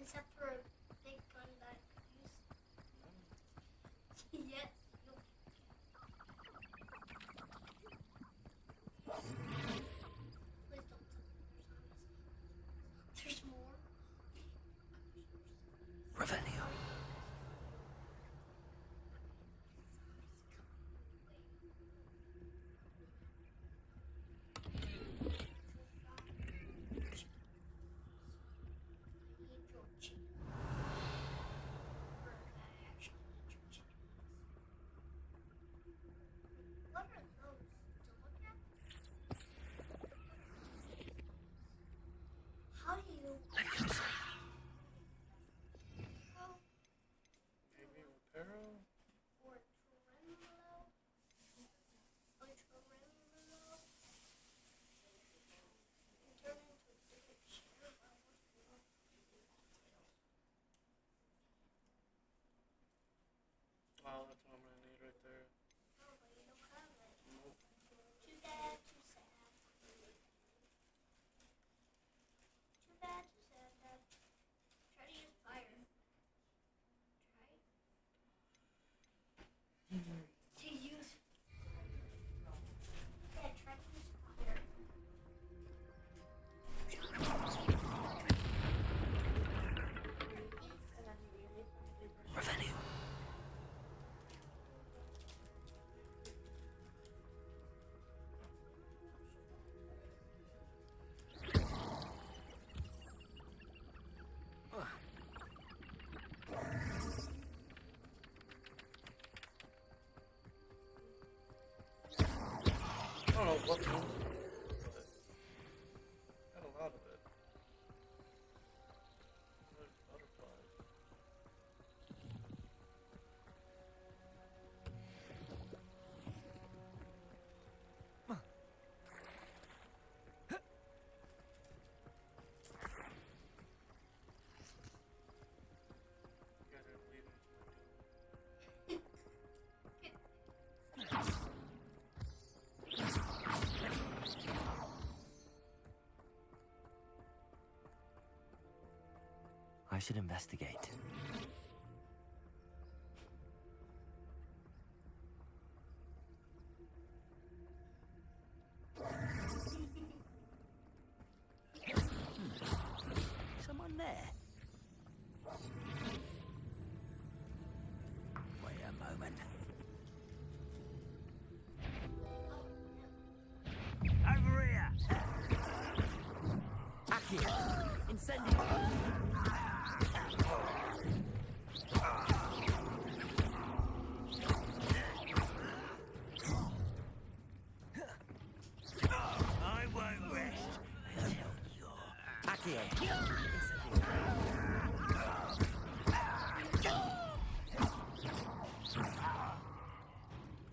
Except for a big gun that I could use. Yes. No. Please don't tell me there's more. Revelio. What are those to look at? How do you? Oh, Maybe Reparo? or tremolo? A tremolo? And turn into a different chair. Wow, that's what I'm gonna need right there. Oh, but you don't have it. Nope. Too bad, too sad. Too bad, too sad, Dad. Try to use fire. Try to use. Yeah, try to use fire. Revelio. I don't know what to do with it. Got a lot of it. There's butterflies. You guys are leaving. I should investigate. Someone there? Wait a moment. Over here! Accio. Incendio. I won't rest until you're... Accio.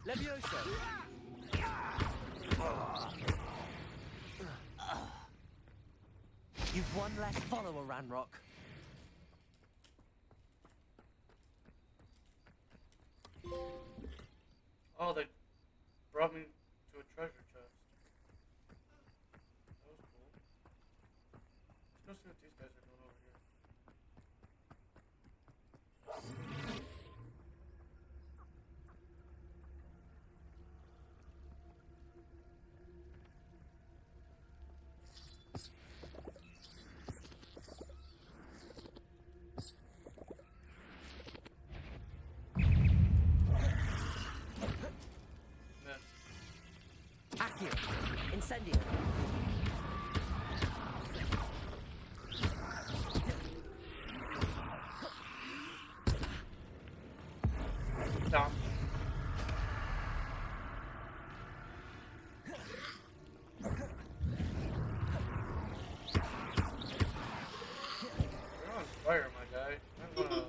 Levioso. You've one less follower, Ranrock. Oh, they brought me to a treasure chest. That was cool. Let's go see what these guys are doing over here. Accio. Incendio. Stop. You're on fire, my guy. I'm gonna...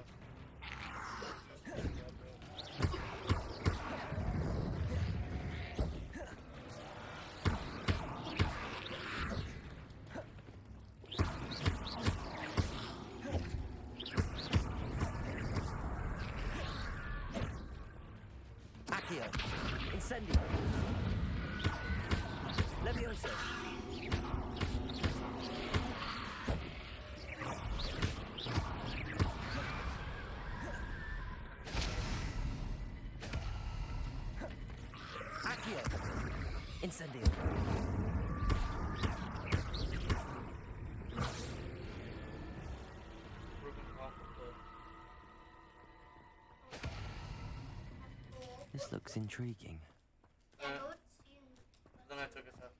Accio. Incendio. Levioso. Accio. Incendio. This looks intriguing. Then I took a step.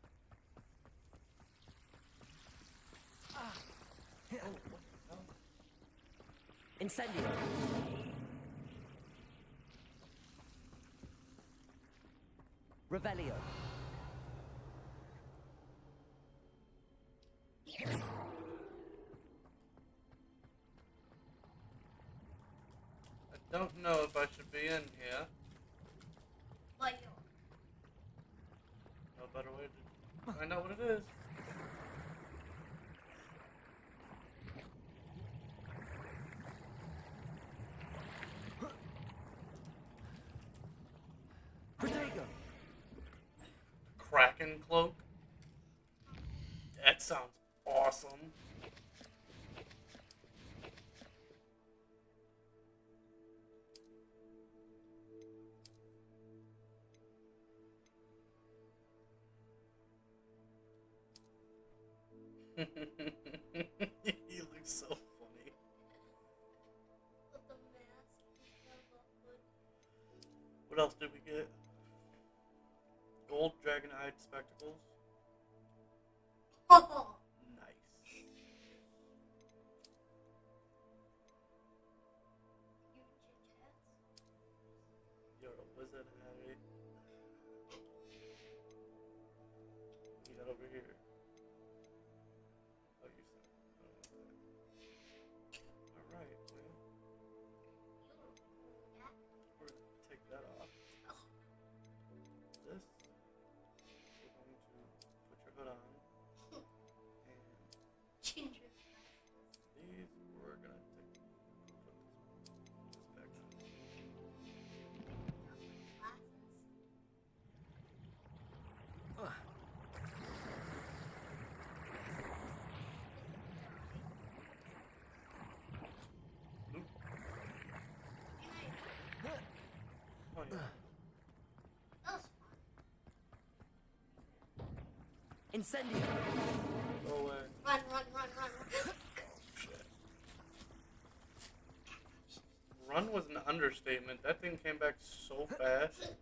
Incendio. Revelio. I don't know if I should be in here. But No better way to find out what it is. Protego. Kraken cloak? That sounds awesome. He looks so funny. What else did we get? Gold dragon-eyed spectacles. Nice. You're a wizard, Harry. What you got over here? Oh, you said. Alright, well. We're gonna take that off. This. We're going to put your hood on. And these we're gonna put this back on. Oh yeah. Incendio. Go away. Run. Run was an understatement. That thing came back so fast.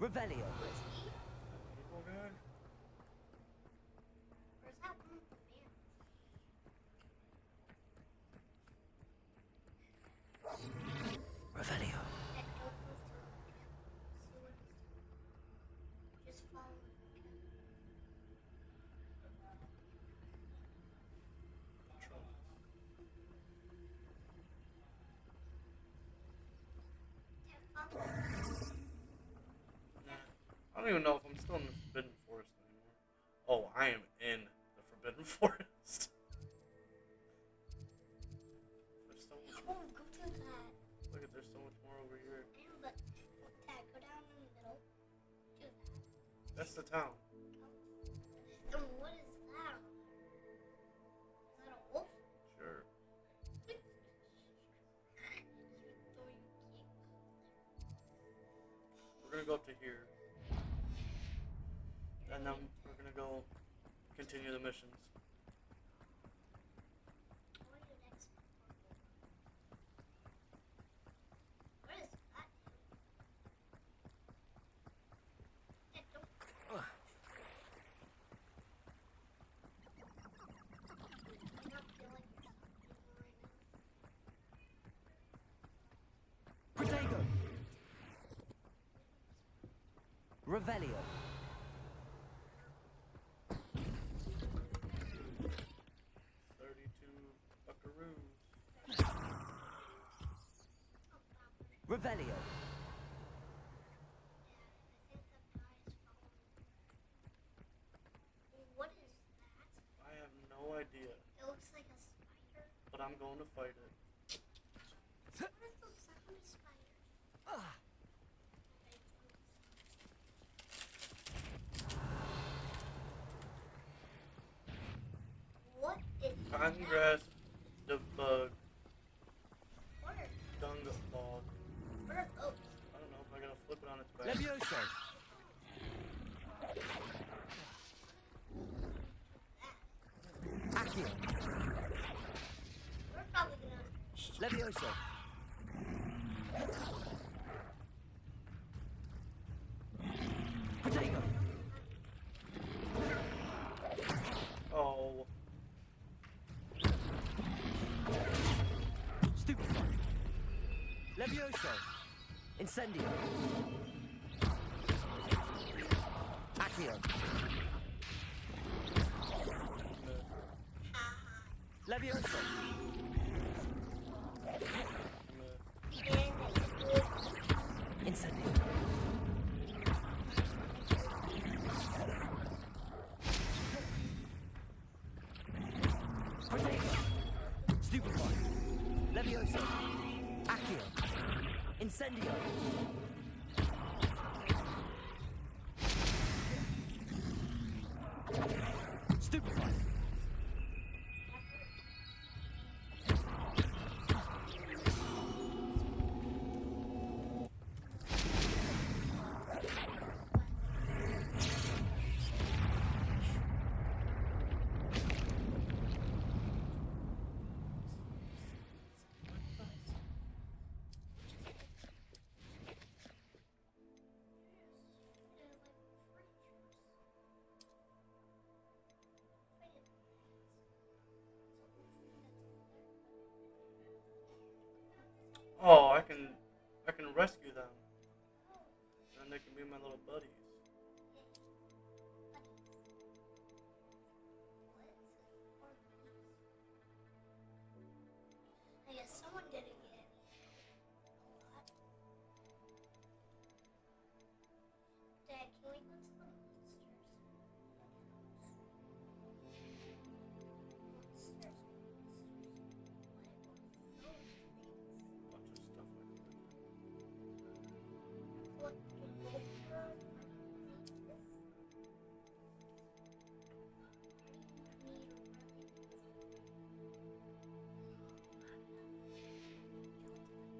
Revelio. Evil guy? Revelio. don't even know if I'm still in the Forbidden Forest anymore. Oh, I am in the Forbidden Forest. There's so much. Oh, go to that. Look at, there's so much more over here. I know, but Dad, go down in the middle. Do that. That's the town. And what is that? Is that a wolf? Sure. We're gonna go up to here. And then we're gonna go continue the missions. What is that? Protego! Revelio. 32 buckaroos. Revelio. What is that? I have no idea, It looks like a spider. but I'm going to fight it. What is the sound of spider? What is Congress, the bug, What are, dung bog. what are those? I don't know if I gotta flip it on its back. Levioso. Accio. We're probably gonna. Levioso. Protego. Oh. Stupefy. Levioso. Incendio. Accio. Levioso. Incendio. Protego. Stupefy. Levioso. Accio. Incendio. Stupefy. Oh, I can rescue them. And they can be my little buddies. I guess someone didn't get any. Dad, can we go to the monsters?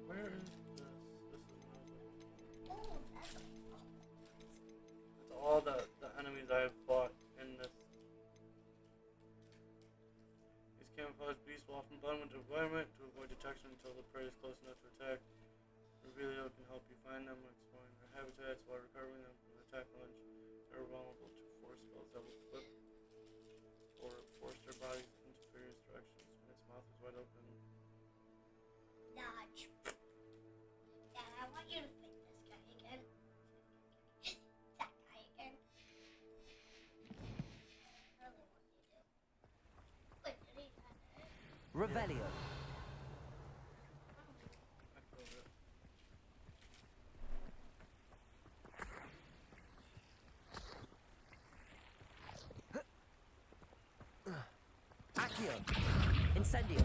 Where is this? This is what I was looking for. Oh, that's a It's all the enemies I have fought in this. These camouflage beasts will often blend into environment to avoid detection until the prey is close enough to attack. Revelio can help you find them when exploring their habitats while recovering them from attack launch. They are vulnerable to force spells that will flip or force their bodies into various directions when its mouth is wide open. dodge. Dad, I want you to fight this guy again. That guy again. I really want you to. Wait, did he have it? Revelio. I killed it. Accio. Incendio.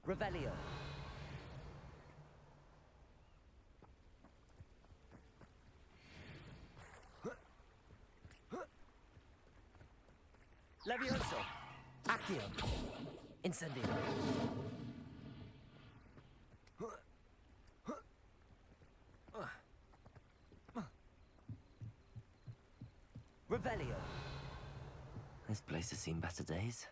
Revelio. Levioso. Accio. Incendio. Revelio. This place has seen better days.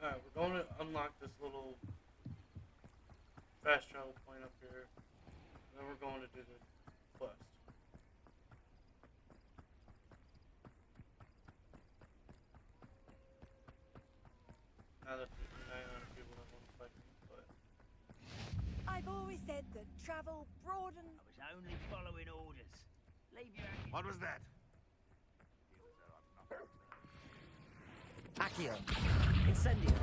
Alright, we're going to unlock this little fast travel point up here. And then we're going to do the quest. Now that there's 900 people that want to fight me, but... I've always said that travel broadens. I was only following orders. Leave your... What was that? Accio. Incendio.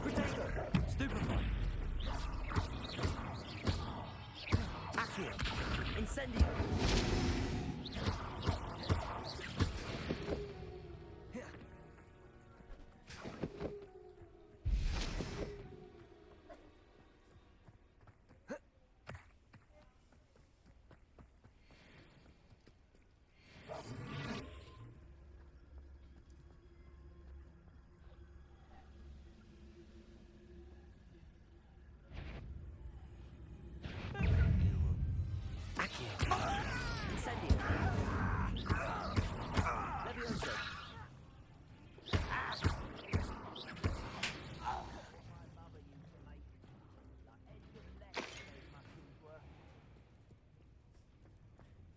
Protego. Stupefy. Accio. Incendio.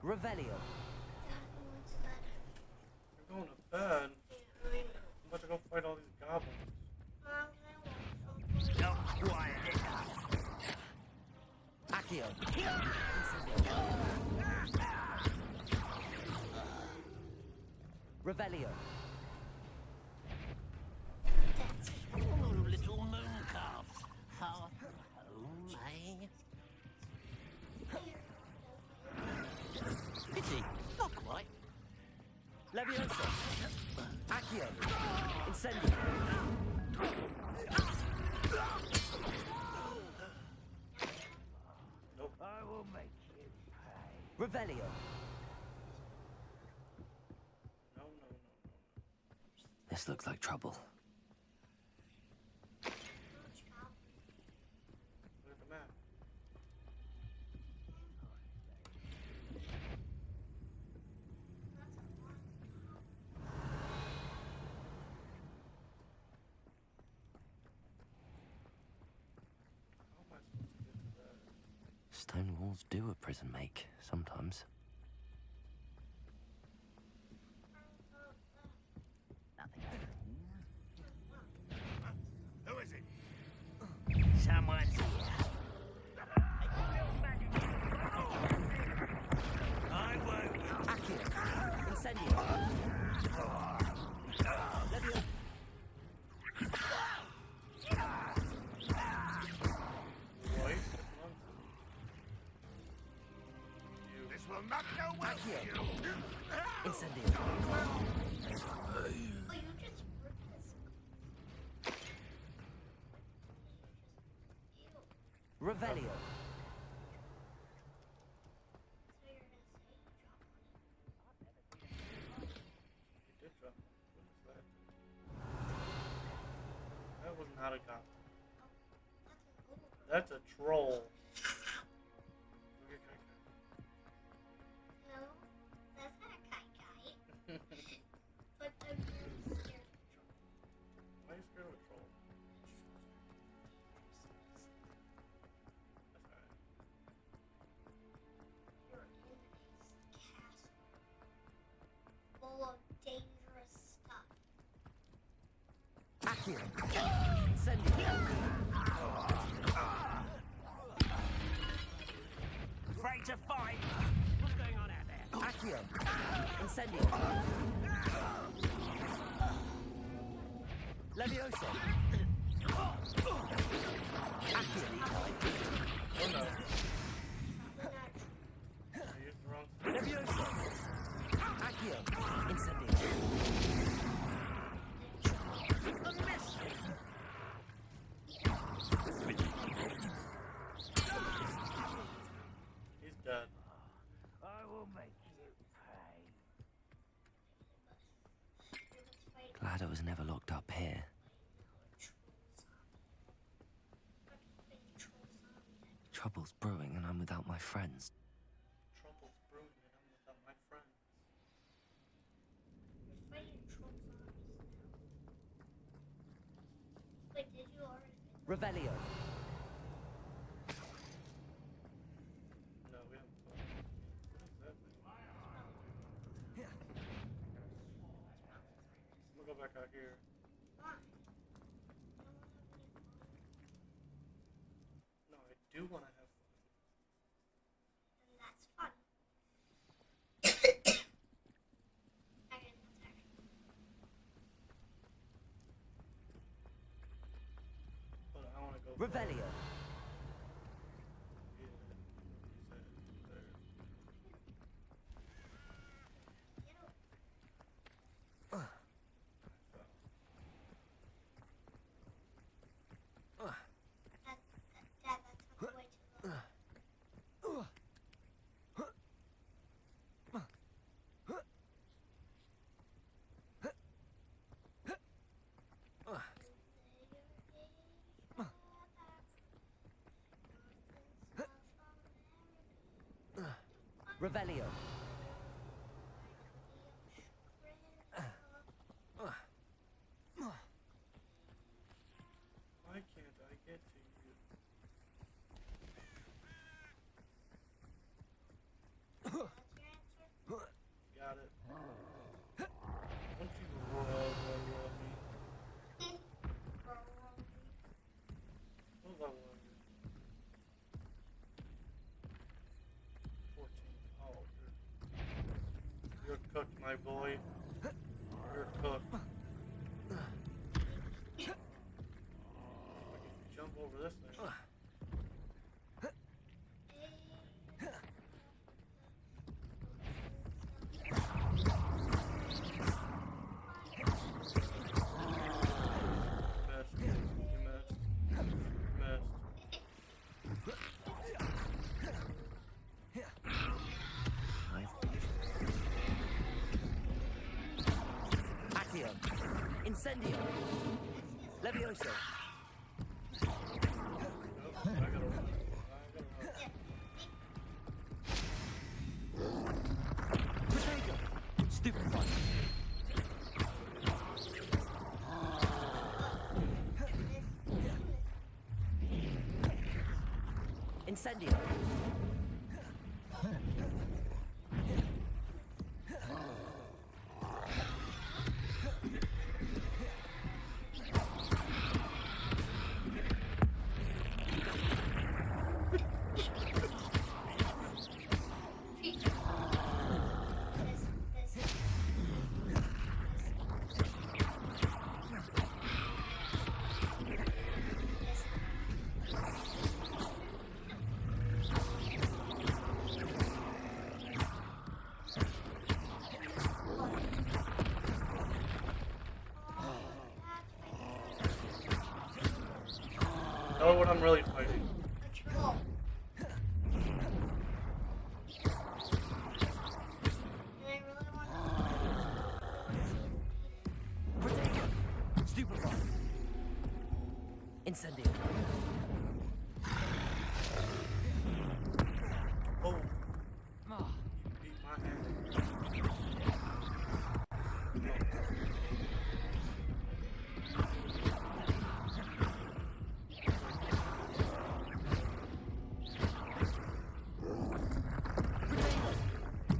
Revelio. You're going to bed. I'm about to go fight all these goblins. Not quiet enough. Accio. Revelio. Oh, little moon calves. Far from home, eh? Pity, not quite. Leviosa. Accio. Incendio. Nope. I will make you pay. Revelio. No. This looks like trouble. Look at the map. Stone walls do a prison make, sometimes. Who is it? Someone's here. I won't. Accio. Incendio. Levio. This will not go well for Accio. you. Incendio. Oh, you just ripped this. Revelio. He did drop. What is that? That was not a goblin. That's a troll. Look at that. No. Accio. Incendio. Afraid to fight. What's going on out there? Accio. Incendio. Levioso. Accio. Oh no. I used the wrong spell. Levioso. Accio. Incendio. He's dead. I will make you pay. Glad I was never locked up here. Trouble's brewing and I'm without my friends. Trouble's brewing and I'm without my friends. Wait, did you already? Revelio. No, we haven't played. What is that thing? We'll go back out here. No, I do want to have fun. And that's fun. But I want to go. Revelio. Dad, that's on the way to the... Revelio. Why can't I get to you? Got it. Don't you roll me. What level are you? 14. Oh, you're cooked, my boy. You're cooked. If you jump over this thing. Accio. Incendio. Levioso. Protego. Stupefy. Incendio. Know what I'm really fighting. Control. And I really want Protego. Stupefy. Incendio. Oh. You beat my hand.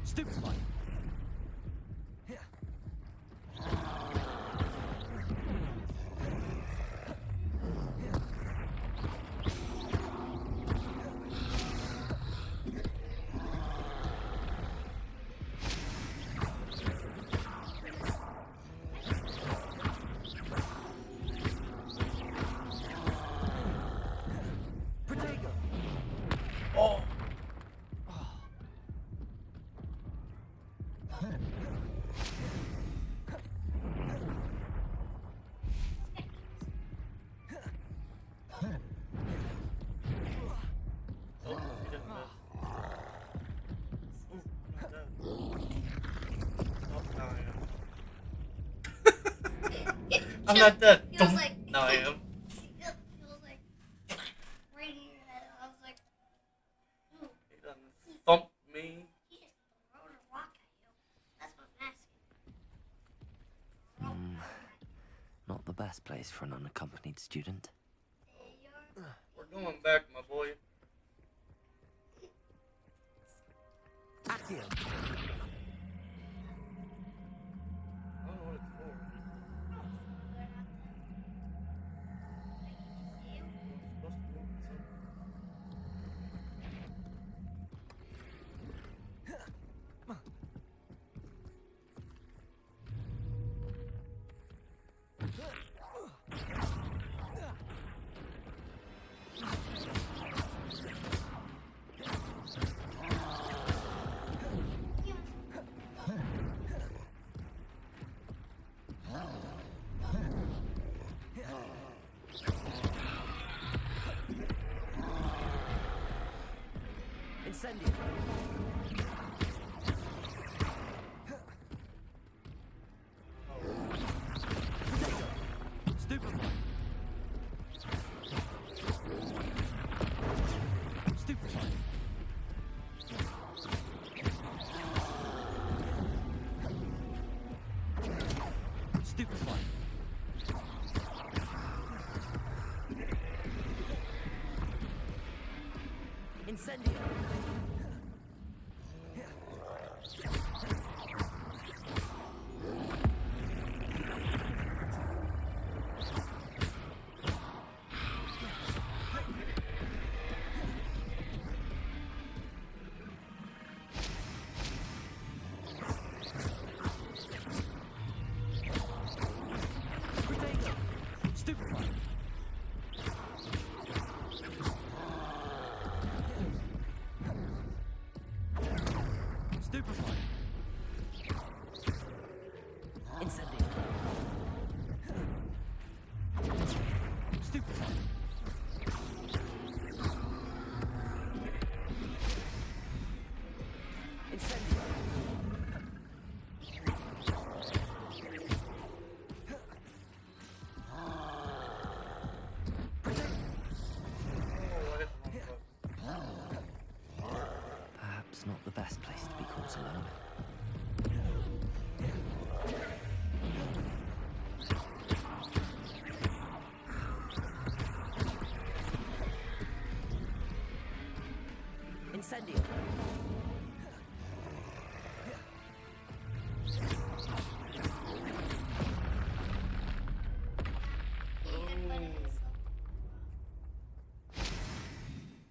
Stupefy. I'm not dead. He was like, No, I am. he was like, right in your head. I was like, ooh. He done thumped me. He just thrown a rock at you. That's what I'm asking. Not the best place for an unaccompanied student. We're going back, my boy. Accio. I don't know what it's for. Incendio. Stupefy. Stupefy. Stupefy. Incendio. Stupefy. Stupefy. Incendio. Stupefy. Incendio. Perhaps not the best place to be caught alone. Incendio.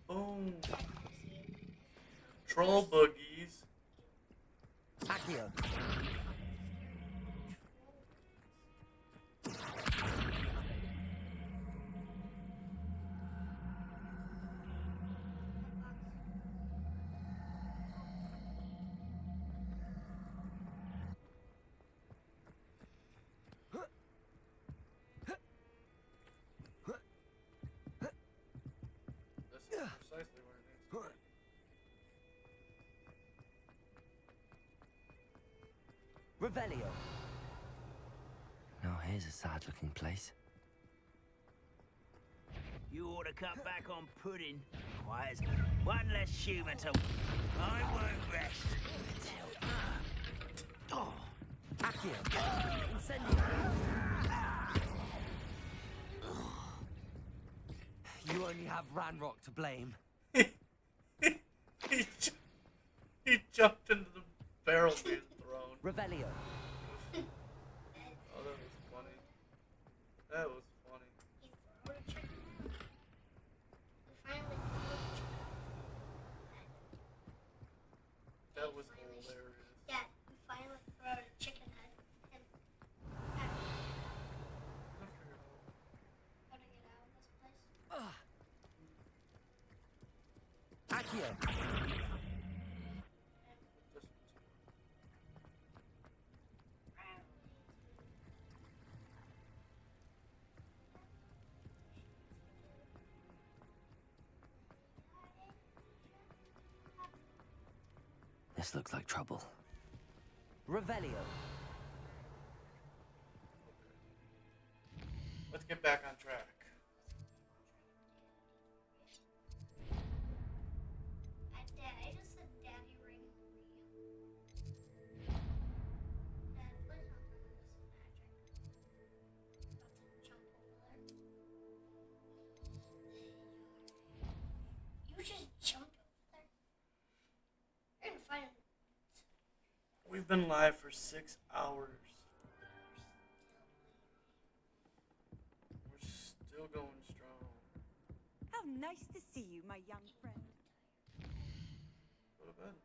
Boom. Troll boogies. Accio. This is precisely where it needs to be. Revelio. Now here's a sad-looking place. You ought to cut back on pudding. Why, it's one less human to... I won't rest until... Oh. Accio. Incendio. You only have Ranrock to blame. He jumped into the barrel he had thrown. Revelio. Oh, that was funny. That was funny. That was hilarious. Yeah, we finally throw a chicken head. And how to get out of this place? Accio. This looks like trouble. Revelio. get back on track. I just said daddy ring. Dad, please don't learn this magic. About to jump over there. You just jumped over there. You're gonna find it. We've been live for 6 hours. We're still going strong. How nice to see you, my young friend. Go to bed.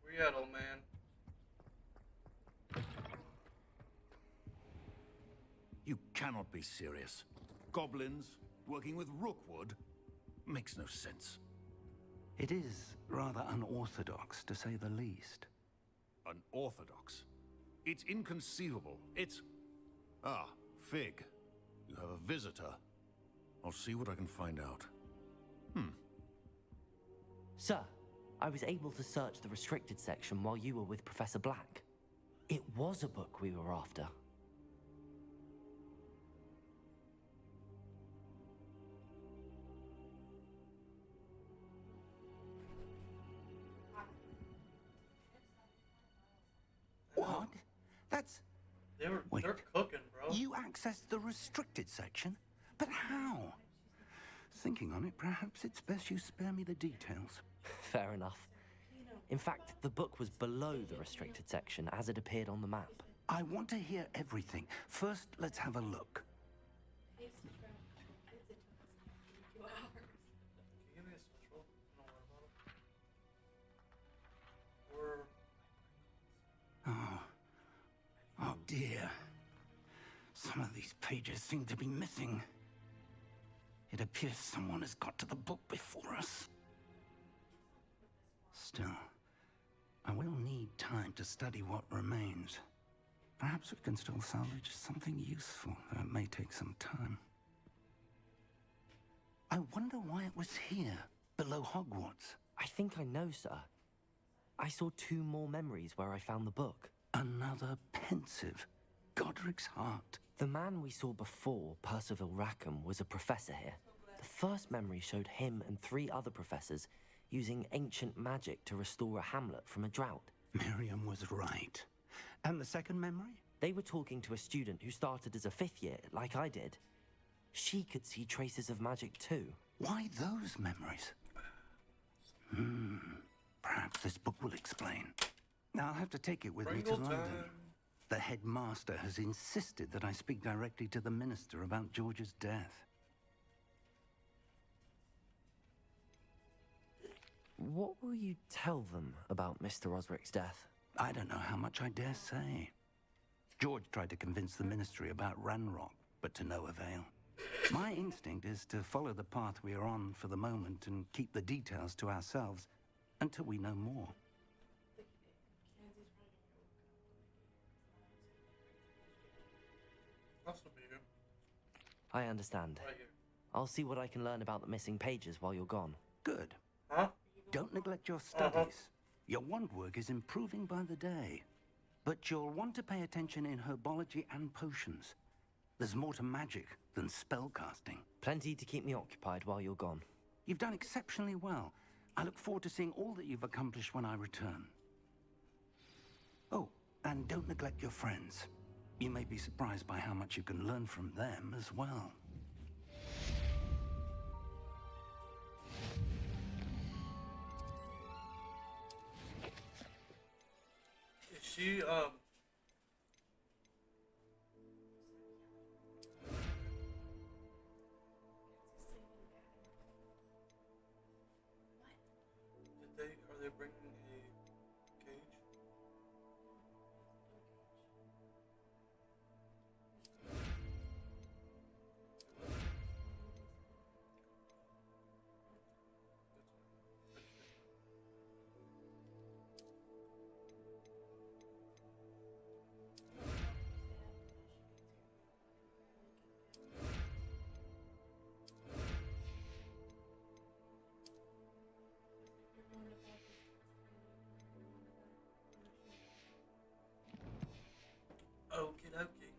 Where you at, old man? You cannot be serious. Goblins working with Rookwood makes no sense. It is rather unorthodox, to say the least. Unorthodox? It's inconceivable. It's... Ah, Fig. You have a visitor. I'll see what I can find out. Sir, I was able to search the restricted section while you were with Professor Black. It was a book we were after. What? That's... They're cooking, bro. You accessed the restricted section? But how? Thinking on it, perhaps it's best you spare me the details. Fair enough. In fact, the book was below the restricted section as it appeared on the map. I want to hear everything. First, let's have a look. Can you give me a switch roll? Don't worry about it. Oh dear. Some of these pages seem to be missing. It appears someone has got to the book before us. Still, I will need time to study what remains. Perhaps we can still salvage something useful, though it may take some time. I wonder why it was here, below Hogwarts. I think I know, sir. I saw 2 more memories where I found the book. Another pensive. Godric's heart. The man we saw before, Percival Rackham, was a professor here. The first memory showed him and 3 other professors using ancient magic to restore a hamlet from a drought. Miriam was right. And the second memory? They were talking to a student who started as a 5th year, like I did. She could see traces of magic too. Why those memories? Perhaps this book will explain. Now I'll have to take it with me to London. The headmaster has insisted that I speak directly to the minister about George's death. What will you tell them about Mr. Osric's death? I don't know how much I dare say. George tried to convince the ministry about Ranrock, but to no avail. My instinct is to follow the path we are on for the moment and keep the details to ourselves until we know more. I understand. Right here. I'll see what I can learn about the missing pages while you're gone. Good. Huh? Don't neglect your studies. Your wand work is improving by the day. But you'll want to pay attention in herbology and potions. There's more to magic than spellcasting. Plenty to keep me occupied while you're gone. You've done exceptionally well. I look forward to seeing all that you've accomplished when I return. Oh, and don't neglect your friends. You may be surprised by how much you can learn from them as well. Is she, Okie dokie.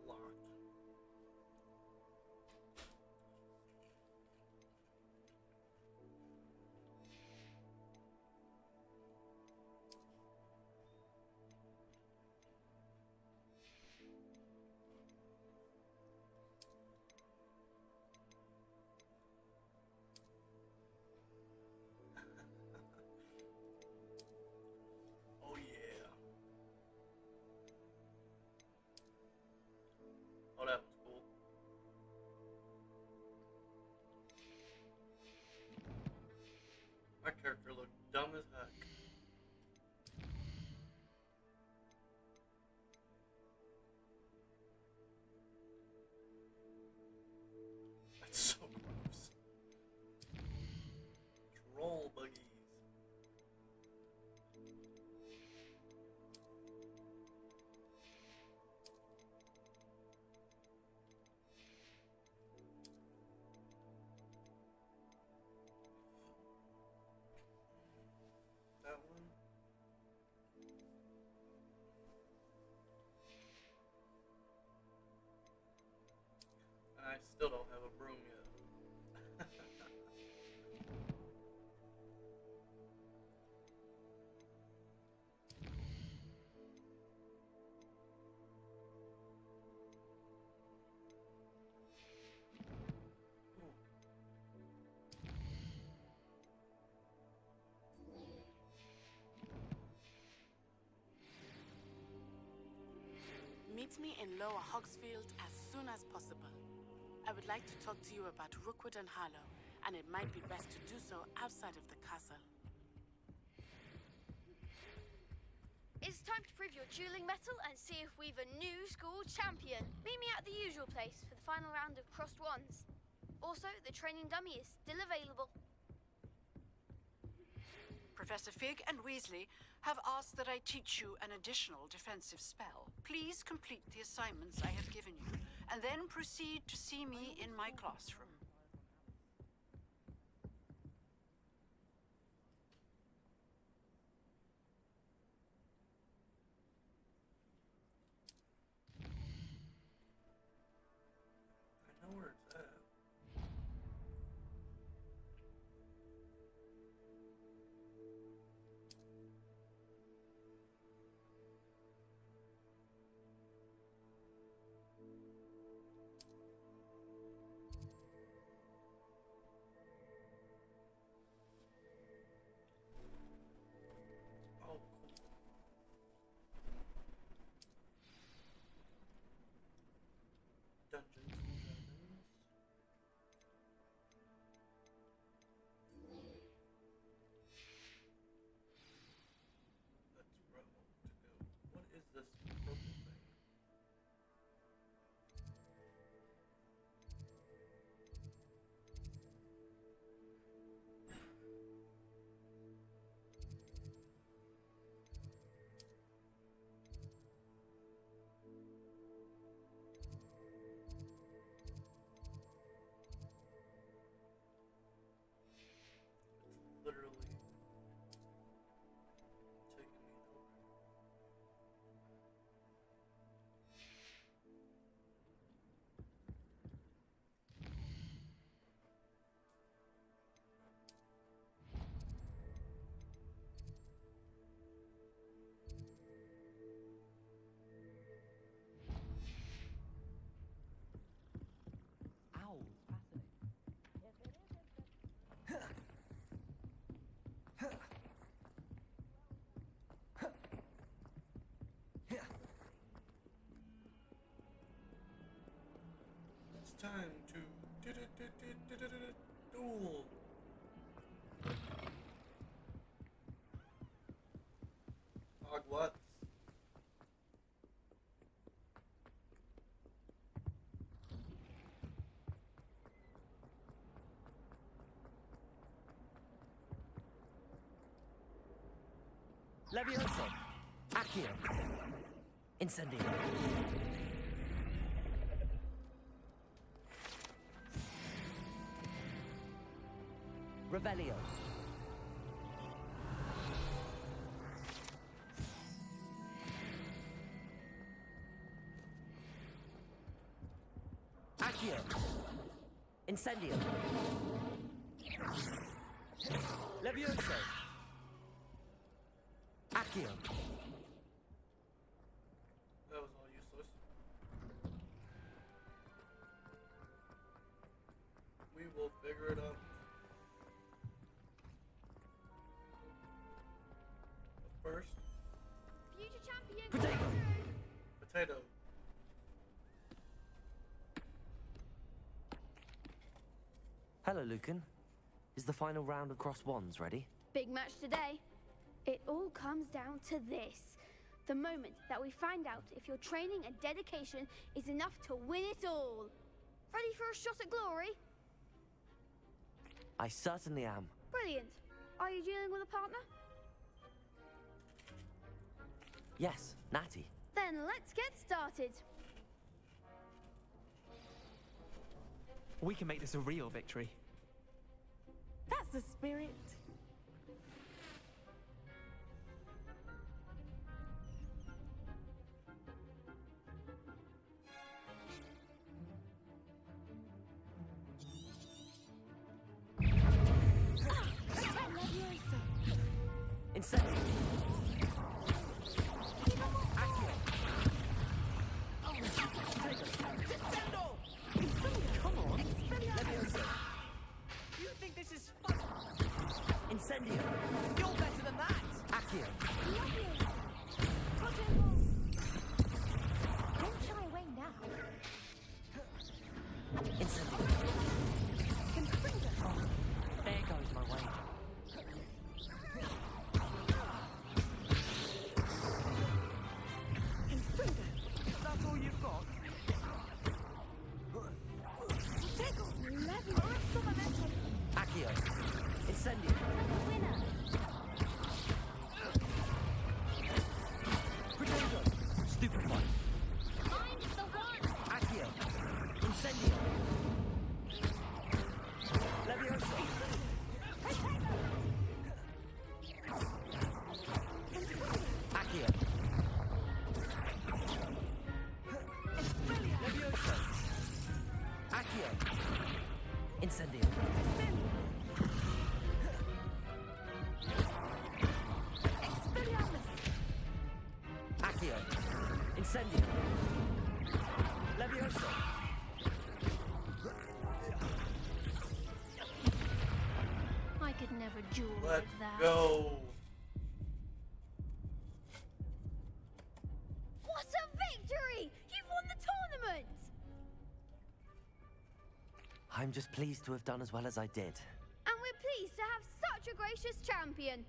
Locked. Oh yeah. Oh, that was cool. My character looked dumb as heck. That's so gross. Troll buggies. That one. I still don't have a broom yet. Meet me in Lower Hogsfield as soon as possible. I would like to talk to you about Rookwood and Harlow, and it might be best to do so outside of the castle. It's time to prove your dueling mettle and see if we've a new school champion. Meet me at the usual place for the final round of crossed wands. Also, the training dummy is still available. Professor Fig and Weasley have asked that I teach you an additional defensive spell. Please complete the assignments I have given you, and then proceed to see me in my classroom. I know where it's at. Oh, cool. Dungeons and Dragons. That's where I want to go. What is this purple thing? It's literally taking me nowhere. Ow, fascinating. It's time to duel. Hogwarts. Levioso! Accio! Incendio! Revelio! Accio! Incendio! Levioso! Accio! That was all useless. We will figure it out. But first, Future champion. potato. Hello, Lucan. Is the final round of Cross Wands ready? Big match today. It all comes down to this. The moment that we find out if your training and dedication is enough to win it all. Ready for a shot at glory? I certainly am. Brilliant. Are you dealing with a partner? Yes, Natty. Then let's get started. We can make this a real victory. That's the spirit. Incendio! Come on. Levioso. You think this is fun? Incendio! You're better than that. Accio! Don't shy away now. Incendio! Oh, there goes my way. That's all you've got? Accio! Incendio! Potato! Stupid one! Find the one! Accio! Incendio! Levioso! Accio! Levioso! Accio! Incendio! Accio! Incendio! Levioso! I could never duel Let's like that. go. What a victory! You've won the tournament! I'm just pleased to have done as well as I did. And we're pleased to have such a gracious champion.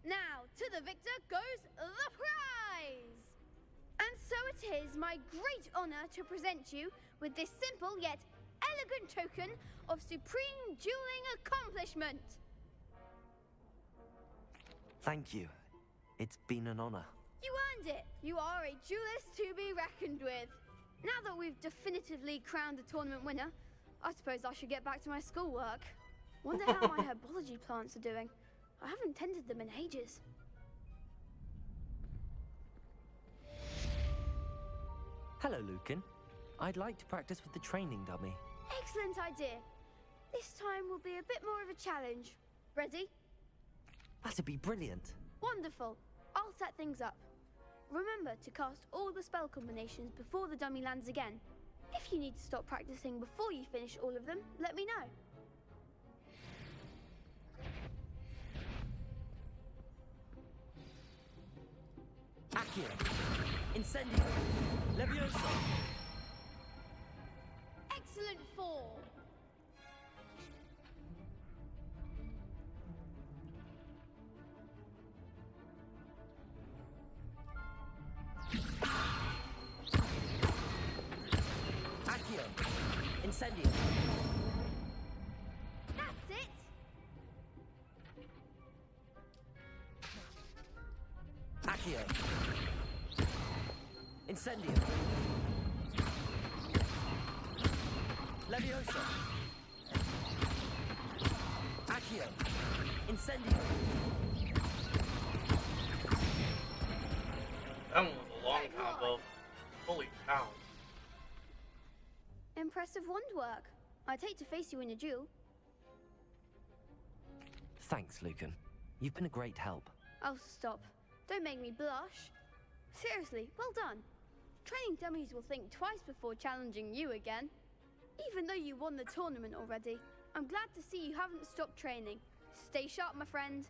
Now, to the victor goes the prize! And so it is my great honor to present you with this simple yet elegant token of supreme dueling accomplishment. Thank you. It's been an honor. You earned it. You are a duelist to be reckoned with. Now that we've definitively crowned the tournament winner, I suppose I should get back to my schoolwork. Wonder how my herbology plants are doing. I haven't tended them in ages. Hello, Lucan. I'd like to practice with the training dummy. Excellent idea. This time will be a bit more of a challenge. Ready? That'd be brilliant. Wonderful. I'll set things up. Remember to cast all the spell combinations before the dummy lands again. If you need to stop practicing before you finish all of them, let me know. Accio! Incendio! Levioso! Excellent fall. Accio! Incendio! That's it. Accio. Incendio. Leviosa. Accio. Incendio. That one was a long combo. Holy cow. Impressive wand work. I'd hate to face you in a duel. Thanks, Lucan. You've been a great help. Oh, stop. Don't make me blush. Seriously, well done. Training dummies will think twice before challenging you again. Even though you won the tournament already, I'm glad to see you haven't stopped training. Stay sharp, my friend.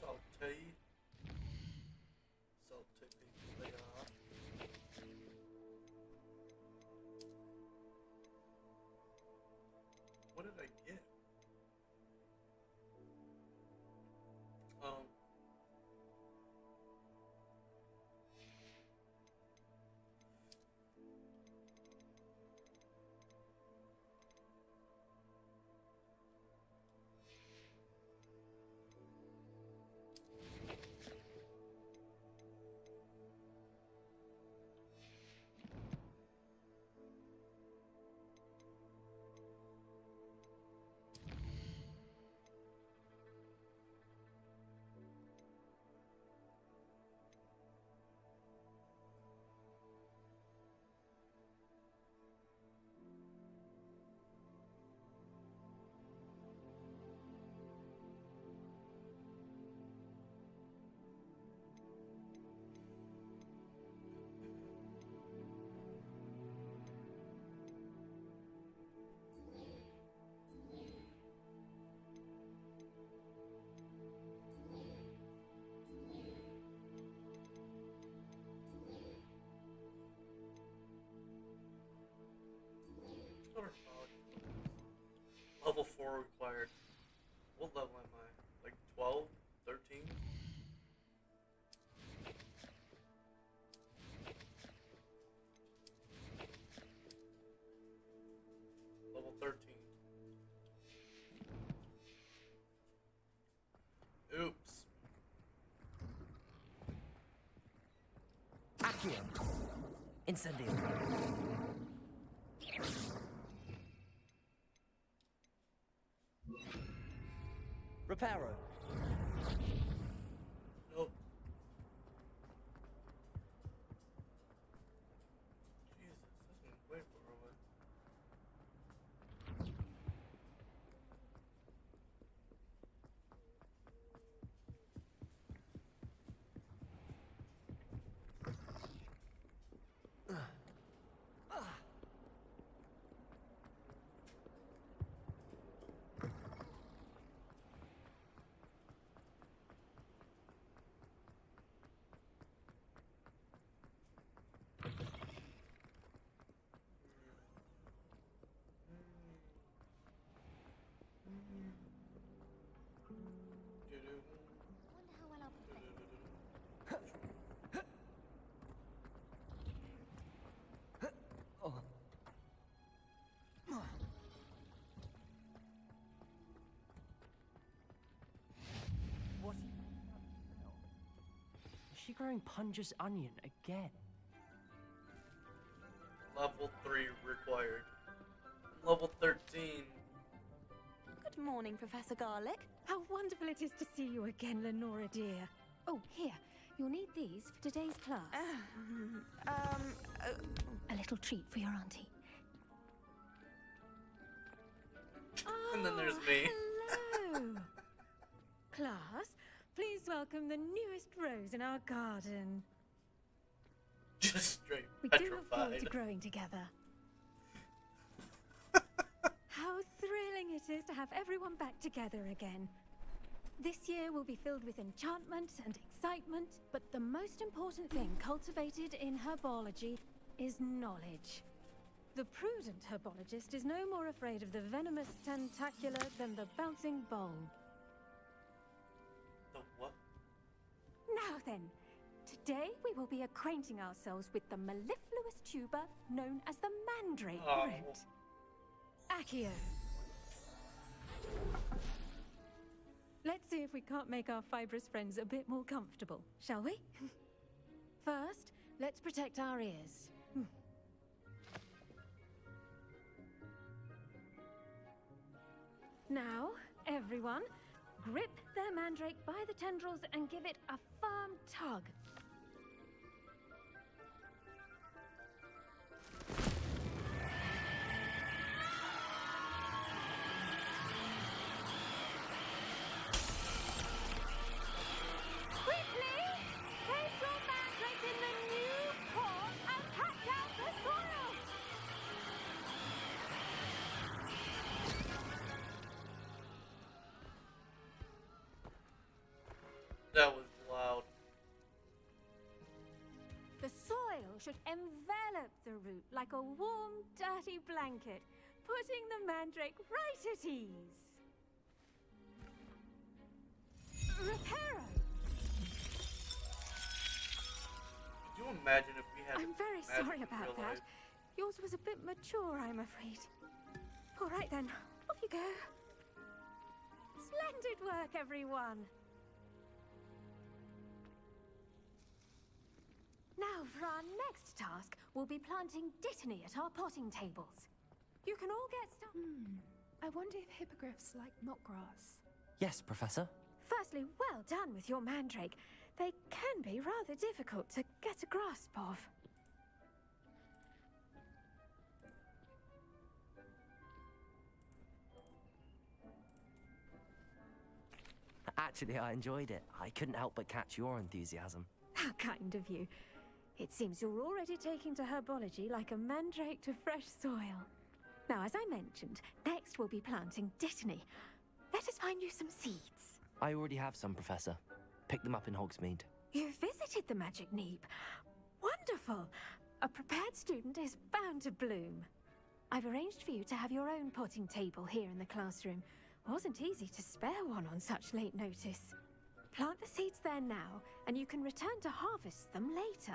Salty. Salty things they are. What did I get? Level 4 required. What level am I? Like 12? 13? Level 13. Oops. Accio. Incendio. Reparo. Nope. Jesus, this one's way far away. Is she growing Punja's onion again? Level 3 required. Level 13. Good morning, Professor Garlick. How wonderful it is to see you again, Lenora dear. Oh, here. You'll need these for today's class. A little treat for your auntie. And then there's me. Hello. Class, please welcome the newest rose in our garden. Just straight We petrified. do look forward to growing together. How thrilling it is to have everyone back together again. This year will be filled with enchantment and excitement, but the most important thing cultivated in herbology is knowledge. The prudent herbologist is no more afraid of the venomous tentacular than the bouncing bulb. The what? Now then, to Today we will be acquainting ourselves with the mellifluous tuber known as the mandrake Oh. root. Accio. Let's see if we can't make our fibrous friends a bit more comfortable, shall we? First, let's protect our ears. Now, everyone, grip their mandrake by the tendrils and give it a firm tug. Quickly! Place your mandrake in the new pot and pack out the soil! That was loud. The soil should envelop the root like a warm, dirty blanket, putting the mandrake right at ease. Reparo! Could you imagine if we had I'm very magic sorry in about real that. life? Yours was a bit mature, I'm afraid. All right then, off you go. Splendid work, everyone. Now, for our next task, we'll be planting dittany at our potting tables. You can all get started. I wonder if hippogriffs like knotgrass. Yes, Professor. Firstly, well done with your mandrake. They can be rather difficult to get a grasp of. Actually, I enjoyed it. I couldn't help but catch your enthusiasm. How kind of you. It seems you're already taking to herbology like a mandrake to fresh soil. Now, as I mentioned, next we'll be planting dittany. Let us find you some seeds. I already have some, Professor. Picked them up in Hogsmeade. You visited the Magic Neep. Wonderful! A prepared student is bound to bloom. I've arranged for you to have your own potting table here in the classroom. Wasn't easy to spare one on such late notice. Plant the seeds there now, and you can return to harvest them later.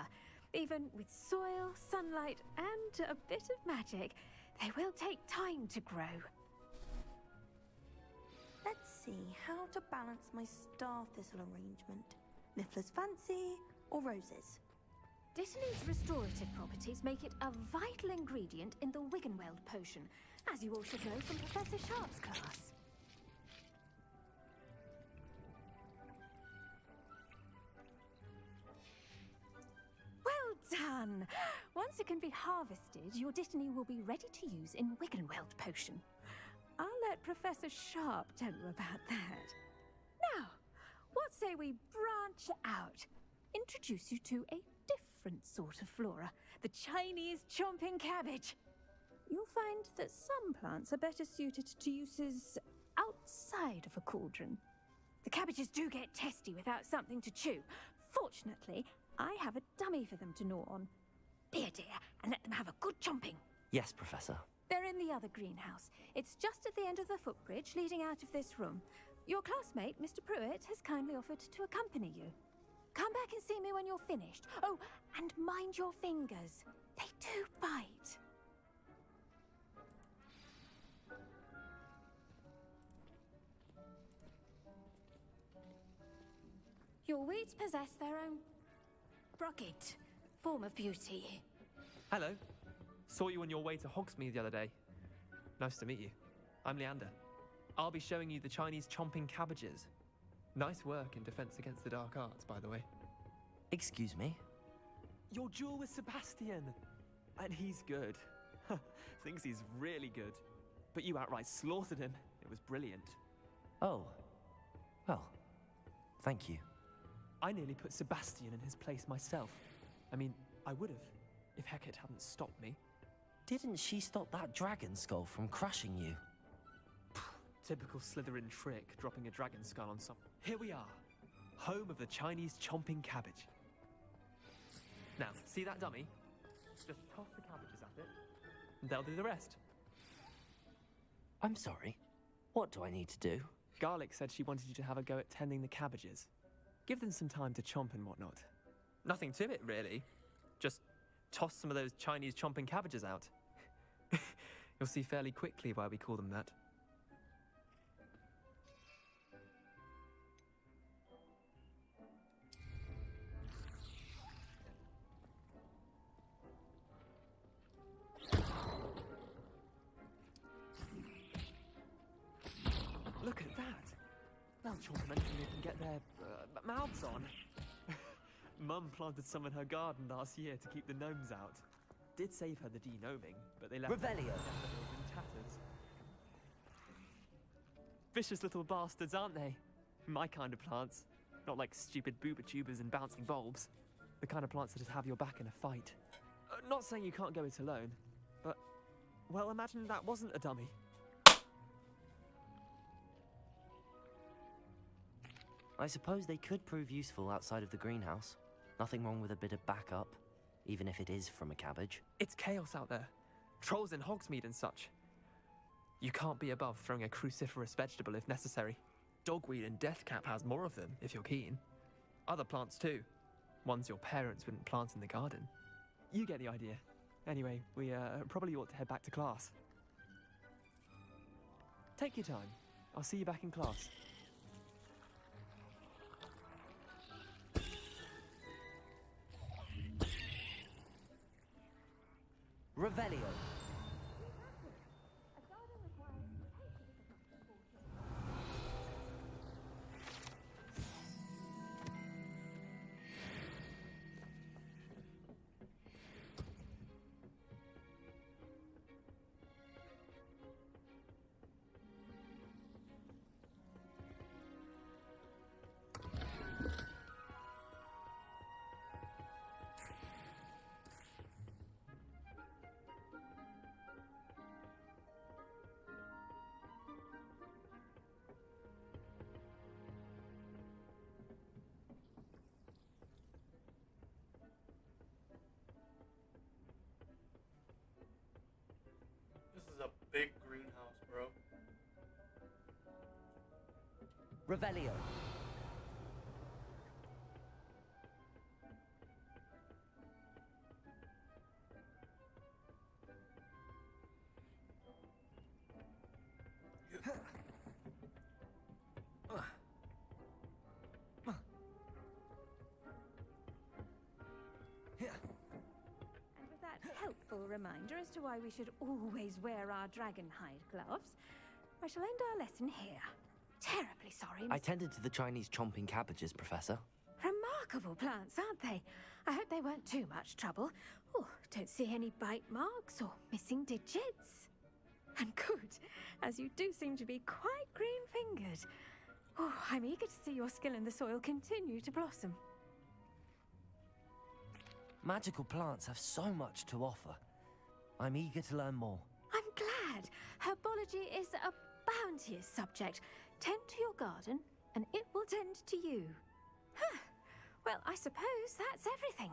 Even with soil, sunlight, and a bit of magic, they will take time to grow. Let's see how to balance my star thistle arrangement. Niffler's fancy or roses? Dittany's restorative properties make it a vital ingredient in the Wiggenweld potion, as you all should know from Professor Sharp's class. Well done! Once it can be harvested, your dittany will be ready to use in Wiggenweld potion. I'll let Professor Sharp tell you about that. Now, what say we branch out? Introduce you to a different sort of flora, the Chinese chomping cabbage. You'll find that some plants are better suited to uses outside of a cauldron. The cabbages do get testy without something to chew. Fortunately, I have a dummy for them to gnaw on. Be a dear and let them have a good chomping. Yes, Professor. They're in the other greenhouse. It's just at the end of the footbridge leading out of this room. Your classmate, Mr. Pruitt, has kindly offered to accompany you. Come back and see me when you're finished. Oh, and mind your fingers. They do bite. Your weeds possess their own rugged form of beauty. Hello. Saw you on your way to Hogsmeade the other day. Nice to meet you. I'm Leander. I'll be showing you the Chinese chomping cabbages. Nice work in Defense Against the Dark Arts, by the way. Excuse me? Your duel with Sebastian. And he's good. Thinks he's really good. But you outright slaughtered him. It was brilliant. Oh. Well, thank you. I nearly put Sebastian in his place myself. I mean, I would have, if Hecate hadn't stopped me. Didn't she stop that dragon skull from crushing you? Typical Slytherin trick, dropping a dragon skull on some... Here we are, home of the Chinese chomping cabbage. Now, see that dummy? Just toss the cabbages at it, and they'll do the rest. I'm sorry. What do I need to do? Garlic said she wanted you to have a go at tending the cabbages. Give them some time to chomp and whatnot. Nothing to it, really. Just toss some of those Chinese chomping cabbages out. You'll see fairly quickly why we call them that. Look at that! They'll chomp them anything they can get their mouths on. Mum planted some in her garden last year to keep the gnomes out. Did save her the de-gnoming, but they left Revelio. in tatters. Vicious little bastards, aren't they? My kind of plants. Not like stupid booba tubers and bouncing bulbs. The kind of plants that just have your back in a fight. Not saying you can't go it alone, but, well, imagine that wasn't a dummy. I suppose they could prove useful outside of the greenhouse. Nothing wrong with a bit of backup, even if it is from a cabbage. It's chaos out there. Trolls in Hogsmeade and such. You can't be above throwing a cruciferous vegetable if necessary. Dogweed and deathcap has more of them, if you're keen. Other plants too. Ones your parents wouldn't plant in the garden. You get the idea. Anyway, we probably ought to head back to class. Take your time. I'll see you back in class. Revelio. This is a big greenhouse, bro. Revelio. And with that helpful reminder as to why we should always wear our dragonhide gloves, I shall end our lesson here. Terribly sorry, I tended to the Chinese chomping cabbages, Professor. Remarkable plants, aren't they? I hope they weren't too much trouble. Oh, don't see any bite marks or missing digits. And good, as you do seem to be quite green-fingered. Oh, I'm eager to see your skill in the soil continue to blossom. Magical plants have so much to offer. I'm eager to learn more. I'm glad. Herbology is a bounteous subject. Tend to your garden, and it will tend to you. Huh. Well, I suppose that's everything.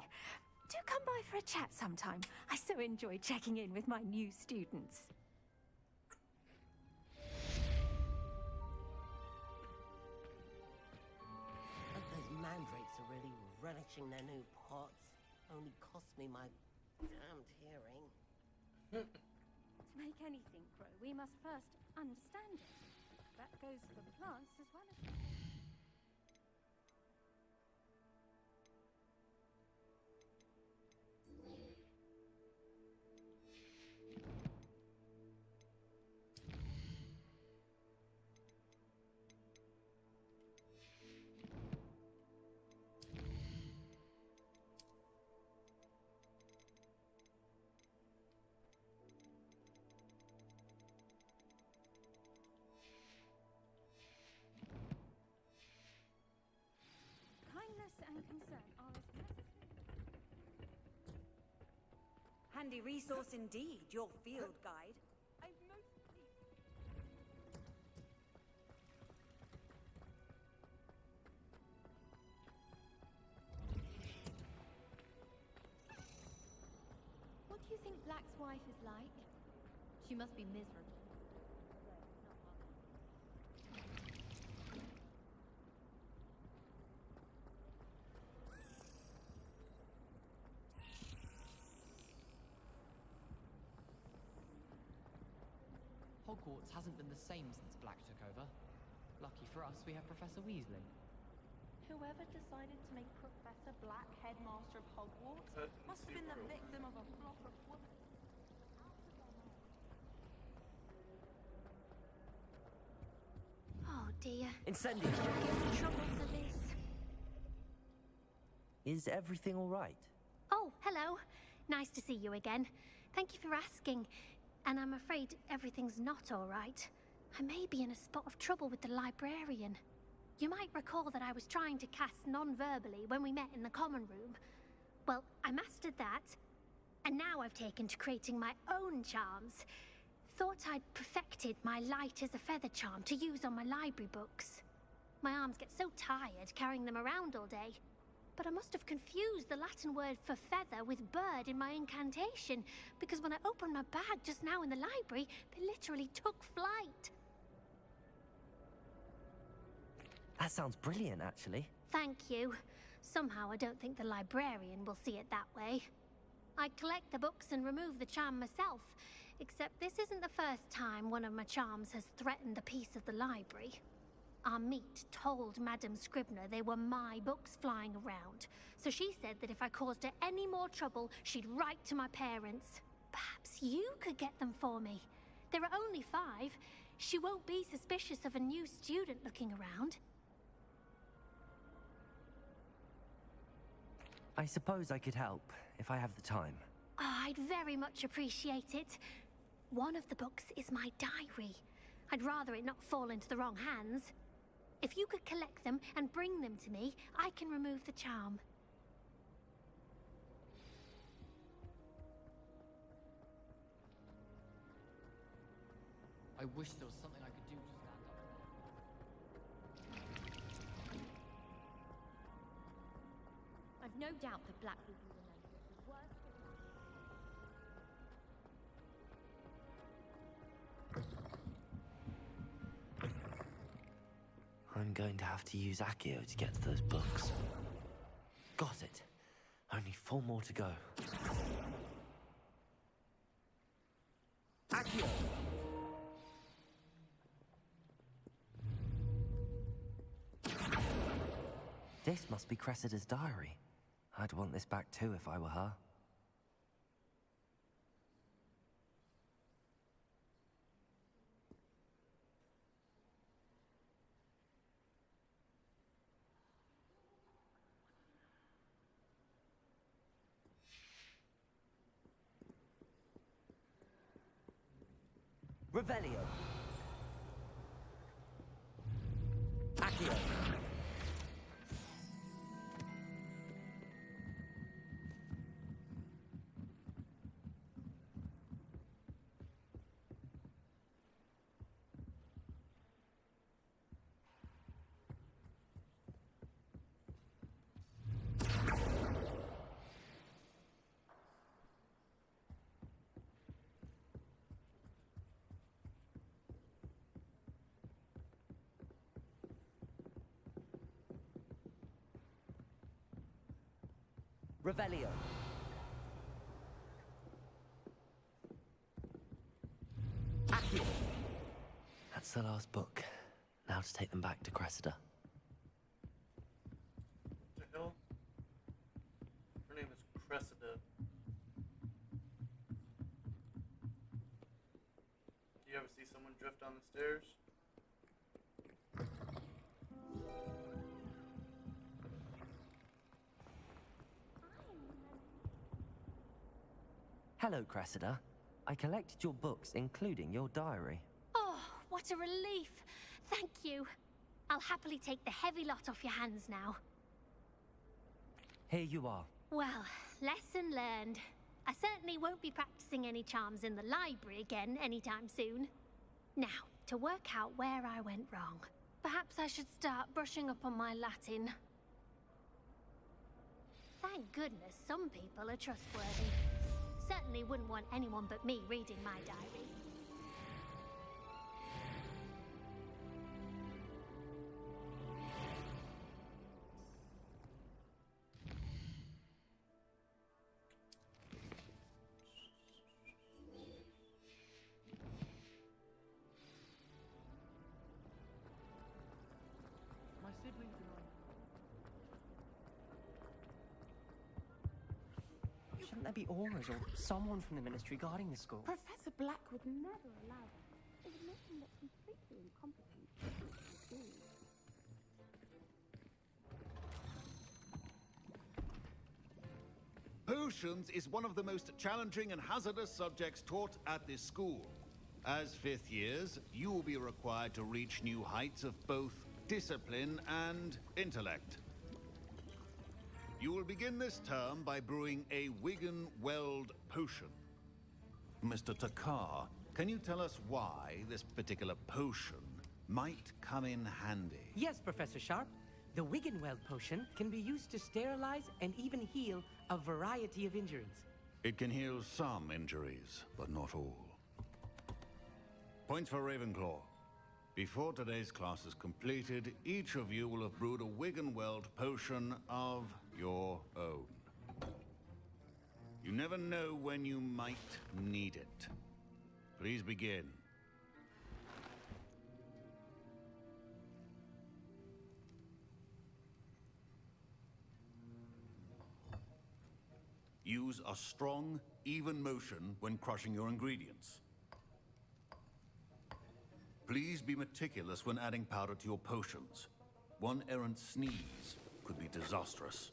Do come by for a chat sometime. I so enjoy checking in with my new students. Those mandrakes are really relishing their new pots. Only cost me my damned hearing. To make anything grow, we must first understand it. That goes for plants as well as... and concern are as necessary. Handy resource indeed, your field guide. What do you think Black's wife is like? She must be miserable. Hogwarts hasn't been the same since Black took over. Lucky for us, we have Professor Weasley. Whoever decided to make Professor Black headmaster of Hogwarts must have been the victim of a flock of women. Oh dear. Incendio! Give trouble for this. Is everything all right? Oh, hello. Nice to see you again. Thank you for asking. And I'm afraid everything's not all right. I may be in a spot of trouble with the librarian. You might recall that I was trying to cast non-verbally when we met in the common room. Well, I mastered that, and now I've taken to creating my own charms. Thought I'd perfected my light as a feather charm to use on my library books. My arms get so tired carrying them around all day. But I must have confused the Latin word for feather with bird in my incantation, because when I opened my bag just now in the library, they literally took flight. That sounds brilliant, actually. Thank you. Somehow I don't think the librarian will see it that way. I collect the books and remove the charm myself, except this isn't the first time one of my charms has threatened a piece of the library. Our meet told Madame Scribner they were my books flying around, so she said that if I caused her any more trouble, she'd write to my parents. Perhaps you could get them for me. There are only 5. She won't be suspicious of a new student looking around. I suppose I could help, if I have the time. Oh, I'd very much appreciate it. One of the books is my diary. I'd rather it not fall into the wrong hands. If you could collect them and bring them to me, I can remove the charm. I wish there was something I could do to stand up. I've no doubt that Black will be remembered as the worst. I'm going to have to use Accio to get to those books. Got it. Only 4 more to go. Accio! This must be Cressida's diary. I'd want this back too if I were her. Revelio. Accio. Revelio. Accio. That's the last book. Now to take them back to Cressida. What the hell? Her name is Cressida. Do you ever see someone drift down the stairs? Hello, Cressida. I collected your books, including your diary. Oh, what a relief. Thank you. I'll happily take the heavy lot off your hands now. Here you are. Well, lesson learned. I certainly won't be practicing any charms in the library again anytime soon. Now, to work out where I went wrong. Perhaps I should start brushing up on my Latin. Thank goodness some people are trustworthy. Certainly wouldn't want anyone but me reading my diary. there be auras or someone from the Ministry guarding the school? Professor Black would never allow that. It would make him look completely incompetent. Potions is one of the most challenging and hazardous subjects taught at this school. As fifth years, you will be required to reach new heights of both discipline and intellect. You will begin this term by brewing a Wigan-Weld potion. Mr. Takar, can you tell us why this particular potion might come in handy? Yes, Professor Sharp. The Wigan-Weld potion can be used to sterilize and even heal a variety of injuries. It can heal some injuries, but not all. Points for Ravenclaw. Before today's class is completed, each of you will have brewed a Wigan-Weld potion of your own. You never know when you might need it. Please begin. Use a strong, even motion when crushing your ingredients. Please be meticulous when adding powder to your potions. One errant sneeze could be disastrous.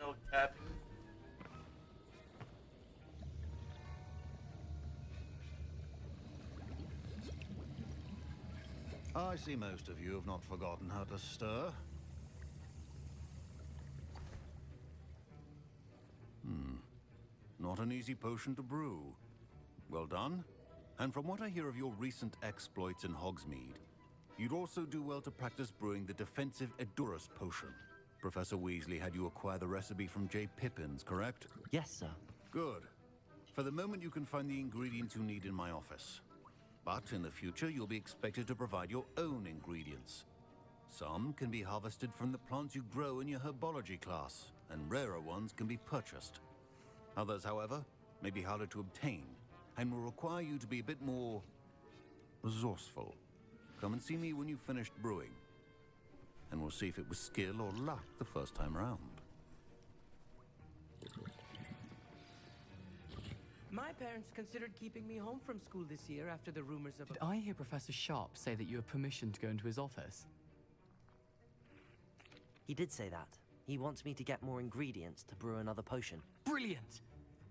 No tapping. I see most of you have not forgotten how to stir. Not an easy potion to brew. Well done. And from what I hear of your recent exploits in Hogsmeade, you'd also do well to practice brewing the defensive Edurus potion. Professor Weasley had you acquire the recipe from J. Pippins, correct? Yes, sir. Good. For the moment, you can find the ingredients you need in my office. But in the future, you'll be expected to provide your own ingredients. Some can be harvested from the plants you grow in your herbology class, and rarer ones can be purchased. Others, however, may be harder to obtain, and will require you to be a bit more resourceful. Come and see me when you've finished brewing, and we'll see if it was skill or luck the first time round. My parents considered keeping me home from school this year after the rumors of... Did I hear Professor Sharp say that you have permission to go into his office? He did say that. He wants me to get more ingredients to brew another potion. Brilliant!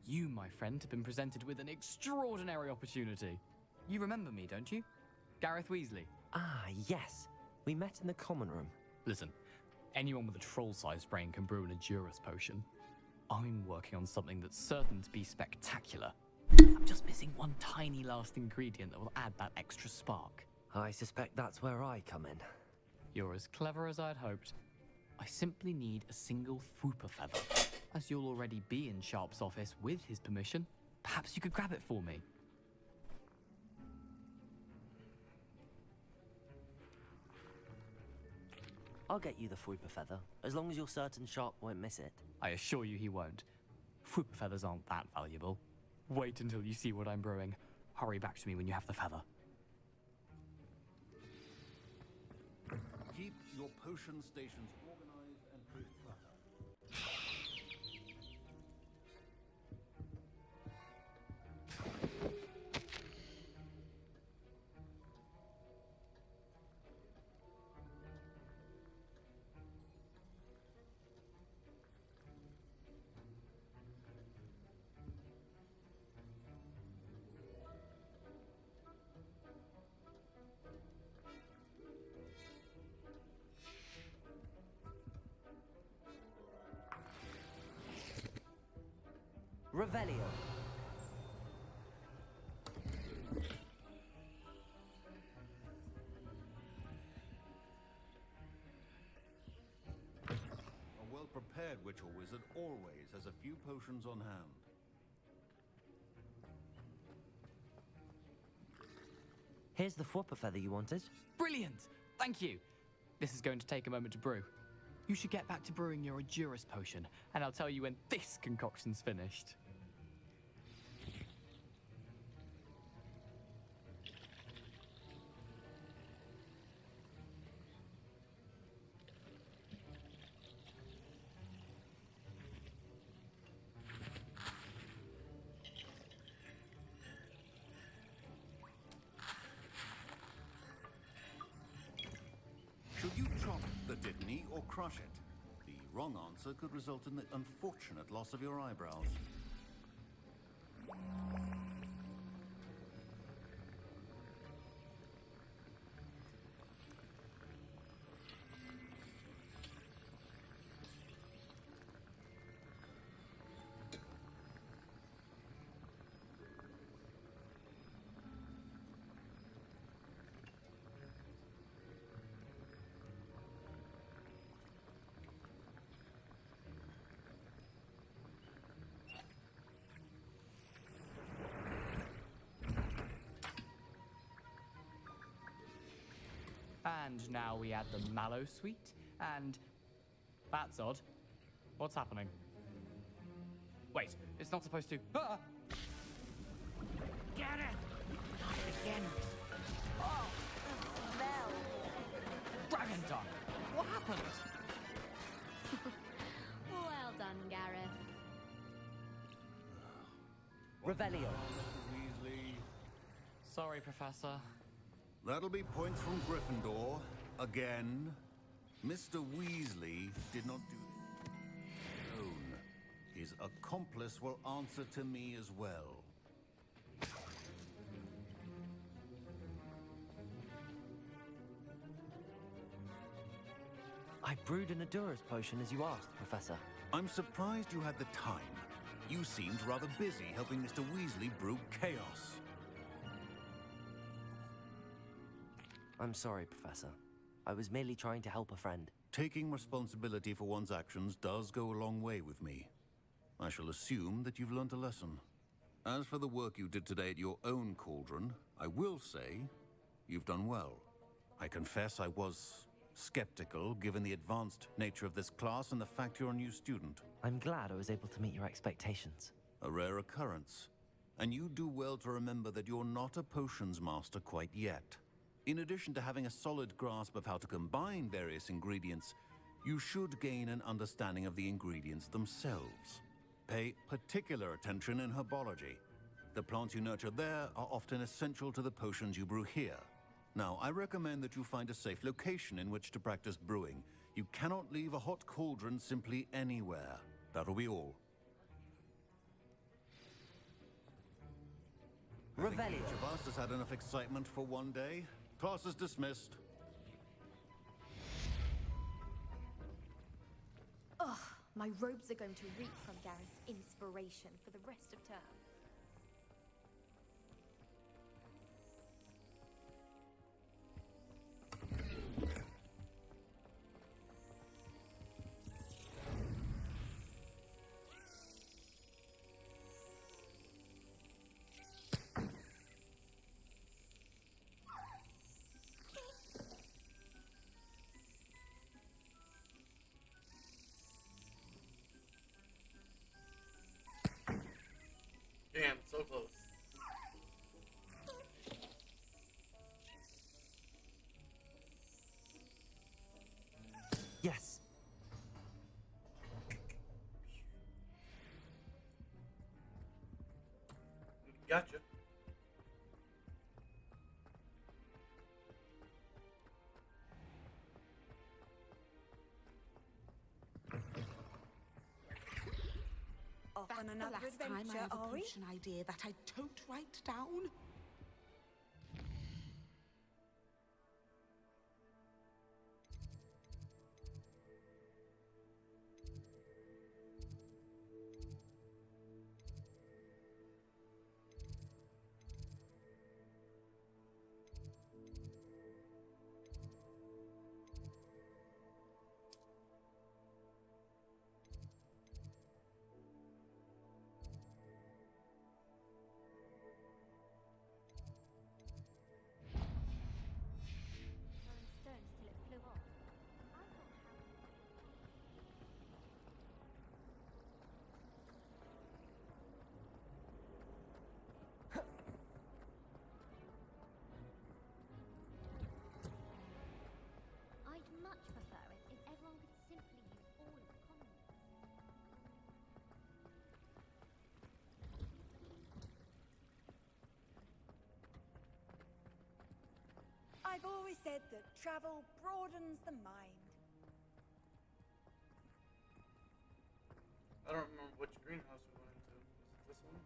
You, my friend, have been presented with an extraordinary opportunity. You remember me, don't you? Gareth Weasley. Ah, yes. We met in the common room. Listen, anyone with a troll-sized brain can brew an Edurus potion. I'm working on something that's certain to be spectacular. I'm just missing one tiny last ingredient that will add that extra spark. I suspect that's where I come in. You're as clever as I'd hoped. I simply need a single Fwooper feather. As you'll already be in Sharp's office with his permission, perhaps you could grab it for me. I'll get you the Fwooper feather, as long as you're certain Sharp won't miss it. I assure you he won't. Fwooper feathers aren't that valuable. Wait until you see what I'm brewing. Hurry back to me when you have the feather. Keep your potion stations organized and free of clutter. Revelio. A well-prepared witch or wizard always has a few potions on hand. Here's the Fwooper feather you wanted. Brilliant! Thank you. This is going to take a moment to brew. You should get back to brewing your Edurus potion, and I'll tell you when this concoction's finished. Should you chop the Dittany or crush it? The wrong answer could result in the unfortunate loss of your eyebrows. And now we add the mallow sweet, and that's odd. What's happening? Wait, it's not supposed to. Ah! Get it! Not again. Oh, the smell. Dragon tongue! What happened? Well done, Gareth. Revelio. Weasley. Sorry, Professor. That'll be points from Gryffindor. Again. Mr. Weasley did not do this alone. His accomplice will answer to me as well. I brewed an Edurus potion as you asked, Professor. I'm surprised you had the time. You seemed rather busy helping Mr. Weasley brew chaos. I'm sorry, Professor. I was merely trying to help a friend. Taking responsibility for one's actions does go a long way with me. I shall assume that you've learnt a lesson. As for the work you did today at your own cauldron, I will say you've done well. I confess I was skeptical, given the advanced nature of this class and the fact you're a new student. I'm glad I was able to meet your expectations. A rare occurrence. And you do well to remember that you're not a potions master quite yet. In addition to having a solid grasp of how to combine various ingredients, you should gain an understanding of the ingredients themselves. Pay particular attention in herbology. The plants you nurture there are often essential to the potions you brew here. Now, I recommend that you find a safe location in which to practice brewing. You cannot leave a hot cauldron simply anywhere. That'll be all. I think each of us has had enough excitement for one day. Class is dismissed. Ugh, my robes are going to reek from Gareth's inspiration for the rest of term. Damn, so close. Yes. Gotcha. Off on another last time I have a potion idea that I don't write down. I've always said that travel broadens the mind. I don't remember which greenhouse we went into. Was it this one?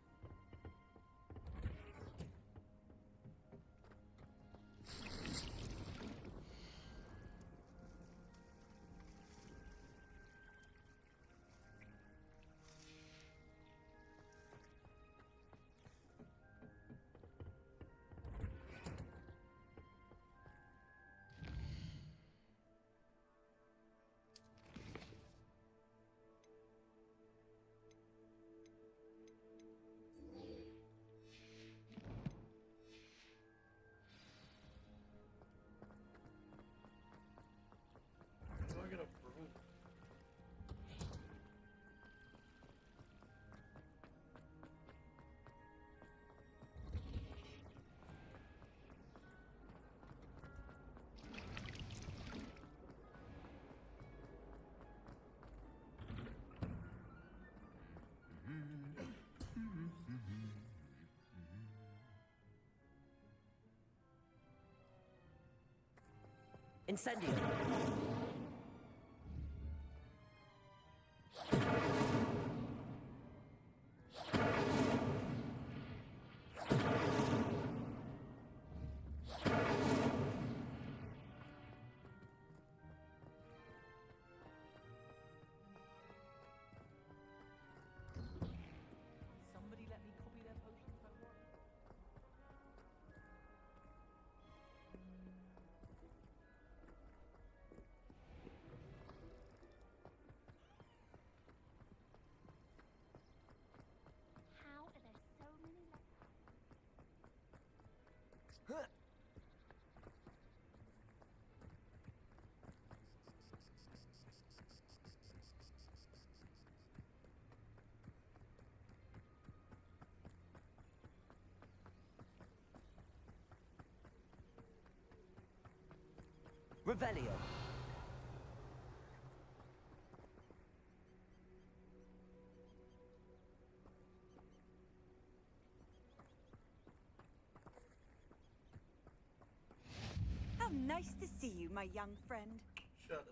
Do I get a broom? Incendio. Somebody let me copy their potions if I want. How are there so many Revelio. How nice to see you, my young friend. Shut up.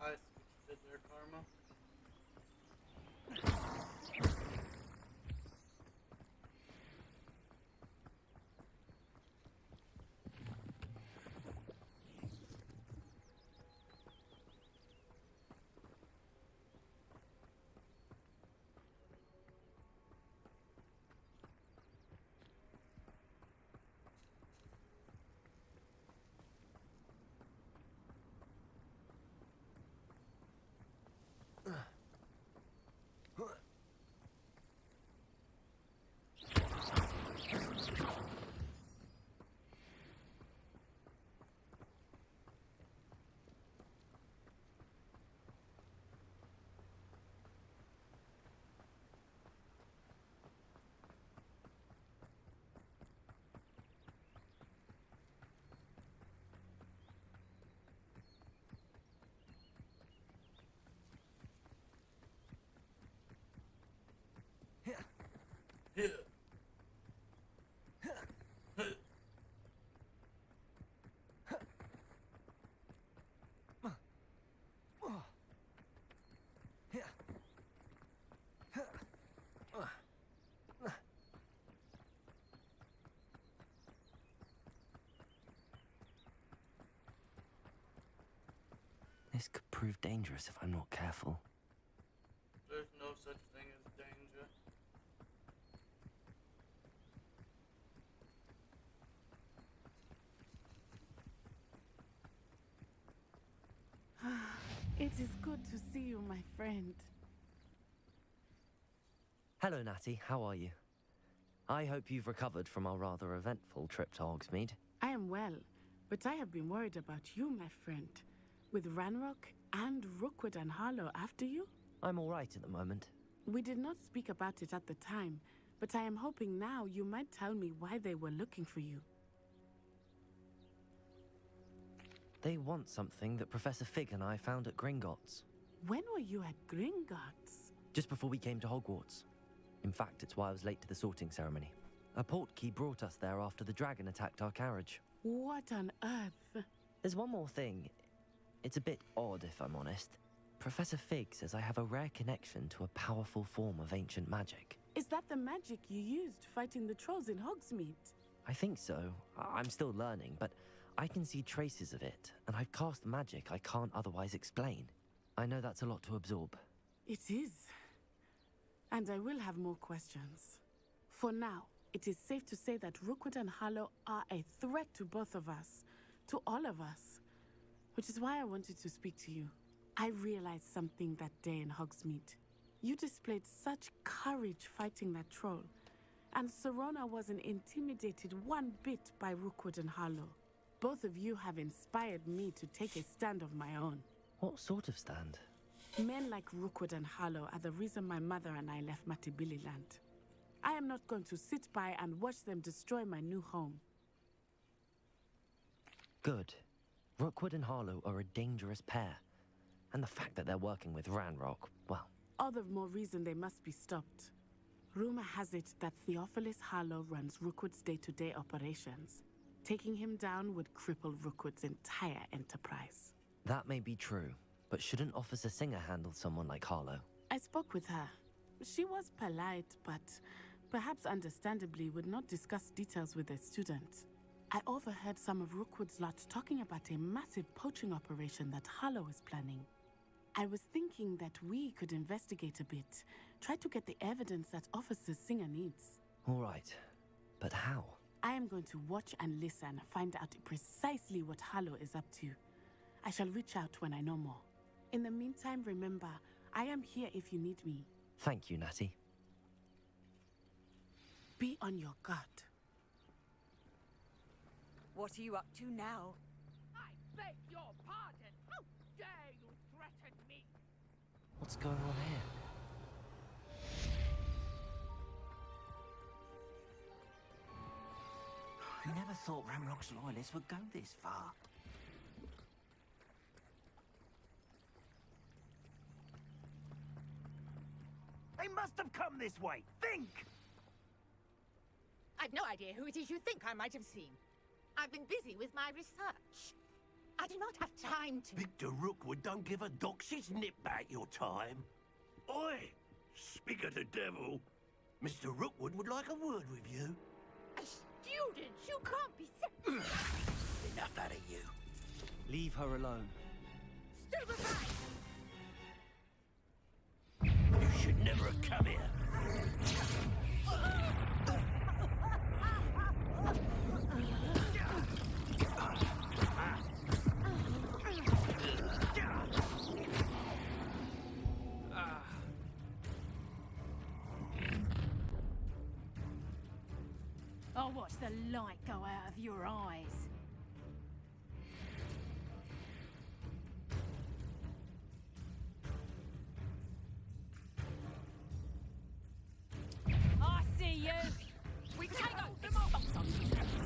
I see what you did there, Karma. Yeah. This could prove dangerous if I'm not careful. There's no such thing as danger. It is good to see you, my friend. Hello, Natty. How are you? I hope you've recovered from our rather eventful trip to Hogsmeade. I am well, but I have been worried about you, my friend. With Ranrock and Rookwood and Harlow after you? I'm all right at the moment. We did not speak about it at the time, but I am hoping now you might tell me why they were looking for you. They want something that Professor Fig and I found at Gringotts. When were you at Gringotts? Just before we came to Hogwarts. In fact, it's why I was late to the sorting ceremony. A portkey brought us there after the dragon attacked our carriage. What on earth? There's one more thing. It's a bit odd, if I'm honest. Professor Fig says I have a rare connection to a powerful form of ancient magic. Is that the magic you used fighting the trolls in Hogsmeade? I think so. I'm still learning, but I can see traces of it, and I've cast magic I can't otherwise explain. I know that's a lot to absorb. It is. And I will have more questions. For now, it is safe to say that Rookwood and Harlow are a threat to both of us, to all of us. Which is why I wanted to speak to you. I realized something that day in Hogsmeade. You displayed such courage fighting that troll, and Serona wasn't intimidated one bit by Rookwood and Harlow. Both of you have inspired me to take a stand of my own. What sort of stand? Men like Rookwood and Harlow are the reason my mother and I left Matabele Land. I am not going to sit by and watch them destroy my new home. Good. Rookwood and Harlow are a dangerous pair. And the fact that they're working with Ranrock, well... All the more reason they must be stopped. Rumor has it that Theophilus Harlow runs Rookwood's day-to-day operations. Taking him down would cripple Rookwood's entire enterprise. That may be true, but shouldn't Officer Singer handle someone like Harlow? I spoke with her. She was polite, but perhaps understandably would not discuss details with a student. I overheard some of Rookwood's lot talking about a massive poaching operation that Harlow is planning. I was thinking that we could investigate a bit, try to get the evidence that Officer Singer needs. All right, but how? I am going to watch and listen, find out precisely what Harlow is up to. I shall reach out when I know more. In the meantime, remember, I am here if you need me. Thank you, Natty. Be on your guard. What are you up to now? I beg your pardon. How dare you threaten me? What's going on here? I never thought Ranrock's loyalists would go this far. They must have come this way. Think! I've no idea who it is you think I might have seen. I've been busy with my research. I do not have time to... Victor Rookwood don't give a doxy's nip back your time. Oi! Speak of the devil. Mr. Rookwood would like a word with you. A student? You can't be... Enough out of you. Leave her alone. Stupefy! You should never have come here. I'll watch the light go out of your eyes. I see you. We take them off.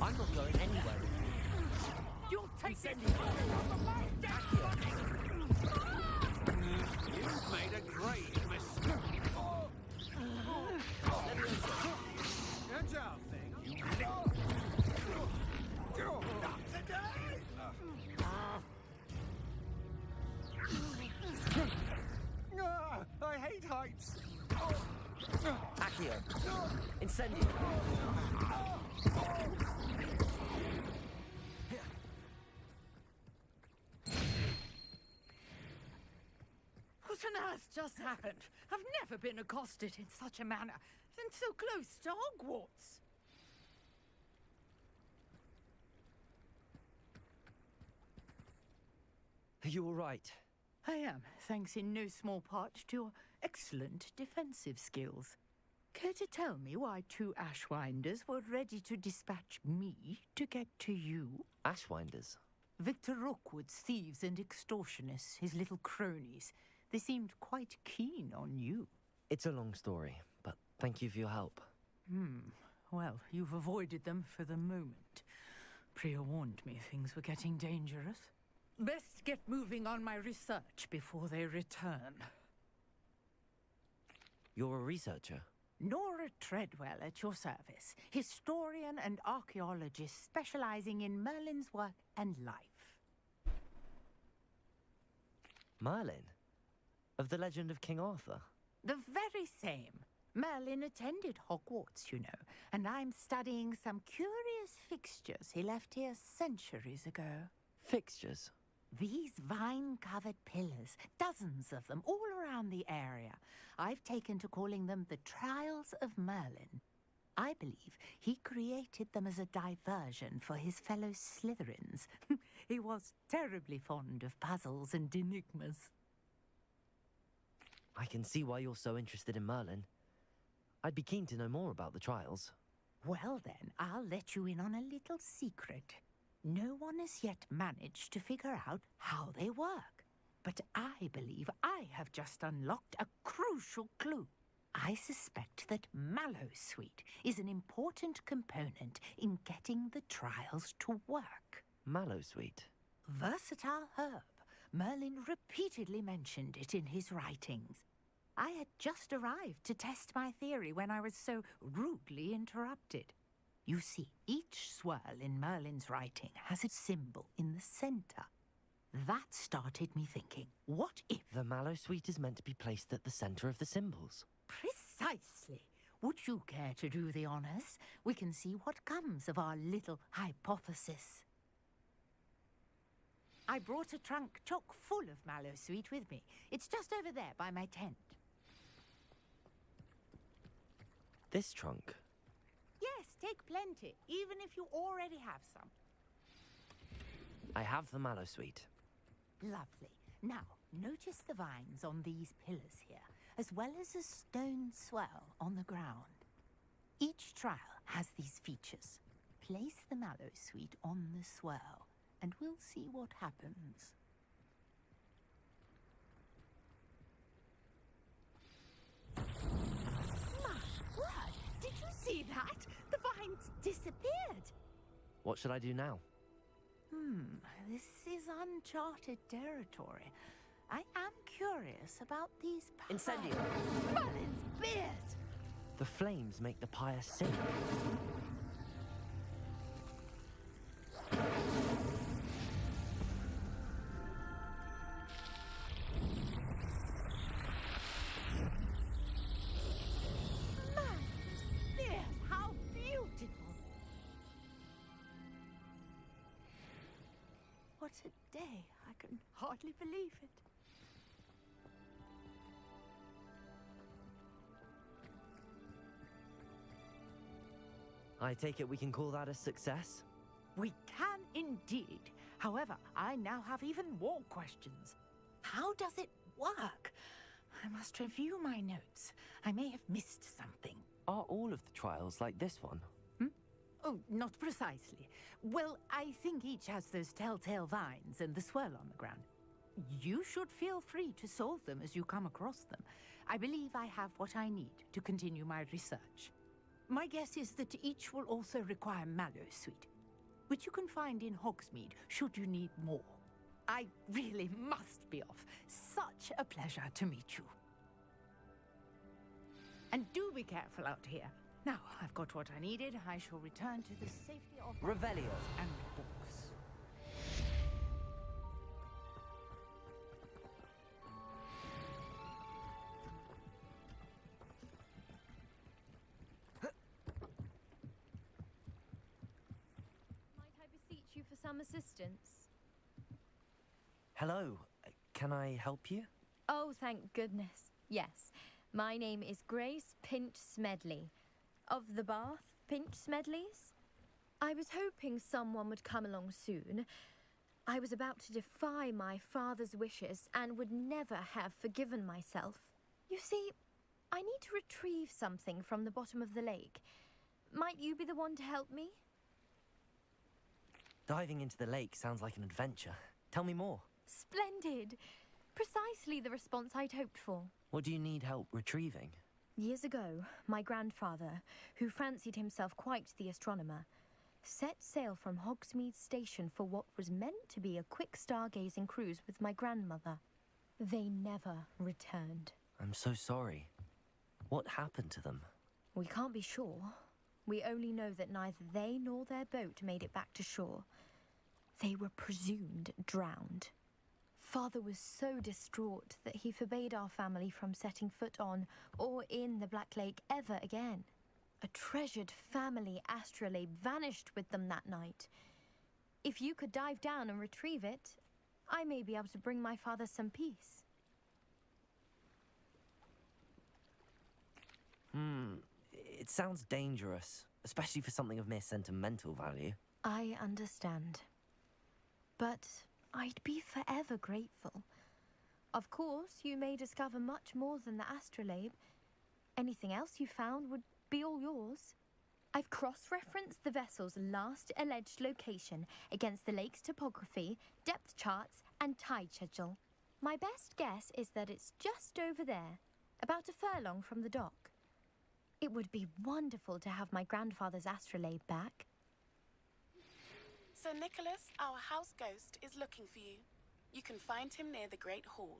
I'm not going anywhere. You'll take it. You've made a great mistake. Good job, Fig. Not today! I hate heights. Accio! Incendio! What on earth just happened? I've never been accosted in such a manner, and so close to Hogwarts. Are you all right? I am, thanks in no small part to your excellent defensive skills. Care to tell me why two Ashwinders were ready to dispatch me to get to you? Ashwinders? Victor Rookwood's thieves and extortionists, his little cronies. They seemed quite keen on you. It's a long story, but thank you for your help. Well, you've avoided them for the moment. Priya warned me things were getting dangerous. Best get moving on my research before they return. You're a researcher? Nora Treadwell at your service, historian and archaeologist specializing in Merlin's work and life. Merlin? Of the legend of King Arthur? The very same. Merlin attended Hogwarts, you know, and I'm studying some curious fixtures he left here centuries ago. Fixtures? These vine-covered pillars, dozens of them, all around the area. I've taken to calling them the Trials of Merlin. I believe he created them as a diversion for his fellow Slytherins. He was terribly fond of puzzles and enigmas. I can see why you're so interested in Merlin. I'd be keen to know more about the trials. Well then, I'll let you in on a little secret. No one has yet managed to figure out how they work. But I believe I have just unlocked a crucial clue. I suspect that Mallowsweet is an important component in getting the trials to work. Mallowsweet? Versatile herb. Merlin repeatedly mentioned it in his writings. I had just arrived to test my theory when I was so rudely interrupted. You see, each swirl in Merlin's writing has a symbol in the center. That started me thinking, what if... The Mallowsweet is meant to be placed at the center of the symbols. Precisely. Would you care to do the honors? We can see what comes of our little hypothesis. I brought a trunk chock full of Mallowsweet with me. It's just over there by my tent. This trunk? Yes, take plenty, even if you already have some. I have the Mallowsweet. Lovely. Now, notice the vines on these pillars here, as well as a stone swell on the ground. Each trial has these features. Place the Mallowsweet on the swell, and we'll see what happens. My word! Did you see that? The vines disappeared! What should I do now? This is uncharted territory. I am curious about these Incendio! Merlin's beard! The flames make the pyre sink. Merlin's beard! How beautiful! What a day! I can hardly believe it. I take it we can call that a success? We can indeed. However, I now have even more questions. How does it work? I must review my notes. I may have missed something. Are all of the trials like this one? Oh, not precisely. Well, I think each has those telltale vines and the swirl on the ground. You should feel free to solve them as you come across them. I believe I have what I need to continue my research. My guess is that each will also require Mallowsweet, which you can find in Hogsmeade should you need more. I really must be off. Such a pleasure to meet you. And do be careful out here. Now, I've got what I needed. I shall return to the safety of my Revelio and books. Might I beseech you for some assistance? Hello. Can I help you? Oh, thank goodness. Yes. My name is Grace Pinch Smedley. Of the Bath Pinch Smedleys? I was hoping someone would come along soon. I was about to defy my father's wishes and would never have forgiven myself. You see, I need to retrieve something from the bottom of the lake. Might you be the one to help me? Diving into the lake sounds like an adventure. Tell me more. Splendid! Precisely the response I'd hoped for. What do you need help retrieving? Years ago, my grandfather, who fancied himself quite the astronomer, set sail from Hogsmeade Station for what was meant to be a quick stargazing cruise with my grandmother. They never returned. I'm so sorry. What happened to them? We can't be sure. We only know that neither they nor their boat made it back to shore. They were presumed drowned. Father was so distraught that he forbade our family from setting foot on or in the Black Lake ever again. A treasured family astrolabe vanished with them that night. If you could dive down and retrieve it, I may be able to bring my father some peace. It sounds dangerous, especially for something of mere sentimental value. I understand. But I'd be forever grateful. Of course, you may discover much more than the astrolabe. Anything else you found would be all yours. I've cross-referenced the vessel's last alleged location against the lake's topography, depth charts, and tide schedule. My best guess is that it's just over there, about a furlong from the dock. It would be wonderful to have my grandfather's astrolabe back. Sir Nicholas, our house ghost, is looking for you. You can find him near the Great Hall.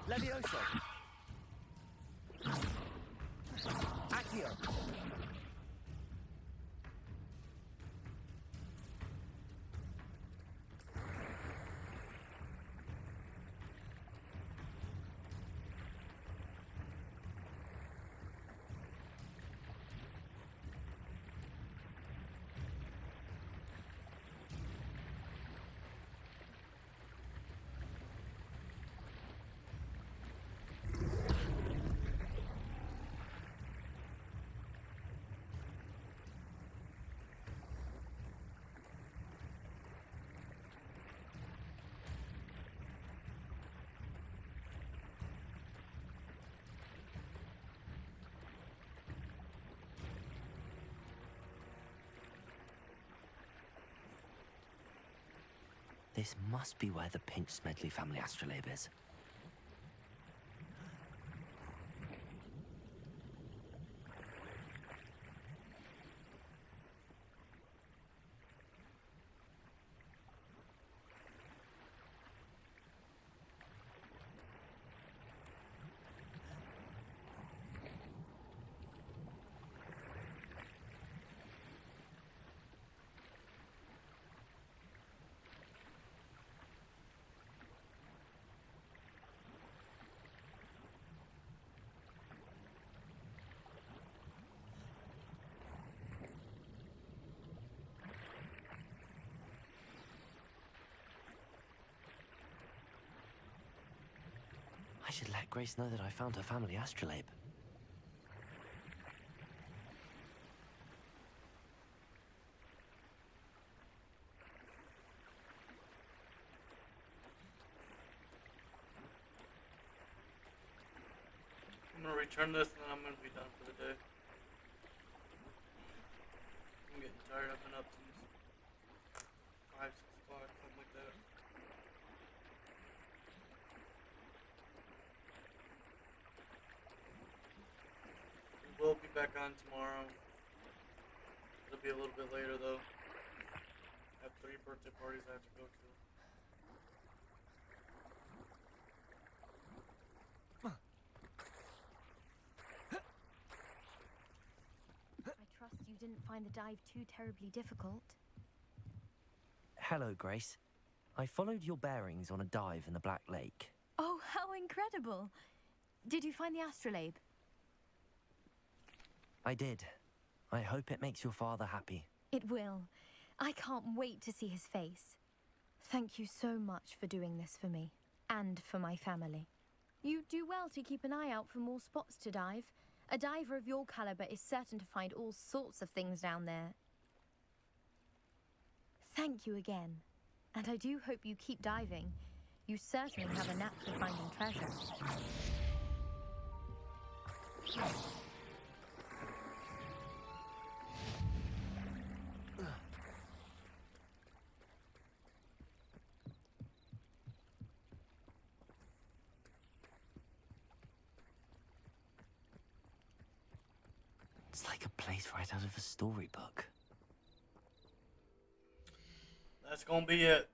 Levioso. Accio. This must be where the Pinch Smedley family astrolabe is. I should let Grace know that I found her family astrolabe. I'm gonna return this and then I'm gonna be done for the day. I'm getting tired. I've been up since 5, 6 o'clock, something like that. on tomorrow. It'll be a little bit later though. I have 3 birthday parties I have to go to. I trust you didn't find the dive too terribly difficult. Hello, Grace. I followed your bearings on a dive in the Black Lake. Oh, how incredible! Did you find the astrolabe? I did. I hope it makes your father happy. It will. I can't wait to see his face. Thank you so much for doing this for me, and for my family. You do well to keep an eye out for more spots to dive. A diver of your caliber is certain to find all sorts of things down there. Thank you again. And I do hope you keep diving. You certainly have a knack for finding treasure. It's like a place right out of a storybook. That's gonna be it.